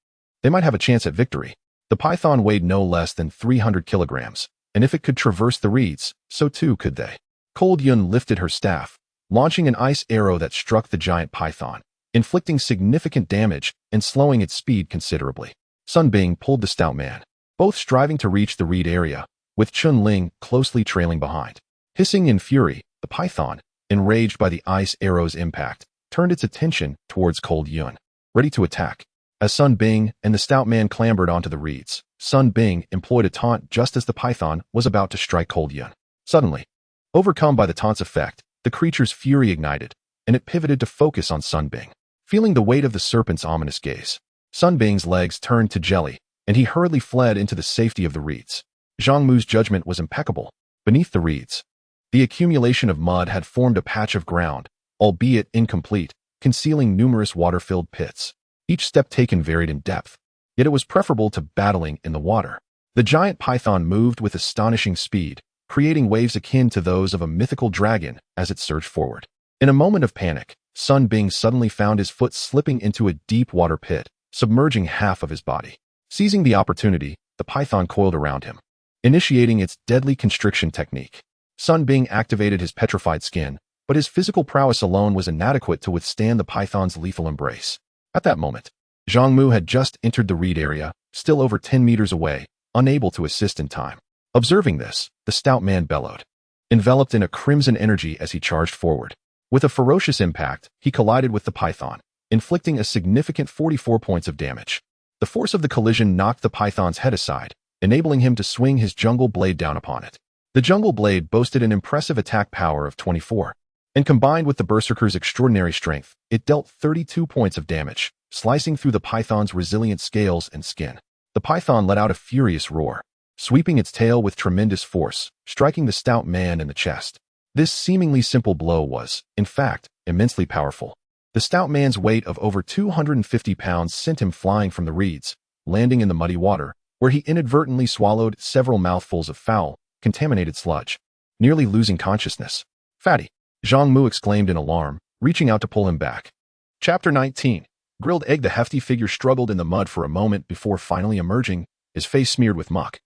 they might have a chance at victory. The python weighed no less than 300 kilograms, and if it could traverse the reeds, so too could they. Cold Yun lifted her staff, launching an ice arrow that struck the giant python, inflicting significant damage and slowing its speed considerably. Sun Bing pulled the stout man, both striving to reach the reed area, with Chun-Ling closely trailing behind. Hissing in fury, the python, enraged by the ice arrow's impact, turned its attention towards Cold Yun, ready to attack. As Sun Bing and the stout man clambered onto the reeds, Sun Bing employed a taunt just as the python was about to strike Cold Yun. Suddenly, overcome by the taunt's effect, the creature's fury ignited, and it pivoted to focus on Sun Bing. Feeling the weight of the serpent's ominous gaze, Sun Bing's legs turned to jelly, and he hurriedly fled into the safety of the reeds. Zhang Mu's judgment was impeccable. Beneath the reeds, the accumulation of mud had formed a patch of ground, albeit incomplete, concealing numerous water-filled pits. Each step taken varied in depth, yet it was preferable to battling in the water. The giant python moved with astonishing speed, creating waves akin to those of a mythical dragon as it surged forward. In a moment of panic, Sun Bing suddenly found his foot slipping into a deep water pit, submerging half of his body. Seizing the opportunity, the python coiled around him, initiating its deadly constriction technique. Sun Bing activated his petrified skin, but his physical prowess alone was inadequate to withstand the python's lethal embrace. At that moment, Zhang Mu had just entered the reed area, still over 10 meters away, unable to assist in time. Observing this, the stout man bellowed, enveloped in a crimson energy as he charged forward. With a ferocious impact, he collided with the python, inflicting a significant 44 points of damage. The force of the collision knocked the python's head aside, enabling him to swing his jungle blade down upon it. The jungle blade boasted an impressive attack power of 24, and combined with the berserker's extraordinary strength, it dealt 32 points of damage, slicing through the python's resilient scales and skin. The python let out a furious roar, sweeping its tail with tremendous force, striking the stout man in the chest. This seemingly simple blow was, in fact, immensely powerful. The stout man's weight of over 250 pounds sent him flying from the reeds, landing in the muddy water, where he inadvertently swallowed several mouthfuls of foul, contaminated sludge, nearly losing consciousness. "Fatty!" Zhang Mu exclaimed in alarm, reaching out to pull him back. Chapter 19. Grilled egg. The hefty figure struggled in the mud for a moment before finally emerging, his face smeared with muck.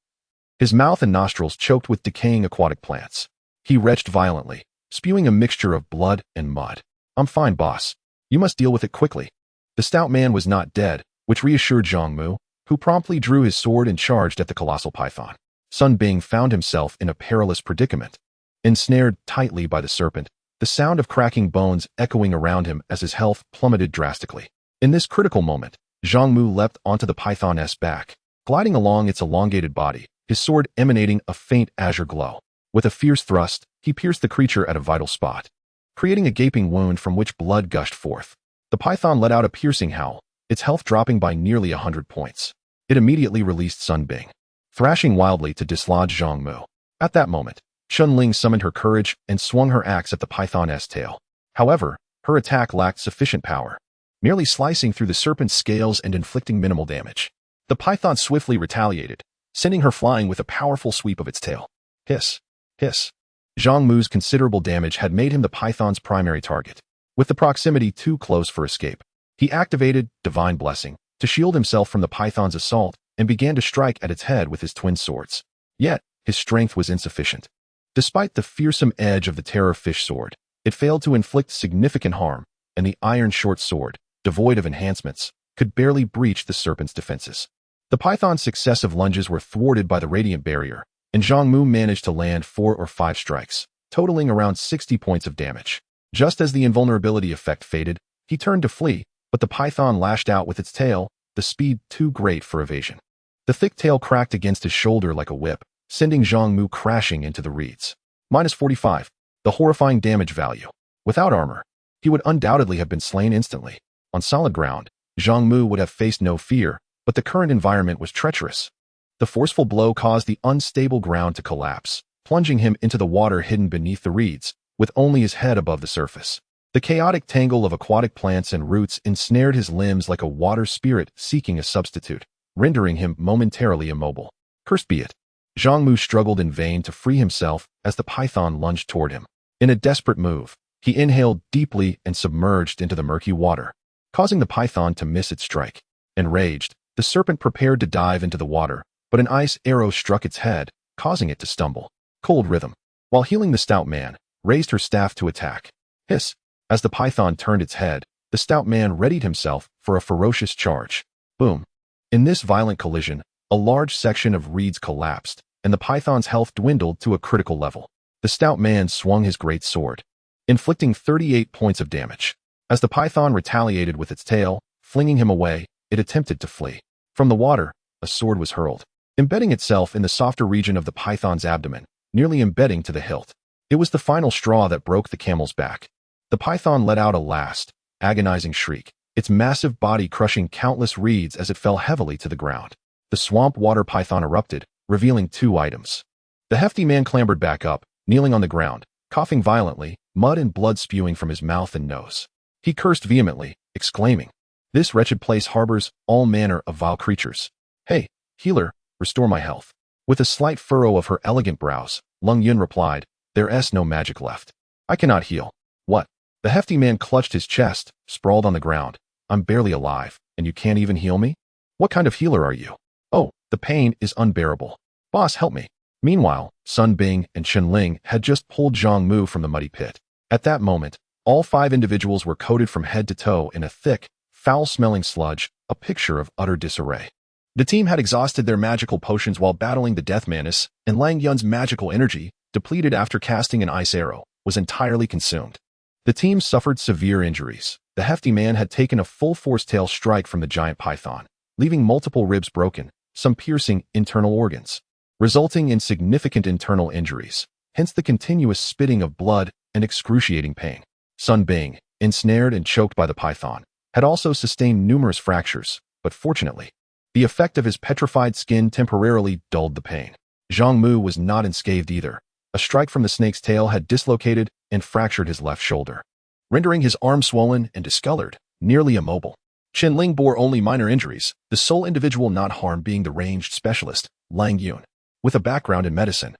His mouth and nostrils choked with decaying aquatic plants. He retched violently, spewing a mixture of blood and mud. "I'm fine, boss. You must deal with it quickly." The stout man was not dead, which reassured Zhang Mu, who promptly drew his sword and charged at the colossal python. Sun Bing found himself in a perilous predicament. Ensnared tightly by the serpent, the sound of cracking bones echoing around him as his health plummeted drastically. In this critical moment, Zhang Mu leapt onto the python's back, gliding along its elongated body, his sword emanating a faint azure glow. With a fierce thrust, he pierced the creature at a vital spot, creating a gaping wound from which blood gushed forth. The python let out a piercing howl, its health dropping by nearly 100 points. It immediately released Sun Bing, thrashing wildly to dislodge Zhang Mu. At that moment, Chun Ling summoned her courage and swung her axe at the python's tail. However, her attack lacked sufficient power, merely slicing through the serpent's scales and inflicting minimal damage. The python swiftly retaliated, sending her flying with a powerful sweep of its tail. Hiss! Hiss! Zhang Mu's considerable damage had made him the python's primary target. With the proximity too close for escape, he activated Divine Blessing to shield himself from the python's assault and began to strike at its head with his twin swords. Yet, his strength was insufficient. Despite the fearsome edge of the terror fish sword, it failed to inflict significant harm, and the iron short sword, devoid of enhancements, could barely breach the serpent's defenses. The python's successive lunges were thwarted by the radiant barrier, and Zhang Mu managed to land 4 or 5 strikes, totaling around 60 points of damage. Just as the invulnerability effect faded, he turned to flee, but the python lashed out with its tail, the speed too great for evasion. The thick tail cracked against his shoulder like a whip, sending Zhang Mu crashing into the reeds. -45. The horrifying damage value. Without armor, he would undoubtedly have been slain instantly. On solid ground, Zhang Mu would have faced no fear, but the current environment was treacherous. The forceful blow caused the unstable ground to collapse, plunging him into the water hidden beneath the reeds, with only his head above the surface. The chaotic tangle of aquatic plants and roots ensnared his limbs like a water spirit seeking a substitute, rendering him momentarily immobile. Cursed be it! Zhang Mu struggled in vain to free himself as the python lunged toward him. In a desperate move, he inhaled deeply and submerged into the murky water, causing the python to miss its strike. Enraged, the serpent prepared to dive into the water, but an ice arrow struck its head, causing it to stumble. Cold Rhythm, while healing the stout man, raised her staff to attack. Hiss! As the python turned its head, the stout man readied himself for a ferocious charge. Boom! In this violent collision, a large section of reeds collapsed, and the python's health dwindled to a critical level. The stout man swung his great sword, inflicting 38 points of damage. As the python retaliated with its tail, flinging him away, it attempted to flee. From the water, a sword was hurled, embedding itself in the softer region of the python's abdomen, nearly embedding to the hilt. It was the final straw that broke the camel's back. The python let out a last, agonizing shriek, its massive body crushing countless reeds as it fell heavily to the ground. The swamp water python erupted, revealing 2 items. The hefty man clambered back up, kneeling on the ground, coughing violently, mud and blood spewing from his mouth and nose. He cursed vehemently, exclaiming, "This wretched place harbors all manner of vile creatures. Hey, healer, restore my health." With a slight furrow of her elegant brows, Lung Yun replied, "There's no magic left. I cannot heal." "What?" The hefty man clutched his chest, sprawled on the ground. "I'm barely alive, and you can't even heal me? What kind of healer are you? Oh, the pain is unbearable. Boss, help me." Meanwhile, Sun Bing and Chen Ling had just pulled Zhang Mu from the muddy pit. At that moment, all 5 individuals were coated from head to toe in a thick, foul-smelling sludge, a picture of utter disarray. The team had exhausted their magical potions while battling the Death Menace, and Lang Yun's magical energy, depleted after casting an ice arrow, was entirely consumed. The team suffered severe injuries. The hefty man had taken a full-force tail strike from the giant python, leaving multiple ribs broken, some piercing internal organs, resulting in significant internal injuries, hence the continuous spitting of blood and excruciating pain. Sun Bing, ensnared and choked by the python, had also sustained numerous fractures, but fortunately, the effect of his petrified skin temporarily dulled the pain. Zhang Mu was not unscathed either. A strike from the snake's tail had dislocated and fractured his left shoulder, rendering his arm swollen and discolored, nearly immobile. Chen Ling bore only minor injuries, the sole individual not harmed being the ranged specialist, Lang Yun. With a background in medicine,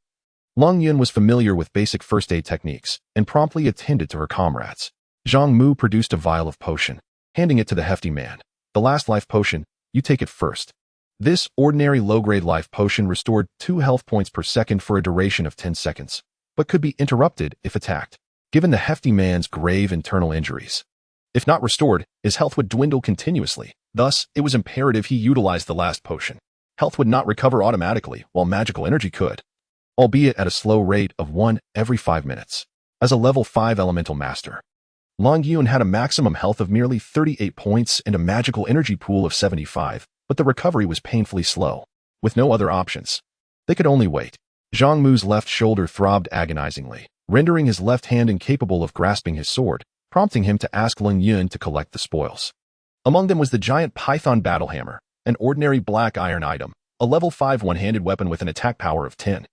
Lang Yun was familiar with basic first aid techniques and promptly attended to her comrades. Zhang Mu produced a vial of potion, handing it to the hefty man. The last life potion, you take it first. This ordinary low-grade life potion restored 2 health points per second for a duration of 10 seconds, but could be interrupted if attacked. Given the hefty man's grave internal injuries, if not restored, his health would dwindle continuously. Thus, it was imperative he utilize the last potion. Health would not recover automatically, while magical energy could, albeit at a slow rate of 1 every 5 minutes. As a level 5 elemental master, Lang Yun had a maximum health of merely 38 points and a magical energy pool of 75, but the recovery was painfully slow. With no other options, they could only wait. Zhang Mu's left shoulder throbbed agonizingly, rendering his left hand incapable of grasping his sword, prompting him to ask Lang Yun to collect the spoils. Among them was the giant python battle hammer, an ordinary black iron item, a level 5 one-handed weapon with an attack power of 10,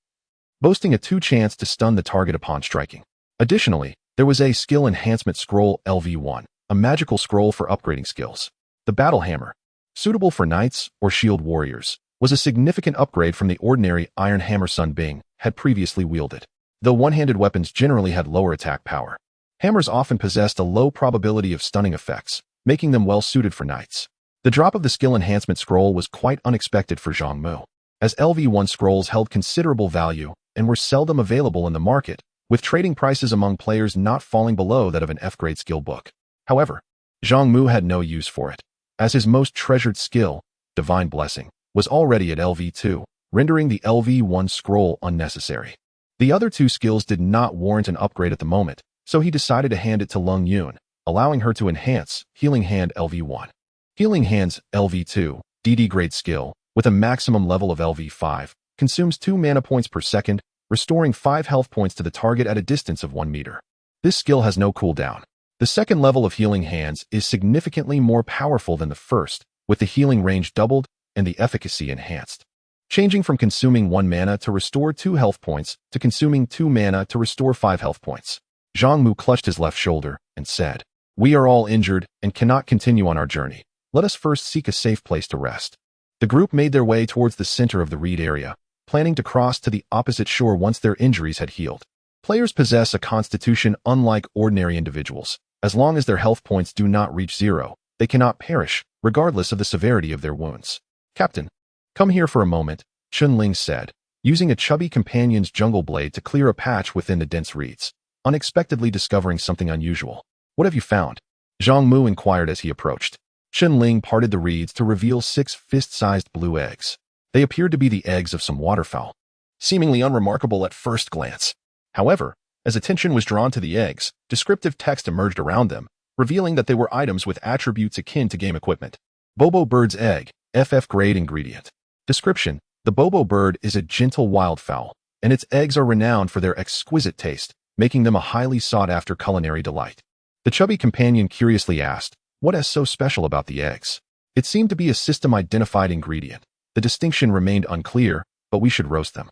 boasting a 2 chance to stun the target upon striking. Additionally, there was a skill enhancement scroll LV1, a magical scroll for upgrading skills. The battle hammer, suitable for knights or shield warriors, was a significant upgrade from the ordinary iron hammer Sun Bing had previously wielded. Though one-handed weapons generally had lower attack power, hammers often possessed a low probability of stunning effects, making them well suited for knights. The drop of the skill enhancement scroll was quite unexpected for Zhang Mu, as LV1 scrolls held considerable value and were seldom available in the market, with trading prices among players not falling below that of an F-grade skill book. However, Zhang Mu had no use for it, as his most treasured skill, Divine Blessing, was already at LV2, rendering the LV1 scroll unnecessary. The other 2 skills did not warrant an upgrade at the moment, so he decided to hand it to Lang Yun, allowing her to enhance Healing Hand LV1. Healing Hand's LV2, DD grade skill, with a maximum level of LV5, consumes 2 mana points per second, restoring 5 health points to the target at a distance of 1 meter. This skill has no cooldown. The second level of Healing Hands is significantly more powerful than the first, with the healing range doubled and the efficacy enhanced, changing from consuming 1 mana to restore 2 health points to consuming 2 mana to restore 5 health points. Zhang Mu clutched his left shoulder and said, "We are all injured and cannot continue on our journey. Let us first seek a safe place to rest." The group made their way towards the center of the reed area, planning to cross to the opposite shore once their injuries had healed. Players possess a constitution unlike ordinary individuals. As long as their health points do not reach 0, they cannot perish, regardless of the severity of their wounds. "Captain, come here for a moment," Chen Ling said, using a chubby companion's jungle blade to clear a patch within the dense reeds, unexpectedly discovering something unusual. "What have you found?" Zhang Mu inquired as he approached. Chen Ling parted the reeds to reveal 6 fist-sized blue eggs. They appeared to be the eggs of some waterfowl, seemingly unremarkable at first glance. However, as attention was drawn to the eggs, descriptive text emerged around them, revealing that they were items with attributes akin to game equipment. Bobo bird's egg, FF grade ingredient. Description: the Bobo bird is a gentle wildfowl, and its eggs are renowned for their exquisite taste, making them a highly sought-after culinary delight. The chubby companion curiously asked, "What is so special about the eggs?" It seemed to be a system-identified ingredient. The distinction remained unclear, but we should roast them.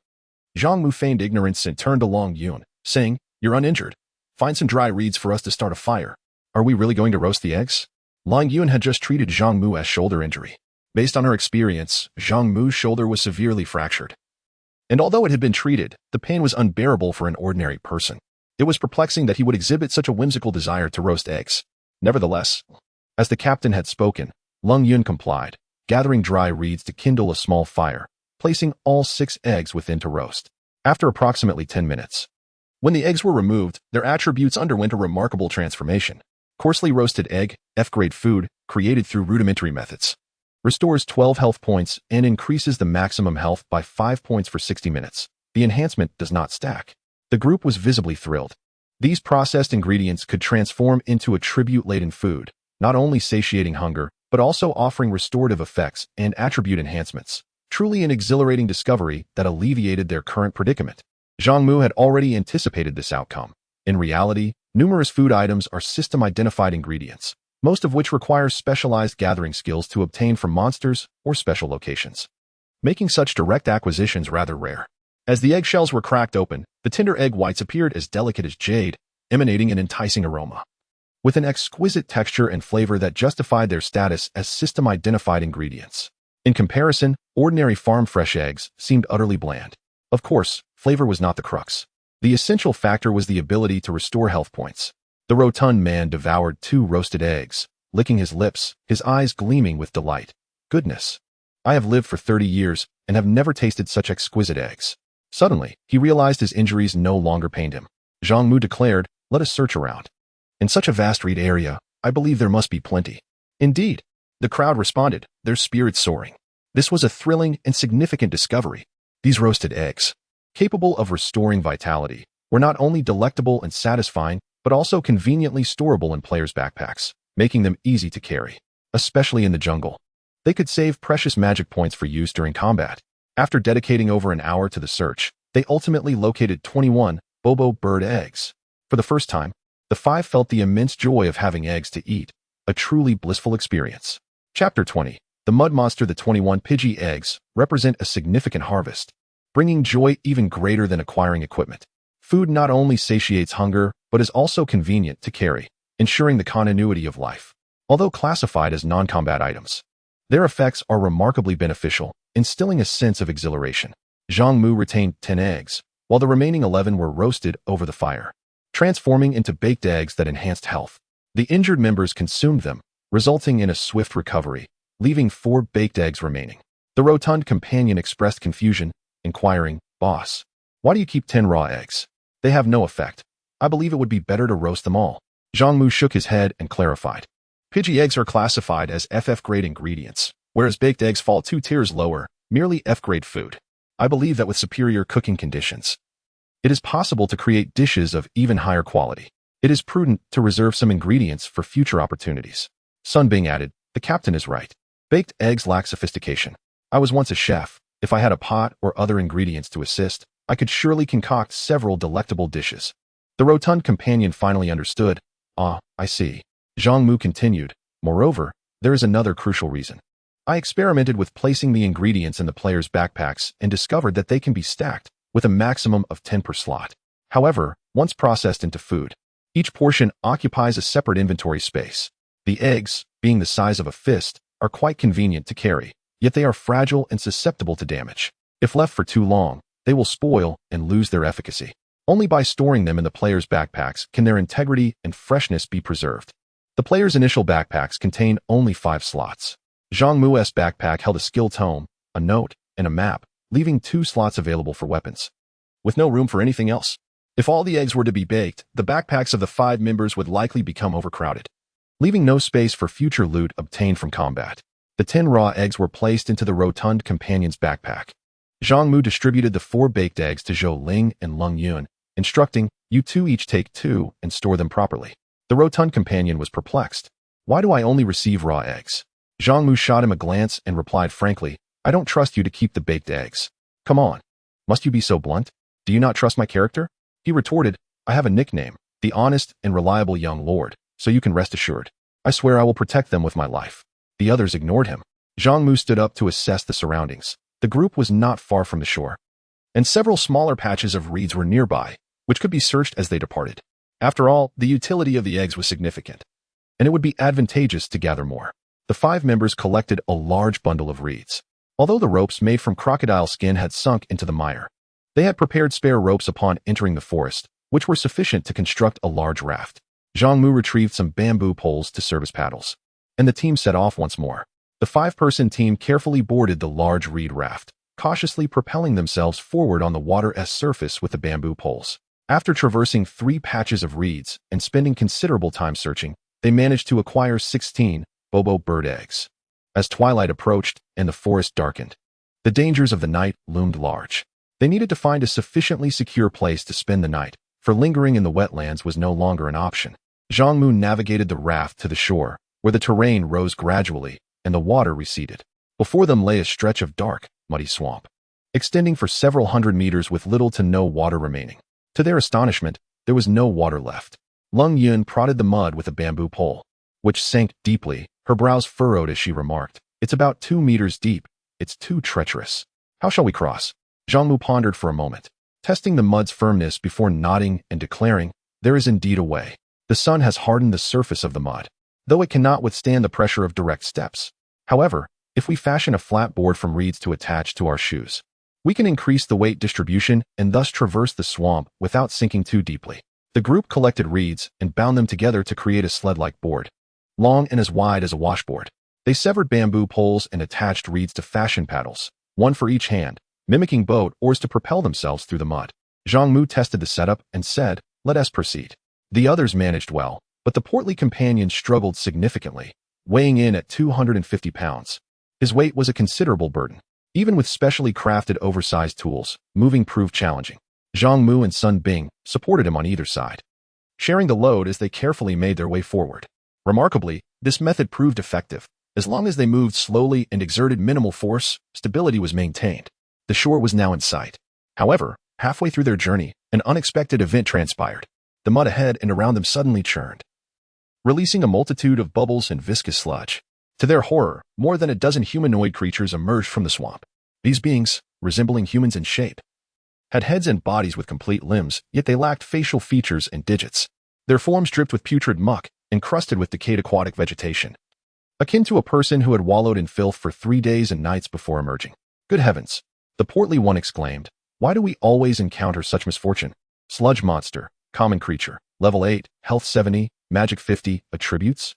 Zhang Mu feigned ignorance and turned to Lang Yun, saying, "You're uninjured. Find some dry reeds for us to start a fire." "Are we really going to roast the eggs?" Lang Yun had just treated Zhang Mu as shoulder injury. Based on her experience, Zhang Mu's shoulder was severely fractured. And although it had been treated, the pain was unbearable for an ordinary person. It was perplexing that he would exhibit such a whimsical desire to roast eggs. Nevertheless, as the captain had spoken, Lang Yun complied, gathering dry reeds to kindle a small fire, placing all 6 eggs within to roast. After approximately 10 minutes, when the eggs were removed, their attributes underwent a remarkable transformation. Coarsely roasted egg, F-grade food, created through rudimentary methods, restores 12 health points and increases the maximum health by 5 points for 60 minutes. The enhancement does not stack. The group was visibly thrilled. These processed ingredients could transform into a tribute-laden food, not only satiating hunger, but also offering restorative effects and attribute enhancements. Truly an exhilarating discovery that alleviated their current predicament. Zhang Mu had already anticipated this outcome. In reality, numerous food items are system-identified ingredients, most of which require specialized gathering skills to obtain from monsters or special locations, making such direct acquisitions rather rare. As the eggshells were cracked open, the tender egg whites appeared as delicate as jade, emanating an enticing aroma. With an exquisite texture and flavor that justified their status as system-identified ingredients. In comparison, ordinary farm-fresh eggs seemed utterly bland. Of course, flavor was not the crux. The essential factor was the ability to restore health points. The rotund man devoured 2 roasted eggs, licking his lips, his eyes gleaming with delight. Goodness! I have lived for 30 years and have never tasted such exquisite eggs. Suddenly, he realized his injuries no longer pained him. Zhang Mu declared, "Let us search around. In such a vast reed area, I believe there must be plenty." Indeed, the crowd responded, their spirits soaring. This was a thrilling and significant discovery. These roasted eggs, capable of restoring vitality, were not only delectable and satisfying, but also conveniently storable in players' backpacks, making them easy to carry, especially in the jungle. They could save precious magic points for use during combat. After dedicating over an hour to the search, they ultimately located 21 Bobo bird eggs. For the first time, the 5 felt the immense joy of having eggs to eat, a truly blissful experience. Chapter 20. The Mud Monster. The 21 Pidgey eggs represent a significant harvest, bringing joy even greater than acquiring equipment. Food not only satiates hunger, but is also convenient to carry, ensuring the continuity of life. Although classified as non-combat items, their effects are remarkably beneficial, instilling a sense of exhilaration. Zhang Mu retained 10 eggs, while the remaining 11 were roasted over the fire, transforming into baked eggs that enhanced health. The injured members consumed them, resulting in a swift recovery, leaving 4 baked eggs remaining. The rotund companion expressed confusion, inquiring, "Boss, why do you keep 10 raw eggs? They have no effect. I believe it would be better to roast them all." Zhang Mu shook his head and clarified. Pidgey eggs are classified as FF-grade ingredients, whereas baked eggs fall 2 tiers lower, merely F-grade food. I believe that with superior cooking conditions, it is possible to create dishes of even higher quality. It is prudent to reserve some ingredients for future opportunities. Sun Bing added, "The captain is right. Baked eggs lack sophistication. I was once a chef. If I had a pot or other ingredients to assist, I could surely concoct several delectable dishes." The rotund companion finally understood. "Ah, I see." Zhang Mu continued, "Moreover, there is another crucial reason. I experimented with placing the ingredients in the players' backpacks and discovered that they can be stacked, with a maximum of 10 per slot. However, once processed into food, each portion occupies a separate inventory space. The eggs, being the size of a fist, are quite convenient to carry, yet they are fragile and susceptible to damage. If left for too long, they will spoil and lose their efficacy. Only by storing them in the players' backpacks can their integrity and freshness be preserved. The players' initial backpacks contain only 5 slots. Zhang Mu's backpack held a skill tome, a note, and a map, leaving 2 slots available for weapons, with no room for anything else. If all the eggs were to be baked, the backpacks of the 5 members would likely become overcrowded, leaving no space for future loot obtained from combat. The 10 raw eggs were placed into the rotund companion's backpack. Zhang Mu distributed the 4 baked eggs to Zhou Ling and Lung Yun, instructing, "You 2 each take 2 and store them properly." The rotund companion was perplexed. "Why do I only receive raw eggs?" Zhang Mu shot him a glance and replied frankly, "I don't trust you to keep the baked eggs." "Come on. Must you be so blunt? Do you not trust my character?" He retorted, "I have a nickname, the honest and reliable young lord, so you can rest assured. I swear I will protect them with my life." The others ignored him. Zhang Mu stood up to assess the surroundings. The group was not far from the shore, and several smaller patches of reeds were nearby, which could be searched as they departed. After all, the utility of the eggs was significant, and it would be advantageous to gather more. The 5 members collected a large bundle of reeds. Although the ropes made from crocodile skin had sunk into the mire, they had prepared spare ropes upon entering the forest, which were sufficient to construct a large raft. Zhang Mu retrieved some bamboo poles to serve as paddles, and the team set off once more. The 5-person team carefully boarded the large reed raft, cautiously propelling themselves forward on the water's surface with the bamboo poles. After traversing 3 patches of reeds and spending considerable time searching, they managed to acquire 16 Bobo bird eggs. As twilight approached and the forest darkened, the dangers of the night loomed large. They needed to find a sufficiently secure place to spend the night, for lingering in the wetlands was no longer an option. Zhang Mu navigated the raft to the shore, where the terrain rose gradually and the water receded. Before them lay a stretch of dark, muddy swamp, extending for several hundred meters with little to no water remaining. To their astonishment, there was no water left. Lung Yun prodded the mud with a bamboo pole, which sank deeply. Her brows furrowed as she remarked, "It's about 2 meters deep. It's too treacherous. How shall we cross?" Zhang Mu pondered for a moment, testing the mud's firmness before nodding and declaring, "There is indeed a way. The sun has hardened the surface of the mud, though it cannot withstand the pressure of direct steps. However, if we fashion a flat board from reeds to attach to our shoes, we can increase the weight distribution and thus traverse the swamp without sinking too deeply." The group collected reeds and bound them together to create a sled-like board, long and as wide as a washboard. They severed bamboo poles and attached reeds to fashion paddles, one for each hand, mimicking boat oars to propel themselves through the mud. Zhang Mu tested the setup and said, "Let us proceed." The others managed well, but the portly companion struggled significantly, weighing in at 250 pounds. His weight was a considerable burden. Even with specially crafted oversized tools, moving proved challenging. Zhang Mu and Sun Bing supported him on either side, sharing the load as they carefully made their way forward. Remarkably, this method proved effective. As long as they moved slowly and exerted minimal force, stability was maintained. The shore was now in sight. However, halfway through their journey, an unexpected event transpired. The mud ahead and around them suddenly churned, releasing a multitude of bubbles and viscous sludge. To their horror, more than a dozen humanoid creatures emerged from the swamp. These beings, resembling humans in shape, had heads and bodies with complete limbs, yet they lacked facial features and digits. Their forms dripped with putrid muck, encrusted with decayed aquatic vegetation, akin to a person who had wallowed in filth for 3 days and nights before emerging. "Good heavens!" the portly one exclaimed. "Why do we always encounter such misfortune?" Sludge monster, common creature, level 8, health 70, magic 50, attributes,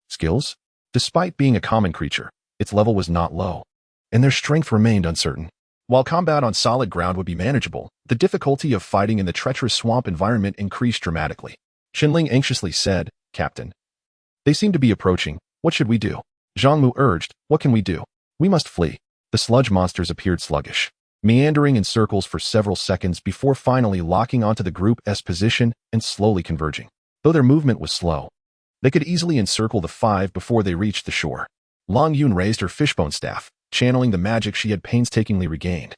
skills. Despite being a common creature, its level was not low, and their strength remained uncertain. While combat on solid ground would be manageable, the difficulty of fighting in the treacherous swamp environment increased dramatically. Shinling anxiously said, "Captain, they seem to be approaching. What should we do?" Zhang Mu urged, "What can we do? We must flee." The sludge monsters appeared sluggish, meandering in circles for several seconds before finally locking onto the group's position and slowly converging. Though their movement was slow, they could easily encircle the 5 before they reached the shore. Long Yun raised her fishbone staff, channeling the magic she had painstakingly regained,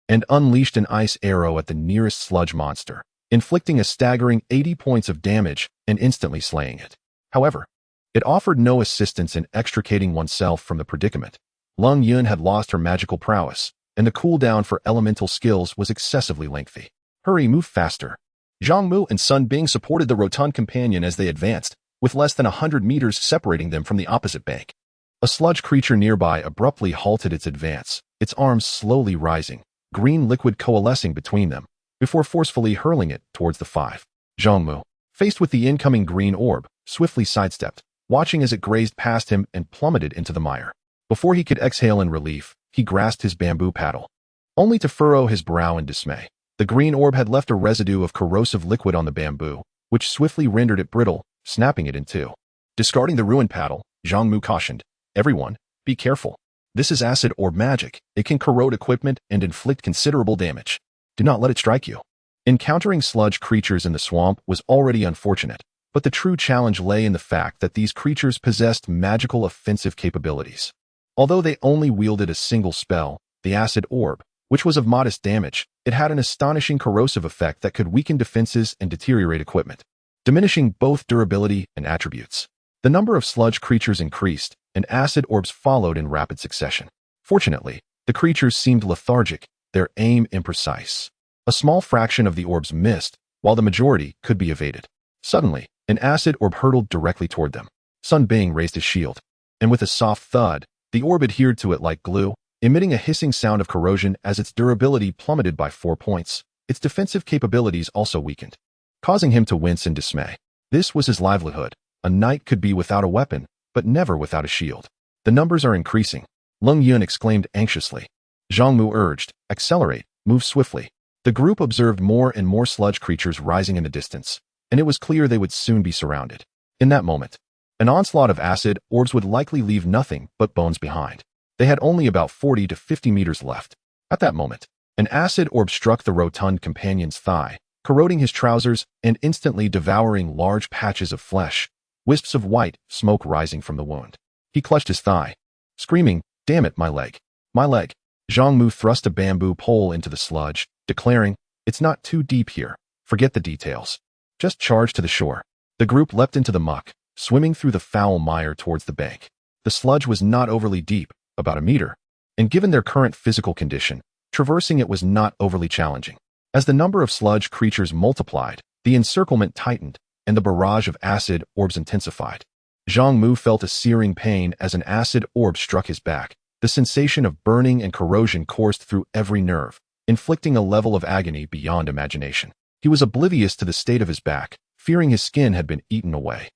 and unleashed an ice arrow at the nearest sludge monster, inflicting a staggering 80 points of damage and instantly slaying it. However, it offered no assistance in extricating oneself from the predicament. Long Yun had lost her magical prowess, and the cooldown for elemental skills was excessively lengthy. "Hurry, move faster." Zhang Mu and Sun Bing supported the rotund companion as they advanced, with less than 100 meters separating them from the opposite bank. A sludge creature nearby abruptly halted its advance, its arms slowly rising, green liquid coalescing between them, before forcefully hurling it towards the 5. Zhang Mu, faced with the incoming green orb, swiftly sidestepped, watching as it grazed past him and plummeted into the mire. Before he could exhale in relief, he grasped his bamboo paddle, only to furrow his brow in dismay. The green orb had left a residue of corrosive liquid on the bamboo, which swiftly rendered it brittle, snapping it in two. Discarding the ruined paddle, Zhang Mu cautioned, "Everyone, be careful. This is acid orb magic. It can corrode equipment and inflict considerable damage. Do not let it strike you." Encountering sludge creatures in the swamp was already unfortunate, but the true challenge lay in the fact that these creatures possessed magical offensive capabilities. Although they only wielded a single spell, the acid orb, which was of modest damage, it had an astonishing corrosive effect that could weaken defenses and deteriorate equipment, diminishing both durability and attributes. The number of sludge creatures increased, and acid orbs followed in rapid succession. Fortunately, the creatures seemed lethargic, their aim imprecise. A small fraction of the orbs missed, while the majority could be evaded. Suddenly, an acid orb hurtled directly toward them. Sun Bing raised his shield, and with a soft thud, the orb adhered to it like glue, emitting a hissing sound of corrosion as its durability plummeted by 4 points. Its defensive capabilities also weakened, causing him to wince in dismay. This was his livelihood. A knight could be without a weapon, but never without a shield. "The numbers are increasing," Lung Yun exclaimed anxiously. Zhang Mu urged, "Accelerate, move swiftly." The group observed more and more sludge creatures rising in the distance, and it was clear they would soon be surrounded. In that moment, an onslaught of acid orbs would likely leave nothing but bones behind. They had only about 40 to 50 meters left. At that moment, an acid orb struck the rotund companion's thigh, corroding his trousers and instantly devouring large patches of flesh, wisps of white smoke rising from the wound. He clutched his thigh, screaming, "Damn it, my leg! My leg!" Zhang Mu thrust a bamboo pole into the sludge, declaring, "It's not too deep here. Forget the details. Just charge to the shore." The group leapt into the muck, swimming through the foul mire towards the bank. The sludge was not overly deep, about a meter, and given their current physical condition, Traversing it was not overly challenging. As the number of sludge creatures multiplied, the encirclement tightened, and the barrage of acid orbs intensified. Zhang Mu felt a searing pain as an acid orb struck his back. The sensation of burning and corrosion coursed through every nerve, inflicting a level of agony beyond imagination. He was oblivious to the state of his back, fearing his skin had been eaten away.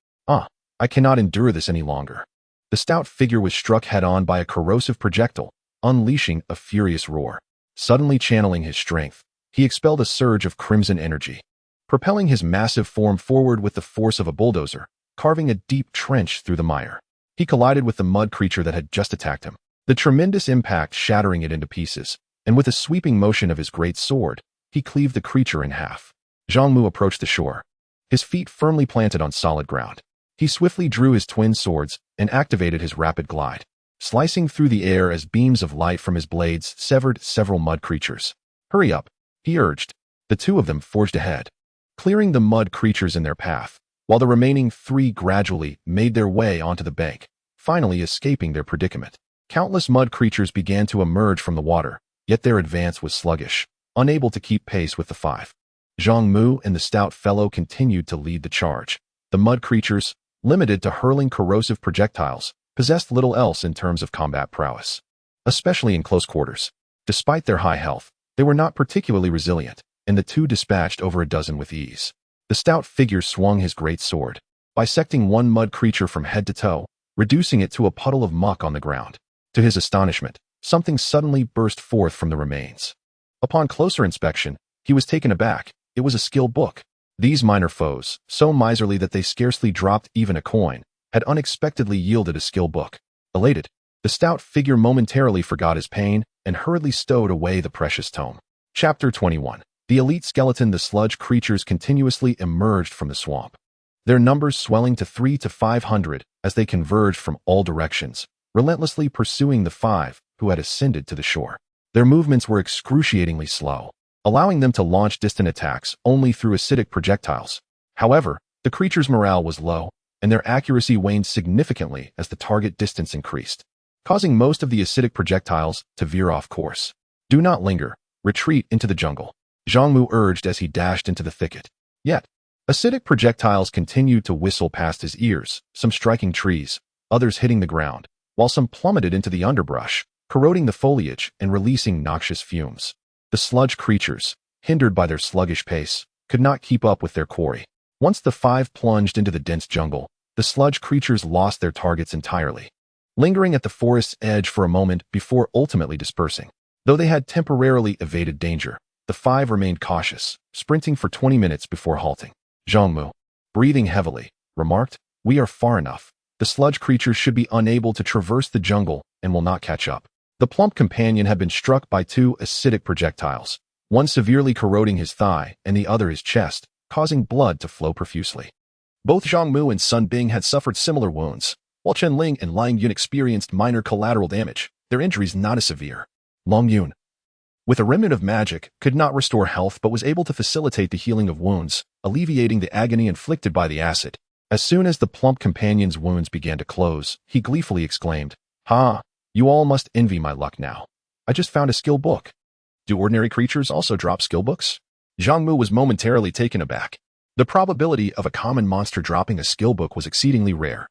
I cannot endure this any longer. The stout figure was struck head-on by a corrosive projectile, unleashing a furious roar. Suddenly channeling his strength, he expelled a surge of crimson energy, propelling his massive form forward with the force of a bulldozer, carving a deep trench through the mire. He collided with the mud creature that had just attacked him, the tremendous impact shattering it into pieces, and with a sweeping motion of his great sword, he cleaved the creature in half. Zhang Mu approached the shore, his feet firmly planted on solid ground. He swiftly drew his twin swords and activated his rapid glide, slicing through the air as beams of light from his blades severed several mud creatures. "Hurry up," he urged. The two of them forged ahead, clearing the mud creatures in their path, while the remaining three gradually made their way onto the bank, finally escaping their predicament. Countless mud creatures began to emerge from the water, yet their advance was sluggish, unable to keep pace with the five. Zhang Mu and the stout fellow continued to lead the charge. The mud creatures, limited to hurling corrosive projectiles, possessed little else in terms of combat prowess, especially in close quarters. Despite their high health, they were not particularly resilient, and the two dispatched over a dozen with ease. The stout figure swung his great sword, bisecting one mud creature from head to toe, reducing it to a puddle of muck on the ground. To his astonishment, something suddenly burst forth from the remains. Upon closer inspection, he was taken aback. It was a skill book. These minor foes, so miserly that they scarcely dropped even a coin, had unexpectedly yielded a skill book. Elated, the stout figure momentarily forgot his pain and hurriedly stowed away the precious tome. Chapter 21. The elite skeleton. The sludge creatures continuously emerged from the swamp, their numbers swelling to 300 to 500 as they converged from all directions, relentlessly pursuing the five who had ascended to the shore. Their movements were excruciatingly slow, allowing them to launch distant attacks only through acidic projectiles. However, the creatures' morale was low, and their accuracy waned significantly as the target distance increased, causing most of the acidic projectiles to veer off course. "Do not linger. Retreat into the jungle," Zhang Mu urged as he dashed into the thicket. Yet, acidic projectiles continued to whistle past his ears, some striking trees, others hitting the ground, while some plummeted into the underbrush, corroding the foliage and releasing noxious fumes. The sludge creatures, hindered by their sluggish pace, could not keep up with their quarry. Once the five plunged into the dense jungle, the sludge creatures lost their targets entirely, lingering at the forest's edge for a moment before ultimately dispersing. Though they had temporarily evaded danger, the five remained cautious, sprinting for 20 minutes before halting. Zhang Mu, breathing heavily, remarked, "We are far enough. The sludge creatures should be unable to traverse the jungle and will not catch up." The plump companion had been struck by two acidic projectiles, one severely corroding his thigh and the other his chest, causing blood to flow profusely. Both Zhang Mu and Sun Bing had suffered similar wounds, while Chen Ling and Liang Yun experienced minor collateral damage, their injuries not as severe. Liang Yun, with a remnant of magic, could not restore health but was able to facilitate the healing of wounds, alleviating the agony inflicted by the acid. As soon as the plump companion's wounds began to close, he gleefully exclaimed, "Ha! You all must envy my luck now. I just found a skill book." "Do ordinary creatures also drop skill books?" Zhang Mu was momentarily taken aback. The probability of a common monster dropping a skill book was exceedingly rare,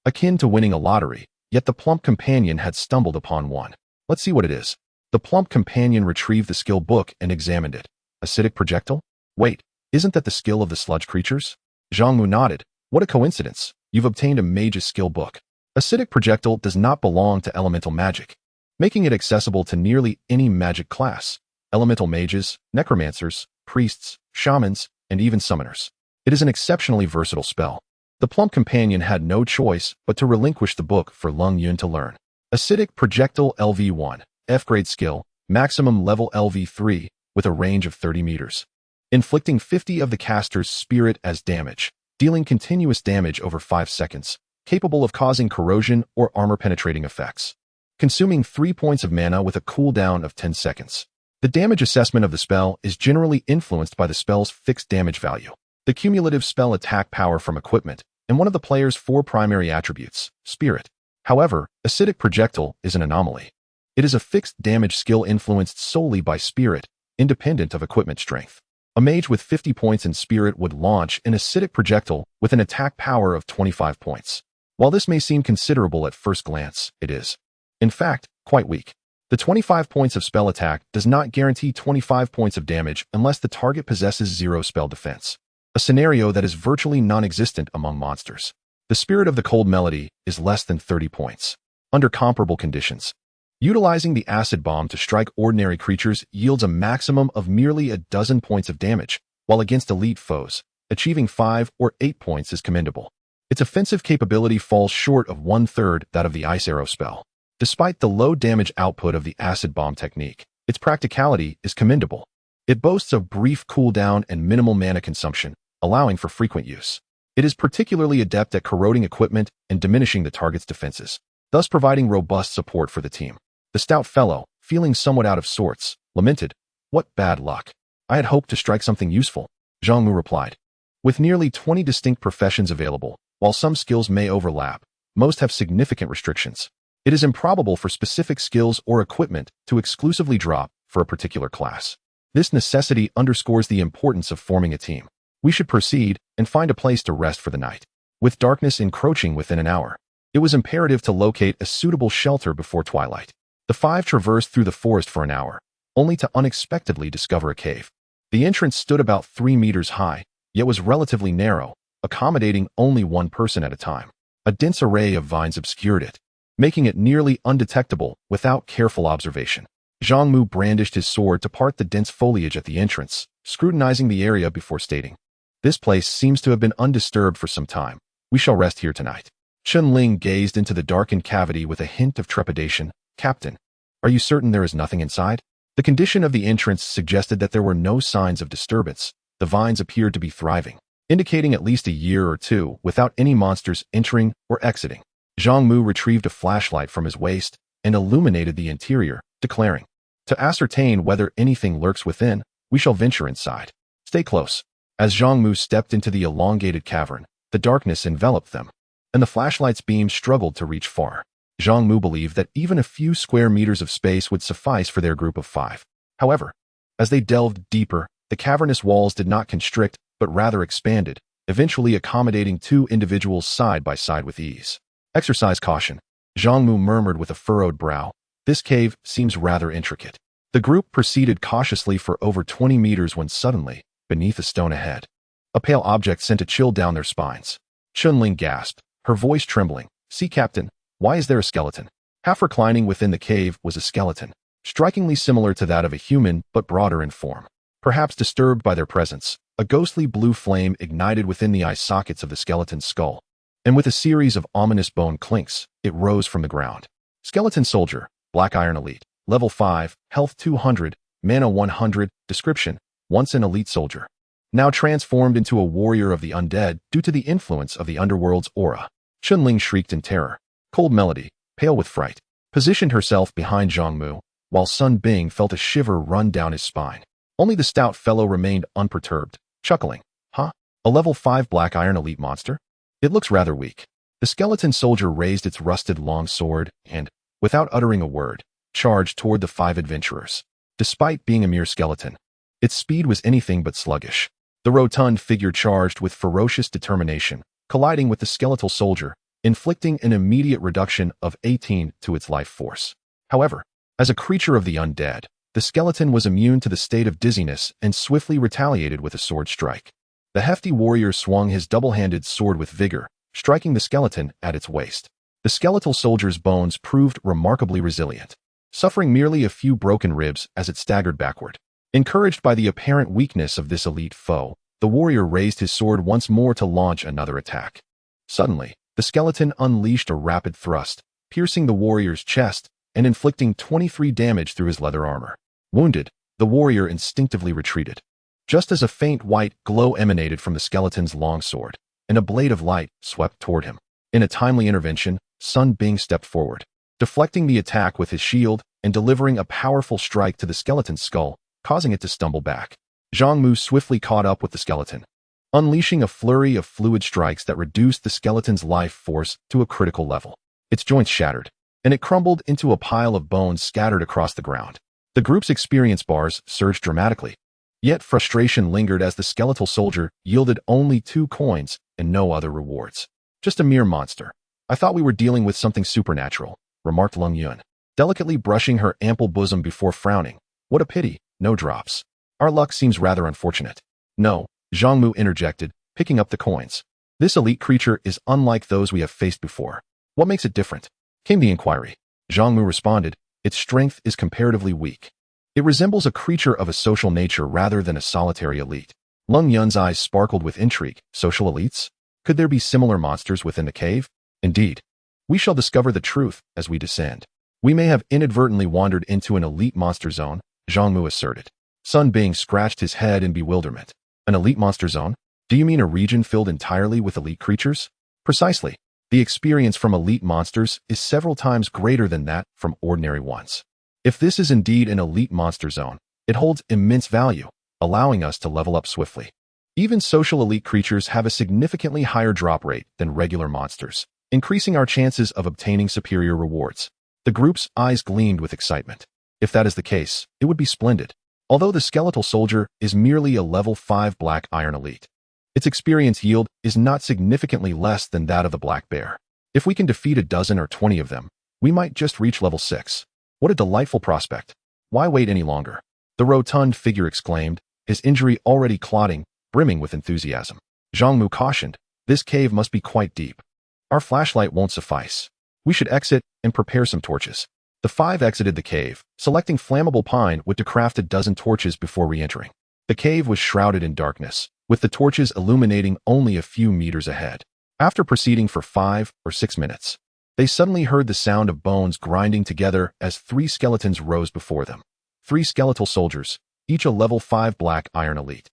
akin to winning a lottery, yet the plump companion had stumbled upon one. "Let's see what it is." The plump companion retrieved the skill book and examined it. "Acidic projectile? Wait, isn't that the skill of the sludge creatures?" Zhang Mu nodded. "What a coincidence. You've obtained a mage's skill book. Acidic projectile does not belong to elemental magic, making it accessible to nearly any magic class: elemental mages, necromancers, priests, shamans, and even summoners. It is an exceptionally versatile spell." The plump companion had no choice but to relinquish the book for Liang Yun to learn. Acidic projectile LV1, F-grade skill, maximum level LV3, with a range of 30 meters. Inflicting 50 of the caster's spirit as damage, dealing continuous damage over 5 seconds. Capable of causing corrosion or armor-penetrating effects. Consuming 3 points of mana with a cooldown of 10 seconds. The damage assessment of the spell is generally influenced by the spell's fixed damage value, the cumulative spell attack power from equipment, and one of the player's 4 primary attributes, spirit. However, acidic projectile is an anomaly. It is a fixed damage skill influenced solely by spirit, independent of equipment strength. A mage with 50 points in spirit would launch an acidic projectile with an attack power of 25 points. While this may seem considerable at first glance, it is, in fact, quite weak. The 25 points of spell attack does not guarantee 25 points of damage unless the target possesses 0 spell defense, a scenario that is virtually non-existent among monsters. The spirit of the cold melody is less than 30 points. Under comparable conditions, utilizing the acid bomb to strike ordinary creatures yields a maximum of merely a dozen points of damage, while against elite foes, achieving 5 or 8 points is commendable. Its offensive capability falls short of 1/3 that of the ice arrow spell. Despite the low damage output of the acid bomb technique, its practicality is commendable. It boasts a brief cooldown and minimal mana consumption, allowing for frequent use. It is particularly adept at corroding equipment and diminishing the target's defenses, thus providing robust support for the team. The stout fellow, feeling somewhat out of sorts, lamented, "What bad luck. I had hoped to strike something useful," Zhang Mu replied. With nearly 20 distinct professions available, while some skills may overlap, most have significant restrictions. It is improbable for specific skills or equipment to exclusively drop for a particular class. This necessity underscores the importance of forming a team. We should proceed and find a place to rest for the night. With darkness encroaching within an hour, it was imperative to locate a suitable shelter before twilight. The five traversed through the forest for an hour, only to unexpectedly discover a cave. The entrance stood about 3 meters high, yet was relatively narrow, accommodating only one person at a time. A dense array of vines obscured it, making it nearly undetectable without careful observation. Zhang Mu brandished his sword to part the dense foliage at the entrance, scrutinizing the area before stating, "This place seems to have been undisturbed for some time. We shall rest here tonight." Chun Ling gazed into the darkened cavity with a hint of trepidation. "Captain, are you certain there is nothing inside?" The condition of the entrance suggested that there were no signs of disturbance. The vines appeared to be thriving, indicating at least a year or two without any monsters entering or exiting. Zhang Mu retrieved a flashlight from his waist and illuminated the interior, declaring, "To ascertain whether anything lurks within, we shall venture inside. Stay close." As Zhang Mu stepped into the elongated cavern, the darkness enveloped them, and the flashlight's beams struggled to reach far. Zhang Mu believed that even a few square meters of space would suffice for their group of 5. However, as they delved deeper, the cavernous walls did not constrict, but rather expanded, eventually accommodating 2 individuals side by side with ease. "Exercise caution," Zhang Mu murmured with a furrowed brow. "This cave seems rather intricate." The group proceeded cautiously for over 20 meters when suddenly, beneath a stone ahead, a pale object sent a chill down their spines. Chun Ling gasped, her voice trembling. "See, Captain, why is there a skeleton?" Half reclining within the cave was a skeleton, strikingly similar to that of a human but broader in form. Perhaps disturbed by their presence, a ghostly blue flame ignited within the eye sockets of the skeleton's skull, and with a series of ominous bone clinks, it rose from the ground. Skeleton Soldier, Black Iron Elite, Level 5, Health 200, Mana 100, Description, once an elite soldier. Now transformed into a warrior of the undead due to the influence of the underworld's aura. Chun Ling shrieked in terror. Cold Melody, pale with fright, positioned herself behind Zhang Mu, while Sun Bing felt a shiver run down his spine. Only the stout fellow remained unperturbed, chuckling. "Huh? A level 5 Black Iron Elite monster? It looks rather weak." The skeleton soldier raised its rusted long sword and, without uttering a word, charged toward the 5 adventurers. Despite being a mere skeleton, its speed was anything but sluggish. The rotund figure charged with ferocious determination, colliding with the skeletal soldier, inflicting an immediate reduction of 18 to its life force. However, as a creature of the undead, the skeleton was immune to the state of dizziness and swiftly retaliated with a sword strike. The hefty warrior swung his double-handed sword with vigor, striking the skeleton at its waist. The skeletal soldier's bones proved remarkably resilient, suffering merely a few broken ribs as it staggered backward. Encouraged by the apparent weakness of this elite foe, the warrior raised his sword once more to launch another attack. Suddenly, the skeleton unleashed a rapid thrust, piercing the warrior's chest and inflicting 23 damage through his leather armor. Wounded, the warrior instinctively retreated. Just as a faint white glow emanated from the skeleton's long sword, and a blade of light swept toward him. In a timely intervention, Sun Bing stepped forward, deflecting the attack with his shield and delivering a powerful strike to the skeleton's skull, causing it to stumble back. Zhang Mu swiftly caught up with the skeleton, unleashing a flurry of fluid strikes that reduced the skeleton's life force to a critical level. Its joints shattered, and it crumbled into a pile of bones scattered across the ground. The group's experience bars surged dramatically. Yet frustration lingered as the skeletal soldier yielded only 2 coins and no other rewards. Just a mere monster. I thought we were dealing with something supernatural, remarked Lung Yun, delicately brushing her ample bosom before frowning. What a pity, no drops. Our luck seems rather unfortunate. No, Zhang Mu interjected, picking up the coins. This elite creature is unlike those we have faced before. What makes it different? Came the inquiry. Zhang Mu responded, its strength is comparatively weak. It resembles a creature of a social nature rather than a solitary elite. Lung Yun's eyes sparkled with intrigue. Social elites? Could there be similar monsters within the cave? Indeed. We shall discover the truth as we descend. We may have inadvertently wandered into an elite monster zone, Zhang Mu asserted. Sun Bing scratched his head in bewilderment. An elite monster zone? Do you mean a region filled entirely with elite creatures? Precisely. The experience from elite monsters is several times greater than that from ordinary ones. If this is indeed an elite monster zone, it holds immense value, allowing us to level up swiftly. Even social elite creatures have a significantly higher drop rate than regular monsters, increasing our chances of obtaining superior rewards. The group's eyes gleamed with excitement. If that is the case, it would be splendid. Although the skeletal soldier is merely a level 5 black iron elite, its experience yield is not significantly less than that of the black bear. If we can defeat a dozen or 20 of them, we might just reach level 6. What a delightful prospect. Why wait any longer? The rotund figure exclaimed, his injury already clotting, brimming with enthusiasm. Zhang Mu cautioned, this cave must be quite deep. Our flashlight won't suffice. We should exit and prepare some torches. The 5 exited the cave, selecting flammable pine wood to craft a dozen torches before re-entering. The cave was shrouded in darkness, with the torches illuminating only a few meters ahead. After proceeding for 5 or 6 minutes, they suddenly heard the sound of bones grinding together as 3 skeletons rose before them. 3 skeletal soldiers, each a level 5 black iron elite.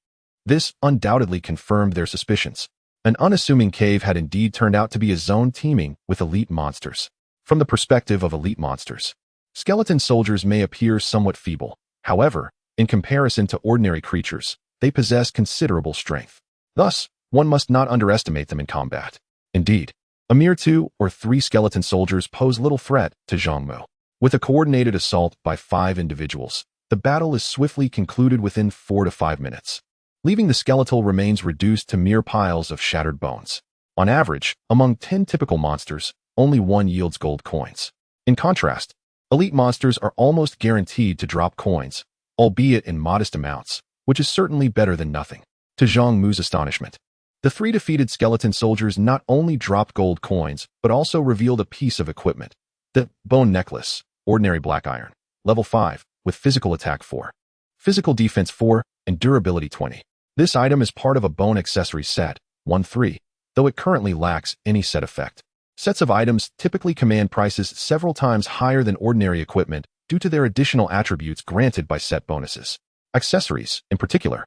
This undoubtedly confirmed their suspicions. An unassuming cave had indeed turned out to be a zone teeming with elite monsters. From the perspective of elite monsters, skeleton soldiers may appear somewhat feeble. However, in comparison to ordinary creatures, they possess considerable strength. Thus, one must not underestimate them in combat. Indeed, a mere 2 or 3 skeleton soldiers pose little threat to Zhang Mu. With a coordinated assault by 5 individuals, the battle is swiftly concluded within 4 to 5 minutes, leaving the skeletal remains reduced to mere piles of shattered bones. On average, among 10 typical monsters, only 1 yields gold coins. In contrast, elite monsters are almost guaranteed to drop coins, albeit in modest amounts, which is certainly better than nothing. To Zhang Mu's astonishment, the 3 defeated skeleton soldiers not only dropped gold coins, but also revealed a piece of equipment. The bone necklace, ordinary black iron, level 5, with physical attack 4, physical defense 4, and durability 20. This item is part of a bone accessory set, 1-3, though it currently lacks any set effect. Sets of items typically command prices several times higher than ordinary equipment due to their additional attributes granted by set bonuses. Accessories, in particular,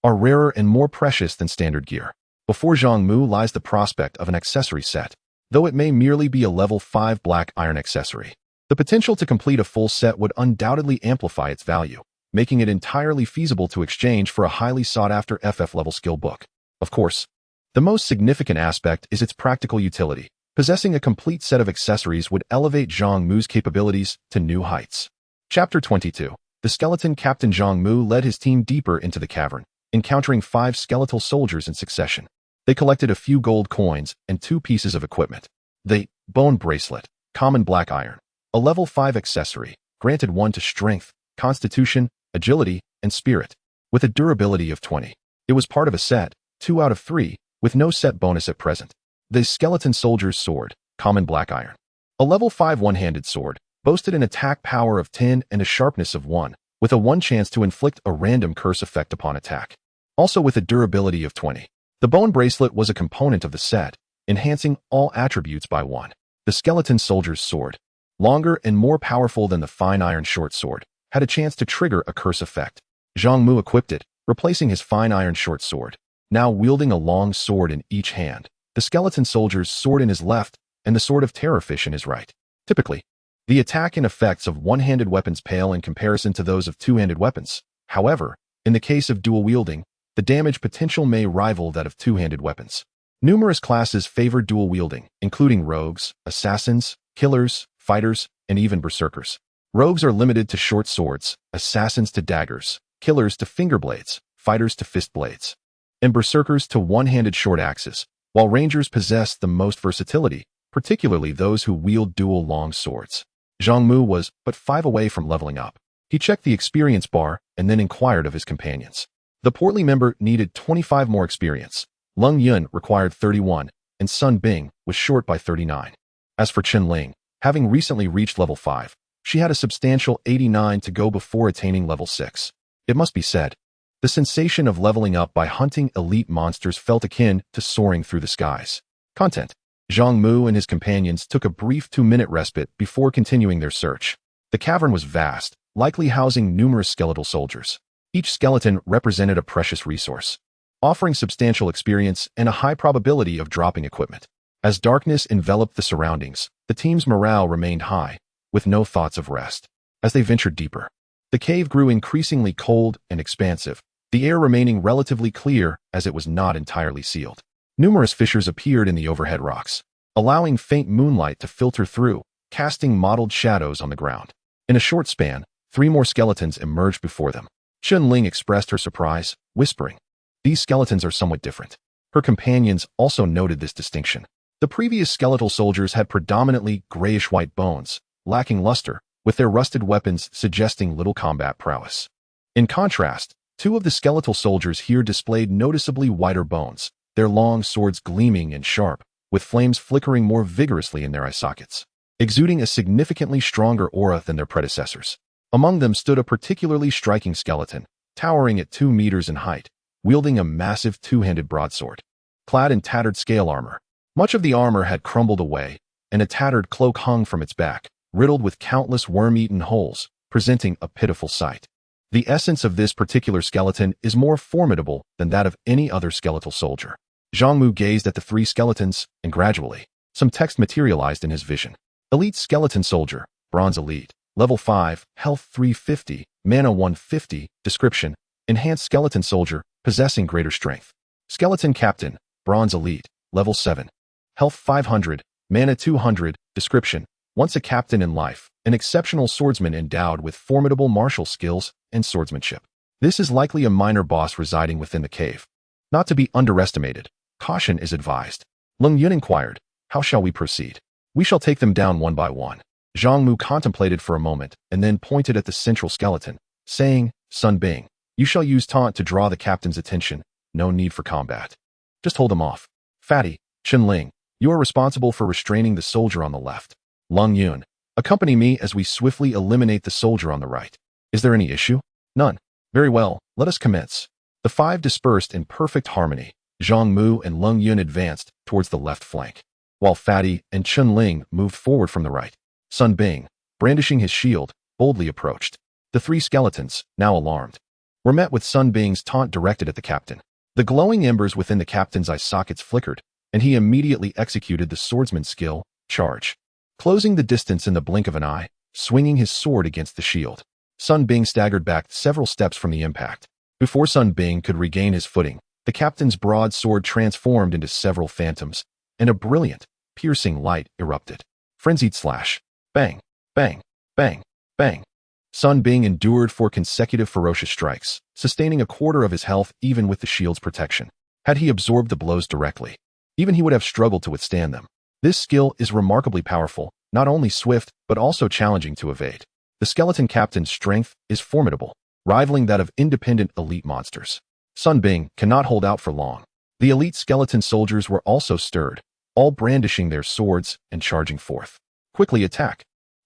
are rarer and more precious than standard gear. Before Zhang Mu lies the prospect of an accessory set, though it may merely be a level 5 black iron accessory. The potential to complete a full set would undoubtedly amplify its value, making it entirely feasible to exchange for a highly sought-after FF-level skill book. Of course, the most significant aspect is its practical utility. Possessing a complete set of accessories would elevate Zhang Mu's capabilities to new heights. Chapter 22. The skeleton captain Zhang Mu led his team deeper into the cavern, encountering 5 skeletal soldiers in succession. They collected a few gold coins and 2 pieces of equipment. The bone bracelet, common black iron, a level 5 accessory, granted 1 to strength, constitution, agility, and spirit, with a durability of 20. It was part of a set, 2 out of 3, with no set bonus at present. The skeleton soldier's sword, common black iron, a level 5 one-handed sword, boasted an attack power of 10 and a sharpness of 1, with a 1 chance to inflict a random curse effect upon attack. Also with a durability of 20. The bone bracelet was a component of the set, enhancing all attributes by 1. The skeleton soldier's sword, longer and more powerful than the fine iron short sword, had a chance to trigger a curse effect. Zhang Mu equipped it, replacing his fine iron short sword, now wielding a long sword in each hand. The skeleton soldier's sword in his left, and the sword of terrorfish in his right. Typically, the attack and effects of one-handed weapons pale in comparison to those of two-handed weapons. However, in the case of dual wielding, the damage potential may rival that of two-handed weapons. Numerous classes favor dual wielding, including rogues, assassins, killers, fighters, and even berserkers. Rogues are limited to short swords, assassins to daggers, killers to finger blades, fighters to fist blades, and berserkers to one-handed short axes, while rangers possess the most versatility, particularly those who wield dual long swords. Zhang Mu was but 5 away from leveling up. He checked the experience bar and then inquired of his companions. The portly member needed 25 more experience. Leng Yun required 31, and Sun Bing was short by 39. As for Chen Ling, having recently reached level 5, she had a substantial 89 to go before attaining level 6. It must be said, the sensation of leveling up by hunting elite monsters felt akin to soaring through the skies. Content. Zhang Mu and his companions took a brief 2-minute respite before continuing their search. The cavern was vast, likely housing numerous skeletal soldiers. Each skeleton represented a precious resource, offering substantial experience and a high probability of dropping equipment. As darkness enveloped the surroundings, the team's morale remained high, with no thoughts of rest. As they ventured deeper, the cave grew increasingly cold and expansive, the air remaining relatively clear as it was not entirely sealed. Numerous fissures appeared in the overhead rocks, allowing faint moonlight to filter through, casting mottled shadows on the ground. In a short span, 3 more skeletons emerged before them. Chen Ling expressed her surprise, whispering, "These skeletons are somewhat different." Her companions also noted this distinction. The previous skeletal soldiers had predominantly grayish-white bones, lacking luster, with their rusted weapons suggesting little combat prowess. In contrast, 2 of the skeletal soldiers here displayed noticeably whiter bones, their long swords gleaming and sharp, with flames flickering more vigorously in their eye sockets, exuding a significantly stronger aura than their predecessors. Among them stood a particularly striking skeleton, towering at 2 meters in height, wielding a massive 2-handed broadsword. Clad in tattered scale armor, much of the armor had crumbled away, and a tattered cloak hung from its back, riddled with countless worm-eaten holes, presenting a pitiful sight. The essence of this particular skeleton is more formidable than that of any other skeletal soldier. Zhang Mu gazed at the 3 skeletons, and gradually, some text materialized in his vision. Elite Skeleton Soldier, Bronze Elite, Level 5, Health 350, Mana 150, Description, Enhanced Skeleton Soldier, possessing greater strength. Skeleton Captain, Bronze Elite, Level 7, Health 500, Mana 200, Description, once a captain in life, an exceptional swordsman endowed with formidable martial skills and swordsmanship. This is likely a minor boss residing within the cave. Not to be underestimated, caution is advised. Leng Yun inquired, "How shall we proceed?" "We shall take them down one by one." Zhang Mu contemplated for a moment and then pointed at the central skeleton, saying, "Sun Bing, you shall use taunt to draw the captain's attention. No need for combat. Just hold him off. Fatty, Chen Ling, you are responsible for restraining the soldier on the left. Leng Yun, accompany me as we swiftly eliminate the soldier on the right. Is there any issue?" "None." "Very well, let us commence." The 5 dispersed in perfect harmony. Zhang Mu and Leng Yun advanced towards the left flank, while Fatty and Chen Ling moved forward from the right. Sun Bing, brandishing his shield, boldly approached. The 3 skeletons, now alarmed, were met with Sun Bing's taunt directed at the captain. The glowing embers within the captain's eye sockets flickered, and he immediately executed the swordsman's skill, Charge, closing the distance in the blink of an eye, swinging his sword against the shield. Sun Bing staggered back several steps from the impact. Before Sun Bing could regain his footing, the captain's broadsword transformed into several phantoms, and a brilliant, piercing light erupted. Frenzied slash. Bang, bang, bang, bang. Sun Bing endured 4 consecutive ferocious strikes, sustaining a quarter of his health even with the shield's protection. Had he absorbed the blows directly, even he would have struggled to withstand them. This skill is remarkably powerful, not only swift, but also challenging to evade. The skeleton captain's strength is formidable, rivaling that of independent elite monsters. Sun Bing cannot hold out for long. The elite skeleton soldiers were also stirred, all brandishing their swords and charging forth. "Quickly attack,"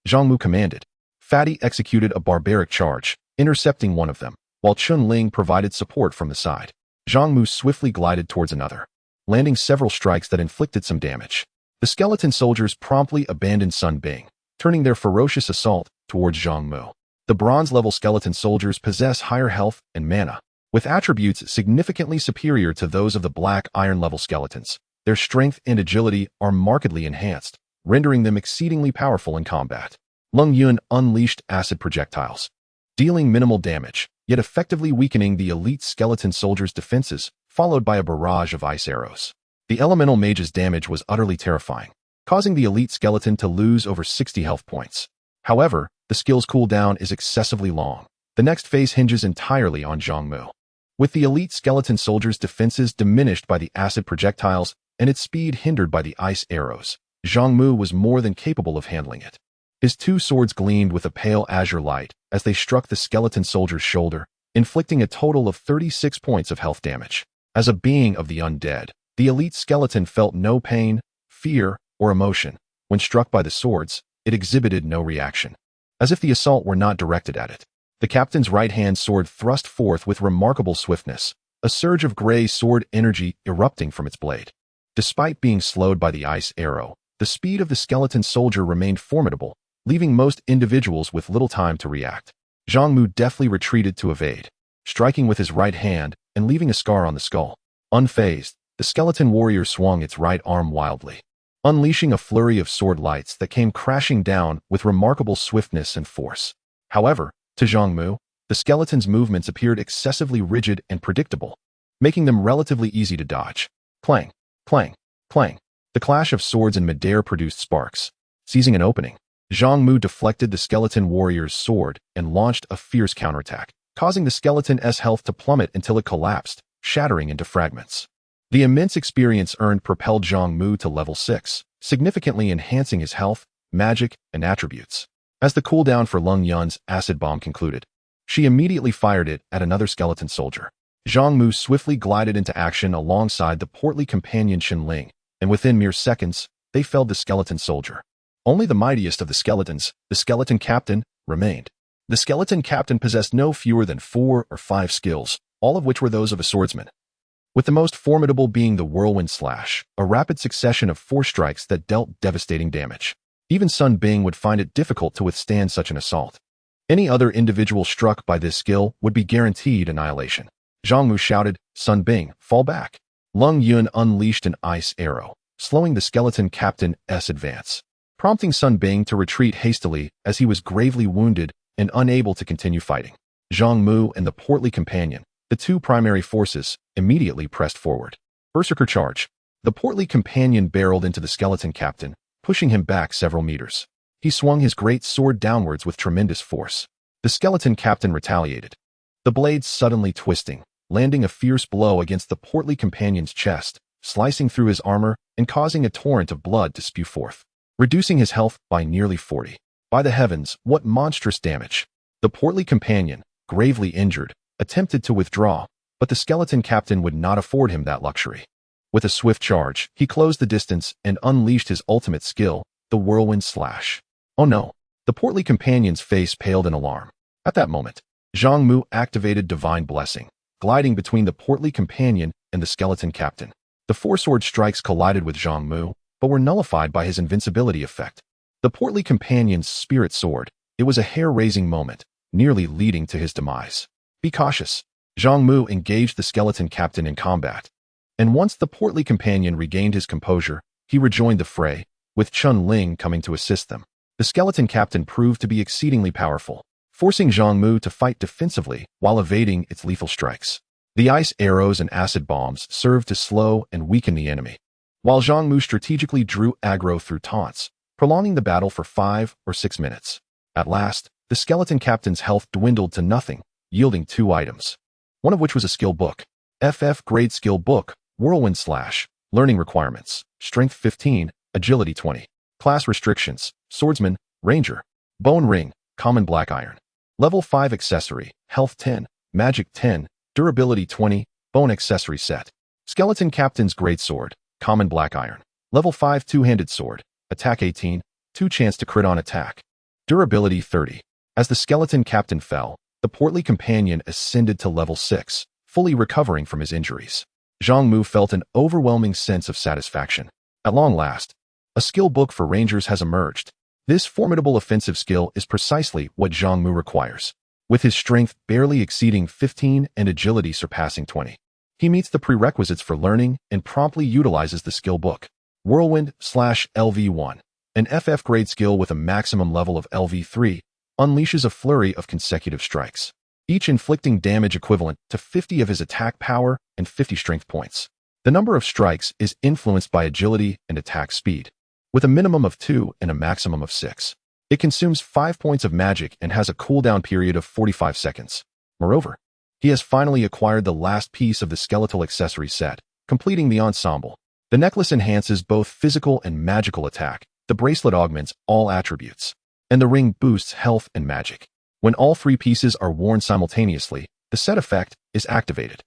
Zhang Mu commanded. Fatty executed a barbaric charge, intercepting one of them, while Chen Ling provided support from the side. Zhang Mu swiftly glided towards another, landing several strikes that inflicted some damage. The skeleton soldiers promptly abandoned Sun Bing, turning their ferocious assault towards Zhang Mu. The bronze-level skeleton soldiers possess higher health and mana, with attributes significantly superior to those of the black iron-level skeletons. Their strength and agility are markedly enhanced, rendering them exceedingly powerful in combat. Leng Yun unleashed acid projectiles, dealing minimal damage, yet effectively weakening the elite skeleton soldiers' defenses, followed by a barrage of ice arrows. The elemental mage's damage was utterly terrifying, causing the elite skeleton to lose over 60 health points. However, the skill's cooldown is excessively long. The next phase hinges entirely on Zhang Mu. With the elite skeleton soldier's defenses diminished by the acid projectiles and its speed hindered by the ice arrows, Zhang Mu was more than capable of handling it. His two swords gleamed with a pale azure light as they struck the skeleton soldier's shoulder, inflicting a total of 36 points of health damage. As a being of the undead, the elite skeleton felt no pain, fear, or emotion. When struck by the swords, it exhibited no reaction, as if the assault were not directed at it. The captain's right-hand sword thrust forth with remarkable swiftness, a surge of gray sword energy erupting from its blade. Despite being slowed by the ice arrow, the speed of the skeleton soldier remained formidable, leaving most individuals with little time to react. Zhang Mu deftly retreated to evade, striking with his right hand and leaving a scar on the skull. Unfazed, the skeleton warrior swung its right arm wildly, unleashing a flurry of sword lights that came crashing down with remarkable swiftness and force. However, to Zhang Mu, the skeleton's movements appeared excessively rigid and predictable, making them relatively easy to dodge. Clang, clang, clang. The clash of swords in midair produced sparks. Seizing an opening, Zhang Mu deflected the skeleton warrior's sword and launched a fierce counterattack, causing the skeleton's health to plummet until it collapsed, shattering into fragments. The immense experience earned propelled Zhang Mu to level 6, significantly enhancing his health, magic, and attributes. As the cooldown for Lung Yun's acid bomb concluded, she immediately fired it at another skeleton soldier. Zhang Mu swiftly glided into action alongside the portly companion Xin Ling, and within mere seconds, they felled the skeleton soldier. Only the mightiest of the skeletons, the skeleton captain, remained. The skeleton captain possessed no fewer than 4 or 5 skills, all of which were those of a swordsman, with the most formidable being the whirlwind slash, a rapid succession of 4 strikes that dealt devastating damage. Even Sun Bing would find it difficult to withstand such an assault. Any other individual struck by this skill would be guaranteed annihilation. Zhang Mu shouted, "Sun Bing, fall back." Lung Yun unleashed an ice arrow, slowing the skeleton captain's advance, prompting Sun Bing to retreat hastily as he was gravely wounded and unable to continue fighting. Zhang Mu and the portly companion, the two primary forces, immediately pressed forward. Berserker charge. The portly companion barreled into the skeleton captain, pushing him back several meters. He swung his great sword downwards with tremendous force. The skeleton captain retaliated, the blade suddenly twisting, landing a fierce blow against the portly companion's chest, slicing through his armor and causing a torrent of blood to spew forth, reducing his health by nearly 40. By the heavens, what monstrous damage! The portly companion, gravely injured, attempted to withdraw, but the skeleton captain would not afford him that luxury. With a swift charge, he closed the distance and unleashed his ultimate skill, the whirlwind slash. Oh no! The portly companion's face paled in alarm. At that moment, Zhang Mu activated Divine Blessing, gliding between the portly companion and the skeleton captain. The 4 sword strikes collided with Zhang Mu, but were nullified by his invincibility effect. The portly companion's spirit sword, it was a hair-raising moment, nearly leading to his demise. Be cautious. Zhang Mu engaged the skeleton captain in combat, and once the portly companion regained his composure, he rejoined the fray, with Chun Ling coming to assist them. The skeleton captain proved to be exceedingly powerful, forcing Zhang Mu to fight defensively while evading its lethal strikes. The ice arrows and acid bombs served to slow and weaken the enemy, while Zhang Mu strategically drew aggro through taunts, prolonging the battle for 5 or 6 minutes. At last, the skeleton captain's health dwindled to nothing, yielding 2 items, one of which was a skill book. FF grade skill book, Whirlwind Slash. Learning requirements: Strength 15, Agility 20. Class restrictions: Swordsman, Ranger. Bone Ring, Common Black Iron. Level 5 accessory, Health 10, Magic 10, Durability 20, Bone accessory set. Skeleton Captain's Greatsword, Common Black Iron. Level 5 two-handed sword, Attack 18, 2 chance to crit on attack. Durability 30. As the skeleton captain fell, the portly companion ascended to level 6, fully recovering from his injuries. Zhang Mu felt an overwhelming sense of satisfaction. At long last, a skill book for rangers has emerged. This formidable offensive skill is precisely what Zhang Mu requires. With his strength barely exceeding 15 and agility surpassing 20, he meets the prerequisites for learning and promptly utilizes the skill book. Whirlwind/LV1, an FF grade skill with a maximum level of LV3, unleashes a flurry of consecutive strikes, each inflicting damage equivalent to 50 of his attack power and 50 strength points. The number of strikes is influenced by agility and attack speed. with a minimum of 2 and a maximum of 6. It consumes 5 points of magic and has a cooldown period of 45 seconds. Moreover, he has finally acquired the last piece of the skeletal accessory set, completing the ensemble. The necklace enhances both physical and magical attack, the bracelet augments all attributes, and the ring boosts health and magic. When all 3 pieces are worn simultaneously, the set effect is activated.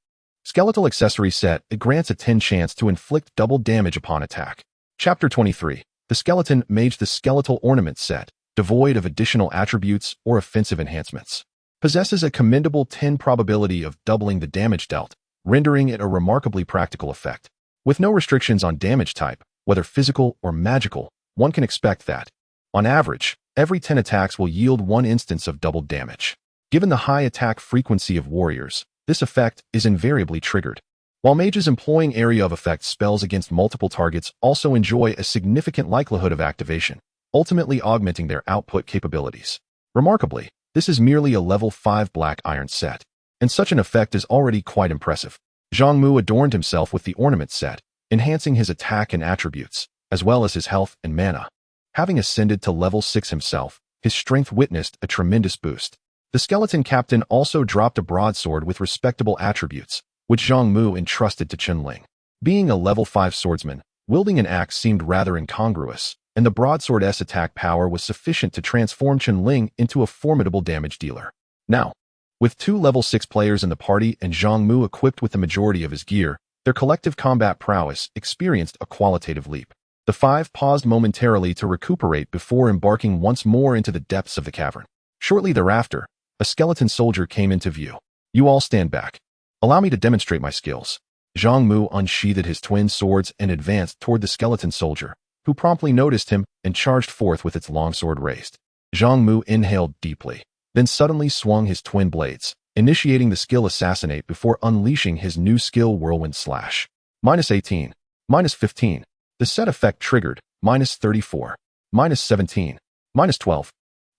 Skeletal accessory set, it grants a 10 chance to inflict double damage upon attack. Chapter 23. The Skeleton Mage. The skeletal ornament set, devoid of additional attributes or offensive enhancements, possesses a commendable 10 probability of doubling the damage dealt, rendering it a remarkably practical effect. With no restrictions on damage type, whether physical or magical, one can expect that, on average, every 10 attacks will yield 1 instance of doubled damage. Given the high attack frequency of warriors, this effect is invariably triggered. While mages employing area of effect spells against multiple targets also enjoy a significant likelihood of activation, ultimately augmenting their output capabilities. Remarkably, this is merely a level 5 black iron set, and such an effect is already quite impressive. Zhang Mu adorned himself with the ornament set, enhancing his attack and attributes, as well as his health and mana. Having ascended to level 6 himself, his strength witnessed a tremendous boost. The skeleton captain also dropped a broadsword with respectable attributes, which Zhang Mu entrusted to Chen-Ling. Being a level 5 swordsman, wielding an axe seemed rather incongruous, and the broadsword's attack power was sufficient to transform Chen-Ling into a formidable damage dealer. Now, with 2 level 6 players in the party and Zhang Mu equipped with the majority of his gear, their collective combat prowess experienced a qualitative leap. The 5 paused momentarily to recuperate before embarking once more into the depths of the cavern. Shortly thereafter, a skeleton soldier came into view. "You all stand back. Allow me to demonstrate my skills." Zhang Mu unsheathed his twin swords and advanced toward the skeleton soldier, who promptly noticed him and charged forth with its longsword raised. Zhang Mu inhaled deeply, then suddenly swung his twin blades, initiating the skill Assassinate before unleashing his new skill Whirlwind Slash. -18, -15. The set effect triggered, -34, -17, -12.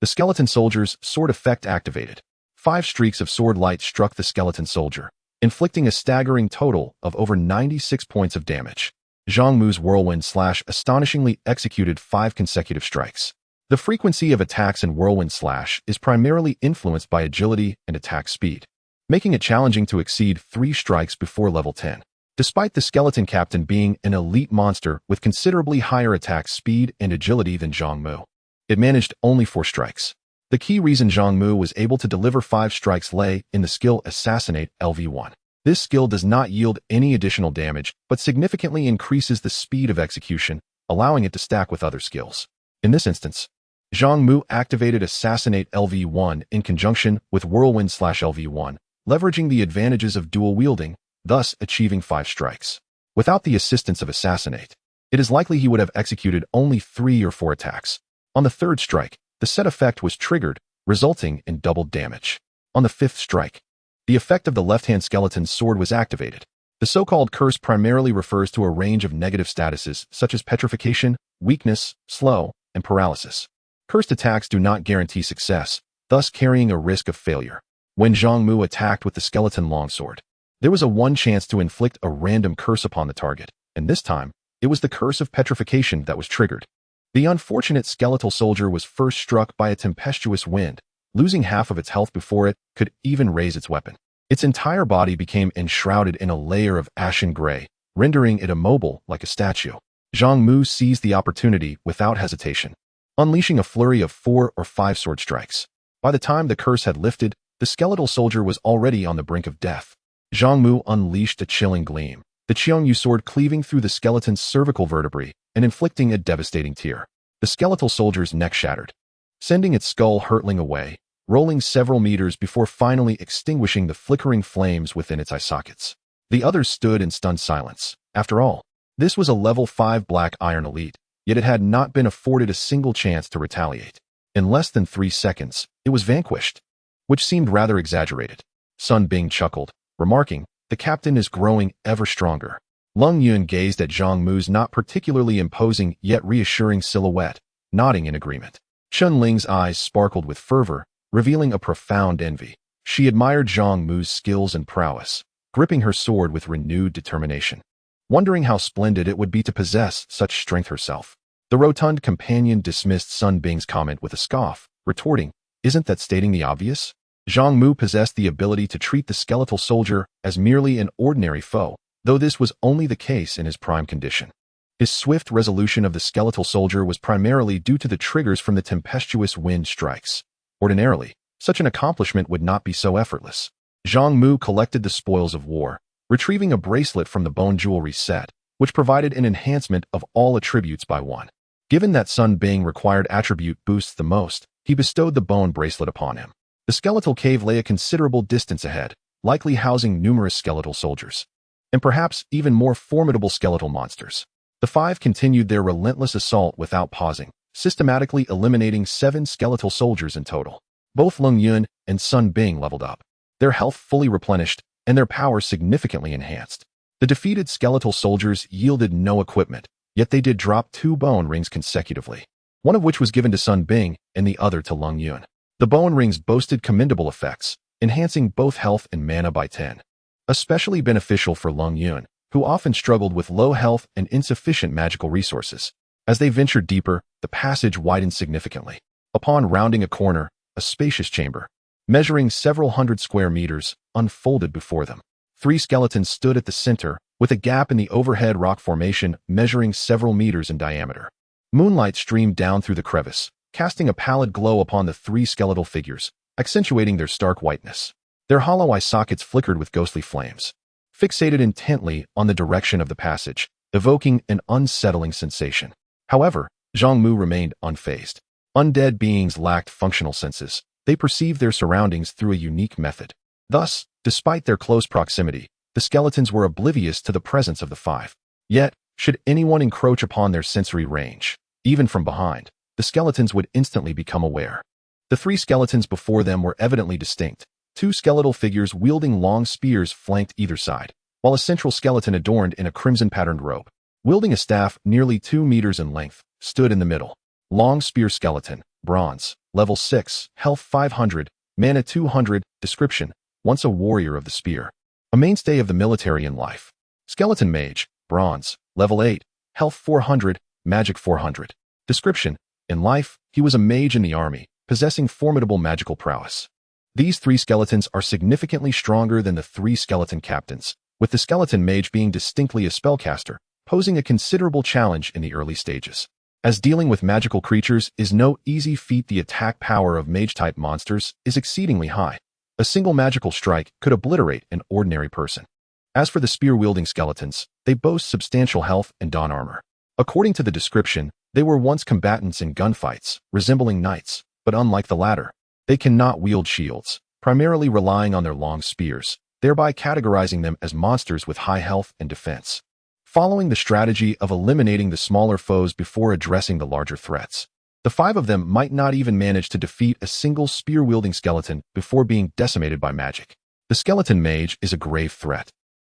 The skeleton soldier's sword effect activated. 5 streaks of sword light struck the skeleton soldier, inflicting a staggering total of over 96 points of damage. Zhang Mu's Whirlwind Slash astonishingly executed 5 consecutive strikes. The frequency of attacks in Whirlwind Slash is primarily influenced by agility and attack speed, making it challenging to exceed 3 strikes before level 10. Despite the skeleton captain being an elite monster with considerably higher attack speed and agility than Zhang Mu, it managed only 4 strikes. The key reason Zhang Mu was able to deliver 5 strikes lay in the skill Assassinate LV1. This skill does not yield any additional damage, but significantly increases the speed of execution, allowing it to stack with other skills. In this instance, Zhang Mu activated Assassinate LV1 in conjunction with Whirlwind Slash LV1, leveraging the advantages of dual wielding, thus achieving 5 strikes. Without the assistance of Assassinate, it is likely he would have executed only 3 or 4 attacks. On the 3rd strike, the set effect was triggered, resulting in doubled damage. On the 5th strike, the effect of the left-hand skeleton's sword was activated. The so-called curse primarily refers to a range of negative statuses such as petrification, weakness, slow, and paralysis. Cursed attacks do not guarantee success, thus carrying a risk of failure. When Zhang Mu attacked with the skeleton longsword, there was a 1 chance to inflict a random curse upon the target, and this time, it was the curse of petrification that was triggered. The unfortunate skeletal soldier was first struck by a tempestuous wind, losing half of its health before it could even raise its weapon. Its entire body became enshrouded in a layer of ashen gray, rendering it immobile like a statue. Zhang Mu seized the opportunity without hesitation, unleashing a flurry of 4 or 5 sword strikes. By the time the curse had lifted, the skeletal soldier was already on the brink of death. Zhang Mu unleashed a chilling gleam, the Qiongyu sword cleaving through the skeleton's cervical vertebrae and inflicting a devastating tear. The skeletal soldier's neck shattered, sending its skull hurtling away, rolling several meters before finally extinguishing the flickering flames within its eye sockets. The others stood in stunned silence. After all, this was a level 5 black iron elite, yet it had not been afforded a single chance to retaliate. In less than 3 seconds, it was vanquished, which seemed rather exaggerated. Sun Bing chuckled, remarking, "The captain is growing ever stronger." Lung Yun gazed at Zhang Mu's not particularly imposing yet reassuring silhouette, nodding in agreement. Chen Ling's eyes sparkled with fervor, revealing a profound envy. She admired Zhang Mu's skills and prowess, gripping her sword with renewed determination, wondering how splendid it would be to possess such strength herself. The rotund companion dismissed Sun Bing's comment with a scoff, retorting, "Isn't that stating the obvious?" Zhang Mu possessed the ability to treat the skeletal soldier as merely an ordinary foe, though this was only the case in his prime condition. His swift resolution of the skeletal soldier was primarily due to the triggers from the tempestuous wind strikes. Ordinarily, such an accomplishment would not be so effortless. Zhang Mu collected the spoils of war, retrieving a bracelet from the bone jewelry set, which provided an enhancement of all attributes by one. Given that Sun Bing required attribute boosts the most, he bestowed the bone bracelet upon him. The skeletal cave lay a considerable distance ahead, likely housing numerous skeletal soldiers, and perhaps even more formidable skeletal monsters. The five continued their relentless assault without pausing, systematically eliminating 7 skeletal soldiers in total. Both Leng Yun and Sun Bing leveled up, their health fully replenished, and their power significantly enhanced. The defeated skeletal soldiers yielded no equipment, yet they did drop 2 bone rings consecutively, one of which was given to Sun Bing and the other to Leng Yun. The bone rings boasted commendable effects, enhancing both health and mana by 10. Especially beneficial for Leng Yun, who often struggled with low health and insufficient magical resources. As they ventured deeper, the passage widened significantly. Upon rounding a corner, a spacious chamber, measuring several hundred square meters, unfolded before them. 3 skeletons stood at the center, with a gap in the overhead rock formation measuring several meters in diameter. Moonlight streamed down through the crevice, casting a pallid glow upon the 3 skeletal figures, accentuating their stark whiteness. Their hollow eye sockets flickered with ghostly flames, fixated intently on the direction of the passage, evoking an unsettling sensation. However, Zhang Mu remained unfazed. Undead beings lacked functional senses. They perceived their surroundings through a unique method. Thus, despite their close proximity, the skeletons were oblivious to the presence of the 5. Yet, should anyone encroach upon their sensory range, even from behind, the skeletons would instantly become aware. The 3 skeletons before them were evidently distinct. 2 skeletal figures wielding long spears flanked either side, while a central skeleton adorned in a crimson-patterned robe, wielding a staff nearly 2 meters in length, stood in the middle. Long spear skeleton, bronze, level 6, health 500, mana 200, description, once a warrior of the spear, a mainstay of the military in life. Skeleton mage, bronze, level 8, health 400, magic 400. Description, in life, he was a mage in the army, possessing formidable magical prowess. These 3 skeletons are significantly stronger than the 3 skeleton captains, with the skeleton mage being distinctly a spellcaster, posing a considerable challenge in the early stages. As dealing with magical creatures is no easy feat, the attack power of mage-type monsters is exceedingly high. A single magical strike could obliterate an ordinary person. As for the spear-wielding skeletons, they boast substantial health and don armor. According to the description, they were once combatants in gunfights, resembling knights, but unlike the latter, they cannot wield shields, primarily relying on their long spears, thereby categorizing them as monsters with high health and defense. Following the strategy of eliminating the smaller foes before addressing the larger threats, the 5 of them might not even manage to defeat a single spear-wielding skeleton before being decimated by magic. The skeleton mage is a grave threat.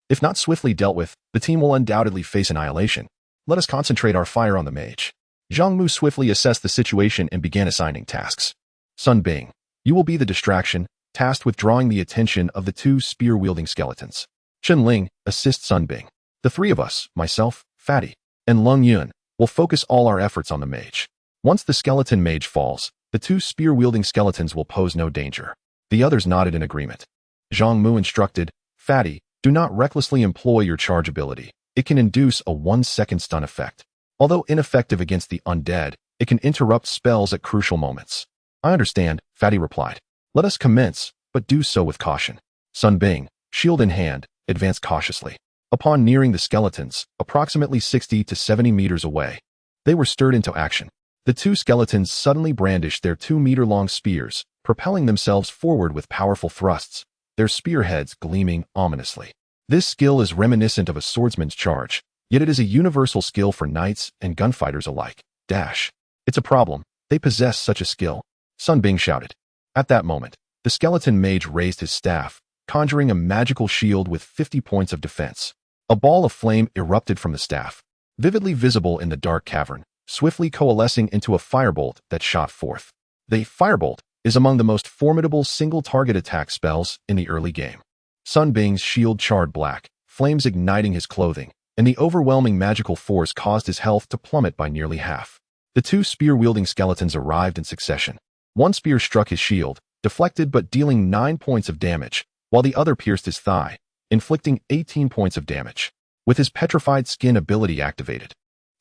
If not swiftly dealt with, the team will undoubtedly face annihilation. Let us concentrate our fire on the mage. Zhang Mu swiftly assessed the situation and began assigning tasks. Sun Bing, you will be the distraction, tasked with drawing the attention of the 2 spear-wielding skeletons. Chen Ling, assist Sun Bing. The 3 of us, myself, Fatty, and Leng Yun, will focus all our efforts on the mage. Once the skeleton mage falls, the 2 spear-wielding skeletons will pose no danger. The others nodded in agreement. Zhang Mu instructed, Fatty, do not recklessly employ your charge ability. It can induce a 1-second stun effect. Although ineffective against the undead, it can interrupt spells at crucial moments. I understand, Fatty replied. Let us commence, but do so with caution. Sun Bing, shield in hand, advanced cautiously. Upon nearing the skeletons, approximately 60 to 70 meters away, they were stirred into action. The 2 skeletons suddenly brandished their 2-meter-long spears, propelling themselves forward with powerful thrusts, their spearheads gleaming ominously. This skill is reminiscent of a swordsman's charge, yet it is a universal skill for knights and gunfighters alike. It's a problem. They possess such a skill. Sun Bing shouted. At that moment, the skeleton mage raised his staff, conjuring a magical shield with 50 points of defense. A ball of flame erupted from the staff, vividly visible in the dark cavern, swiftly coalescing into a firebolt that shot forth. The firebolt is among the most formidable single-target attack spells in the early game. Sun Bing's shield charred black, flames igniting his clothing, and the overwhelming magical force caused his health to plummet by nearly half. The two spear-wielding skeletons arrived in succession. One spear struck his shield, deflected but dealing 9 points of damage, while the other pierced his thigh, inflicting 18 points of damage. With his petrified skin ability activated,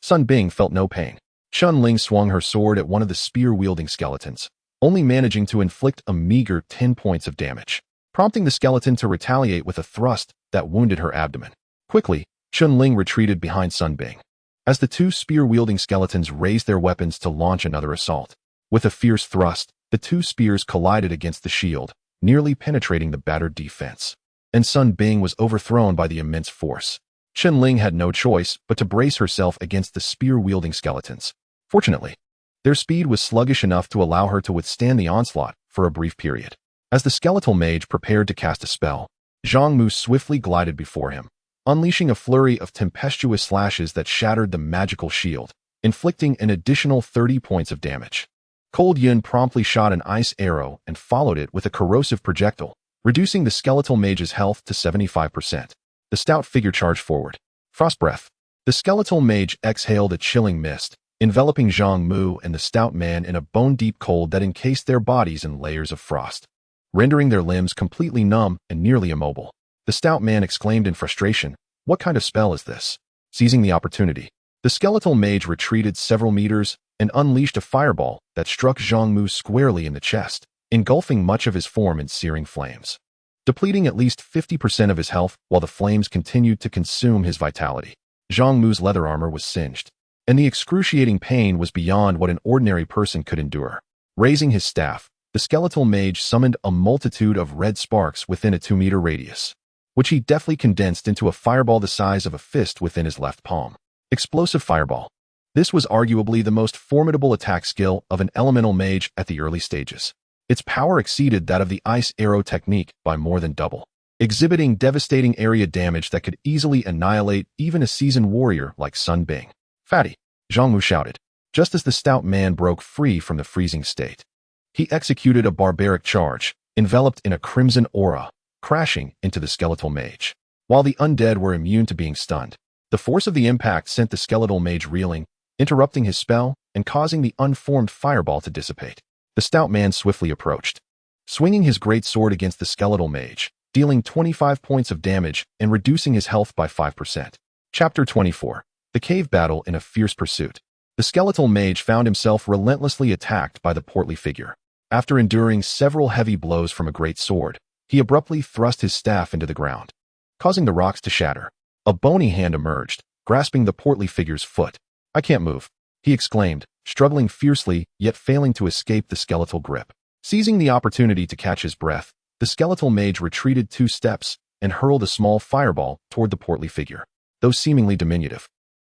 Sun Bing felt no pain. Chun Ling swung her sword at one of the spear-wielding skeletons, only managing to inflict a meager 10 points of damage, prompting the skeleton to retaliate with a thrust that wounded her abdomen. Quickly, Chun Ling retreated behind Sun Bing. As the two spear-wielding skeletons raised their weapons to launch another assault, with a fierce thrust, the two spears collided against the shield, nearly penetrating the battered defense. And Sun Bing was overthrown by the immense force. Chun Ling had no choice but to brace herself against the spear-wielding skeletons. Fortunately, their speed was sluggish enough to allow her to withstand the onslaught for a brief period. As the skeletal mage prepared to cast a spell, Zhang Mu swiftly glided before him, unleashing a flurry of tempestuous slashes that shattered the magical shield, inflicting an additional 30 points of damage. Cold Yun promptly shot an ice arrow and followed it with a corrosive projectile, reducing the skeletal mage's health to 75%. The stout figure charged forward. Frost breath. The skeletal mage exhaled a chilling mist, enveloping Zhang Mu and the stout man in a bone-deep cold that encased their bodies in layers of frost, rendering their limbs completely numb and nearly immobile. The stout man exclaimed in frustration, "What kind of spell is this?" Seizing the opportunity, the skeletal mage retreated several meters and unleashed a fireball that struck Zhang Mu squarely in the chest, engulfing much of his form in searing flames, depleting at least 50% of his health while the flames continued to consume his vitality. Zhang Mu's leather armor was singed, and the excruciating pain was beyond what an ordinary person could endure. Raising his staff, the skeletal mage summoned a multitude of red sparks within a 2-meter radius, which he deftly condensed into a fireball the size of a fist within his left palm. Explosive fireball. This was arguably the most formidable attack skill of an elemental mage at the early stages. Its power exceeded that of the ice arrow technique by more than double, exhibiting devastating area damage that could easily annihilate even a seasoned warrior like Sun Bing. "Fatty!" Zhang Mu shouted, just as the stout man broke free from the freezing state. He executed a barbaric charge, enveloped in a crimson aura, crashing into the skeletal mage. While the undead were immune to being stunned, the force of the impact sent the skeletal mage reeling, interrupting his spell and causing the unformed fireball to dissipate. The stout man swiftly approached, swinging his great sword against the skeletal mage, dealing 25 points of damage and reducing his health by 5%. Chapter 24. The Cave Battle in a Fierce Pursuit. The skeletal mage found himself relentlessly attacked by the portly figure. After enduring several heavy blows from a great sword, he abruptly thrust his staff into the ground, causing the rocks to shatter. A bony hand emerged, grasping the portly figure's foot. "I can't move," he exclaimed, struggling fiercely yet failing to escape the skeletal grip. Seizing the opportunity to catch his breath, the skeletal mage retreated 2 steps and hurled a small fireball toward the portly figure. Though seemingly diminutive,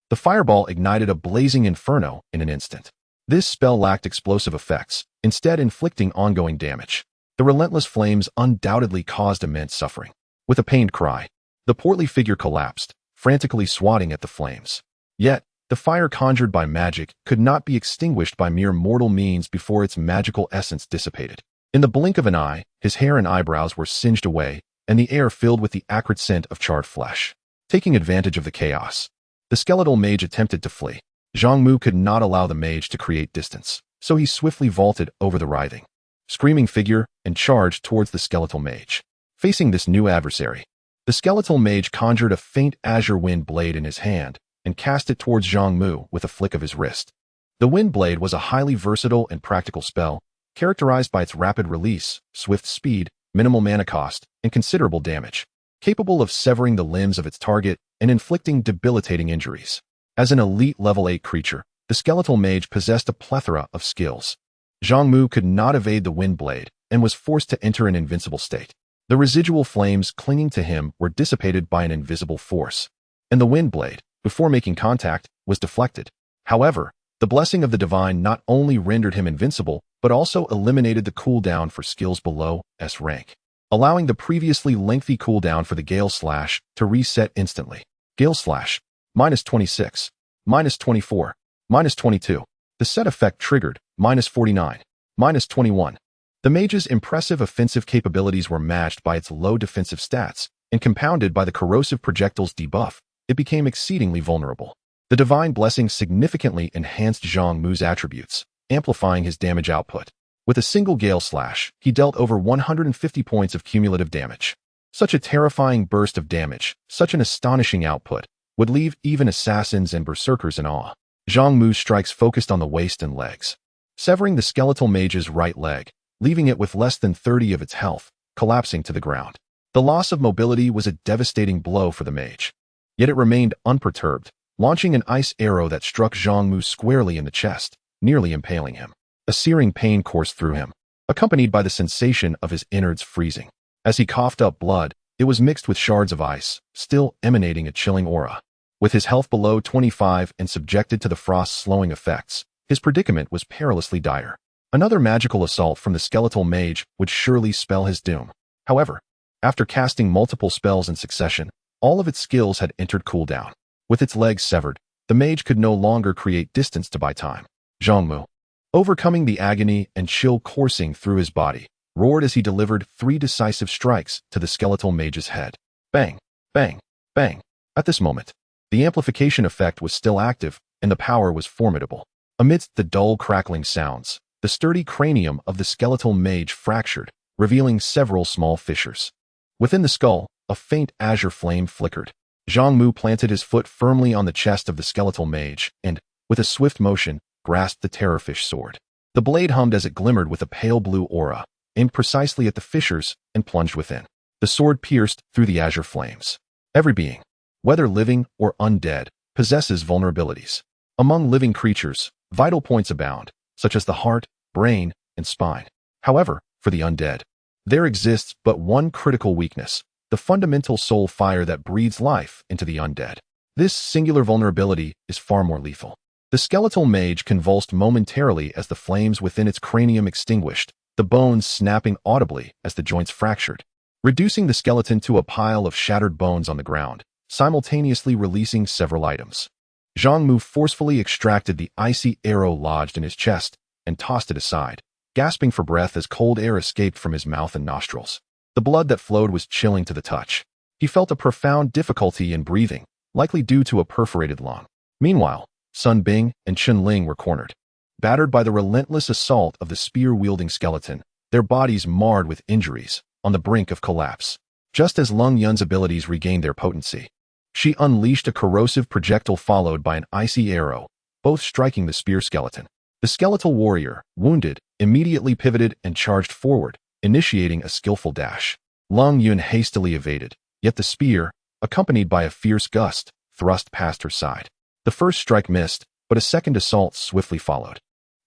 the fireball ignited a blazing inferno in an instant. This spell lacked explosive effects, instead inflicting ongoing damage. The relentless flames undoubtedly caused immense suffering. With a pained cry, the portly figure collapsed, frantically swatting at the flames. Yet, the fire conjured by magic could not be extinguished by mere mortal means before its magical essence dissipated. In the blink of an eye, his hair and eyebrows were singed away, and the air filled with the acrid scent of charred flesh. Taking advantage of the chaos, the skeletal mage attempted to flee. Zhang Mu could not allow the mage to create distance, so he swiftly vaulted over the writhing, screaming figure and charged towards the skeletal mage. Facing this new adversary, the skeletal mage conjured a faint azure wind blade in his hand and cast it towards Zhang Mu with a flick of his wrist. The wind blade was a highly versatile and practical spell, characterized by its rapid release, swift speed, minimal mana cost, and considerable damage, capable of severing the limbs of its target and inflicting debilitating injuries. As an elite level 8 creature, the skeletal mage possessed a plethora of skills. Zhang Mu could not evade the wind blade and was forced to enter an invincible state. The residual flames clinging to him were dissipated by an invisible force, and the wind blade, before making contact, was deflected. However, the blessing of the divine not only rendered him invincible, but also eliminated the cooldown for skills below S rank, allowing the previously lengthy cooldown for the Gale Slash to reset instantly. Gale Slash, -26, -24, -22. The set effect triggered, -49, -21. The mage's impressive offensive capabilities were matched by its low defensive stats, and compounded by the corrosive projectile's debuff, it became exceedingly vulnerable. The divine blessing significantly enhanced Zhang Mu's attributes, amplifying his damage output. With a single gale slash, he dealt over 150 points of cumulative damage. Such a terrifying burst of damage, such an astonishing output, would leave even assassins and berserkers in awe. Zhang Mu's strikes focused on the waist and legs, severing the skeletal mage's right leg, leaving it with less than 30 of its health, collapsing to the ground. The loss of mobility was a devastating blow for the mage. Yet it remained unperturbed, launching an ice arrow that struck Zhang Mu squarely in the chest, nearly impaling him. A searing pain coursed through him, accompanied by the sensation of his innards freezing. As he coughed up blood, it was mixed with shards of ice, still emanating a chilling aura. With his health below 25 and subjected to the frost's slowing effects, his predicament was perilously dire. Another magical assault from the skeletal mage would surely spell his doom. However, after casting multiple spells in succession, all of its skills had entered cooldown. With its legs severed, the mage could no longer create distance to buy time. Zhang Mu, overcoming the agony and chill coursing through his body, roared as he delivered 3 decisive strikes to the skeletal mage's head. Bang, bang, bang. At this moment, the amplification effect was still active, and the power was formidable. Amidst the dull crackling sounds, the sturdy cranium of the skeletal mage fractured, revealing several small fissures. Within the skull, a faint azure flame flickered. Zhang Mu planted his foot firmly on the chest of the skeletal mage and, with a swift motion, grasped the terrorfish sword. The blade hummed as it glimmered with a pale blue aura, aimed precisely at the fissures, and plunged within. The sword pierced through the azure flames. Every being, whether living or undead, possesses vulnerabilities. Among living creatures, vital points abound, such as the heart, brain, and spine. However, for the undead, there exists but one critical weakness: the fundamental soul fire that breathes life into the undead. This singular vulnerability is far more lethal. The skeletal mage convulsed momentarily as the flames within its cranium extinguished, the bones snapping audibly as the joints fractured, reducing the skeleton to a pile of shattered bones on the ground, simultaneously releasing several items. Zhang Mu forcefully extracted the icy arrow lodged in his chest and tossed it aside, gasping for breath as cold air escaped from his mouth and nostrils. The blood that flowed was chilling to the touch. He felt a profound difficulty in breathing, likely due to a perforated lung. Meanwhile, Sun Bing and Chun Ling were cornered. Battered by the relentless assault of the spear-wielding skeleton, their bodies marred with injuries, on the brink of collapse. Just as Lung Yun's abilities regained their potency, she unleashed a corrosive projectile followed by an icy arrow, both striking the spear skeleton. The skeletal warrior, wounded, immediately pivoted and charged forward, initiating a skillful dash. Lung Yun hastily evaded, yet the spear, accompanied by a fierce gust, thrust past her side. The first strike missed, but a second assault swiftly followed.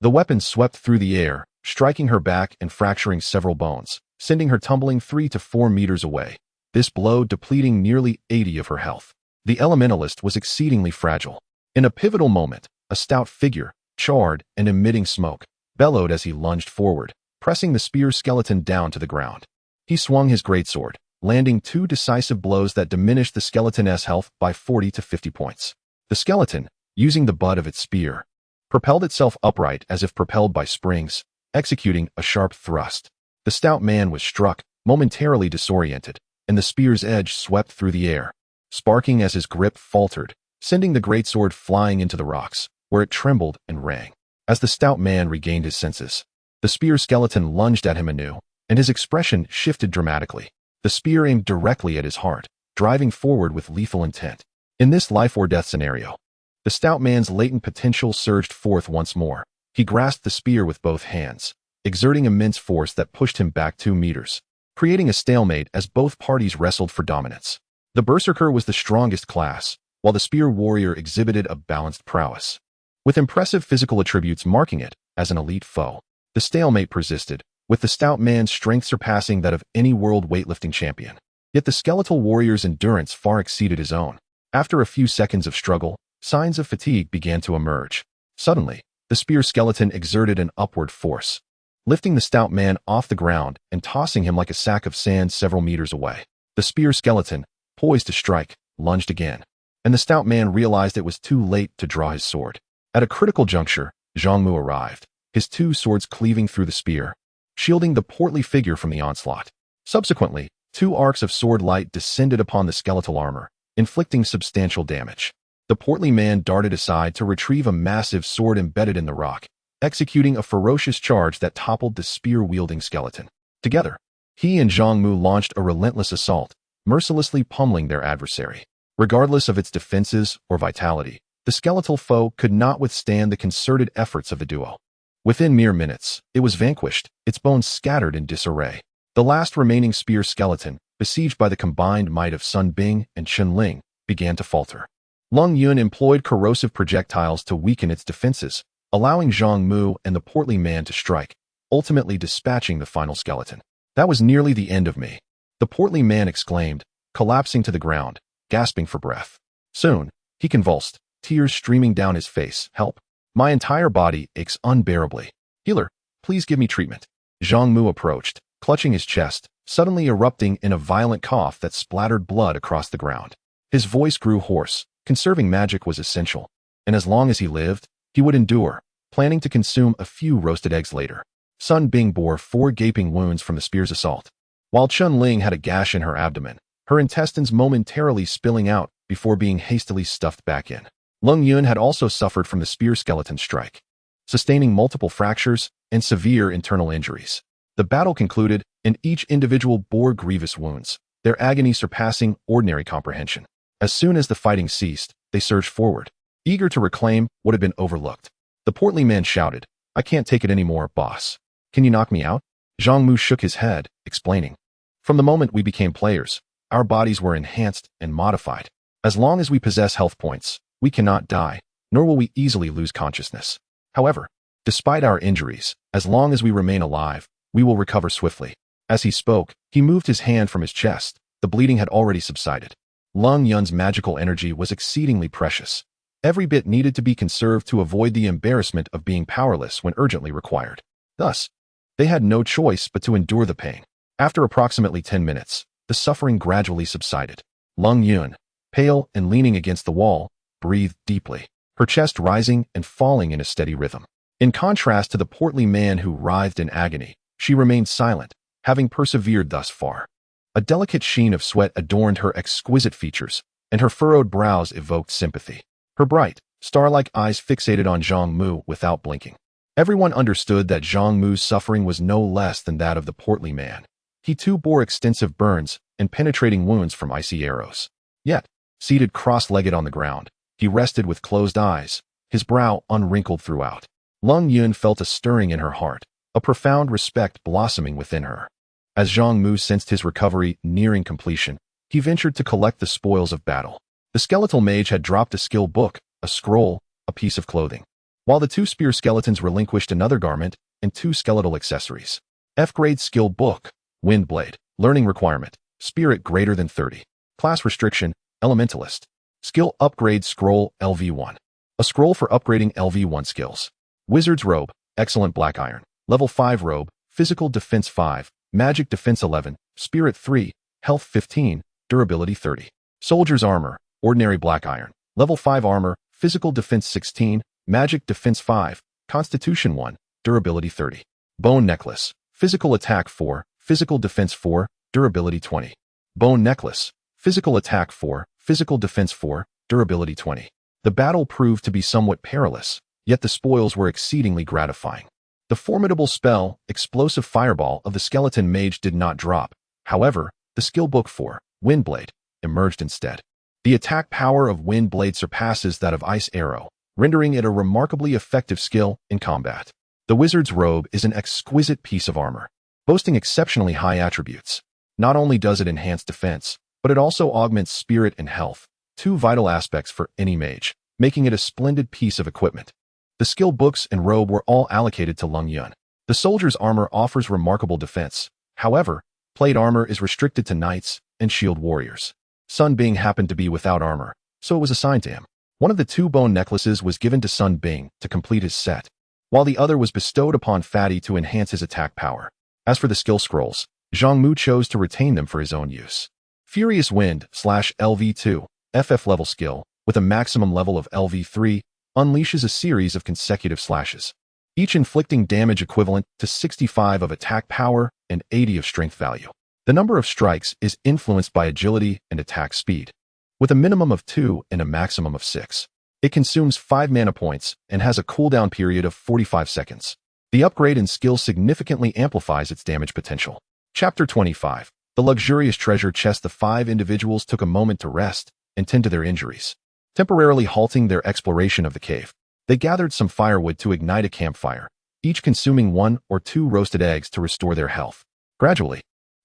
The weapon swept through the air, striking her back and fracturing several bones, sending her tumbling 3 to 4 meters away, this blow depleting nearly 80 of her health. The elementalist was exceedingly fragile. In a pivotal moment, a stout figure, charred and emitting smoke, bellowed as he lunged forward, pressing the spear skeleton down to the ground. He swung his greatsword, landing 2 decisive blows that diminished the skeleton's health by 40 to 50 points. The skeleton, using the butt of its spear, propelled itself upright as if propelled by springs, executing a sharp thrust. The stout man was struck, momentarily disoriented, and the spear's edge swept through the air, sparking as his grip faltered, sending the greatsword flying into the rocks, where it trembled and rang. As the stout man regained his senses, the spear skeleton lunged at him anew, and his expression shifted dramatically. The spear aimed directly at his heart, driving forward with lethal intent. In this life-or-death scenario, the stout man's latent potential surged forth once more. He grasped the spear with both hands, exerting immense force that pushed him back 2 meters, creating a stalemate as both parties wrestled for dominance. The berserker was the strongest class, while the spear warrior exhibited a balanced prowess, with impressive physical attributes marking it as an elite foe. The stalemate persisted, with the stout man's strength surpassing that of any world weightlifting champion. Yet the skeletal warrior's endurance far exceeded his own. After a few seconds of struggle, signs of fatigue began to emerge. Suddenly, the spear skeleton exerted an upward force, lifting the stout man off the ground and tossing him like a sack of sand several meters away. The spear skeleton, poised to strike, lunged again, and the stout man realized it was too late to draw his sword. At a critical juncture, Zhang Mu arrived, his 2 swords cleaving through the spear, shielding the portly figure from the onslaught. Subsequently, 2 arcs of sword light descended upon the skeletal armor, inflicting substantial damage. The portly man darted aside to retrieve a massive sword embedded in the rock, executing a ferocious charge that toppled the spear-wielding skeleton. Together, he and Zhang Mu launched a relentless assault, mercilessly pummeling their adversary. Regardless of its defenses or vitality, the skeletal foe could not withstand the concerted efforts of the duo. Within mere minutes, it was vanquished, its bones scattered in disarray. The last remaining spear skeleton, besieged by the combined might of Sun Bing and Chen Ling, began to falter. Lung Yun employed corrosive projectiles to weaken its defenses, allowing Zhang Mu and the portly man to strike, ultimately dispatching the final skeleton. That was nearly the end of me, the portly man exclaimed, collapsing to the ground, gasping for breath. Soon, he convulsed, tears streaming down his face. Help! My entire body aches unbearably. Healer, please give me treatment. Zhang Mu approached, clutching his chest, suddenly erupting in a violent cough that splattered blood across the ground. His voice grew hoarse. Conserving magic was essential, and as long as he lived, he would endure, planning to consume a few roasted eggs later. Sun Bing bore 4 gaping wounds from the spear's assault, while Chen Ling had a gash in her abdomen, her intestines momentarily spilling out before being hastily stuffed back in. Lung Yun had also suffered from the spear skeleton strike, sustaining multiple fractures and severe internal injuries. The battle concluded, and each individual bore grievous wounds, their agony surpassing ordinary comprehension. As soon as the fighting ceased, they surged forward, eager to reclaim what had been overlooked. The portly man shouted, I can't take it anymore, boss. Can you knock me out? Zhang Mu shook his head, explaining. From the moment we became players, our bodies were enhanced and modified. As long as we possess health points, we cannot die, nor will we easily lose consciousness. However, despite our injuries, as long as we remain alive, we will recover swiftly. As he spoke, he moved his hand from his chest. The bleeding had already subsided. Lung Yun's magical energy was exceedingly precious. Every bit needed to be conserved to avoid the embarrassment of being powerless when urgently required. Thus, they had no choice but to endure the pain. After approximately 10 minutes, the suffering gradually subsided. Lung Yun, pale and leaning against the wall, breathed deeply, her chest rising and falling in a steady rhythm. In contrast to the portly man who writhed in agony, she remained silent, having persevered thus far. A delicate sheen of sweat adorned her exquisite features, and her furrowed brows evoked sympathy. Her bright, star-like eyes fixated on Zhang Mu without blinking. Everyone understood that Zhang Mu's suffering was no less than that of the portly man. He too bore extensive burns and penetrating wounds from icy arrows. Yet, seated cross-legged on the ground, he rested with closed eyes, his brow unwrinkled throughout. Lung Yun felt a stirring in her heart, a profound respect blossoming within her. As Zhang Mu sensed his recovery nearing completion, he ventured to collect the spoils of battle. The skeletal mage had dropped a skill book, a scroll, a piece of clothing, while the 2 spear skeletons relinquished another garment and 2 skeletal accessories. F-grade skill book, Windblade, learning requirement, spirit greater than 30. Class restriction, elementalist. Skill upgrade scroll LV1. A scroll for upgrading LV1 skills. Wizard's robe, excellent black iron. Level 5 robe, physical defense 5. Magic defense 11, spirit 3, health 15, durability 30. Soldier's armor, ordinary black iron, level 5 armor, physical defense 16, magic defense 5, constitution 1, durability 30. Bone necklace, physical attack 4, physical defense 4, durability 20. Bone necklace, physical attack 4, physical defense 4, durability 20. The battle proved to be somewhat perilous, yet the spoils were exceedingly gratifying. The formidable spell, Explosive Fireball of the skeleton mage did not drop. However, the skill book for Windblade emerged instead. The attack power of Windblade surpasses that of Ice Arrow, rendering it a remarkably effective skill in combat. The wizard's robe is an exquisite piece of armor, boasting exceptionally high attributes. Not only does it enhance defense, but it also augments spirit and health, 2 vital aspects for any mage, making it a splendid piece of equipment. The skill books and robe were all allocated to Lung Yun. The soldier's armor offers remarkable defense. However, plate armor is restricted to knights and shield warriors. Sun Bing happened to be without armor, so it was assigned to him. One of the 2 bone necklaces was given to Sun Bing to complete his set, while the other was bestowed upon Fatty to enhance his attack power. As for the skill scrolls, Zhang Mu chose to retain them for his own use. Furious Wind /LV2, FF level skill, with a maximum level of LV3, unleashes a series of consecutive slashes, each inflicting damage equivalent to 65 of attack power and 80 of strength value. The number of strikes is influenced by agility and attack speed. with a minimum of 2 and a maximum of 6. It consumes 5 mana points and has a cooldown period of 45 seconds. The upgrade in skill significantly amplifies its damage potential. Chapter 25. The luxurious treasure chest. The 5 individuals took a moment to rest and tend to their injuries, temporarily halting their exploration of the cave. They gathered some firewood to ignite a campfire, each consuming 1 or 2 roasted eggs to restore their health. Gradually,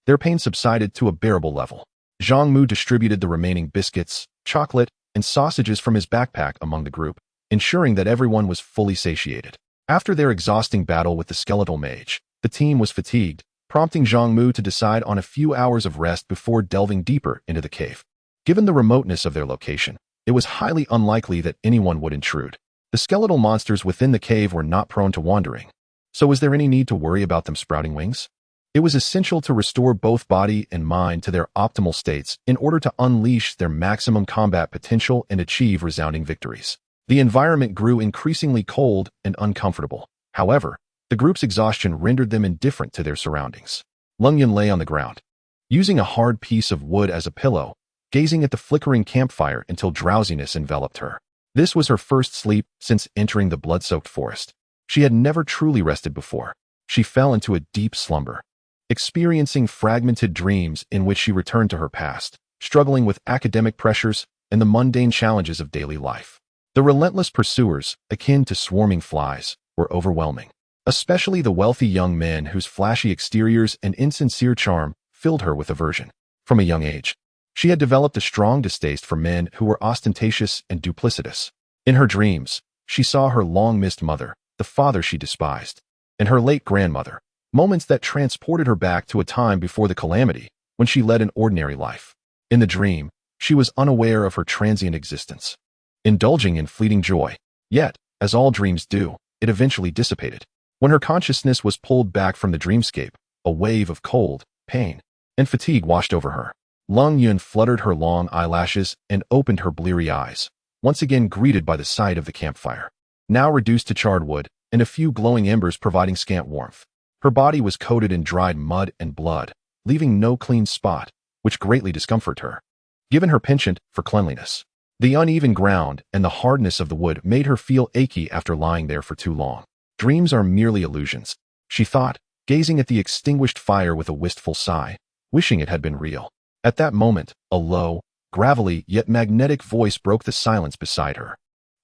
their pain subsided to a bearable level. Zhang Mu distributed the remaining biscuits, chocolate, and sausages from his backpack among the group, ensuring that everyone was fully satiated. After their exhausting battle with the skeletal mage, the team was fatigued, prompting Zhang Mu to decide on a few hours of rest before delving deeper into the cave. Given the remoteness of their location, it was highly unlikely that anyone would intrude. The skeletal monsters within the cave were not prone to wandering, so was there any need to worry about them sprouting wings? It was essential to restore both body and mind to their optimal states in order to unleash their maximum combat potential and achieve resounding victories. The environment grew increasingly cold and uncomfortable. However, the group's exhaustion rendered them indifferent to their surroundings. Lung Yun lay on the ground, using a hard piece of wood as a pillow, gazing at the flickering campfire until drowsiness enveloped her. This was her first sleep since entering the blood-soaked forest. She had never truly rested before. She fell into a deep slumber, experiencing fragmented dreams in which she returned to her past, struggling with academic pressures and the mundane challenges of daily life. The relentless pursuers, akin to swarming flies, were overwhelming, especially the wealthy young men whose flashy exteriors and insincere charm filled her with aversion. From a young age, she had developed a strong distaste for men who were ostentatious and duplicitous. In her dreams, she saw her long-missed mother, the father she despised, and her late grandmother, moments that transported her back to a time before the calamity, when she led an ordinary life. In the dream, she was unaware of her transient existence, indulging in fleeting joy. Yet, as all dreams do, it eventually dissipated. When her consciousness was pulled back from the dreamscape, a wave of cold, pain, and fatigue washed over her. Lung Yun fluttered her long eyelashes and opened her bleary eyes, once again greeted by the sight of the campfire, now reduced to charred wood and a few glowing embers providing scant warmth. Her body was coated in dried mud and blood, leaving no clean spot, which greatly discomforted her. Given her penchant for cleanliness, the uneven ground and the hardness of the wood made her feel achy after lying there for too long. Dreams are merely illusions, she thought, gazing at the extinguished fire with a wistful sigh, wishing it had been real. At that moment, a low, gravelly yet magnetic voice broke the silence beside her.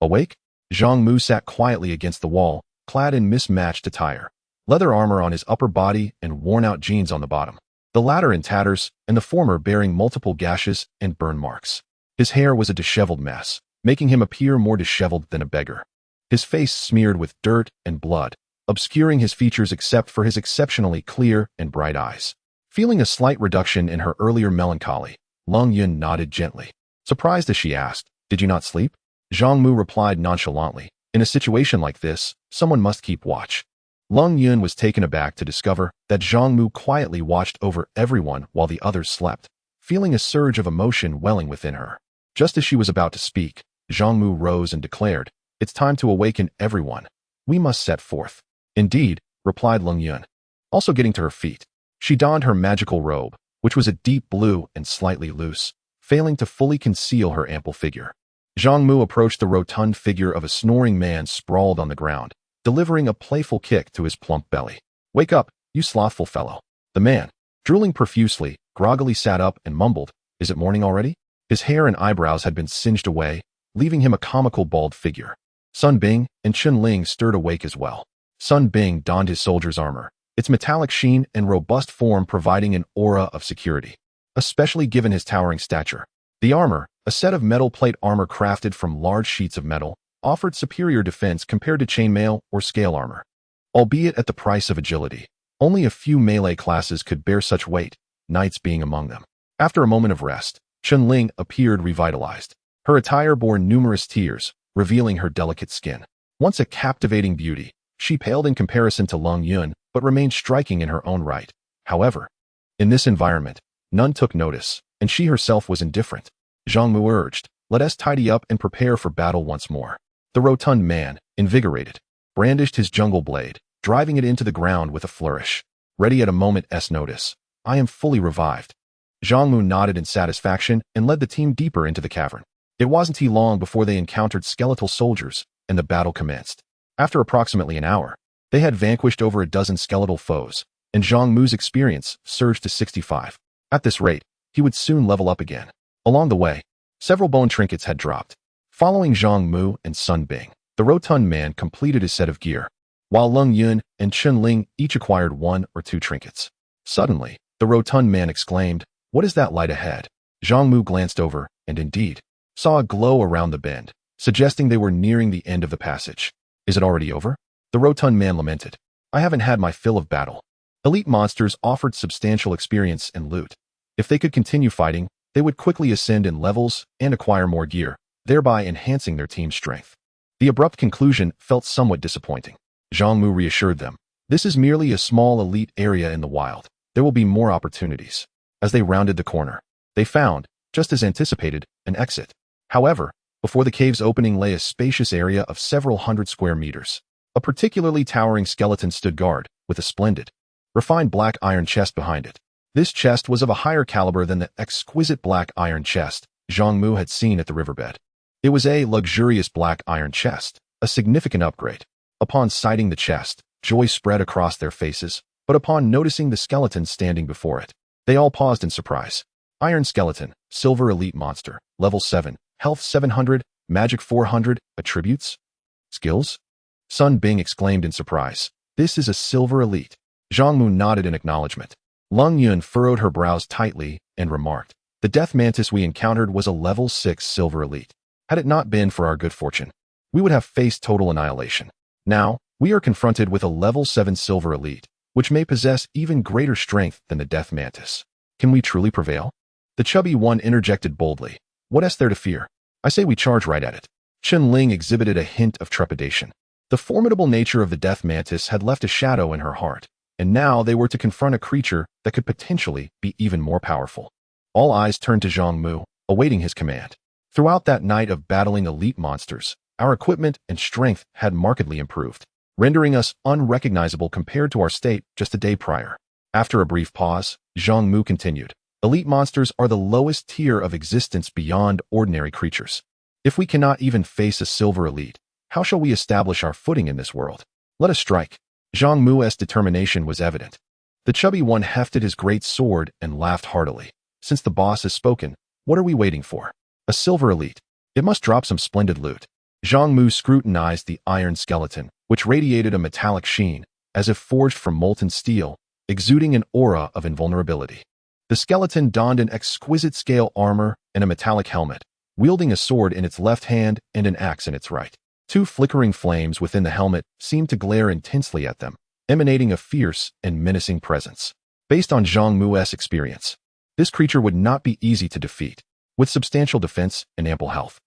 Awake? Zhang Mu sat quietly against the wall, clad in mismatched attire, leather armor on his upper body and worn-out jeans on the bottom, the latter in tatters and the former bearing multiple gashes and burn marks. His hair was a disheveled mess, making him appear more disheveled than a beggar. His face smeared with dirt and blood, obscuring his features except for his exceptionally clear and bright eyes. Feeling a slight reduction in her earlier melancholy, Lung Yun nodded gently. Surprised as she asked, "Did you not sleep?" Zhang Mu replied nonchalantly, "In a situation like this, someone must keep watch." Lung Yun was taken aback to discover that Zhang Mu quietly watched over everyone while the others slept, feeling a surge of emotion welling within her. Just as she was about to speak, Zhang Mu rose and declared, "It's time to awaken everyone. We must set forth." "Indeed," replied Lung Yun, also getting to her feet. She donned her magical robe, which was a deep blue and slightly loose, failing to fully conceal her ample figure. Zhang Mu approached the rotund figure of a snoring man sprawled on the ground, delivering a playful kick to his plump belly. "Wake up, you slothful fellow." The man, drooling profusely, groggily sat up and mumbled, "Is it morning already?" His hair and eyebrows had been singed away, leaving him a comical bald figure. Sun Bing and Chun Ling stirred awake as well. Sun Bing donned his soldier's armor, its metallic sheen and robust form providing an aura of security, especially given his towering stature. The armor, a set of metal plate armor crafted from large sheets of metal, offered superior defense compared to chainmail or scale armor. Albeit at the price of agility, only a few melee classes could bear such weight, knights being among them. After a moment of rest, Chun Ling appeared revitalized. Her attire bore numerous tears, revealing her delicate skin. Once a captivating beauty, she paled in comparison to Lung Yun, but remained striking in her own right. However, in this environment, none took notice, and she herself was indifferent. Zhang Mu urged, "Let us tidy up and prepare for battle once more." The rotund man, invigorated, brandished his jungle blade, driving it into the ground with a flourish. "Ready at a moment's notice. I am fully revived." Zhang Mu nodded in satisfaction and led the team deeper into the cavern. It wasn't long before they encountered skeletal soldiers, and the battle commenced. After approximately an hour, they had vanquished over a dozen skeletal foes, and Zhang Mu's experience surged to 65. At this rate, he would soon level up again. Along the way, several bone trinkets had dropped. Following Zhang Mu and Sun Bing, the rotund man completed his set of gear, while Leng Yun and Chen Ling each acquired 1 or 2 trinkets. Suddenly, the rotund man exclaimed, "What is that light ahead?" Zhang Mu glanced over, and indeed, saw a glow around the bend, suggesting they were nearing the end of the passage. "Is it already over?" The rotund man lamented. "I haven't had my fill of battle." Elite monsters offered substantial experience and loot. If they could continue fighting, they would quickly ascend in levels and acquire more gear, thereby enhancing their team's strength. The abrupt conclusion felt somewhat disappointing. Zhang Mu reassured them, "This is merely a small elite area in the wild. There will be more opportunities." As they rounded the corner, they found, just as anticipated, an exit. However, before the cave's opening lay a spacious area of several hundred square meters. A particularly towering skeleton stood guard, with a splendid, refined black iron chest behind it. This chest was of a higher caliber than the exquisite black iron chest Zhang Mu had seen at the riverbed. It was a luxurious black iron chest, a significant upgrade. Upon sighting the chest, joy spread across their faces, but upon noticing the skeleton standing before it, they all paused in surprise. Iron skeleton, silver elite monster, level 7, health 700, magic 400, attributes? Skills? Sun Bing exclaimed in surprise. "This is a silver elite." Zhang Mu nodded in acknowledgement. Leng Yun furrowed her brows tightly and remarked, "The death mantis we encountered was a level 6 silver elite. Had it not been for our good fortune, we would have faced total annihilation. Now, we are confronted with a level 7 silver elite, which may possess even greater strength than the death mantis. Can we truly prevail?" The chubby one interjected boldly, "What is there to fear? I say we charge right at it." Chen Ling exhibited a hint of trepidation. The formidable nature of the death mantis had left a shadow in her heart, and now they were to confront a creature that could potentially be even more powerful. All eyes turned to Zhang Mu, awaiting his command. Throughout that night of battling elite monsters, our equipment and strength had markedly improved, rendering us unrecognizable compared to our state just a day prior. After a brief pause, Zhang Mu continued, "Elite monsters are the lowest tier of existence beyond ordinary creatures. If we cannot even face a silver elite, how shall we establish our footing in this world? Let us strike." Zhang Mu's determination was evident. The chubby one hefted his great sword and laughed heartily. "Since the boss has spoken, what are we waiting for? A silver elite. It must drop some splendid loot." Zhang Mu scrutinized the iron skeleton, which radiated a metallic sheen, as if forged from molten steel, exuding an aura of invulnerability. The skeleton donned an exquisite scale armor and a metallic helmet, wielding a sword in its left hand and an axe in its right. 2 flickering flames within the helmet seemed to glare intensely at them, emanating a fierce and menacing presence. Based on Zhang Mu's experience, this creature would not be easy to defeat. With substantial defense and ample health,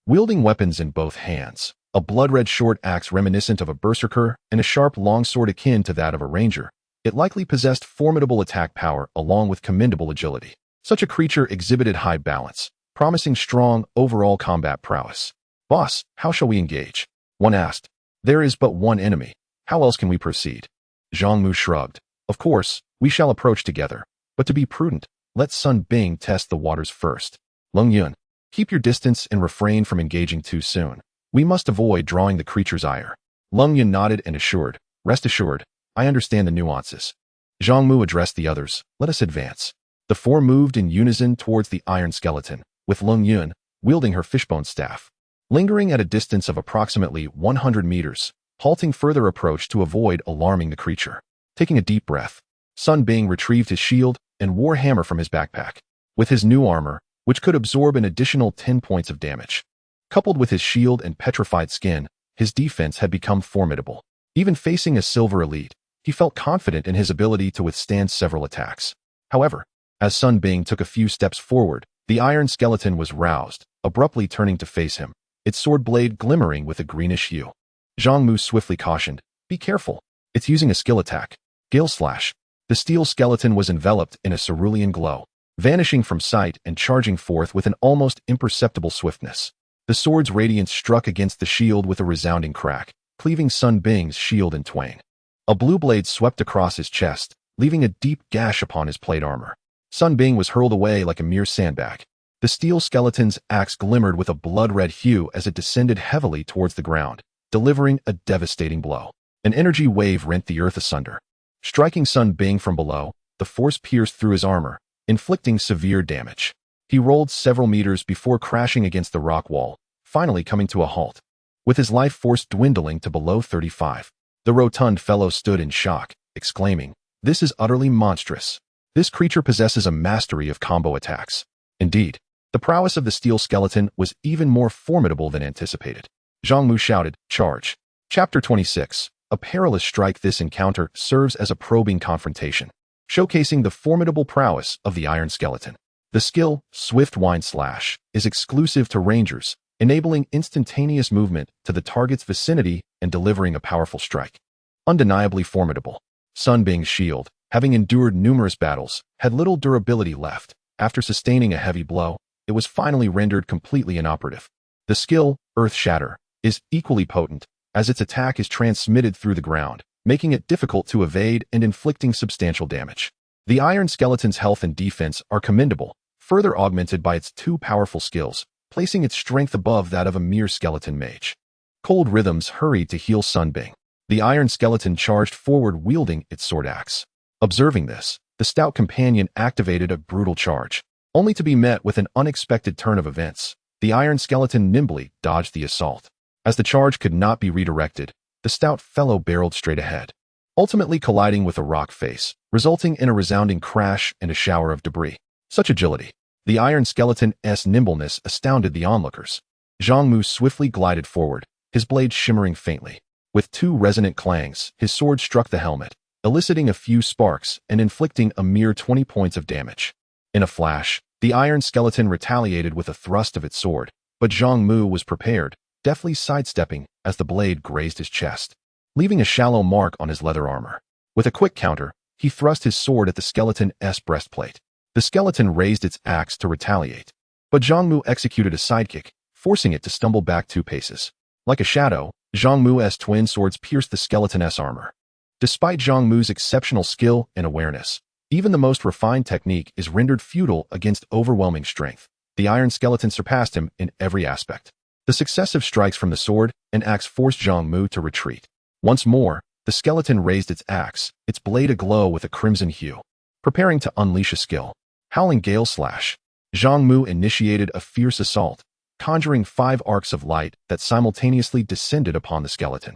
wielding weapons in both hands, a blood-red short axe reminiscent of a berserker and a sharp longsword akin to that of a ranger, it likely possessed formidable attack power along with commendable agility. Such a creature exhibited high balance, promising strong overall combat prowess. "Boss, how shall we engage?" one asked. "There is but one enemy. How else can we proceed?" Zhang Mu shrugged. "Of course, we shall approach together, but to be prudent, let Sun Bing test the waters first. Leng Yun, keep your distance and refrain from engaging too soon. We must avoid drawing the creature's ire." Leng Yun nodded and assured, "Rest assured, I understand the nuances." Zhang Mu addressed the others, "Let us advance." The 4 moved in unison towards the iron skeleton, with Leng Yun wielding her fishbone staff. Lingering at a distance of approximately 100 meters, halting further approach to avoid alarming the creature. Taking a deep breath, Sun Bing retrieved his shield and war hammer from his backpack. With his new armor, which could absorb an additional 10 points of damage, coupled with his shield and petrified skin, his defense had become formidable. Even facing a silver elite, he felt confident in his ability to withstand several attacks. However, as Sun Bing took a few steps forward, the iron skeleton was roused, abruptly turning to face him, its sword blade glimmering with a greenish hue. Zhang Mu swiftly cautioned, "Be careful. It's using a skill attack. Gale Slash." The steel skeleton was enveloped in a cerulean glow, vanishing from sight and charging forth with an almost imperceptible swiftness. The sword's radiance struck against the shield with a resounding crack, cleaving Sun Bing's shield in twain. A blue blade swept across his chest, leaving a deep gash upon his plate armor. Sun Bing was hurled away like a mere sandbag. The steel skeleton's axe glimmered with a blood-red hue as it descended heavily towards the ground, delivering a devastating blow. An energy wave rent the earth asunder. Striking Sun Bing from below, the force pierced through his armor, inflicting severe damage. He rolled several meters before crashing against the rock wall, finally coming to a halt. With his life force dwindling to below 35, the rotund fellow stood in shock, exclaiming, "This is utterly monstrous. This creature possesses a mastery of combo attacks." Indeed, the prowess of the steel skeleton was even more formidable than anticipated. Zhang Mu shouted, "Charge!" Chapter 26. A perilous strike. This encounter serves as a probing confrontation, showcasing the formidable prowess of the iron skeleton. The skill, Swift Wind Slash, is exclusive to rangers, enabling instantaneous movement to the target's vicinity and delivering a powerful strike. Undeniably formidable. Sun Bing's shield, having endured numerous battles, had little durability left. After sustaining a heavy blow, it was finally rendered completely inoperative. The skill, Earth Shatter, is equally potent, as its attack is transmitted through the ground, making it difficult to evade and inflicting substantial damage. The iron skeleton's health and defense are commendable, further augmented by its two powerful skills, placing its strength above that of a mere skeleton mage. Cold Rhythms hurried to heal Sun Bing. The iron skeleton charged forward wielding its sword axe. Observing this, the stout companion activated a brutal charge, only to be met with an unexpected turn of events. The iron skeleton nimbly dodged the assault. As the charge could not be redirected, the stout fellow barreled straight ahead, ultimately colliding with a rock face, resulting in a resounding crash and a shower of debris. Such agility. The iron skeleton's nimbleness astounded the onlookers. Zhang Mu swiftly glided forward, his blade shimmering faintly. With two resonant clangs, his sword struck the helmet, eliciting a few sparks and inflicting a mere 20 points of damage. In a flash, the iron skeleton retaliated with a thrust of its sword, but Zhang Mu was prepared, deftly sidestepping as the blade grazed his chest, leaving a shallow mark on his leather armor. With a quick counter, he thrust his sword at the skeleton's breastplate. The skeleton raised its axe to retaliate, but Zhang Mu executed a sidekick, forcing it to stumble back 2 paces. Like a shadow, Zhang Mu's twin swords pierced the skeleton's armor. Despite Zhang Mu's exceptional skill and awareness, even the most refined technique is rendered futile against overwhelming strength. The iron skeleton surpassed him in every aspect. The successive strikes from the sword and axe forced Zhang Mu to retreat. Once more, the skeleton raised its axe, its blade aglow with a crimson hue, preparing to unleash a skill. Howling Gale Slash. Zhang Mu initiated a fierce assault, conjuring 5 arcs of light that simultaneously descended upon the skeleton.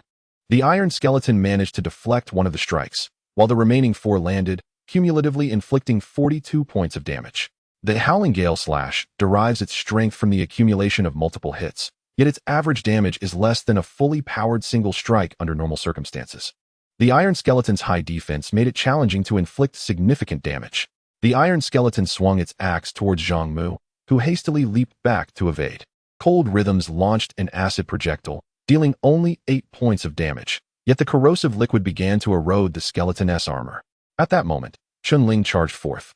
The iron skeleton managed to deflect one of the strikes, while the remaining 4 landed, cumulatively inflicting 42 points of damage. The Howling Gale Slash derives its strength from the accumulation of multiple hits, yet its average damage is less than a fully powered single strike under normal circumstances. The iron skeleton's high defense made it challenging to inflict significant damage. The iron skeleton swung its axe towards Zhang Mu, who hastily leaped back to evade. Cold Rhythms launched an acid projectile, dealing only 8 points of damage, yet the corrosive liquid began to erode the skeleton's armor. At that moment, Chun-Ling charged forth,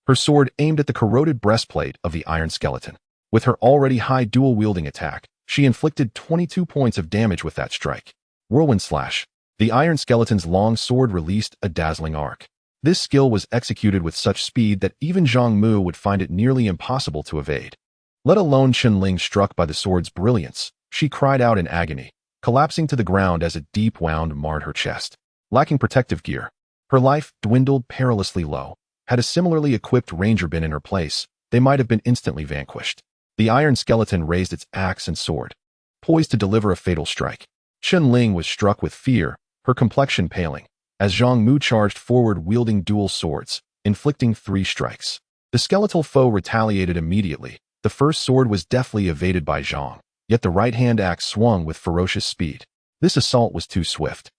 her sword aimed at the corroded breastplate of the iron skeleton. With her already high dual-wielding attack, she inflicted 22 points of damage with that strike. Whirlwind Slash. The iron skeleton's long sword released a dazzling arc. This skill was executed with such speed that even Zhang Mu would find it nearly impossible to evade. Let alone Chun-Ling struck by the sword's brilliance, she cried out in agony, collapsing to the ground as a deep wound marred her chest. Lacking protective gear, her life dwindled perilously low. Had a similarly equipped ranger been in her place, they might have been instantly vanquished. The iron skeleton raised its axe and sword, poised to deliver a fatal strike. Chun-Ling was struck with fear, her complexion paling, as Zhang Mu charged forward wielding dual swords, inflicting 3 strikes. The skeletal foe retaliated immediately. The first sword was deftly evaded by Zhang, yet the right-hand axe swung with ferocious speed. This assault was too swift.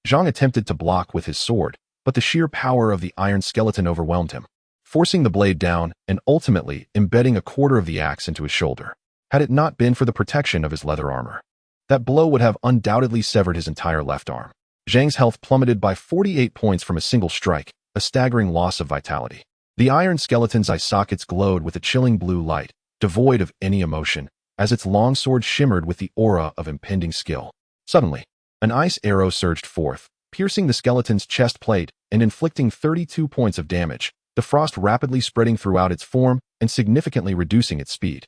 Zhang attempted to block with his sword, but the sheer power of the iron skeleton overwhelmed him, forcing the blade down and ultimately embedding a quarter of the axe into his shoulder. Had it not been for the protection of his leather armor, that blow would have undoubtedly severed his entire left arm. Zhang's health plummeted by 48 points from a single strike, a staggering loss of vitality. The iron skeleton's eye sockets glowed with a chilling blue light, devoid of any emotion, as its long sword shimmered with the aura of impending skill. Suddenly, an ice arrow surged forth, piercing the skeleton's chest plate and inflicting 32 points of damage. the frost rapidly spreading throughout its form and significantly reducing its speed.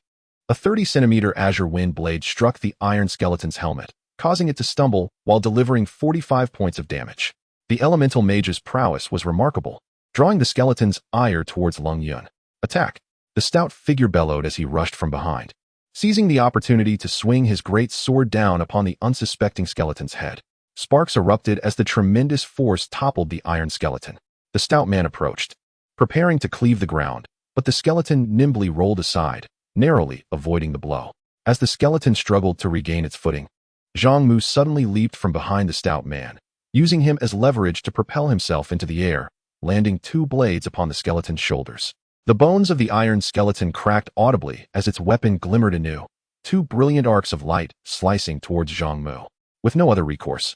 A 30-centimeter azure wind blade struck the iron skeleton's helmet, causing it to stumble while delivering 45 points of damage. The elemental mage's prowess was remarkable, drawing the skeleton's ire towards Lung Yun. Attack! The stout figure bellowed as he rushed from behind, seizing the opportunity to swing his great sword down upon the unsuspecting skeleton's head. Sparks erupted as the tremendous force toppled the iron skeleton. The stout man approached, preparing to cleave the ground, but the skeleton nimbly rolled aside, narrowly avoiding the blow. As the skeleton struggled to regain its footing, Zhang Mu suddenly leaped from behind the stout man, using him as leverage to propel himself into the air, landing 2 blades upon the skeleton's shoulders. The bones of the iron skeleton cracked audibly as its weapon glimmered anew, 2 brilliant arcs of light slicing towards Zhang Mu. With no other recourse,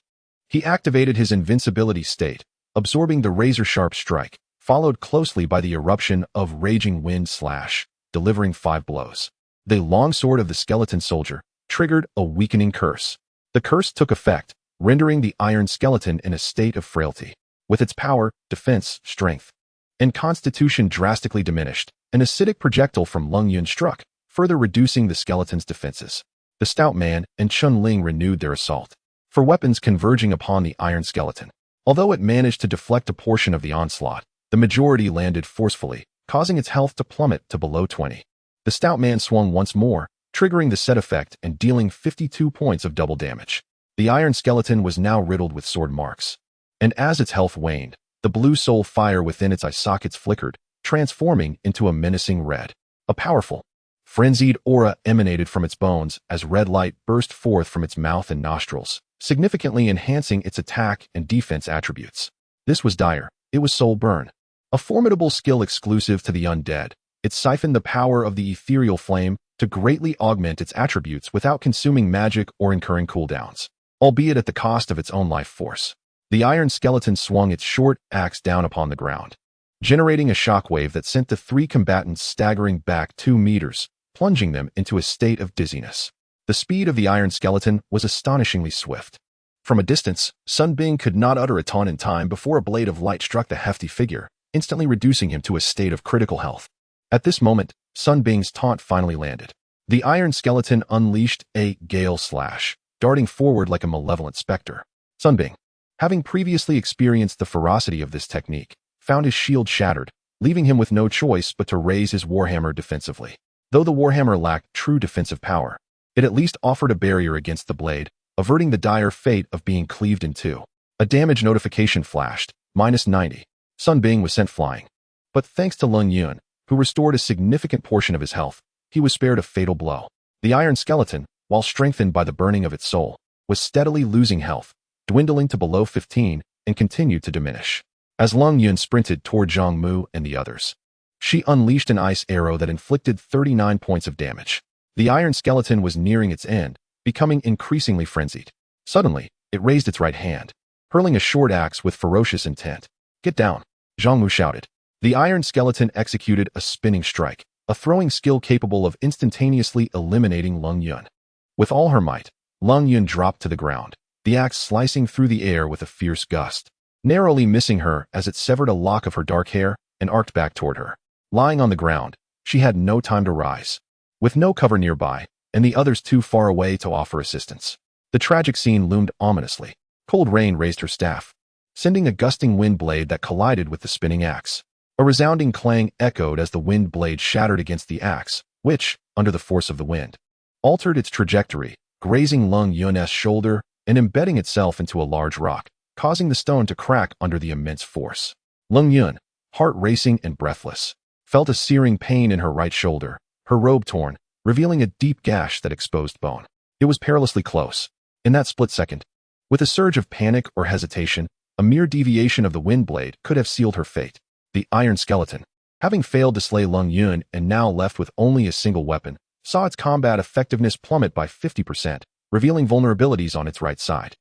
he activated his invincibility state, absorbing the razor-sharp strike, followed closely by the eruption of raging wind slash, delivering 5 blows. The long sword of the skeleton soldier triggered a weakening curse. The curse took effect, rendering the iron skeleton in a state of frailty. With its power, defense, strength, and constitution drastically diminished, an acidic projectile from Lung Yun struck, further reducing the skeleton's defenses. The stout man and Chun Ling renewed their assault, for weapons converging upon the iron skeleton. Although it managed to deflect a portion of the onslaught, the majority landed forcefully, causing its health to plummet to below 20. The stout man swung once more, triggering the set effect and dealing 52 points of double damage. The iron skeleton was now riddled with sword marks, and as its health waned, the blue soul fire within its eye sockets flickered, transforming into a menacing red. A powerful, frenzied aura emanated from its bones as red light burst forth from its mouth and nostrils, significantly enhancing its attack and defense attributes. This was dire. It was soul burn, a formidable skill exclusive to the undead. It siphoned the power of the ethereal flame to greatly augment its attributes without consuming magic or incurring cooldowns, albeit at the cost of its own life force. The iron skeleton swung its short axe down upon the ground, generating a shockwave that sent the 3 combatants staggering back 2 meters, plunging them into a state of dizziness. The speed of the iron skeleton was astonishingly swift. From a distance, Sun Bing could not utter a taunt in time before a blade of light struck the hefty figure, instantly reducing him to a state of critical health. At this moment, Sun Bing's taunt finally landed. The iron skeleton unleashed a gale slash, darting forward like a malevolent specter. Sun Bing, having previously experienced the ferocity of this technique, found his shield shattered, leaving him with no choice but to raise his warhammer defensively. Though the warhammer lacked true defensive power, it at least offered a barrier against the blade, averting the dire fate of being cleaved in 2. A damage notification flashed, -90. Sun Bing was sent flying. But thanks to Lung Yun, who restored a significant portion of his health, he was spared a fatal blow. The iron skeleton, while strengthened by the burning of its soul, was steadily losing health, dwindling to below 15, and continued to diminish. As Lung Yun sprinted toward Zhang Mu and the others, she unleashed an ice arrow that inflicted 39 points of damage. The iron skeleton was nearing its end, becoming increasingly frenzied. Suddenly, it raised its right hand, hurling a short axe with ferocious intent. "Get down," Zhang Mu shouted. The iron skeleton executed a spinning strike, a throwing skill capable of instantaneously eliminating Lung Yun. With all her might, Lung Yun dropped to the ground, the axe slicing through the air with a fierce gust, narrowly missing her as it severed a lock of her dark hair and arced back toward her. Lying on the ground, she had no time to rise, with no cover nearby, and the others too far away to offer assistance. The tragic scene loomed ominously. Cold rain raised her staff, sending a gusting wind blade that collided with the spinning axe. A resounding clang echoed as the wind blade shattered against the axe, which, under the force of the wind, altered its trajectory, grazing Lung Yun's shoulder and embedding itself into a large rock, causing the stone to crack under the immense force. Lung Yun, heart racing and breathless, felt a searing pain in her right shoulder, her robe torn, revealing a deep gash that exposed bone. It was perilously close. In that split second, with a surge of panic or hesitation, a mere deviation of the wind blade could have sealed her fate. The iron skeleton, having failed to slay Lung Yun and now left with only a single weapon, saw its combat effectiveness plummet by 50%, revealing vulnerabilities on its right side.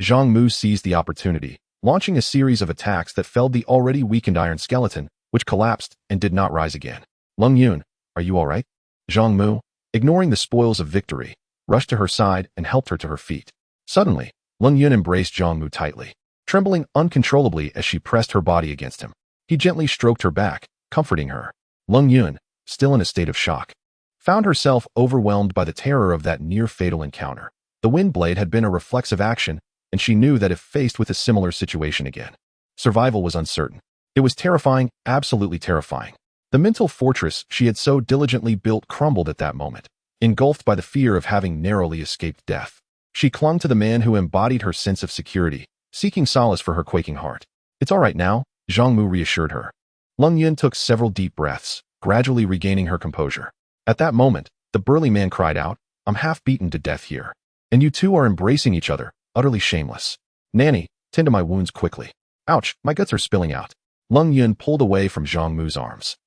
Zhang Mu seized the opportunity, launching a series of attacks that felled the already weakened iron skeleton, which collapsed and did not rise again. "Lung Yun, are you all right?" Zhang Mu, ignoring the spoils of victory, rushed to her side and helped her to her feet. Suddenly, Lung Yun embraced Zhang Mu tightly, trembling uncontrollably as she pressed her body against him. He gently stroked her back, comforting her. Lung Yun, still in a state of shock, found herself overwhelmed by the terror of that near-fatal encounter. The wind blade had been a reflexive action, and she knew that if faced with a similar situation again, survival was uncertain. It was terrifying, absolutely terrifying. The mental fortress she had so diligently built crumbled at that moment, engulfed by the fear of having narrowly escaped death. She clung to the man who embodied her sense of security, seeking solace for her quaking heart. "It's all right now," Zhang Mu reassured her. Lung Yun took several deep breaths, gradually regaining her composure. At that moment, the burly man cried out, "I'm half beaten to death here. And you two are embracing each other, utterly shameless. Nanny, tend to my wounds quickly. Ouch, my guts are spilling out." Lung Yun pulled away from Zhang Mu's arms.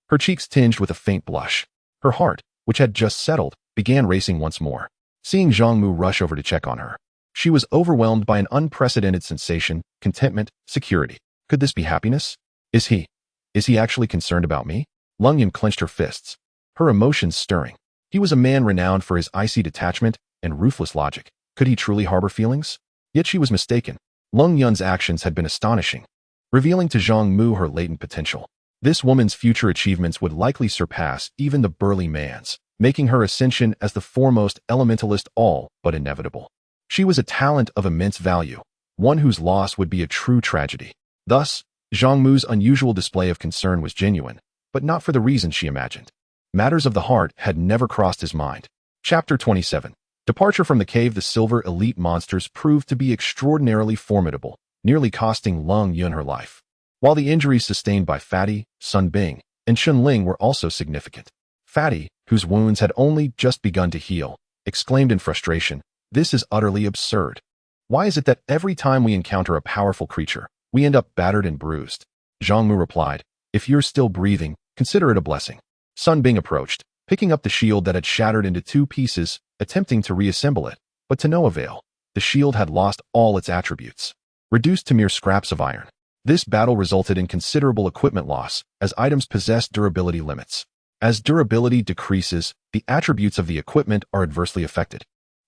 Her cheeks tinged with a faint blush. Her heart, which had just settled, began racing once more. Seeing Zhang Mu rush over to check on her, she was overwhelmed by an unprecedented sensation, contentment, security. Could this be happiness? Is he actually concerned about me? Lung Yun clenched her fists, her emotions stirring. He was a man renowned for his icy detachment and ruthless logic. Could he truly harbor feelings? Yet she was mistaken. Lung Yun's actions had been astonishing, revealing to Zhang Mu her latent potential. This woman's future achievements would likely surpass even the burly man's, making her ascension as the foremost elementalist all but inevitable. She was a talent of immense value, one whose loss would be a true tragedy. Thus, Zhang Mu's unusual display of concern was genuine, but not for the reasons she imagined. Matters of the heart had never crossed his mind. Chapter 27. Departure from the cave. The silver elite monsters proved to be extraordinarily formidable, nearly costing Lung Yun her life. While the injuries sustained by Fatty, Sun Bing, and Shun Ling were also significant. Fatty, whose wounds had only just begun to heal, exclaimed in frustration, "This is utterly absurd. Why is it that every time we encounter a powerful creature, we end up battered and bruised?" Zhang Mu replied, "If you're still breathing, consider it a blessing." Sun Bing approached, picking up the shield that had shattered into 2 pieces, attempting to reassemble it, but to no avail. The shield had lost all its attributes, reduced to mere scraps of iron. This battle resulted in considerable equipment loss, as items possessed durability limits. As durability decreases, the attributes of the equipment are adversely affected.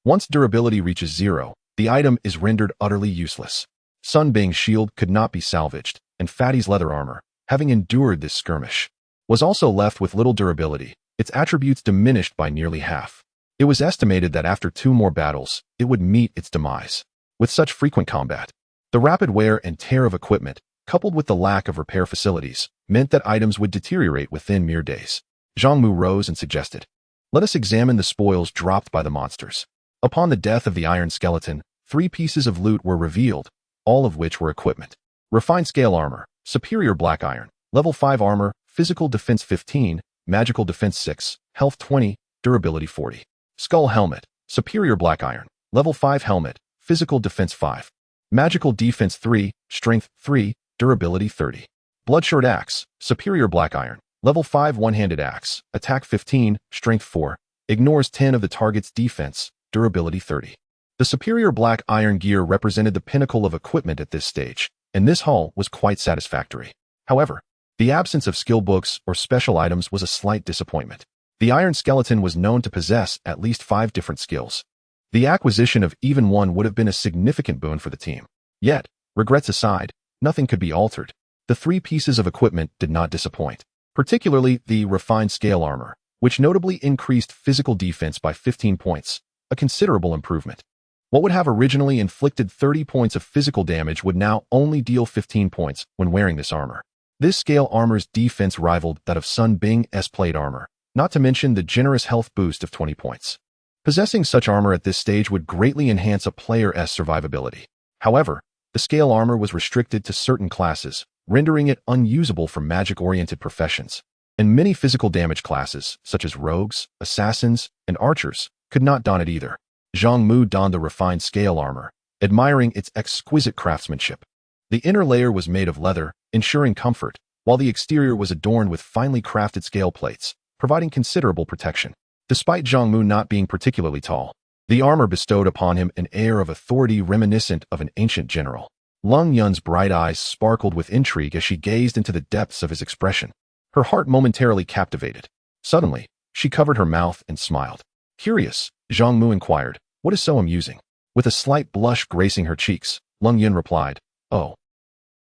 Once durability reaches 0, the item is rendered utterly useless. Sun Bing's shield could not be salvaged, and Fatty's leather armor, having endured this skirmish, was also left with little durability, its attributes diminished by nearly half. It was estimated that after 2 more battles, it would meet its demise. With such frequent combat, the rapid wear and tear of equipment, coupled with the lack of repair facilities, meant that items would deteriorate within mere days. Zhang Mu rose and suggested, "Let us examine the spoils dropped by the monsters." Upon the death of the iron skeleton, 3 pieces of loot were revealed, all of which were equipment. Refined scale armor, superior black iron, level 5 armor, physical defense 15, magical defense 6, health 20, durability 40. Skull helmet, superior black iron, level 5 helmet, physical defense 5, magical defense 3, strength 3, durability 30. Bloodshort axe, superior black iron, level 5 one-handed axe, attack 15, strength 4, ignores 10 of the target's defense, durability 30. The superior black iron gear represented the pinnacle of equipment at this stage, and this haul was quite satisfactory. However, the absence of skill books or special items was a slight disappointment. The iron skeleton was known to possess at least 5 different skills. The acquisition of even one would have been a significant boon for the team. Yet, regrets aside, nothing could be altered. The 3 pieces of equipment did not disappoint, particularly the refined scale armor, which notably increased physical defense by 15 points, a considerable improvement. What would have originally inflicted 30 points of physical damage would now only deal 15 points when wearing this armor. This scale armor's defense rivaled that of Sun Bing's plate armor, not to mention the generous health boost of 20 points. Possessing such armor at this stage would greatly enhance a player's survivability. However, the scale armor was restricted to certain classes, rendering it unusable for magic-oriented professions, and many physical damage classes, such as rogues, assassins, and archers, could not don it either. Zhang Mu donned the refined scale armor, admiring its exquisite craftsmanship. The inner layer was made of leather, ensuring comfort, while the exterior was adorned with finely crafted scale plates, providing considerable protection. Despite Zhang Mu not being particularly tall, the armor bestowed upon him an air of authority reminiscent of an ancient general. Lung Yun's bright eyes sparkled with intrigue as she gazed into the depths of his expression, her heart momentarily captivated. Suddenly, she covered her mouth and smiled. Curious, Zhang Mu inquired, "What is so amusing?" With a slight blush gracing her cheeks, Lung Yun replied, "Oh,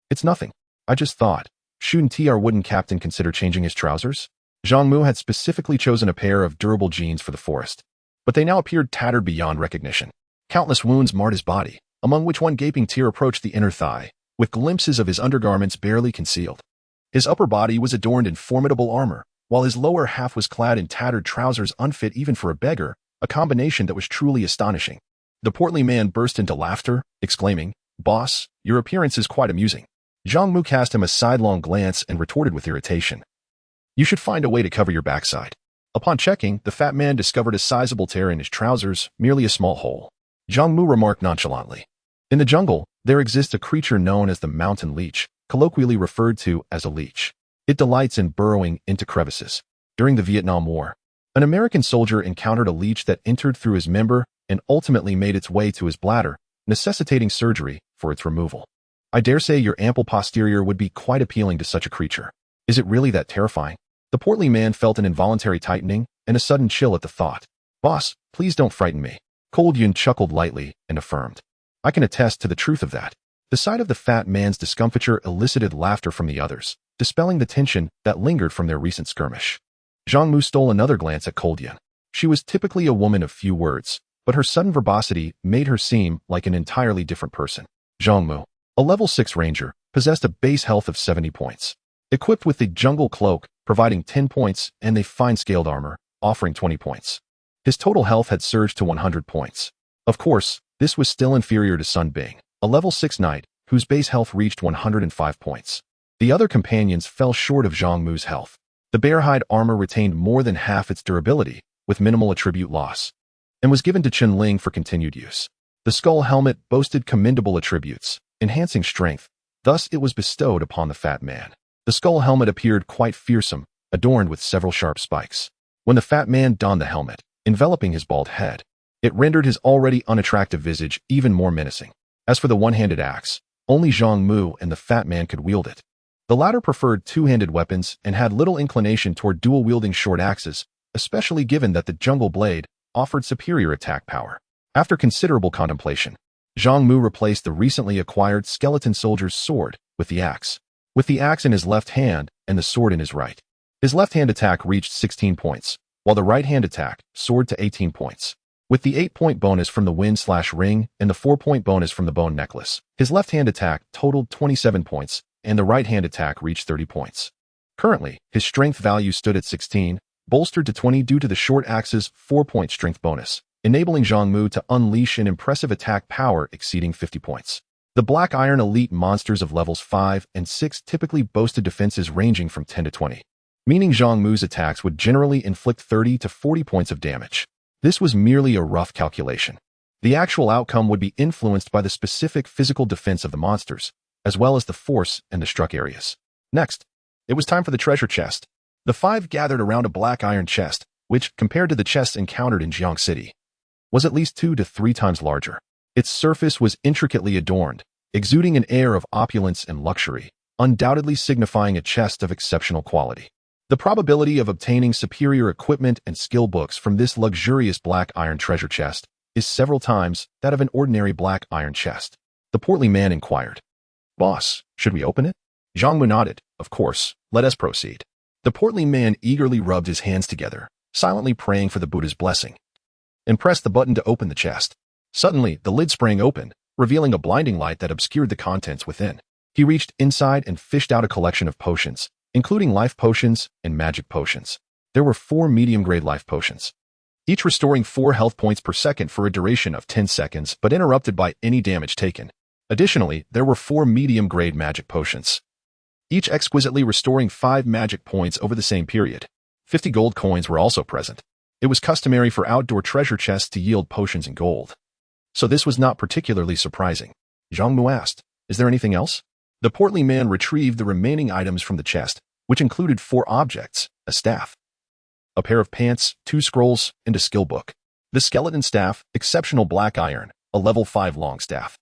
it's nothing. I just thought, Shouldn't our wooden captain consider changing his trousers? Zhang Mu had specifically chosen a pair of durable jeans for the forest, but they now appeared tattered beyond recognition. Countless wounds marred his body, among which one gaping tear approached the inner thigh, with glimpses of his undergarments barely concealed. His upper body was adorned in formidable armor, while his lower half was clad in tattered trousers unfit even for a beggar, a combination that was truly astonishing. The portly man burst into laughter, exclaiming, "Boss, your appearance is quite amusing." Zhang Mu cast him a sidelong glance and retorted with irritation, "You should find a way to cover your backside." Upon checking, the fat man discovered a sizable tear in his trousers, merely a small hole. Zhang Mu remarked nonchalantly, "In the jungle, there exists a creature known as the mountain leech, colloquially referred to as a leech. It delights in burrowing into crevices. During the Vietnam War, an American soldier encountered a leech that entered through his member and ultimately made its way to his bladder, necessitating surgery for its removal. I dare say your ample posterior would be quite appealing to such a creature. Is it really that terrifying?" The portly man felt an involuntary tightening and a sudden chill at the thought. "Boss, please don't frighten me." Cold Yun chuckled lightly and affirmed, "I can attest to the truth of that." The sight of the fat man's discomfiture elicited laughter from the others, dispelling the tension that lingered from their recent skirmish. Zhang Mu stole another glance at Cold Yun. She was typically a woman of few words, but her sudden verbosity made her seem like an entirely different person. Zhang Mu, a level 6 ranger, possessed a base health of 70 points. Equipped with the jungle cloak, providing 10 points, and the fine-scaled armor, offering 20 points. His total health had surged to 100 points. Of course, this was still inferior to Sun Bing, a level 6 knight, whose base health reached 105 points. The other companions fell short of Zhang Mu's health. The bearhide armor retained more than half its durability, with minimal attribute loss, and was given to Chen Ling for continued use. The skull helmet boasted commendable attributes, enhancing strength, thus it was bestowed upon the fat man. The skull helmet appeared quite fearsome, adorned with several sharp spikes. When the fat man donned the helmet, enveloping his bald head, it rendered his already unattractive visage even more menacing. As for the one-handed axe, only Zhang Mu and the fat man could wield it. The latter preferred two-handed weapons and had little inclination toward dual-wielding short axes, especially given that the jungle blade offered superior attack power. After considerable contemplation, Zhang Mu replaced the recently acquired skeleton soldier's sword with the axe in his left hand and the sword in his right. His left-hand attack reached 16 points, while the right-hand attack soared to 18 points. With the 8-point bonus from the wind/ring and the 4-point bonus from the bone necklace, his left-hand attack totaled 27 points, and the right-hand attack reached 30 points. Currently, his strength value stood at 16, bolstered to 20 due to the short axe's 4-point strength bonus, enabling Zhang Mu to unleash an impressive attack power exceeding 50 points. The Black Iron elite monsters of levels 5 and 6 typically boasted defenses ranging from 10 to 20, meaning Zhang Mu's attacks would generally inflict 30 to 40 points of damage. This was merely a rough calculation. The actual outcome would be influenced by the specific physical defense of the monsters, as well as the force and the struck areas. Next, it was time for the treasure chest. The five gathered around a black iron chest, which, compared to the chests encountered in Jiang City, was at least 2 to 3 times larger. Its surface was intricately adorned, exuding an air of opulence and luxury, undoubtedly signifying a chest of exceptional quality. The probability of obtaining superior equipment and skill books from this luxurious black iron treasure chest is several times that of an ordinary black iron chest. The portly man inquired, "Boss, should we open it?" Zhang Mu nodded. "Of course, let us proceed." The portly man eagerly rubbed his hands together, silently praying for the Buddha's blessing, and pressed the button to open the chest. Suddenly, the lid sprang open, revealing a blinding light that obscured the contents within. He reached inside and fished out a collection of potions, including life potions and magic potions. There were 4 medium-grade life potions, each restoring 4 health points per second for a duration of 10 seconds but interrupted by any damage taken. Additionally, there were 4 medium-grade magic potions, each exquisitely restoring 5 magic points over the same period. 50 gold coins were also present. It was customary for outdoor treasure chests to yield potions in gold, so this was not particularly surprising. Zhang Mu asked, "Is there anything else?" The portly man retrieved the remaining items from the chest, which included 4 objects, a staff, a pair of pants, 2 scrolls, and a skill book. The skeleton staff, exceptional black iron, a level 5 long staff,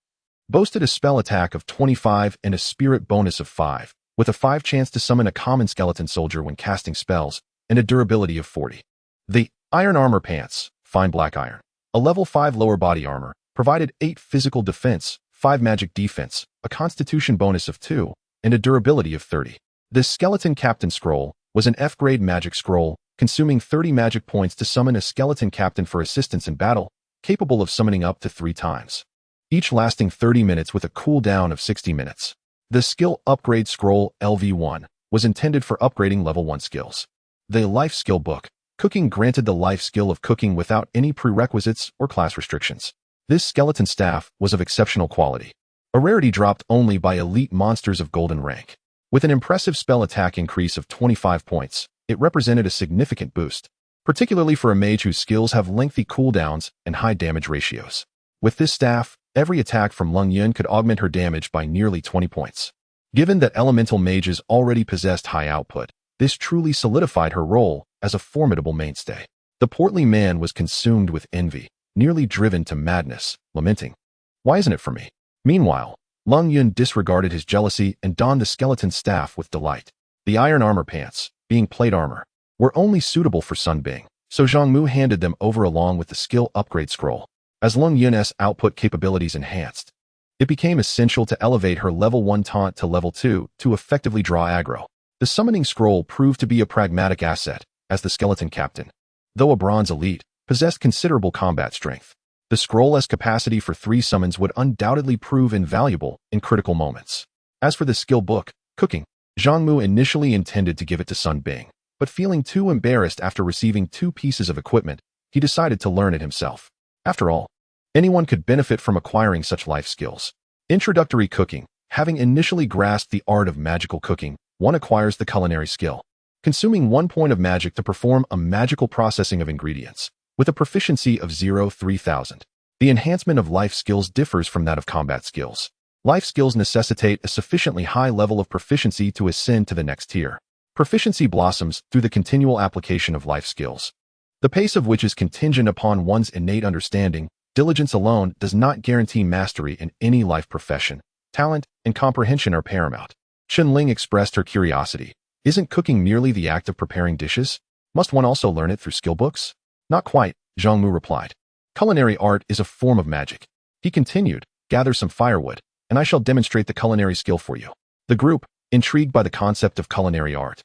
boasted a spell attack of 25 and a spirit bonus of 5, with a 5 chance to summon a common skeleton soldier when casting spells, and a durability of 40. The iron armor pants, fine black iron, a level 5 lower body armor, provided 8 physical defense, 5 magic defense, a constitution bonus of 2, and a durability of 30. This Skeleton Captain Scroll was an F-grade magic scroll, consuming 30 magic points to summon a skeleton captain for assistance in battle, capable of summoning up to 3 times, each lasting 30 minutes with a cooldown of 60 minutes. The Skill Upgrade Scroll LV1 was intended for upgrading level 1 skills. The Life Skill Book, Cooking, granted the life skill of cooking without any prerequisites or class restrictions. This skeleton staff was of exceptional quality, a rarity dropped only by elite monsters of golden rank. With an impressive spell attack increase of 25 points, it represented a significant boost, particularly for a mage whose skills have lengthy cooldowns and high damage ratios. With this staff, every attack from Lung Yun could augment her damage by nearly 20 points. Given that elemental mages already possessed high output, this truly solidified her role as a formidable mainstay. The portly man was consumed with envy, nearly driven to madness, lamenting, "Why isn't it for me?" Meanwhile, Lung Yun disregarded his jealousy and donned the skeleton staff with delight. The iron armor pants, being plate armor, were only suitable for Sun Bing, so Zhang Mu handed them over along with the skill upgrade scroll. As Lung Yun's output capabilities enhanced, it became essential to elevate her level 1 taunt to level 2 to effectively draw aggro. The summoning scroll proved to be a pragmatic asset, as the skeleton captain, though a bronze elite, possessed considerable combat strength. The scroll's capacity for 3 summons would undoubtedly prove invaluable in critical moments. As for the skill book, Cooking, Zhang Mu initially intended to give it to Sun Bing, but feeling too embarrassed after receiving 2 pieces of equipment, he decided to learn it himself. After all, anyone could benefit from acquiring such life skills. Introductory Cooking. Having initially grasped the art of magical cooking, one acquires the culinary skill, consuming 1 point of magic to perform a magical processing of ingredients. With a proficiency of 0-3000, the enhancement of life skills differs from that of combat skills. Life skills necessitate a sufficiently high level of proficiency to ascend to the next tier. Proficiency blossoms through the continual application of life skills, the pace of which is contingent upon one's innate understanding. Diligence alone does not guarantee mastery in any life profession. Talent and comprehension are paramount. Chen Ling expressed her curiosity. Isn't cooking merely the act of preparing dishes? Must one also learn it through skill books? Not quite, Zhang Mu replied. Culinary art is a form of magic. He continued, gather some firewood, and I shall demonstrate the culinary skill for you. The group, intrigued by the concept of culinary art,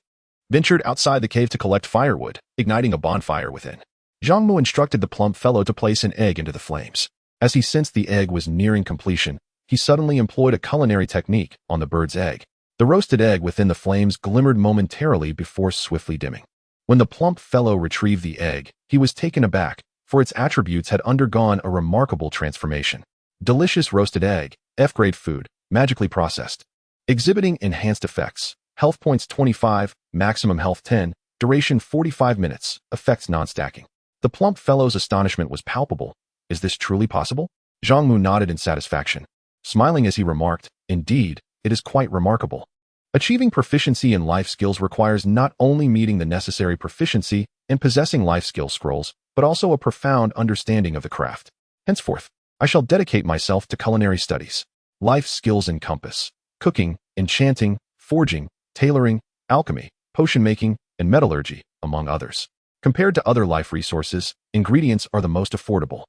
ventured outside the cave to collect firewood, igniting a bonfire within. Zhang Mu instructed the plump fellow to place an egg into the flames. As he sensed the egg was nearing completion, he suddenly employed a culinary technique on the bird's egg. The roasted egg within the flames glimmered momentarily before swiftly dimming. When the plump fellow retrieved the egg, he was taken aback, for its attributes had undergone a remarkable transformation. Delicious roasted egg, F-grade food, magically processed. Exhibiting enhanced effects. Health points 25, maximum health 10, duration 45 minutes, effects non-stacking. The plump fellow's astonishment was palpable. Is this truly possible? Zhang Mu nodded in satisfaction, smiling as he remarked, indeed, it is quite remarkable. Achieving proficiency in life skills requires not only meeting the necessary proficiency and possessing life skill scrolls, but also a profound understanding of the craft. Henceforth, I shall dedicate myself to culinary studies. Life skills encompass cooking, enchanting, forging, tailoring, alchemy, potion making, and metallurgy, among others. Compared to other life resources, ingredients are the most affordable.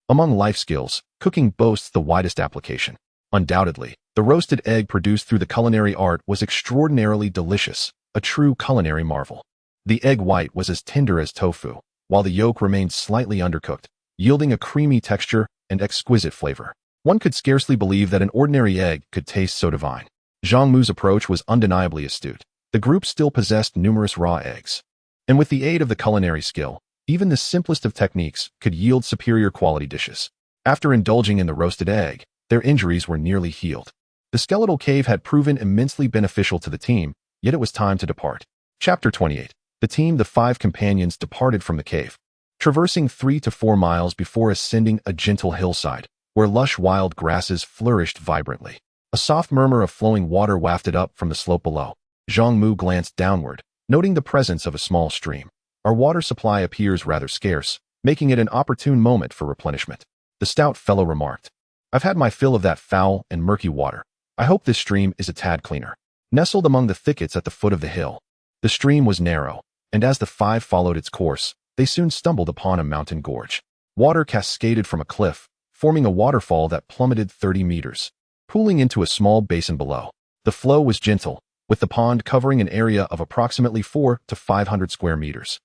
Among life skills, cooking boasts the widest application. Undoubtedly, the roasted egg produced through the culinary art was extraordinarily delicious, a true culinary marvel. The egg white was as tender as tofu, while the yolk remained slightly undercooked, yielding a creamy texture and exquisite flavor. One could scarcely believe that an ordinary egg could taste so divine. Zhang Mu's approach was undeniably astute. The group still possessed numerous raw eggs, and with the aid of the culinary skill, even the simplest of techniques could yield superior quality dishes. After indulging in the roasted egg, their injuries were nearly healed. The skeletal cave had proven immensely beneficial to the team, yet it was time to depart. Chapter 28. The 5 companions departed from the cave, traversing 3 to 4 miles before ascending a gentle hillside, where lush wild grasses flourished vibrantly. A soft murmur of flowing water wafted up from the slope below. Zhang Mu glanced downward, noting the presence of a small stream. Our water supply appears rather scarce, making it an opportune moment for replenishment. The stout fellow remarked, I've had my fill of that foul and murky water. I hope this stream is a tad cleaner. Nestled among the thickets at the foot of the hill, the stream was narrow, and as the 5 followed its course, they soon stumbled upon a mountain gorge. Water cascaded from a cliff, forming a waterfall that plummeted 30 meters, pooling into a small basin below. The flow was gentle, with the pond covering an area of approximately 400 to 500 square meters,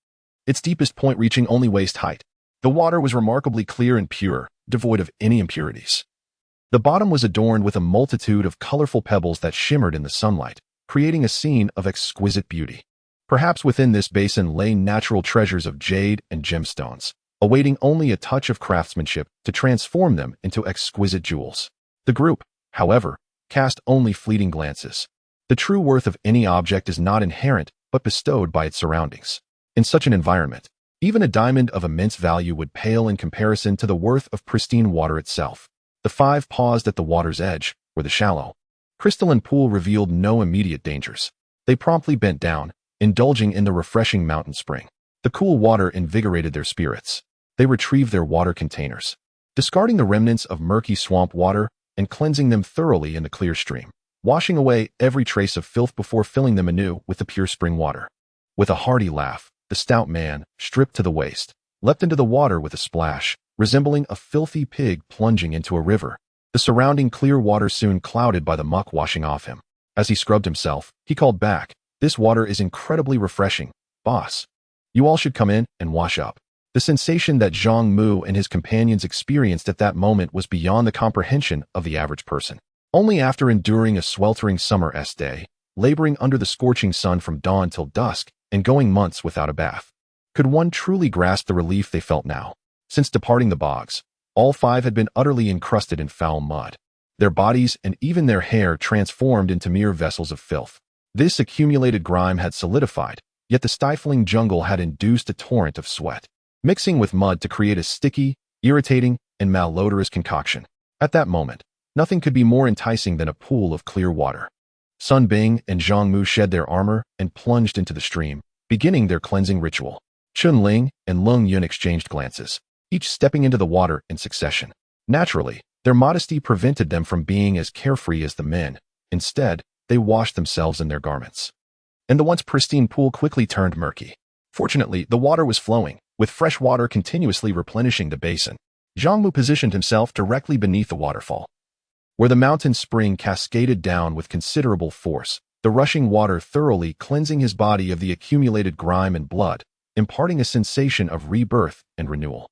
its deepest point reaching only waist height. The water was remarkably clear and pure, devoid of any impurities. The bottom was adorned with a multitude of colorful pebbles that shimmered in the sunlight, creating a scene of exquisite beauty. Perhaps within this basin lay natural treasures of jade and gemstones, awaiting only a touch of craftsmanship to transform them into exquisite jewels. The group, however, cast only fleeting glances. The true worth of any object is not inherent but bestowed by its surroundings. In such an environment, even a diamond of immense value would pale in comparison to the worth of pristine water itself. The five paused at the water's edge, where the shallow, crystalline pool revealed no immediate dangers. They promptly bent down, indulging in the refreshing mountain spring. The cool water invigorated their spirits. They retrieved their water containers, discarding the remnants of murky swamp water and cleansing them thoroughly in the clear stream, washing away every trace of filth before filling them anew with the pure spring water. With a hearty laugh, the stout man, stripped to the waist, leapt into the water with a splash, resembling a filthy pig plunging into a river. The surrounding clear water soon clouded by the muck washing off him. As he scrubbed himself, he called back, "This water is incredibly refreshing, boss. You all should come in and wash up." The sensation that Zhang Mu and his companions experienced at that moment was beyond the comprehension of the average person. Only after enduring a sweltering summer's day, laboring under the scorching sun from dawn till dusk, and going months without a bath, could one truly grasp the relief they felt now. Since departing the bogs, all five had been utterly encrusted in foul mud, their bodies and even their hair transformed into mere vessels of filth. This accumulated grime had solidified, yet the stifling jungle had induced a torrent of sweat, mixing with mud to create a sticky, irritating, and malodorous concoction. At that moment, nothing could be more enticing than a pool of clear water. Sun Bing and Zhang Mu shed their armor and plunged into the stream, beginning their cleansing ritual. Chun Ling and Lung Yun exchanged glances, each stepping into the water in succession. Naturally, their modesty prevented them from being as carefree as the men. Instead, they washed themselves in their garments, and the once pristine pool quickly turned murky. Fortunately, the water was flowing, with fresh water continuously replenishing the basin. Zhang Mu positioned himself directly beneath the waterfall, where the mountain spring cascaded down with considerable force, the rushing water thoroughly cleansing his body of the accumulated grime and blood, imparting a sensation of rebirth and renewal.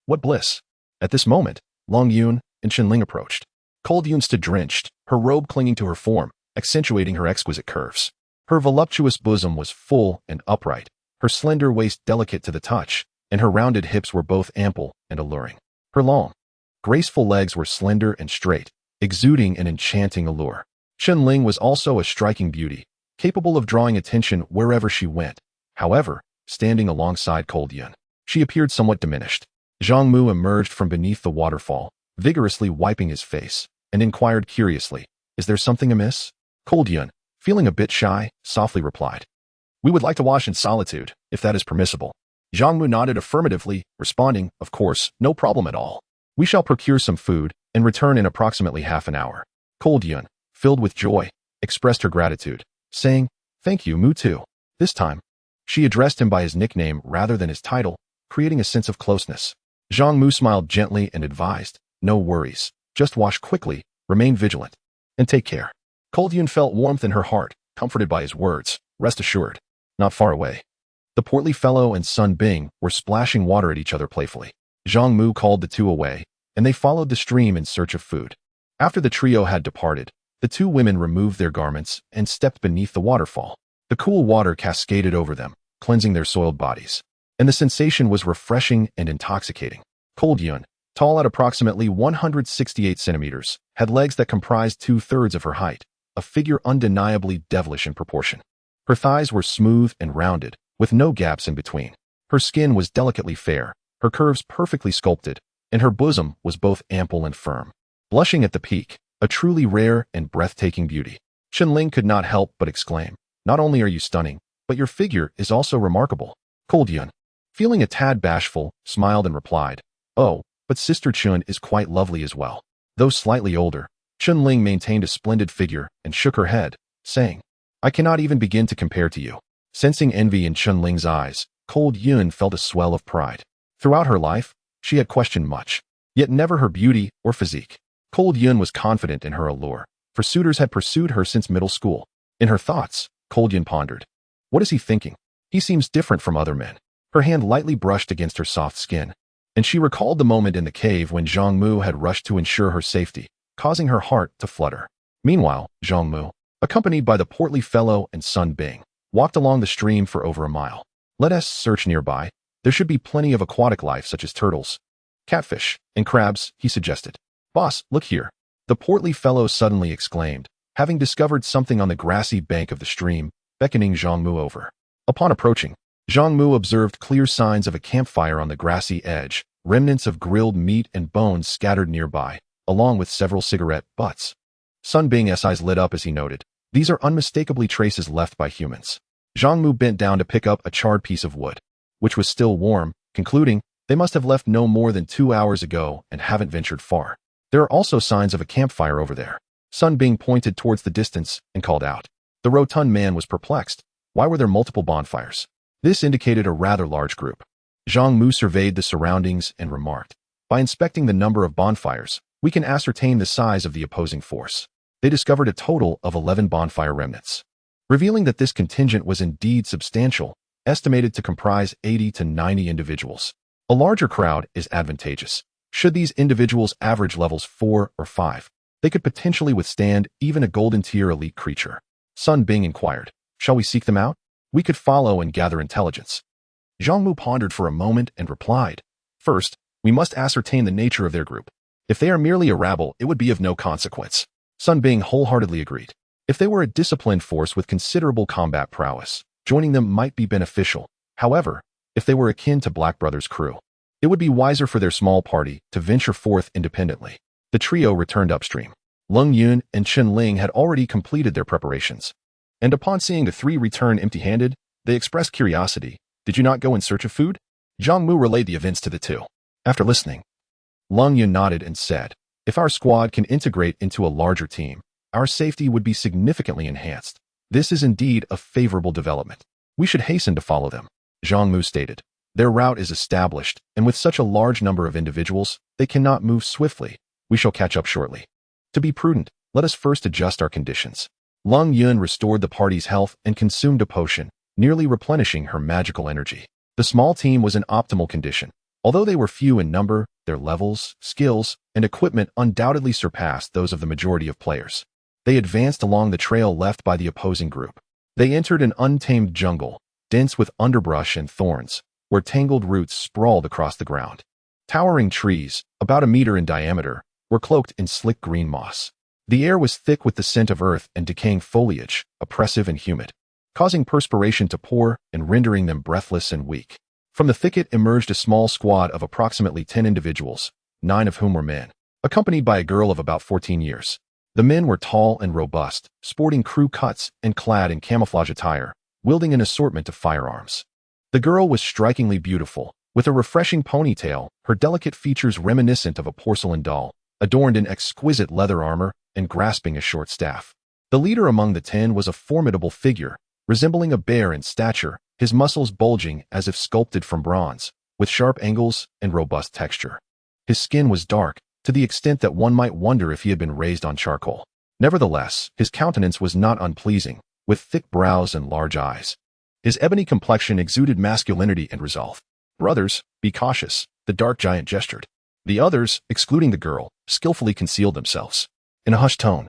What bliss! At this moment, Long Yun and Chen Ling approached. Cold Yun stood drenched, her robe clinging to her form, accentuating her exquisite curves. Her voluptuous bosom was full and upright, her slender waist delicate to the touch, and her rounded hips were both ample and alluring. Her long, graceful legs were slender and straight, exuding an enchanting allure. Chen Ling was also a striking beauty, capable of drawing attention wherever she went. However, standing alongside Cold Yun, she appeared somewhat diminished. Zhang Mu emerged from beneath the waterfall, vigorously wiping his face, and inquired curiously, "Is there something amiss?" Cold Yun, feeling a bit shy, softly replied, "We would like to wash in solitude, if that is permissible." Zhang Mu nodded affirmatively, responding, "Of course, no problem at all. We shall procure some food and return in approximately half an hour." Cold Yun, filled with joy, expressed her gratitude, saying, "Thank you, Mu too." This time, she addressed him by his nickname rather than his title, creating a sense of closeness. Zhang Mu smiled gently and advised, "No worries. Just wash quickly, remain vigilant, and take care." Cold Yun felt warmth in her heart, comforted by his words. Rest assured. Not far away, the portly fellow and Sun Bing were splashing water at each other playfully. Zhang Mu called the two away, and they followed the stream in search of food. After the trio had departed, the two women removed their garments and stepped beneath the waterfall. The cool water cascaded over them, cleansing their soiled bodies, and the sensation was refreshing and intoxicating. Cold Yun, tall at approximately 168 centimeters, had legs that comprised 2/3 of her height, a figure undeniably devilish in proportion. Her thighs were smooth and rounded, with no gaps in between. Her skin was delicately fair, her curves perfectly sculpted, and her bosom was both ample and firm. Blushing at the peak, a truly rare and breathtaking beauty. Chen Ling could not help but exclaim, "Not only are you stunning, but your figure is also remarkable." Cold Yun, feeling a tad bashful, smiled and replied, "Oh, but Sister Chun is quite lovely as well." Though slightly older, Chen Ling maintained a splendid figure and shook her head, saying, "I cannot even begin to compare to you." Sensing envy in Chen Ling's eyes, Cold Yun felt a swell of pride. Throughout her life, she had questioned much, yet never her beauty or physique. Cold Yun was confident in her allure, for suitors had pursued her since middle school. In her thoughts, Kolyin pondered. What is he thinking? He seems different from other men. Her hand lightly brushed against her soft skin, and she recalled the moment in the cave when Zhang Mu had rushed to ensure her safety, causing her heart to flutter. Meanwhile, Zhang Mu, accompanied by the portly fellow and Sun Bing, walked along the stream for over a mile. Let us search nearby. There should be plenty of aquatic life such as turtles, catfish, and crabs, he suggested. Boss, look here. The portly fellow suddenly exclaimed, having discovered something on the grassy bank of the stream, beckoning Zhang Mu over. Upon approaching, Zhang Mu observed clear signs of a campfire on the grassy edge, remnants of grilled meat and bones scattered nearby, along with several cigarette butts. Sun Bing's eyes lit up as he noted, these are unmistakably traces left by humans. Zhang Mu bent down to pick up a charred piece of wood, which was still warm, concluding, they must have left no more than 2 hours ago and haven't ventured far. There are also signs of a campfire over there. Sun Bing pointed towards the distance and called out. The rotund man was perplexed. Why were there multiple bonfires? This indicated a rather large group. Zhang Mu surveyed the surroundings and remarked, by inspecting the number of bonfires, we can ascertain the size of the opposing force. They discovered a total of 11 bonfire remnants, revealing that this contingent was indeed substantial, estimated to comprise 80 to 90 individuals. A larger crowd is advantageous. Should these individuals average levels 4 or 5, they could potentially withstand even a golden tier elite creature. Sun Bing inquired, shall we seek them out? We could follow and gather intelligence. Zhang Mu pondered for a moment and replied, first, we must ascertain the nature of their group. If they are merely a rabble, it would be of no consequence. Sun Bing wholeheartedly agreed. If they were a disciplined force with considerable combat prowess, joining them might be beneficial. However, if they were akin to Black Brother's crew, it would be wiser for their small party to venture forth independently. The trio returned upstream. Lung Yun and Chen Ling had already completed their preparations, and upon seeing the three return empty-handed, they expressed curiosity. Did you not go in search of food? Zhang Mu relayed the events to the two. After listening, Lung Yun nodded and said, if our squad can integrate into a larger team, our safety would be significantly enhanced. This is indeed a favorable development. We should hasten to follow them. Zhang Mu stated, their route is established, and with such a large number of individuals, they cannot move swiftly. We shall catch up shortly. To be prudent, let us first adjust our conditions. Lung Yun restored the party's health and consumed a potion, nearly replenishing her magical energy. The small team was in optimal condition. Although they were few in number, their levels, skills, and equipment undoubtedly surpassed those of the majority of players. They advanced along the trail left by the opposing group. They entered an untamed jungle, dense with underbrush and thorns, where tangled roots sprawled across the ground. Towering trees, about a meter in diameter, were cloaked in slick green moss. The air was thick with the scent of earth and decaying foliage, oppressive and humid, causing perspiration to pour and rendering them breathless and weak. From the thicket emerged a small squad of approximately 10 individuals, 9 of whom were men, accompanied by a girl of about 14 years. The men were tall and robust, sporting crew cuts and clad in camouflage attire, wielding an assortment of firearms. The girl was strikingly beautiful, with a refreshing ponytail, her delicate features reminiscent of a porcelain doll, adorned in exquisite leather armor and grasping a short staff. The leader among the 10 was a formidable figure, resembling a bear in stature, his muscles bulging as if sculpted from bronze, with sharp angles and robust texture. His skin was dark, to the extent that one might wonder if he had been raised on charcoal. Nevertheless, his countenance was not unpleasing, with thick brows and large eyes. His ebony complexion exuded masculinity and resolve. Brothers, be cautious, the dark giant gestured. The others, excluding the girl, skillfully concealed themselves. In a hushed tone,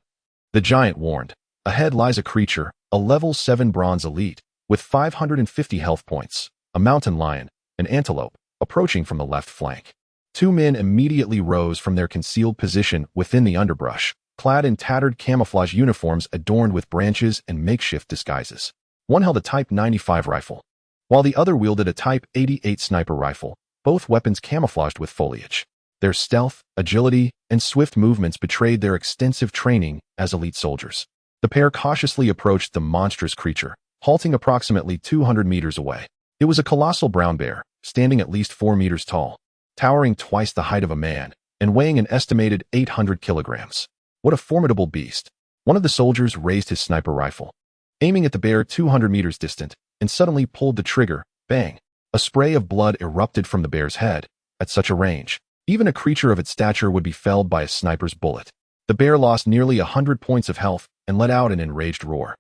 the giant warned, ahead lies a creature, a level 7 bronze elite, with 550 health points, a mountain lion, an antelope, approaching from the left flank. 2 men immediately rose from their concealed position within the underbrush, clad in tattered camouflage uniforms adorned with branches and makeshift disguises. One held a Type 95 rifle, while the other wielded a Type 88 sniper rifle, both weapons camouflaged with foliage. Their stealth, agility, and swift movements betrayed their extensive training as elite soldiers. The pair cautiously approached the monstrous creature, halting approximately 200 meters away. It was a colossal brown bear, standing at least 4 meters tall, towering twice the height of a man, and weighing an estimated 800 kilograms. What a formidable beast! One of the soldiers raised his sniper rifle, aiming at the bear 200 meters distant, and suddenly pulled the trigger. Bang! A spray of blood erupted from the bear's head. At such a range, even a creature of its stature would be felled by a sniper's bullet. The bear lost nearly 100 points of health and let out an enraged roar.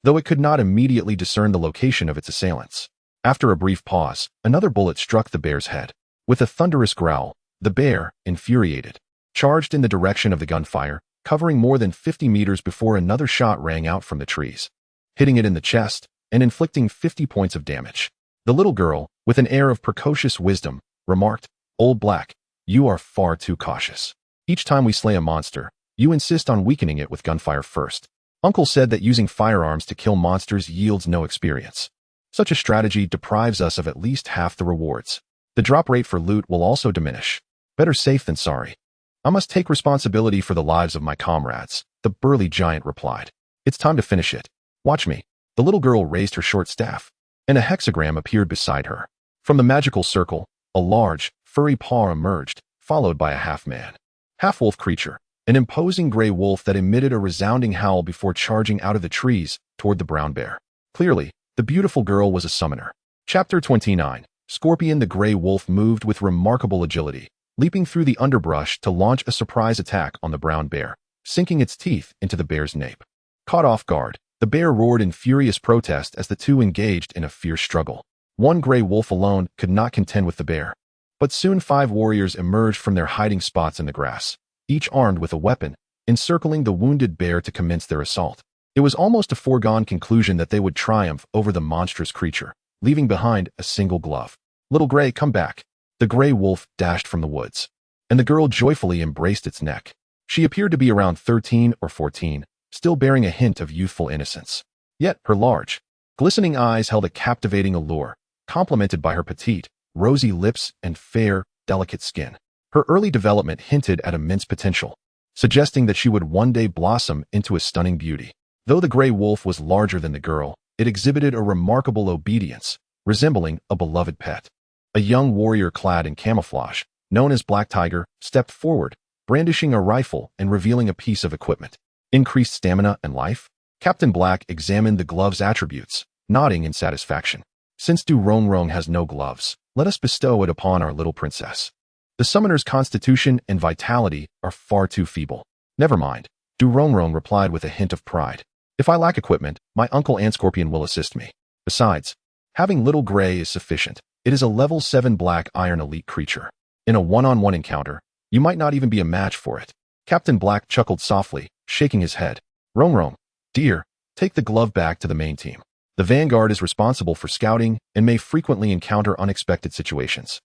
though it could not immediately discern the location of its assailants. After a brief pause, another bullet struck the bear's head. With a thunderous growl, the bear, infuriated, charged in the direction of the gunfire, covering more than 50 meters before another shot rang out from the trees, hitting it in the chest and inflicting 50 points of damage. The little girl, with an air of precocious wisdom, remarked, "Old Black, you are far too cautious. Each time we slay a monster, you insist on weakening it with gunfire first. Uncle said that using firearms to kill monsters yields no experience. Such a strategy deprives us of at least half the rewards. The drop rate for loot will also diminish. Better safe than sorry." "I must take responsibility for the lives of my comrades," the burly giant replied. "It's time to finish it. Watch me." The little girl raised her short staff, and a hexagram appeared beside her. From the magical circle, a large, furry paw emerged, followed by a half-man, half-wolf creature, an imposing gray wolf that emitted a resounding howl before charging out of the trees toward the brown bear. Clearly, the beautiful girl was a summoner. Chapter 29. Scorpion the gray wolf moved with remarkable agility, leaping through the underbrush to launch a surprise attack on the brown bear, sinking its teeth into the bear's nape. Caught off guard, the bear roared in furious protest as the two engaged in a fierce struggle. One gray wolf alone could not contend with the bear. But soon 5 warriors emerged from their hiding spots in the grass, each armed with a weapon, encircling the wounded bear to commence their assault. It was almost a foregone conclusion that they would triumph over the monstrous creature, leaving behind a single glove. "Little Gray, come back." The gray wolf dashed from the woods, and the girl joyfully embraced its neck. She appeared to be around 13 or 14, still bearing a hint of youthful innocence. Yet her large, glistening eyes held a captivating allure, complemented by her petite, rosy lips and fair, delicate skin. Her early development hinted at immense potential, suggesting that she would one day blossom into a stunning beauty. Though the gray wolf was larger than the girl, it exhibited a remarkable obedience, resembling a beloved pet. A young warrior clad in camouflage, known as Black Tiger, stepped forward, brandishing a rifle and revealing a piece of equipment. Increased stamina and life? Captain Black examined the glove's attributes, nodding in satisfaction. "Since Du Rongrong has no gloves, let us bestow it upon our little princess. The summoner's constitution and vitality are far too feeble." "Never mind," Du Rongrong replied with a hint of pride. "If I lack equipment, my uncle and Scorpion will assist me. Besides, having Little Gray is sufficient. It is a level 7 black iron elite creature. In a one-on-one encounter, you might not even be a match for it." Captain Black chuckled softly, shaking his head. "Rongrong, dear, take the glove back to the main team. The Vanguard is responsible for scouting and may frequently encounter unexpected situations.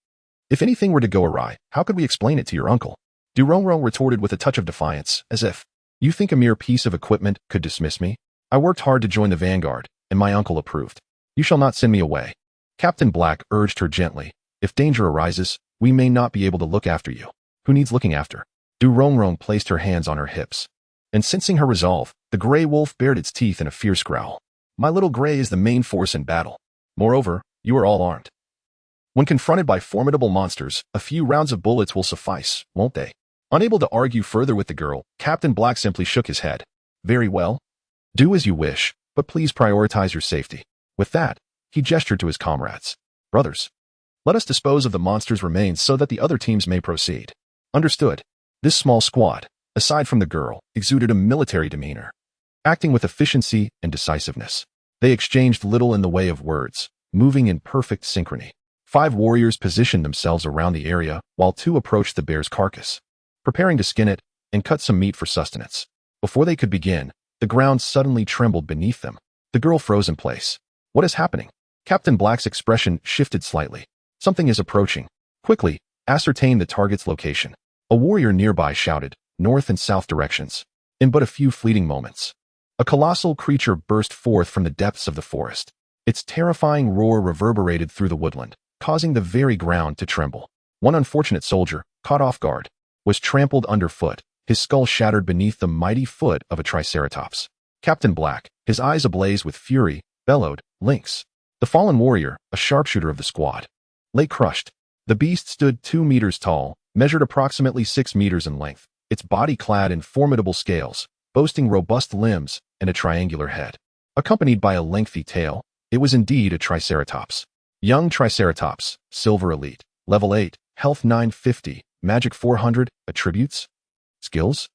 If anything were to go awry, how could we explain it to your uncle?" Du Rongrong retorted with a touch of defiance, as if, "You think a mere piece of equipment could dismiss me? I worked hard to join the Vanguard, and my uncle approved. You shall not send me away." Captain Black urged her gently. "If danger arises, we may not be able to look after you." "Who needs looking after?" Du Rongrong placed her hands on her hips, and sensing her resolve, the gray wolf bared its teeth in a fierce growl. "My little Gray is the main force in battle. Moreover, you are all armed. When confronted by formidable monsters, a few rounds of bullets will suffice, won't they?" Unable to argue further with the girl, Captain Black simply shook his head. "Very well. Do as you wish, but please prioritize your safety." With that, he gestured to his comrades. "Brothers, let us dispose of the monster's remains so that the other teams may proceed." "Understood." This small squad, aside from the girl, exuded a military demeanor, acting with efficiency and decisiveness. They exchanged little in the way of words, moving in perfect synchrony. 5 warriors positioned themselves around the area, while 2 approached the bear's carcass, preparing to skin it and cut some meat for sustenance. Before they could begin, the ground suddenly trembled beneath them. The girl froze in place. "What is happening?" Captain Black's expression shifted slightly. "Something is approaching. Quickly, ascertain the target's location." A warrior nearby shouted, "North and south directions." In but a few fleeting moments, a colossal creature burst forth from the depths of the forest. Its terrifying roar reverberated through the woodland, causing the very ground to tremble. One unfortunate soldier, caught off guard, was trampled underfoot, his skull shattered beneath the mighty foot of a triceratops. Captain Black, his eyes ablaze with fury, bellowed, "Lynx!" The fallen warrior, a sharpshooter of the squad, lay crushed. The beast stood 2 meters tall, measured approximately 6 meters in length, its body clad in formidable scales, boasting robust limbs and a triangular head. Accompanied by a lengthy tail, it was indeed a triceratops. Young triceratops, silver elite, level 8, health 950, magic 400, attributes? Skills?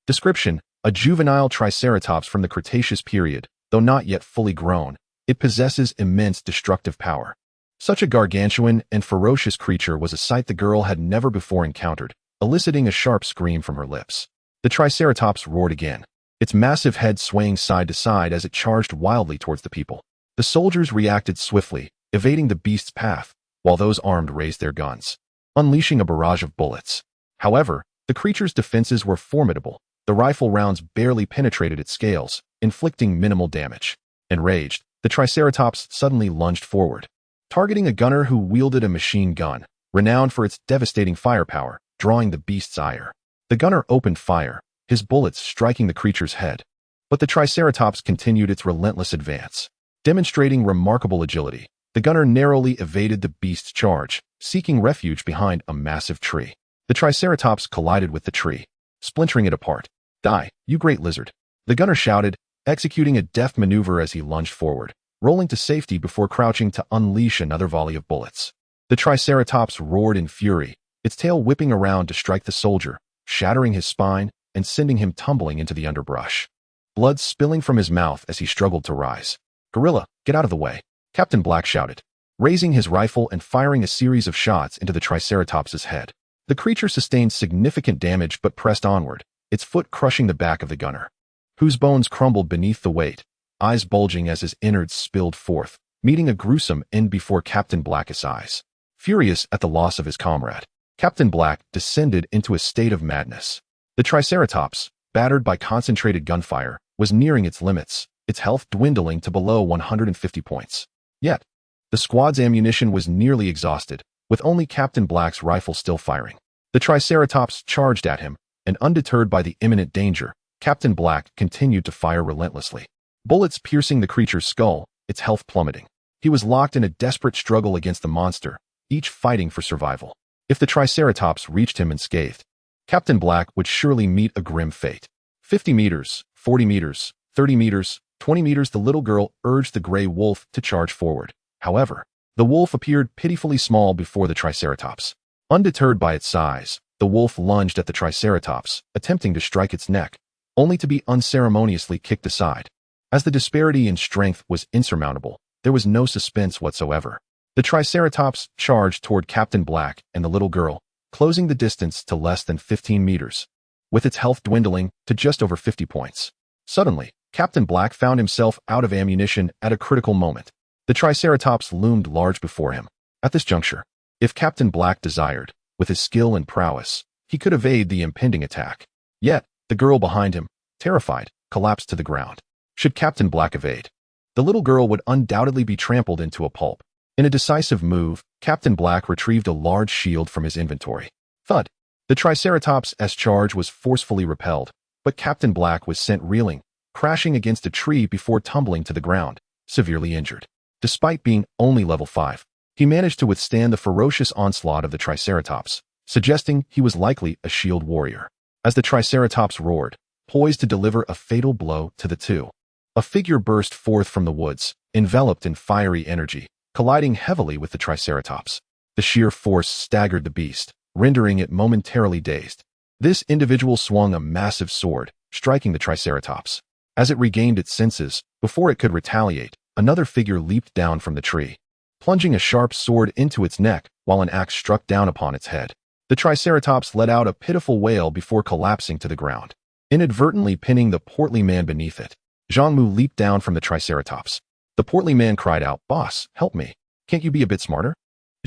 Description: a juvenile triceratops from the Cretaceous period, Though not yet fully grown, it possesses immense destructive power. Such a gargantuan and ferocious creature was a sight the girl had never before encountered, eliciting a sharp scream from her lips. The Triceratops roared again, its massive head swaying side to side as it charged wildly towards the people. The soldiers reacted swiftly, evading the beast's path, while those armed raised their guns, unleashing a barrage of bullets. However, the creature's defenses were formidable. The rifle rounds barely penetrated its scales, inflicting minimal damage. Enraged, the Triceratops suddenly lunged forward, targeting a gunner who wielded a machine gun, renowned for its devastating firepower, drawing the beast's ire. The gunner opened fire, his bullets striking the creature's head. But the Triceratops continued its relentless advance. Demonstrating remarkable agility, the gunner narrowly evaded the beast's charge, seeking refuge behind a massive tree. The Triceratops collided with the tree, splintering it apart. "Die, you great lizard!" the gunner shouted, executing a deft maneuver as he lunged forward, rolling to safety before crouching to unleash another volley of bullets. The Triceratops roared in fury, its tail whipping around to strike the soldier, shattering his spine and sending him tumbling into the underbrush. Blood spilling from his mouth as he struggled to rise. "Gorilla, get out of the way!" Captain Black shouted, raising his rifle and firing a series of shots into the Triceratops's head. The creature sustained significant damage but pressed onward, its foot crushing the back of the gunner, whose bones crumbled beneath the weight, eyes bulging as his innards spilled forth, meeting a gruesome end before Captain Black's eyes. Furious at the loss of his comrade, Captain Black descended into a state of madness. The Triceratops, battered by concentrated gunfire, was nearing its limits, its health dwindling to below 150 points. Yet, the squad's ammunition was nearly exhausted, with only Captain Black's rifle still firing. The Triceratops charged at him, and undeterred by the imminent danger, Captain Black continued to fire relentlessly. Bullets piercing the creature's skull, its health plummeting. He was locked in a desperate struggle against the monster, each fighting for survival. If the Triceratops reached him unscathed, Captain Black would surely meet a grim fate. 50 meters, 40 meters, 30 meters, 20 meters. The little girl urged the gray wolf to charge forward. However, the wolf appeared pitifully small before the Triceratops. Undeterred by its size, the wolf lunged at the Triceratops, attempting to strike its neck, only to be unceremoniously kicked aside. As the disparity in strength was insurmountable, there was no suspense whatsoever. The Triceratops charged toward Captain Black and the little girl, closing the distance to less than 15 meters, with its health dwindling to just over 50 points. Suddenly, Captain Black found himself out of ammunition at a critical moment. The Triceratops loomed large before him. At this juncture, if Captain Black desired, with his skill and prowess, he could evade the impending attack. Yet, the girl behind him, terrified, collapsed to the ground. Should Captain Black evade, the little girl would undoubtedly be trampled into a pulp. In a decisive move, Captain Black retrieved a large shield from his inventory. Thud! The Triceratops' charge was forcefully repelled, but Captain Black was sent reeling, crashing against a tree before tumbling to the ground, severely injured. Despite being only level 5, he managed to withstand the ferocious onslaught of the Triceratops, suggesting he was likely a shield warrior. As the Triceratops roared, poised to deliver a fatal blow to the two, a figure burst forth from the woods, enveloped in fiery energy, colliding heavily with the Triceratops. The sheer force staggered the beast, rendering it momentarily dazed. This individual swung a massive sword, striking the Triceratops. As it regained its senses, before it could retaliate, another figure leaped down from the tree, plunging a sharp sword into its neck while an axe struck down upon its head. The Triceratops let out a pitiful wail before collapsing to the ground, inadvertently pinning the portly man beneath it. Zhang Mu leaped down from the Triceratops. The portly man cried out, "Boss, help me. Can't you be a bit smarter?"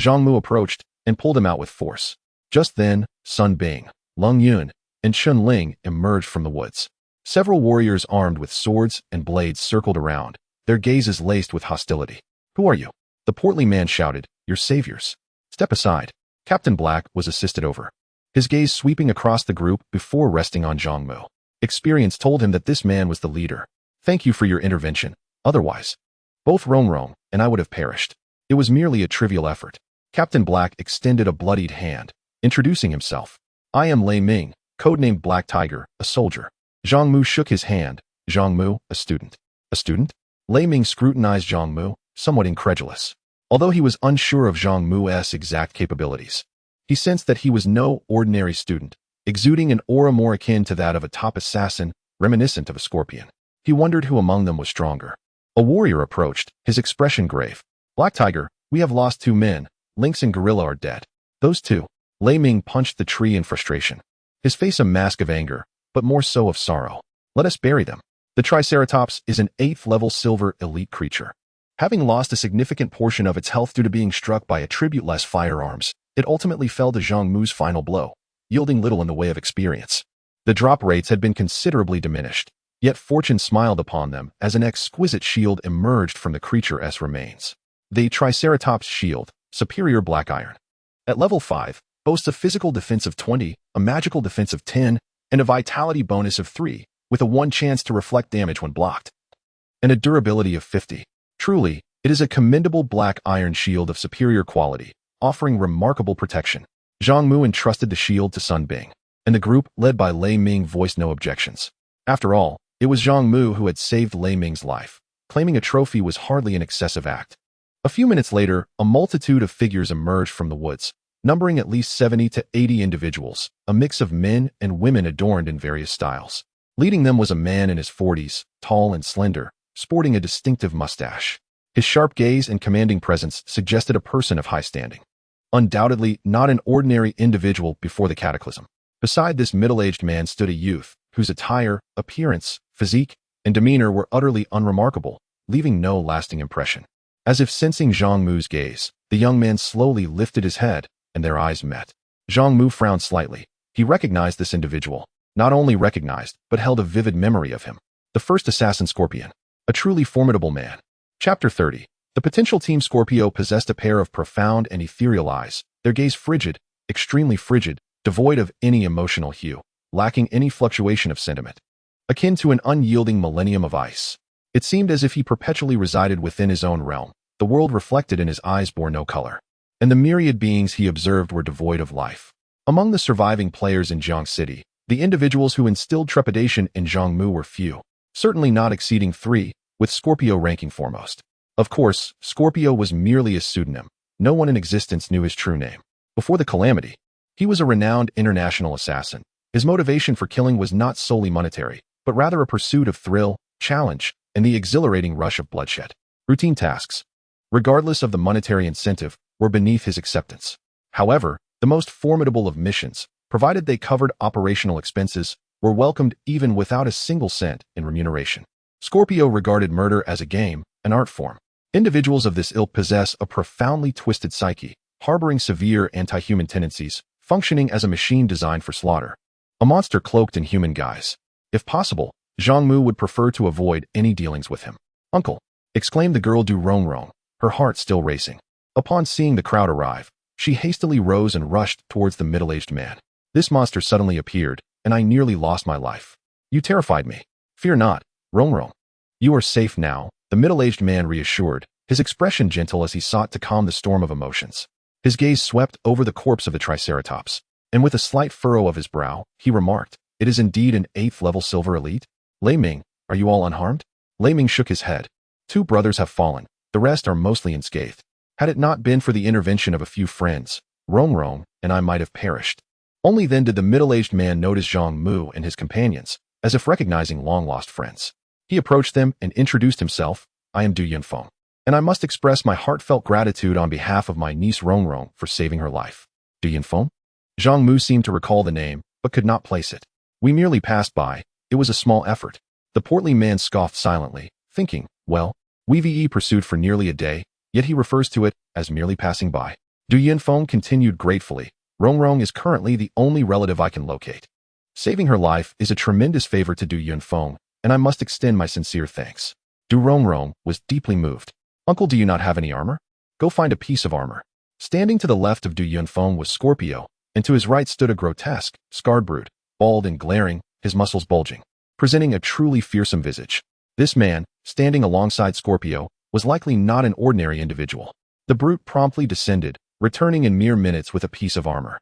Zhang Mu approached and pulled him out with force. Just then, Sun Bing, Lung Yun, and Chun Ling emerged from the woods. Several warriors armed with swords and blades circled around, their gazes laced with hostility. "Who are you?" the portly man shouted. "Your saviors." "Step aside." Captain Black was assisted over, his gaze sweeping across the group before resting on Zhang Mu. Experience told him that this man was the leader. "Thank you for your intervention. Otherwise, both Rong and I would have perished. It was merely a trivial effort." Captain Black extended a bloodied hand, introducing himself. "I am Lei Ming, codenamed Black Tiger, a soldier." Zhang Mu shook his hand. "Zhang Mu, a student." "A student?" Lei Ming scrutinized Zhang Mu, somewhat incredulous. Although he was unsure of Zhang Mu's exact capabilities, he sensed that he was no ordinary student, exuding an aura more akin to that of a top assassin, reminiscent of a scorpion. He wondered who among them was stronger. A warrior approached, his expression grave. Black Tiger, we have lost 2 men. Lynx and Gorilla are dead. Those 2. Lei Ming punched the tree in frustration. His face a mask of anger, but more so of sorrow. Let us bury them. The Triceratops is an 8th level silver elite creature. Having lost a significant portion of its health due to being struck by attribute-less firearms, it ultimately fell to Zhang Mu's final blow, yielding little in the way of experience. The drop rates had been considerably diminished, yet fortune smiled upon them as an exquisite shield emerged from the creature's remains. The Triceratops shield, superior black iron. At level 5, boasts a physical defense of 20, a magical defense of 10, and a vitality bonus of 3, with a 1 chance to reflect damage when blocked, and a durability of 50. Truly, it is a commendable black iron shield of superior quality, offering remarkable protection. Zhang Mu entrusted the shield to Sun Bing, and the group, led by Lei Ming, voiced no objections. After all, it was Zhang Mu who had saved Lei Ming's life. Claiming a trophy was hardly an excessive act. A few minutes later, a multitude of figures emerged from the woods, numbering at least 70 to 80 individuals, a mix of men and women adorned in various styles. Leading them was a man in his 40s, tall and slender, sporting a distinctive mustache. His sharp gaze and commanding presence suggested a person of high standing. Undoubtedly not an ordinary individual before the cataclysm. Beside this middle-aged man stood a youth, whose attire, appearance, physique, and demeanor were utterly unremarkable, leaving no lasting impression. As if sensing Zhang Mu's gaze, the young man slowly lifted his head, and their eyes met. Zhang Mu frowned slightly. He recognized this individual. Not only recognized, but held a vivid memory of him. The first assassin Scorpion. A truly formidable man. Chapter 30. The potential Team Scorpio possessed a pair of profound and ethereal eyes, their gaze frigid, extremely frigid, devoid of any emotional hue, lacking any fluctuation of sentiment. Akin to an unyielding millennium of ice. It seemed as if he perpetually resided within his own realm. The world reflected in his eyes bore no color, and the myriad beings he observed were devoid of life. Among the surviving players in Jiang City, the individuals who instilled trepidation in Zhang Mu were few, certainly not exceeding 3, with Scorpio ranking foremost. Of course, Scorpio was merely a pseudonym. No one in existence knew his true name. Before the calamity, he was a renowned international assassin. His motivation for killing was not solely monetary, but rather a pursuit of thrill, challenge, and the exhilarating rush of bloodshed. Routine tasks, regardless of the monetary incentive, were beneath his acceptance. However, the most formidable of missions, provided they covered operational expenses, were welcomed even without a single cent in remuneration. Scorpio regarded murder as a game, an art form. Individuals of this ilk possess a profoundly twisted psyche, harboring severe anti-human tendencies, functioning as a machine designed for slaughter. A monster cloaked in human guise. If possible, Zhang Mu would prefer to avoid any dealings with him. "Uncle!" exclaimed the girl Du Rongrong, her heart still racing. Upon seeing the crowd arrive, she hastily rose and rushed towards the middle-aged man. "This monster suddenly appeared, and I nearly lost my life. You terrified me." "Fear not, Rongrong. You are safe now," the middle-aged man reassured, his expression gentle as he sought to calm the storm of emotions. His gaze swept over the corpse of the Triceratops, and with a slight furrow of his brow, he remarked, "It is indeed an 8th level silver elite? Lei Ming, are you all unharmed?" Lei Ming shook his head. "2 brothers have fallen, the rest are mostly unscathed. Had it not been for the intervention of a few friends, Rongrong and I might have perished." Only then did the middle-aged man notice Zhang Mu and his companions, as if recognizing long-lost friends. He approached them and introduced himself. "I am Du Yunfeng, and I must express my heartfelt gratitude on behalf of my niece Rongrong for saving her life." "Du Yunfeng?" Zhang Mu seemed to recall the name, but could not place it. "We merely passed by. It was a small effort." The portly man scoffed silently, thinking, well, we pursued for nearly a day, yet he refers to it as merely passing by. Du Yunfeng continued gratefully, "Rongrong is currently the only relative I can locate. Saving her life is a tremendous favor to Du Yunfeng, and I must extend my sincere thanks." Du Rongrong was deeply moved. "Uncle, do you not have any armor? Go find a piece of armor." Standing to the left of Du Yunfeng was Scorpio, and to his right stood a grotesque, scarred brute, bald and glaring, his muscles bulging, presenting a truly fearsome visage. This man, standing alongside Scorpio, was likely not an ordinary individual. The brute promptly descended, returning in mere minutes with a piece of armor.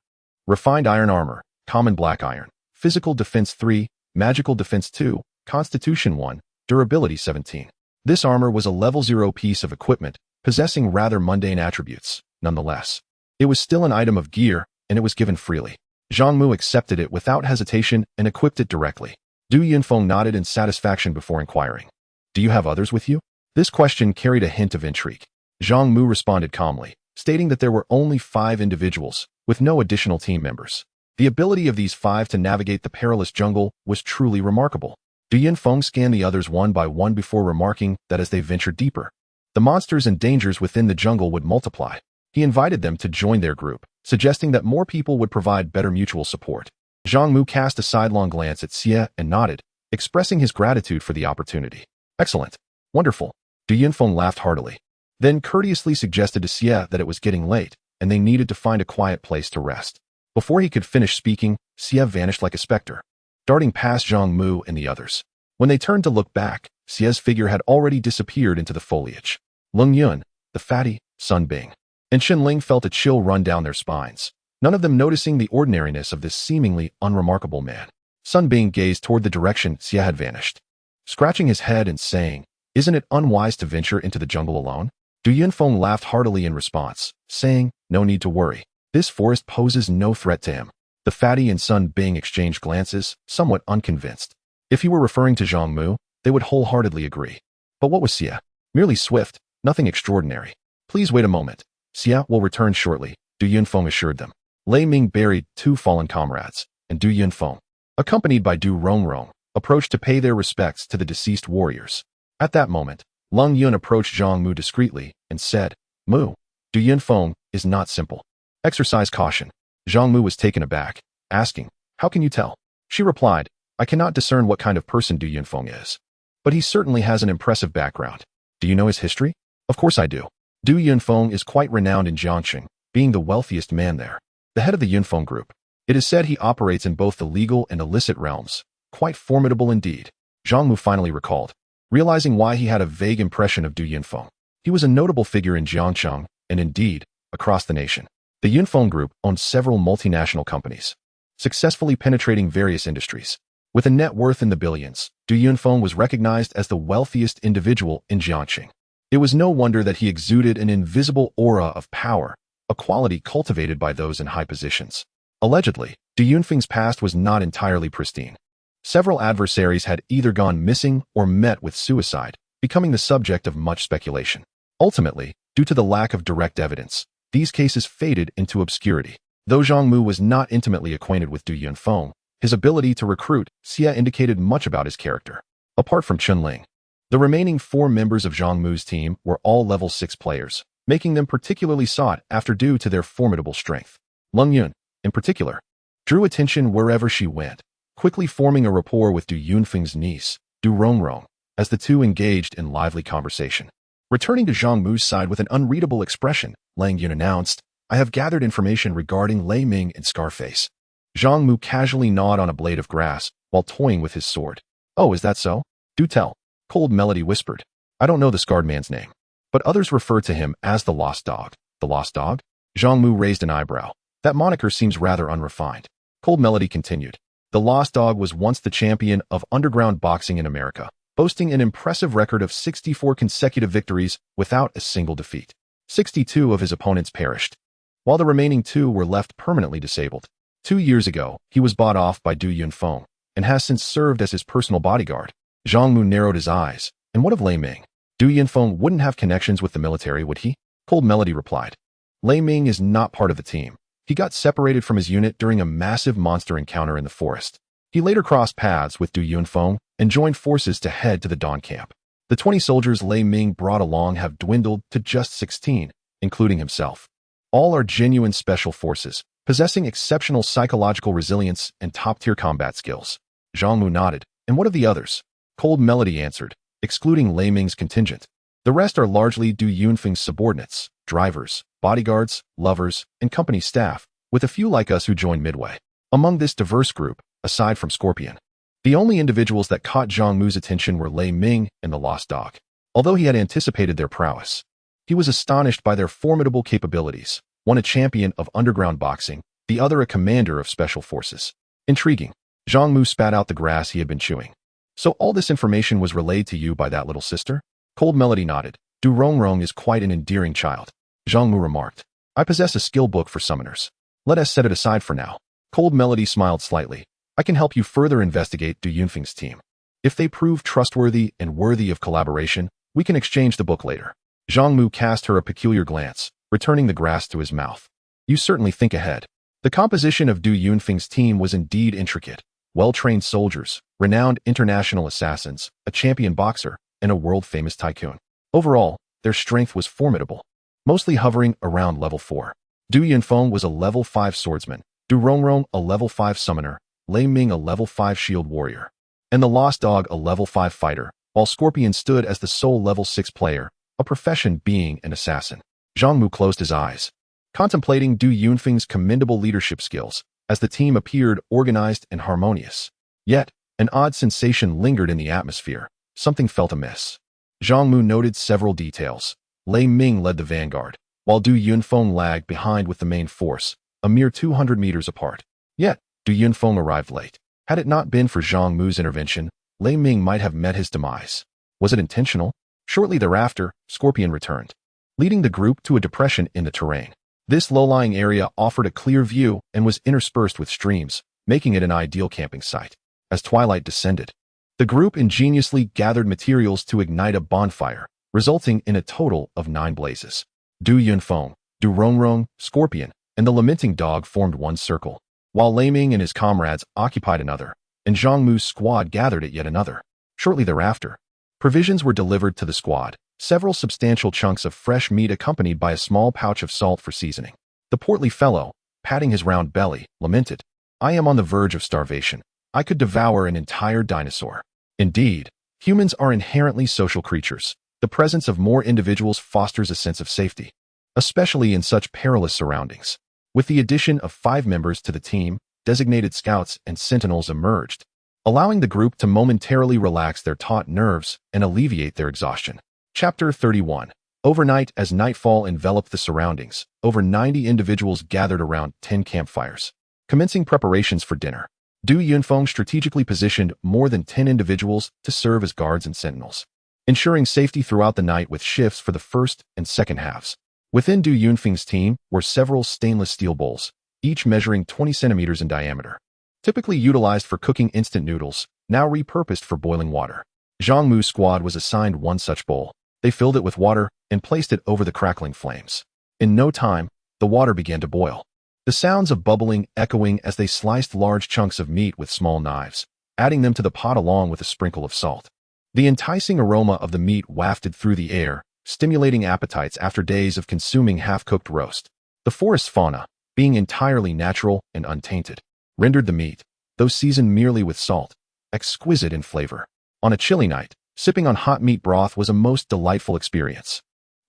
Refined iron armor, common black iron, physical defense 3, magical defense 2, constitution 1, durability 17. This armor was a level 0 piece of equipment, possessing rather mundane attributes. Nonetheless, it was still an item of gear, and it was given freely. Zhang Mu accepted it without hesitation and equipped it directly. Du Yunfeng nodded in satisfaction before inquiring. Do you have others with you? This question carried a hint of intrigue. Zhang Mu responded calmly, stating that there were only 5 individuals, with no additional team members. The ability of these 5 to navigate the perilous jungle was truly remarkable. Du Yunfeng scanned the others one by one before remarking that as they ventured deeper, the monsters and dangers within the jungle would multiply. He invited them to join their group, suggesting that more people would provide better mutual support. Zhang Mu cast a sidelong glance at Xie and nodded, expressing his gratitude for the opportunity. Excellent. Wonderful. Du Yunfeng laughed heartily, then courteously suggested to Xie that it was getting late, and they needed to find a quiet place to rest. Before he could finish speaking, Xie vanished like a specter, darting past Zhang Mu and the others. When they turned to look back, Xie's figure had already disappeared into the foliage. Leng Yun, the fatty, Sun Bing, and Shen Ling felt a chill run down their spines, none of them noticing the ordinariness of this seemingly unremarkable man. Sun Bing gazed toward the direction Xie had vanished, scratching his head and saying, "Isn't it unwise to venture into the jungle alone?" Du Yunfeng laughed heartily in response, saying, "No need to worry. This forest poses no threat to him." The fatty and Sun Bing exchanged glances, somewhat unconvinced. If he were referring to Zhang Mu, they would wholeheartedly agree. But what was Xie? Merely swift, nothing extraordinary. Please wait a moment. Xie will return shortly, Du Yunfeng assured them. Lei Ming buried 2 fallen comrades, and Du Yunfeng, accompanied by Du Rongrong, approached to pay their respects to the deceased warriors. At that moment, Leng Yun approached Zhang Mu discreetly and said, "Mu, Du Yunfeng is not simple. Exercise caution." Zhang Mu was taken aback, asking, "How can you tell?" She replied, "I cannot discern what kind of person Du Yunfeng is. But he certainly has an impressive background. Do you know his history?" "Of course I do. Du Yunfeng is quite renowned in Jiangxing, being the wealthiest man there. The head of the Yunfeng group. It is said he operates in both the legal and illicit realms. Quite formidable indeed." Zhang Mu finally recalled, realizing why he had a vague impression of Du Yunfeng. He was a notable figure in Jiangxing, and indeed, across the nation. The Yunfeng group owned several multinational companies, successfully penetrating various industries. With a net worth in the billions, Du Yunfeng was recognized as the wealthiest individual in Jiangxing. It was no wonder that he exuded an invisible aura of power, a quality cultivated by those in high positions. Allegedly, Du Yunfeng's past was not entirely pristine. Several adversaries had either gone missing or met with suicide, becoming the subject of much speculation. Ultimately, due to the lack of direct evidence, these cases faded into obscurity. Though Zhang Mu was not intimately acquainted with Du Yunfeng, his ability to recruit Xie indicated much about his character. Apart from Chen Ling, the remaining 4 members of Zhang Mu's team were all level 6 players, making them particularly sought after due to their formidable strength. Leng Yun, in particular, drew attention wherever she went, quickly forming a rapport with Du Yunfeng's niece, Du Rongrong, as the two engaged in lively conversation. Returning to Zhang Mu's side with an unreadable expression, Lang Yun announced, "I have gathered information regarding Lei Ming and Scarface." Zhang Mu casually gnawed on a blade of grass while toying with his sword. "Oh, is that so? Do tell," Cold Melody whispered. "I don't know the scarred man's name, but others refer to him as the Lost Dog." "The Lost Dog?" Zhang Mu raised an eyebrow. "That moniker seems rather unrefined." Cold Melody continued. "The Lost Dog was once the champion of underground boxing in America, boasting an impressive record of 64 consecutive victories without a single defeat. 62 of his opponents perished, while the remaining 2 were left permanently disabled. 2 years ago, he was bought off by Du Yunfeng and has since served as his personal bodyguard." Zhang Mu narrowed his eyes. "And what of Lei Ming? Du Yunfeng wouldn't have connections with the military, would he?" Cold Melody replied. "Lei Ming is not part of the team. He got separated from his unit during a massive monster encounter in the forest. He later crossed paths with Du Yunfeng and joined forces to head to the Dawn Camp. The 20 soldiers Lei Ming brought along have dwindled to just 16, including himself. All are genuine special forces, possessing exceptional psychological resilience and top-tier combat skills." Zhang Mu nodded. "And what of the others?" Cold Melody answered, "Excluding Lei Ming's contingent, the rest are largely Du Yunfeng's subordinates, drivers, bodyguards, lovers, and company staff, with a few like us who joined midway. Among this diverse group, aside from Scorpion, the only individuals that caught Zhang Mu's attention were Lei Ming and the Lost Dog. Although he had anticipated their prowess, he was astonished by their formidable capabilities, one a champion of underground boxing, the other a commander of special forces. Intriguing. Zhang Mu spat out the grass he had been chewing. "So all this information was relayed to you by that little sister?" Cold Melody nodded. "Du Rongrong is quite an endearing child." Zhang Mu remarked, "I possess a skill book for summoners. Let us set it aside for now." Cold Melody smiled slightly. I can help you further investigate Du Yunfeng's team. If they prove trustworthy and worthy of collaboration, we can exchange the book later. Zhang Mu cast her a peculiar glance, returning the grass to his mouth. You certainly think ahead. The composition of Du Yunfeng's team was indeed intricate. Well-trained soldiers, renowned international assassins, a champion boxer, and a world-famous tycoon. Overall, their strength was formidable, mostly hovering around level 4. Du Yunfeng was a level 5 swordsman, Du Rongrong a level 5 summoner, Lei Ming a level 5 shield warrior, and the Lost Dog a level 5 fighter, while Scorpion stood as the sole level 6 player, a profession being an assassin. Zhang Mu closed his eyes, contemplating Du Yunfeng's commendable leadership skills, as the team appeared organized and harmonious. Yet, an odd sensation lingered in the atmosphere. Something felt amiss. Zhang Mu noted several details. Lei Ming led the vanguard, while Du Yunfeng lagged behind with the main force, a mere 200 meters apart. Yet, Du Yunfeng arrived late. Had it not been for Zhang Mu's intervention, Lei Ming might have met his demise. Was it intentional? Shortly thereafter, Scorpion returned, leading the group to a depression in the terrain. This low-lying area offered a clear view and was interspersed with streams, making it an ideal camping site. As twilight descended, the group ingeniously gathered materials to ignite a bonfire, resulting in a total of 9 blazes. Du Yunfeng, Du Rongrong, Scorpion, and the lamenting dog formed one circle, while Lei Ming and his comrades occupied another, and Zhang Mu's squad gathered at yet another. Shortly thereafter, provisions were delivered to the squad, several substantial chunks of fresh meat accompanied by a small pouch of salt for seasoning. The portly fellow, patting his round belly, lamented, "I am on the verge of starvation. I could devour an entire dinosaur." Indeed, humans are inherently social creatures. The presence of more individuals fosters a sense of safety, especially in such perilous surroundings. With the addition of 5 members to the team, designated scouts and sentinels emerged, allowing the group to momentarily relax their taut nerves and alleviate their exhaustion. Chapter 31. Overnight, as nightfall enveloped the surroundings, over 90 individuals gathered around 10 campfires, commencing preparations for dinner. Du Yunfeng strategically positioned more than 10 individuals to serve as guards and sentinels, ensuring safety throughout the night with shifts for the first and second halves. Within Du Yunfeng's team were several stainless steel bowls, each measuring 20 centimeters in diameter, typically utilized for cooking instant noodles, now repurposed for boiling water. Zhang Mu's squad was assigned one such bowl. They filled it with water and placed it over the crackling flames. In no time, the water began to boil, the sounds of bubbling echoing as they sliced large chunks of meat with small knives, adding them to the pot along with a sprinkle of salt. The enticing aroma of the meat wafted through the air, stimulating appetites after days of consuming half-cooked roast. The forest fauna, being entirely natural and untainted, rendered the meat, though seasoned merely with salt, exquisite in flavor. On a chilly night, sipping on hot meat broth was a most delightful experience.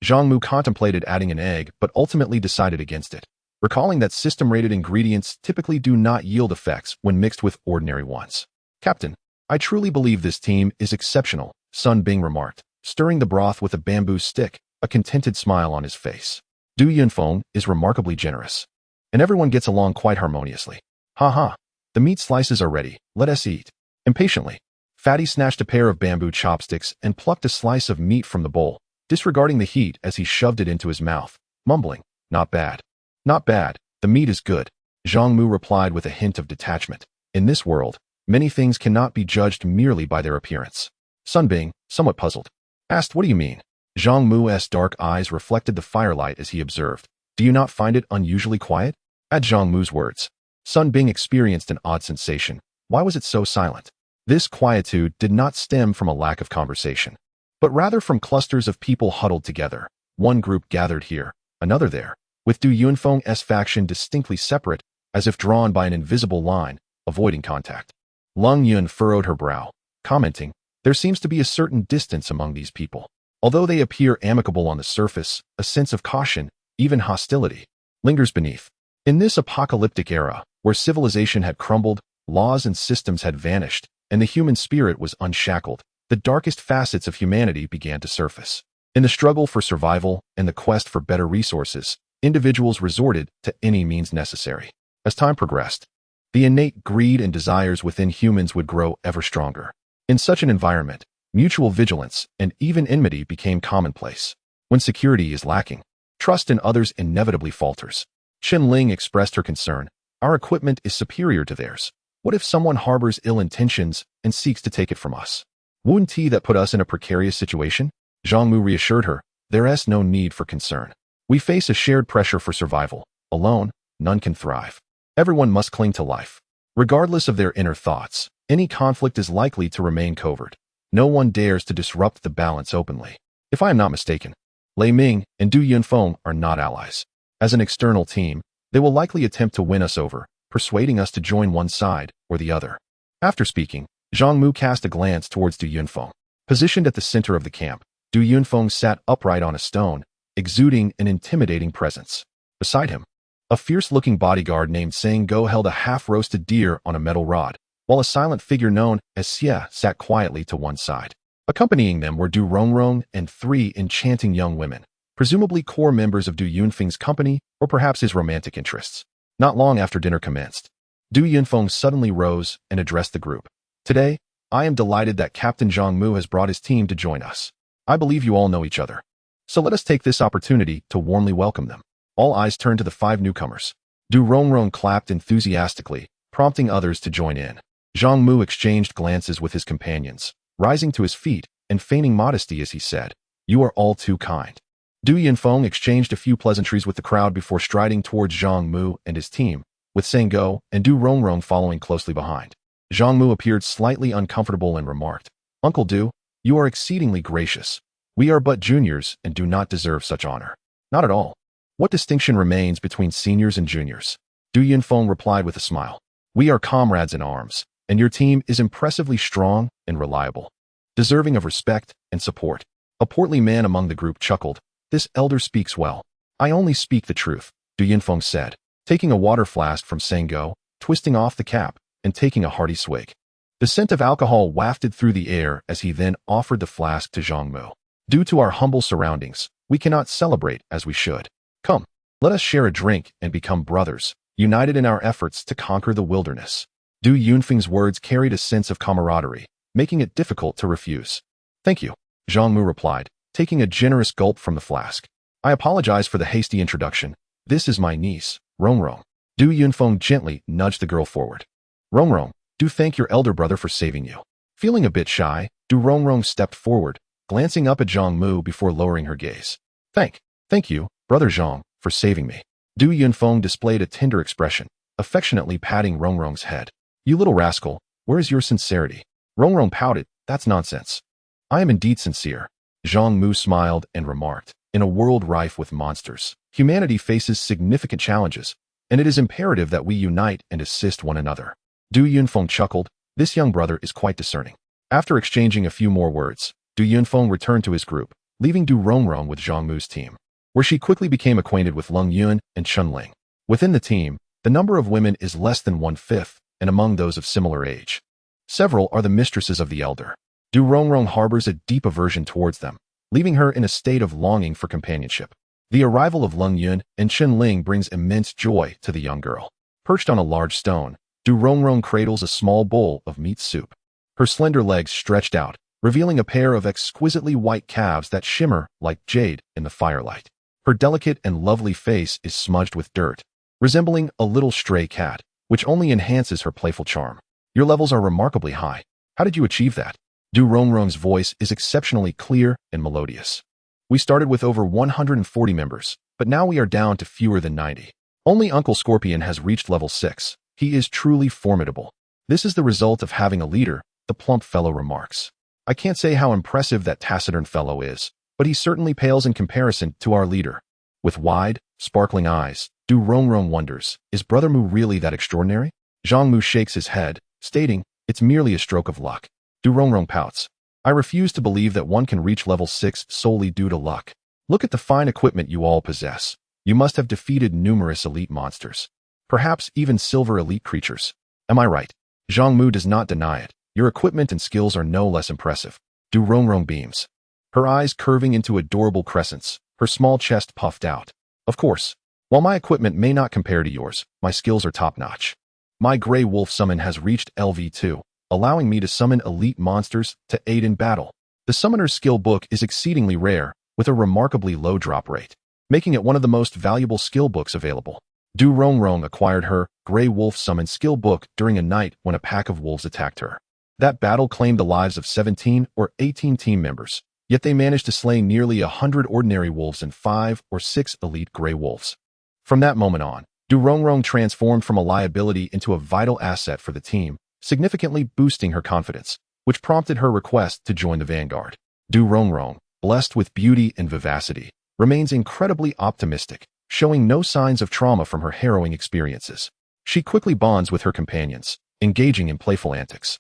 Zhang Mu contemplated adding an egg but ultimately decided against it, recalling that system-rated ingredients typically do not yield effects when mixed with ordinary ones. "Captain, I truly believe this team is exceptional," Sun Bing remarked, stirring the broth with a bamboo stick, a contented smile on his face. "Du Yunfeng is remarkably generous, and everyone gets along quite harmoniously. Ha ha, the meat slices are ready, let us eat." Impatiently, Fatty snatched a pair of bamboo chopsticks and plucked a slice of meat from the bowl, disregarding the heat as he shoved it into his mouth, mumbling, "Not bad. Not bad, the meat is good," Zhang Mu replied with a hint of detachment. In this world, many things cannot be judged merely by their appearance. Sun Bing, somewhat puzzled, asked, "What do you mean?" Zhang Mu's dark eyes reflected the firelight as he observed, "Do you not find it unusually quiet?" At Zhang Mu's words, Sun Bing experienced an odd sensation. Why was it so silent? This quietude did not stem from a lack of conversation, but rather from clusters of people huddled together, one group gathered here, another there, with Du Yunfeng's faction distinctly separate, as if drawn by an invisible line, avoiding contact. Lung Yun furrowed her brow, commenting, "There seems to be a certain distance among these people. Although they appear amicable on the surface, a sense of caution, even hostility, lingers beneath." In this apocalyptic era, where civilization had crumbled, laws and systems had vanished, and the human spirit was unshackled, the darkest facets of humanity began to surface. In the struggle for survival and the quest for better resources, individuals resorted to any means necessary. As time progressed, the innate greed and desires within humans would grow ever stronger. In such an environment, mutual vigilance and even enmity became commonplace. When security is lacking, trust in others inevitably falters. Chen Ling expressed her concern, "Our equipment is superior to theirs. What if someone harbors ill intentions and seeks to take it from us? Wouldn't that put us in a precarious situation? Zhang Mu reassured her, there is no need for concern. We face a shared pressure for survival. Alone, none can thrive. Everyone must cling to life. Regardless of their inner thoughts, any conflict is likely to remain covert. No one dares to disrupt the balance openly. If I am not mistaken, Lei Ming and Du Yunfeng are not allies. As an external team, they will likely attempt to win us over, persuading us to join one side or the other. After speaking, Zhang Mu cast a glance towards Du Yunfeng. Positioned at the center of the camp, Du Yunfeng sat upright on a stone, exuding an intimidating presence. Beside him, a fierce-looking bodyguard named Sang Go held a half-roasted deer on a metal rod, while a silent figure known as Xia sat quietly to one side. Accompanying them were Du Rongrong and 3 enchanting young women, presumably core members of Du Yunfeng's company or perhaps his romantic interests. Not long after dinner commenced, Du Yunfeng suddenly rose and addressed the group. Today, I am delighted that Captain Zhang Mu has brought his team to join us. I believe you all know each other. So let us take this opportunity to warmly welcome them. All eyes turned to the 5 newcomers. Du Rongrong clapped enthusiastically, prompting others to join in. Zhang Mu exchanged glances with his companions, rising to his feet and feigning modesty as he said, "You are all too kind." Du Yunfeng exchanged a few pleasantries with the crowd before striding towards Zhang Mu and his team, with Sang Go and Du Rongrong following closely behind. Zhang Mu appeared slightly uncomfortable and remarked, "Uncle Du, you are exceedingly gracious. We are but juniors and do not deserve such honor." "Not at all. What distinction remains between seniors and juniors?" Du Yunfeng replied with a smile. "We are comrades in arms, and your team is impressively strong and reliable, deserving of respect and support." A portly man among the group chuckled. "This elder speaks well." "I only speak the truth," Du Yunfeng said, taking a water flask from Sang Go, twisting off the cap, and taking a hearty swig. The scent of alcohol wafted through the air as he then offered the flask to Zhang Mu. "Due to our humble surroundings, we cannot celebrate as we should. Come, let us share a drink and become brothers, united in our efforts to conquer the wilderness." Du Yunfeng's words carried a sense of camaraderie, making it difficult to refuse. "Thank you," Zhang Mu replied, taking a generous gulp from the flask. "I apologize for the hasty introduction. This is my niece, Rongrong." Du Yunfeng gently nudged the girl forward. "Rongrong, do thank your elder brother for saving you." Feeling a bit shy, Du Rongrong stepped forward, glancing up at Zhang Mu before lowering her gaze. Thank you, Brother Zhang, for saving me." Du Yunfeng displayed a tender expression, affectionately patting Rongrong's head. "You little rascal, where is your sincerity?" Rongrong pouted, "That's nonsense." "I am indeed sincere." Zhang Mu smiled and remarked, "In a world rife with monsters, humanity faces significant challenges, and it is imperative that we unite and assist one another." Du Yunfeng chuckled. This young brother is quite discerning. After exchanging a few more words, Du Yunfeng returned to his group, leaving Du Rongrong with Zhang Mu's team, where she quickly became acquainted with Leng Yun and Chun Ling. Within the team, the number of women is less than 1/5, and among those of similar age, several are the mistresses of the elder. Du Rongrong harbors a deep aversion towards them, leaving her in a state of longing for companionship. The arrival of Leng Yun and Chun Ling brings immense joy to the young girl. Perched on a large stone, Du Rongrong cradles a small bowl of meat soup. Her slender legs stretched out, revealing a pair of exquisitely white calves that shimmer like jade in the firelight. Her delicate and lovely face is smudged with dirt, resembling a little stray cat, which only enhances her playful charm. "Your levels are remarkably high. How did you achieve that?" Du Rongrong's voice is exceptionally clear and melodious. "We started with over 140 members, but now we are down to fewer than 90. Only Uncle Scorpion has reached level 6. He is truly formidable. This is the result of having a leader," the plump fellow remarks. "I can't say how impressive that taciturn fellow is, but he certainly pales in comparison to our leader." With wide, sparkling eyes, Du Rongrong wonders, is Brother Mu really that extraordinary? Zhang Mu shakes his head, stating, "It's merely a stroke of luck." Du Rongrong pouts. "I refuse to believe that one can reach level 6 solely due to luck. Look at the fine equipment you all possess. You must have defeated numerous elite monsters. Perhaps even silver elite creatures. Am I right?" Zhang Mu does not deny it. "Your equipment and skills are no less impressive." Du Rongrong beams, her eyes curving into adorable crescents, her small chest puffed out. "Of course. While my equipment may not compare to yours, my skills are top-notch. My Grey Wolf summon has reached LV2, allowing me to summon elite monsters to aid in battle. The Summoner's Skill Book is exceedingly rare, with a remarkably low drop rate, making it one of the most valuable skill books available. Du Rongrong acquired her Grey Wolf Summon skill book during a night when a pack of wolves attacked her. That battle claimed the lives of 17 or 18 team members, yet they managed to slay nearly 100 ordinary wolves and 5 or 6 elite Grey Wolves. From that moment on, Du Rongrong transformed from a liability into a vital asset for the team, significantly boosting her confidence, which prompted her request to join the vanguard. Du Rongrong, blessed with beauty and vivacity, remains incredibly optimistic, showing no signs of trauma from her harrowing experiences. She quickly bonds with her companions, engaging in playful antics.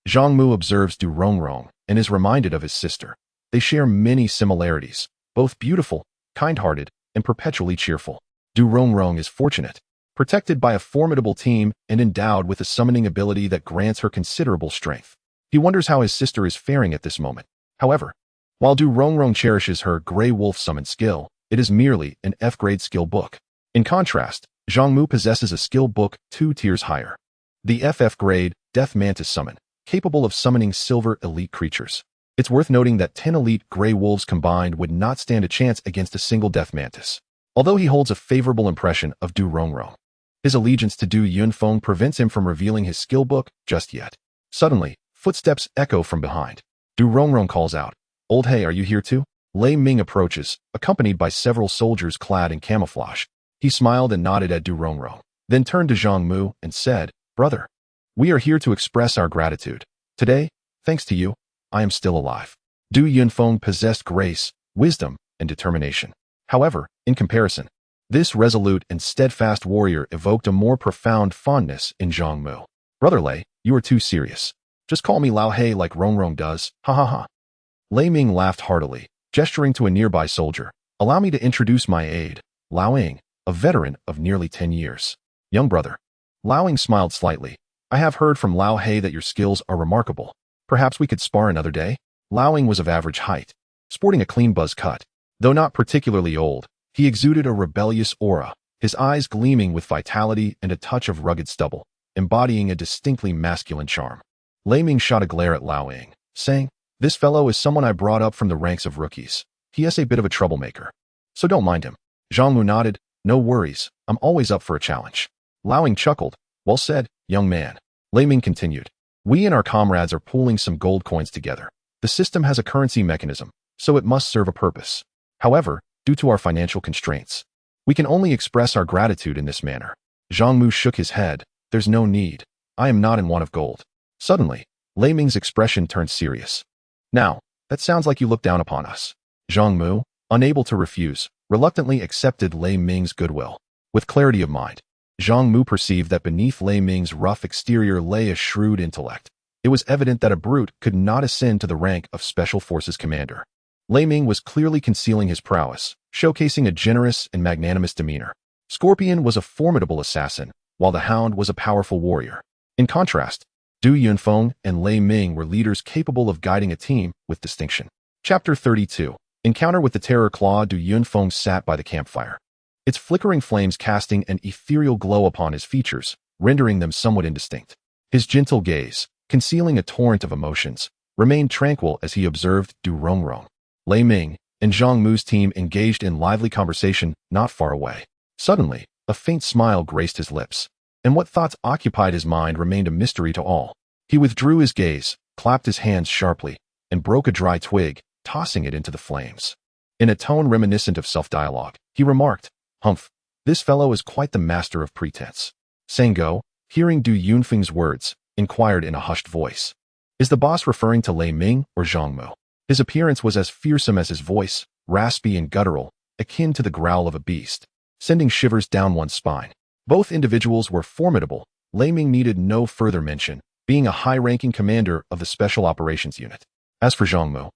Zhang Mu observes Du Rongrong and is reminded of his sister. They share many similarities, both beautiful, kind-hearted, and perpetually cheerful. Du Rongrong is fortunate, protected by a formidable team and endowed with a summoning ability that grants her considerable strength. He wonders how his sister is faring at this moment. However, while Du Rongrong cherishes her Grey Wolf Summon skill, it is merely an F-grade skill book. In contrast, Zhang Mu possesses a skill book 2 tiers higher. The FF grade Death Mantis Summon, capable of summoning silver elite creatures. It's worth noting that 10 elite Grey Wolves combined would not stand a chance against a single Death Mantis. Although he holds a favorable impression of Du Rongrong, his allegiance to Du Yunfeng prevents him from revealing his skill book just yet. Suddenly, footsteps echo from behind. Du Rongrong calls out, "Old Hey, are you here too?" Lei Ming approaches, accompanied by several soldiers clad in camouflage. He smiled and nodded at Du Rongrong, then turned to Zhang Mu and said, "Brother, we are here to express our gratitude. Today, thanks to you, I am still alive." Du Yunfeng possessed grace, wisdom, and determination. However, in comparison, this resolute and steadfast warrior evoked a more profound fondness in Zhang Mu. "Brother Lei, you are too serious. Just call me Lao Hei like Rongrong does, ha ha ha." Lei Ming laughed heartily, gesturing to a nearby soldier. "Allow me to introduce my aide, Lao Ying, a veteran of nearly 10 years. Young brother." Lao Ying smiled slightly. "I have heard from Lao Hei that your skills are remarkable. Perhaps we could spar another day?" Lao Ying was of average height, sporting a clean buzz cut. Though not particularly old, he exuded a rebellious aura, his eyes gleaming with vitality and a touch of rugged stubble, embodying a distinctly masculine charm. Lei Ming shot a glare at Lao Ying, saying, "This fellow is someone I brought up from the ranks of rookies. He is a bit of a troublemaker, so don't mind him." Zhang Mu nodded, "No worries, I'm always up for a challenge." Lao Ying chuckled, "Well said, young man." Lei Ming continued, "We and our comrades are pooling some gold coins together. The system has a currency mechanism, so it must serve a purpose. However, due to our financial constraints, we can only express our gratitude in this manner." Zhang Mu shook his head. "There's no need. I am not in want of gold." Suddenly, Lei Ming's expression turned serious. "Now, that sounds like you look down upon us." Zhang Mu, unable to refuse, reluctantly accepted Lei Ming's goodwill. With clarity of mind, Zhang Mu perceived that beneath Lei Ming's rough exterior lay a shrewd intellect. It was evident that a brute could not ascend to the rank of Special Forces Commander. Lei Ming was clearly concealing his prowess, showcasing a generous and magnanimous demeanor. Scorpion was a formidable assassin, while the Hound was a powerful warrior. In contrast, Du Yunfeng and Lei Ming were leaders capable of guiding a team with distinction. Chapter 32. Encounter with the Terror Claw. Du Yunfeng sat by the campfire, its flickering flames casting an ethereal glow upon his features, rendering them somewhat indistinct. His gentle gaze, concealing a torrent of emotions, remained tranquil as he observed Du Rongrong, Lei Ming, and Zhang Mu's team engaged in lively conversation not far away. Suddenly, a faint smile graced his lips, and what thoughts occupied his mind remained a mystery to all. He withdrew his gaze, clapped his hands sharply, and broke a dry twig, tossing it into the flames. In a tone reminiscent of self-dialogue, he remarked, "Humph, this fellow is quite the master of pretense." Sango, hearing Du Yunfeng's words, inquired in a hushed voice, "Is the boss referring to Lei Ming or Zhang Mu?" His appearance was as fearsome as his voice, raspy and guttural, akin to the growl of a beast, sending shivers down one's spine. Both individuals were formidable. Lei Ming needed no further mention, being a high-ranking commander of the Special Operations Unit. As for Zhang Mu,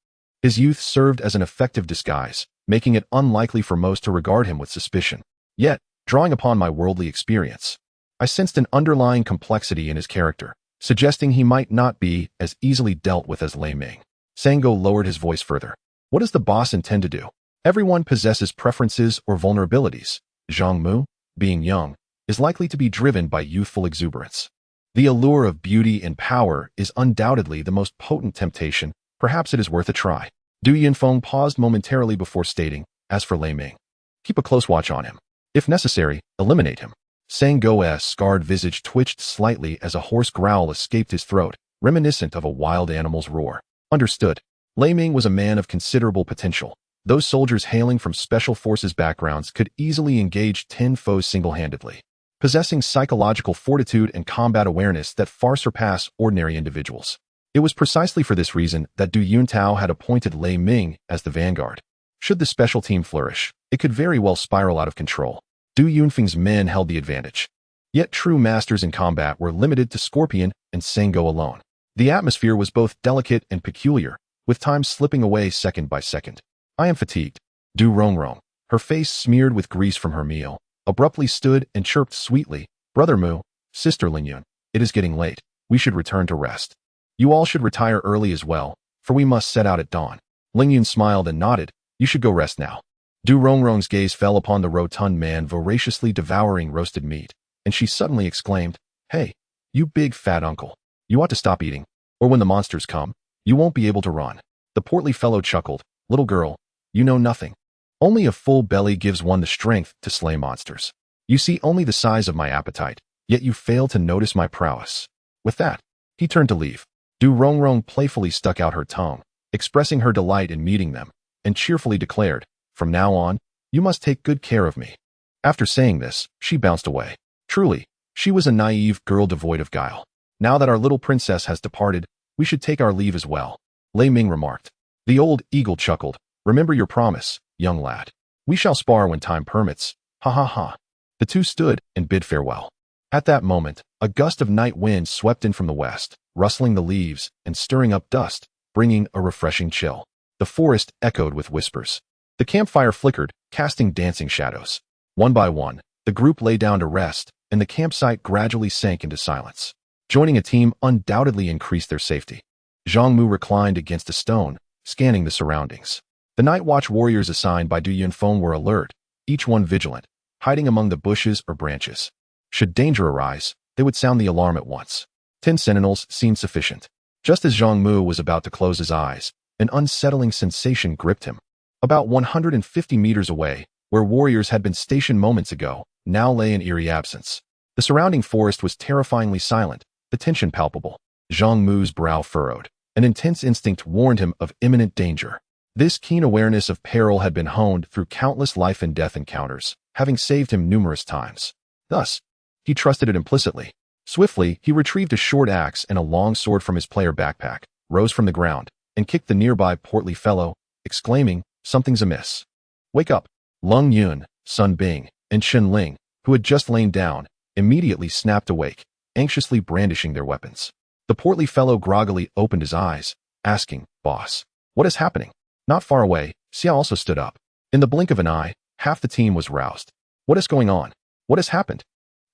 his youth served as an effective disguise, making it unlikely for most to regard him with suspicion. Yet, drawing upon my worldly experience, I sensed an underlying complexity in his character, suggesting he might not be as easily dealt with as Lei Ming. Sango lowered his voice further. "What does the boss intend to do? Everyone possesses preferences or vulnerabilities. Zhang Mu, being young, is likely to be driven by youthful exuberance. The allure of beauty and power is undoubtedly the most potent temptation. Perhaps it is worth a try." Du Yunfeng paused momentarily before stating, "As for Lei Ming, keep a close watch on him. If necessary, eliminate him." Sang Go's scarred visage twitched slightly as a hoarse growl escaped his throat, reminiscent of a wild animal's roar. Understood. Lei Ming was a man of considerable potential. Those soldiers hailing from special forces backgrounds could easily engage 10 foes single-handedly, possessing psychological fortitude and combat awareness that far surpass ordinary individuals. It was precisely for this reason that Du Yuntao had appointed Lei Ming as the vanguard. Should the special team flourish, it could very well spiral out of control. Du Yunfeng's men held the advantage. Yet true masters in combat were limited to Scorpion and Sang Go alone. The atmosphere was both delicate and peculiar, with time slipping away second by second. I am fatigued. Du Rongrong, her face smeared with grease from her meal, abruptly stood and chirped sweetly, Brother Mu, Sister Lingyun, it is getting late. We should return to rest. You all should retire early as well, for we must set out at dawn. Lingyun smiled and nodded. You should go rest now. Du Rongrong's gaze fell upon the rotund man voraciously devouring roasted meat, and she suddenly exclaimed, Hey, you big fat uncle. You ought to stop eating, or when the monsters come, you won't be able to run. The portly fellow chuckled. Little girl, you know nothing. Only a full belly gives one the strength to slay monsters. You see only the size of my appetite, yet you fail to notice my prowess. With that, he turned to leave. Du Rongrong playfully stuck out her tongue, expressing her delight in meeting them, and cheerfully declared, From now on, you must take good care of me. After saying this, she bounced away. Truly, she was a naive girl devoid of guile. Now that our little princess has departed, we should take our leave as well, Lei Ming remarked. The old eagle chuckled. Remember your promise, young lad. We shall spar when time permits. Ha ha ha. The two stood and bid farewell. At that moment, a gust of night wind swept in from the west, rustling the leaves and stirring up dust, bringing a refreshing chill. The forest echoed with whispers. The campfire flickered, casting dancing shadows. One by one, the group lay down to rest, and the campsite gradually sank into silence. Joining a team undoubtedly increased their safety. Zhang Mu reclined against a stone, scanning the surroundings. The night watch warriors assigned by Du Yunfeng were alert, each one vigilant, hiding among the bushes or branches. Should danger arise, they would sound the alarm at once. 10 sentinels seemed sufficient. Just as Zhang Mu was about to close his eyes, an unsettling sensation gripped him. About 150 meters away, where warriors had been stationed moments ago, now lay in eerie absence. The surrounding forest was terrifyingly silent, the tension palpable. Zhang Mu's brow furrowed. An intense instinct warned him of imminent danger. This keen awareness of peril had been honed through countless life and death encounters, having saved him numerous times. Thus, he trusted it implicitly. Swiftly, he retrieved a short axe and a long sword from his player backpack, rose from the ground, and kicked the nearby portly fellow, exclaiming, Something's amiss. Wake up. Lung Yun, Sun Bing, and Shen Ling, who had just lain down, immediately snapped awake, anxiously brandishing their weapons. The portly fellow groggily opened his eyes, asking, Boss, what is happening? Not far away, Xia also stood up. In the blink of an eye, half the team was roused. What is going on? What has happened?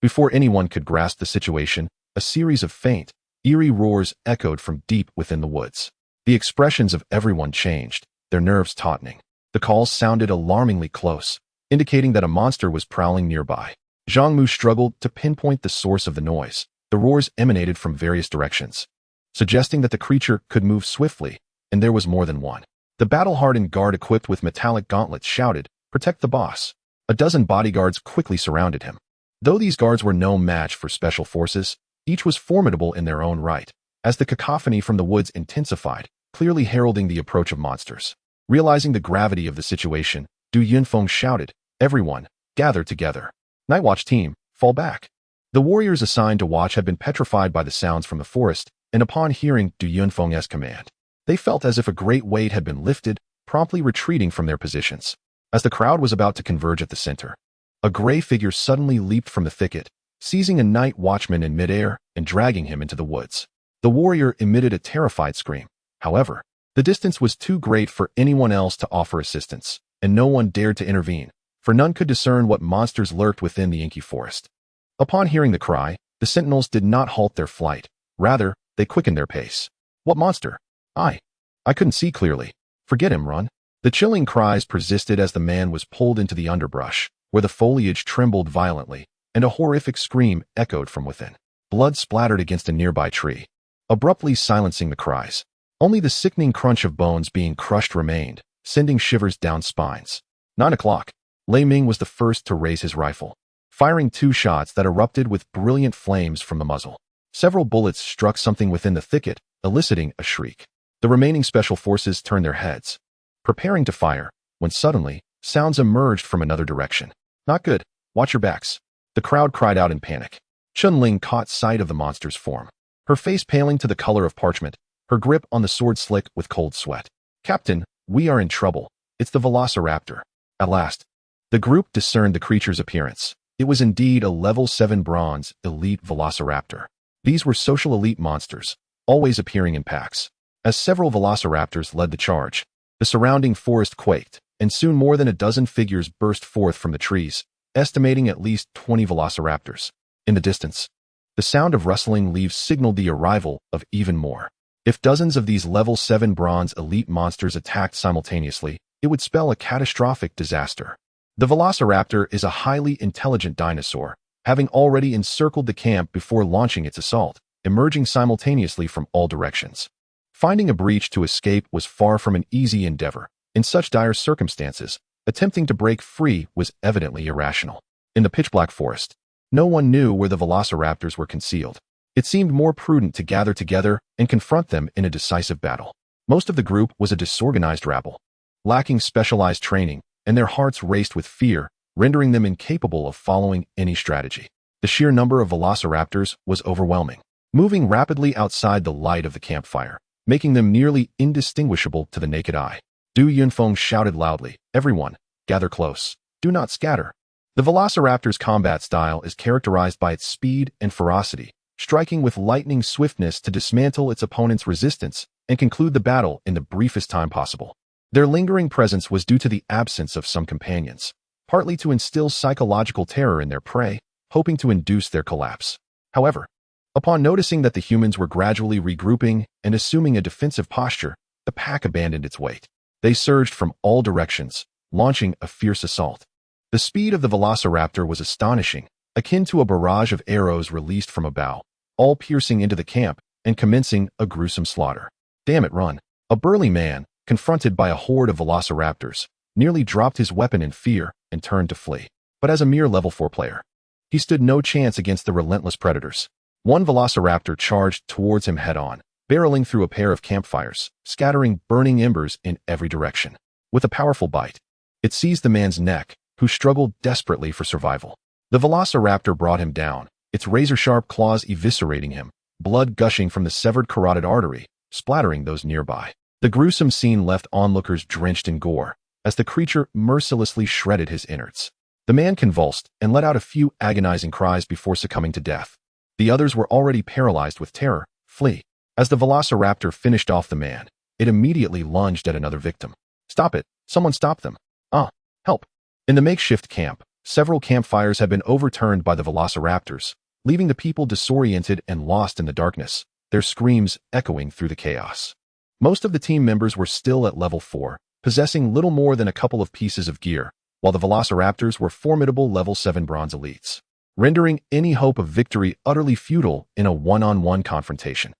Before anyone could grasp the situation, a series of faint, eerie roars echoed from deep within the woods. The expressions of everyone changed, their nerves tautening. The calls sounded alarmingly close, indicating that a monster was prowling nearby. Zhang Mu struggled to pinpoint the source of the noise. The roars emanated from various directions, suggesting that the creature could move swiftly, and there was more than one. The battle-hardened guard equipped with metallic gauntlets shouted, Protect the boss. A dozen bodyguards quickly surrounded him. Though these guards were no match for special forces, each was formidable in their own right. As the cacophony from the woods intensified, clearly heralding the approach of monsters. Realizing the gravity of the situation, Du Yunfeng shouted, Everyone, gather together. Nightwatch team, fall back. The warriors assigned to watch had been petrified by the sounds from the forest, and upon hearing Du Yunfeng's command, they felt as if a great weight had been lifted, promptly retreating from their positions. As the crowd was about to converge at the center, a gray figure suddenly leaped from the thicket, seizing a night watchman in midair and dragging him into the woods. The warrior emitted a terrified scream. However, the distance was too great for anyone else to offer assistance, and no one dared to intervene, for none could discern what monsters lurked within the inky forest. Upon hearing the cry, the sentinels did not halt their flight. Rather, they quickened their pace. What monster? I couldn't see clearly. Forget him, run. The chilling cries persisted as the man was pulled into the underbrush, where the foliage trembled violently, and a horrific scream echoed from within. Blood splattered against a nearby tree, abruptly silencing the cries. Only the sickening crunch of bones being crushed remained, sending shivers down spines. 9 o'clock. Lei Ming was the first to raise his rifle. firing 2 shots that erupted with brilliant flames from the muzzle. Several bullets struck something within the thicket, eliciting a shriek. The remaining special forces turned their heads, preparing to fire, when suddenly, sounds emerged from another direction. "Not good. Watch your backs." The crowd cried out in panic. Chun-Ling caught sight of the monster's form, her face paling to the color of parchment, her grip on the sword slick with cold sweat. "Captain, we are in trouble. It's the Velociraptor." At last, the group discerned the creature's appearance. It was indeed a level 7 bronze elite Velociraptor. These were social elite monsters, always appearing in packs. As several Velociraptors led the charge, the surrounding forest quaked, and soon more than a dozen figures burst forth from the trees, estimating at least 20 Velociraptors. In the distance, the sound of rustling leaves signaled the arrival of even more. If dozens of these level 7 bronze elite monsters attacked simultaneously, it would spell a catastrophic disaster. The Velociraptor is a highly intelligent dinosaur, having already encircled the camp before launching its assault, emerging simultaneously from all directions. Finding a breach to escape was far from an easy endeavor. In such dire circumstances, attempting to break free was evidently irrational. In the pitch-black forest, no one knew where the Velociraptors were concealed. It seemed more prudent to gather together and confront them in a decisive battle. Most of the group was a disorganized rabble, lacking specialized training, and their hearts raced with fear, rendering them incapable of following any strategy. The sheer number of Velociraptors was overwhelming, moving rapidly outside the light of the campfire, making them nearly indistinguishable to the naked eye. Du Yunfeng shouted loudly, "Everyone, gather close. Do not scatter." The Velociraptor's combat style is characterized by its speed and ferocity, striking with lightning swiftness to dismantle its opponent's resistance and conclude the battle in the briefest time possible. Their lingering presence was due to the absence of some companions, partly to instill psychological terror in their prey, hoping to induce their collapse. However, upon noticing that the humans were gradually regrouping and assuming a defensive posture, the pack abandoned its weight. They surged from all directions, launching a fierce assault. The speed of the Velociraptor was astonishing, akin to a barrage of arrows released from a bow, all piercing into the camp and commencing a gruesome slaughter. "Damn it, run!" A burly man, confronted by a horde of Velociraptors, nearly dropped his weapon in fear and turned to flee. But as a mere level 4 player, he stood no chance against the relentless predators. One Velociraptor charged towards him head-on, barreling through a pair of campfires, scattering burning embers in every direction. With a powerful bite, it seized the man's neck, who struggled desperately for survival. The Velociraptor brought him down, its razor-sharp claws eviscerating him, blood gushing from the severed carotid artery, splattering those nearby. The gruesome scene left onlookers drenched in gore, as the creature mercilessly shredded his innards. The man convulsed and let out a few agonizing cries before succumbing to death. The others were already paralyzed with terror. "Flee." As the Velociraptor finished off the man, it immediately lunged at another victim. "Stop it! Someone stop them! Help!" In the makeshift camp, several campfires had been overturned by the Velociraptors, leaving the people disoriented and lost in the darkness, their screams echoing through the chaos. Most of the team members were still at level 4, possessing little more than a couple of pieces of gear, while the Velociraptors were formidable level 7 bronze elites, rendering any hope of victory utterly futile in a one-on-one confrontation.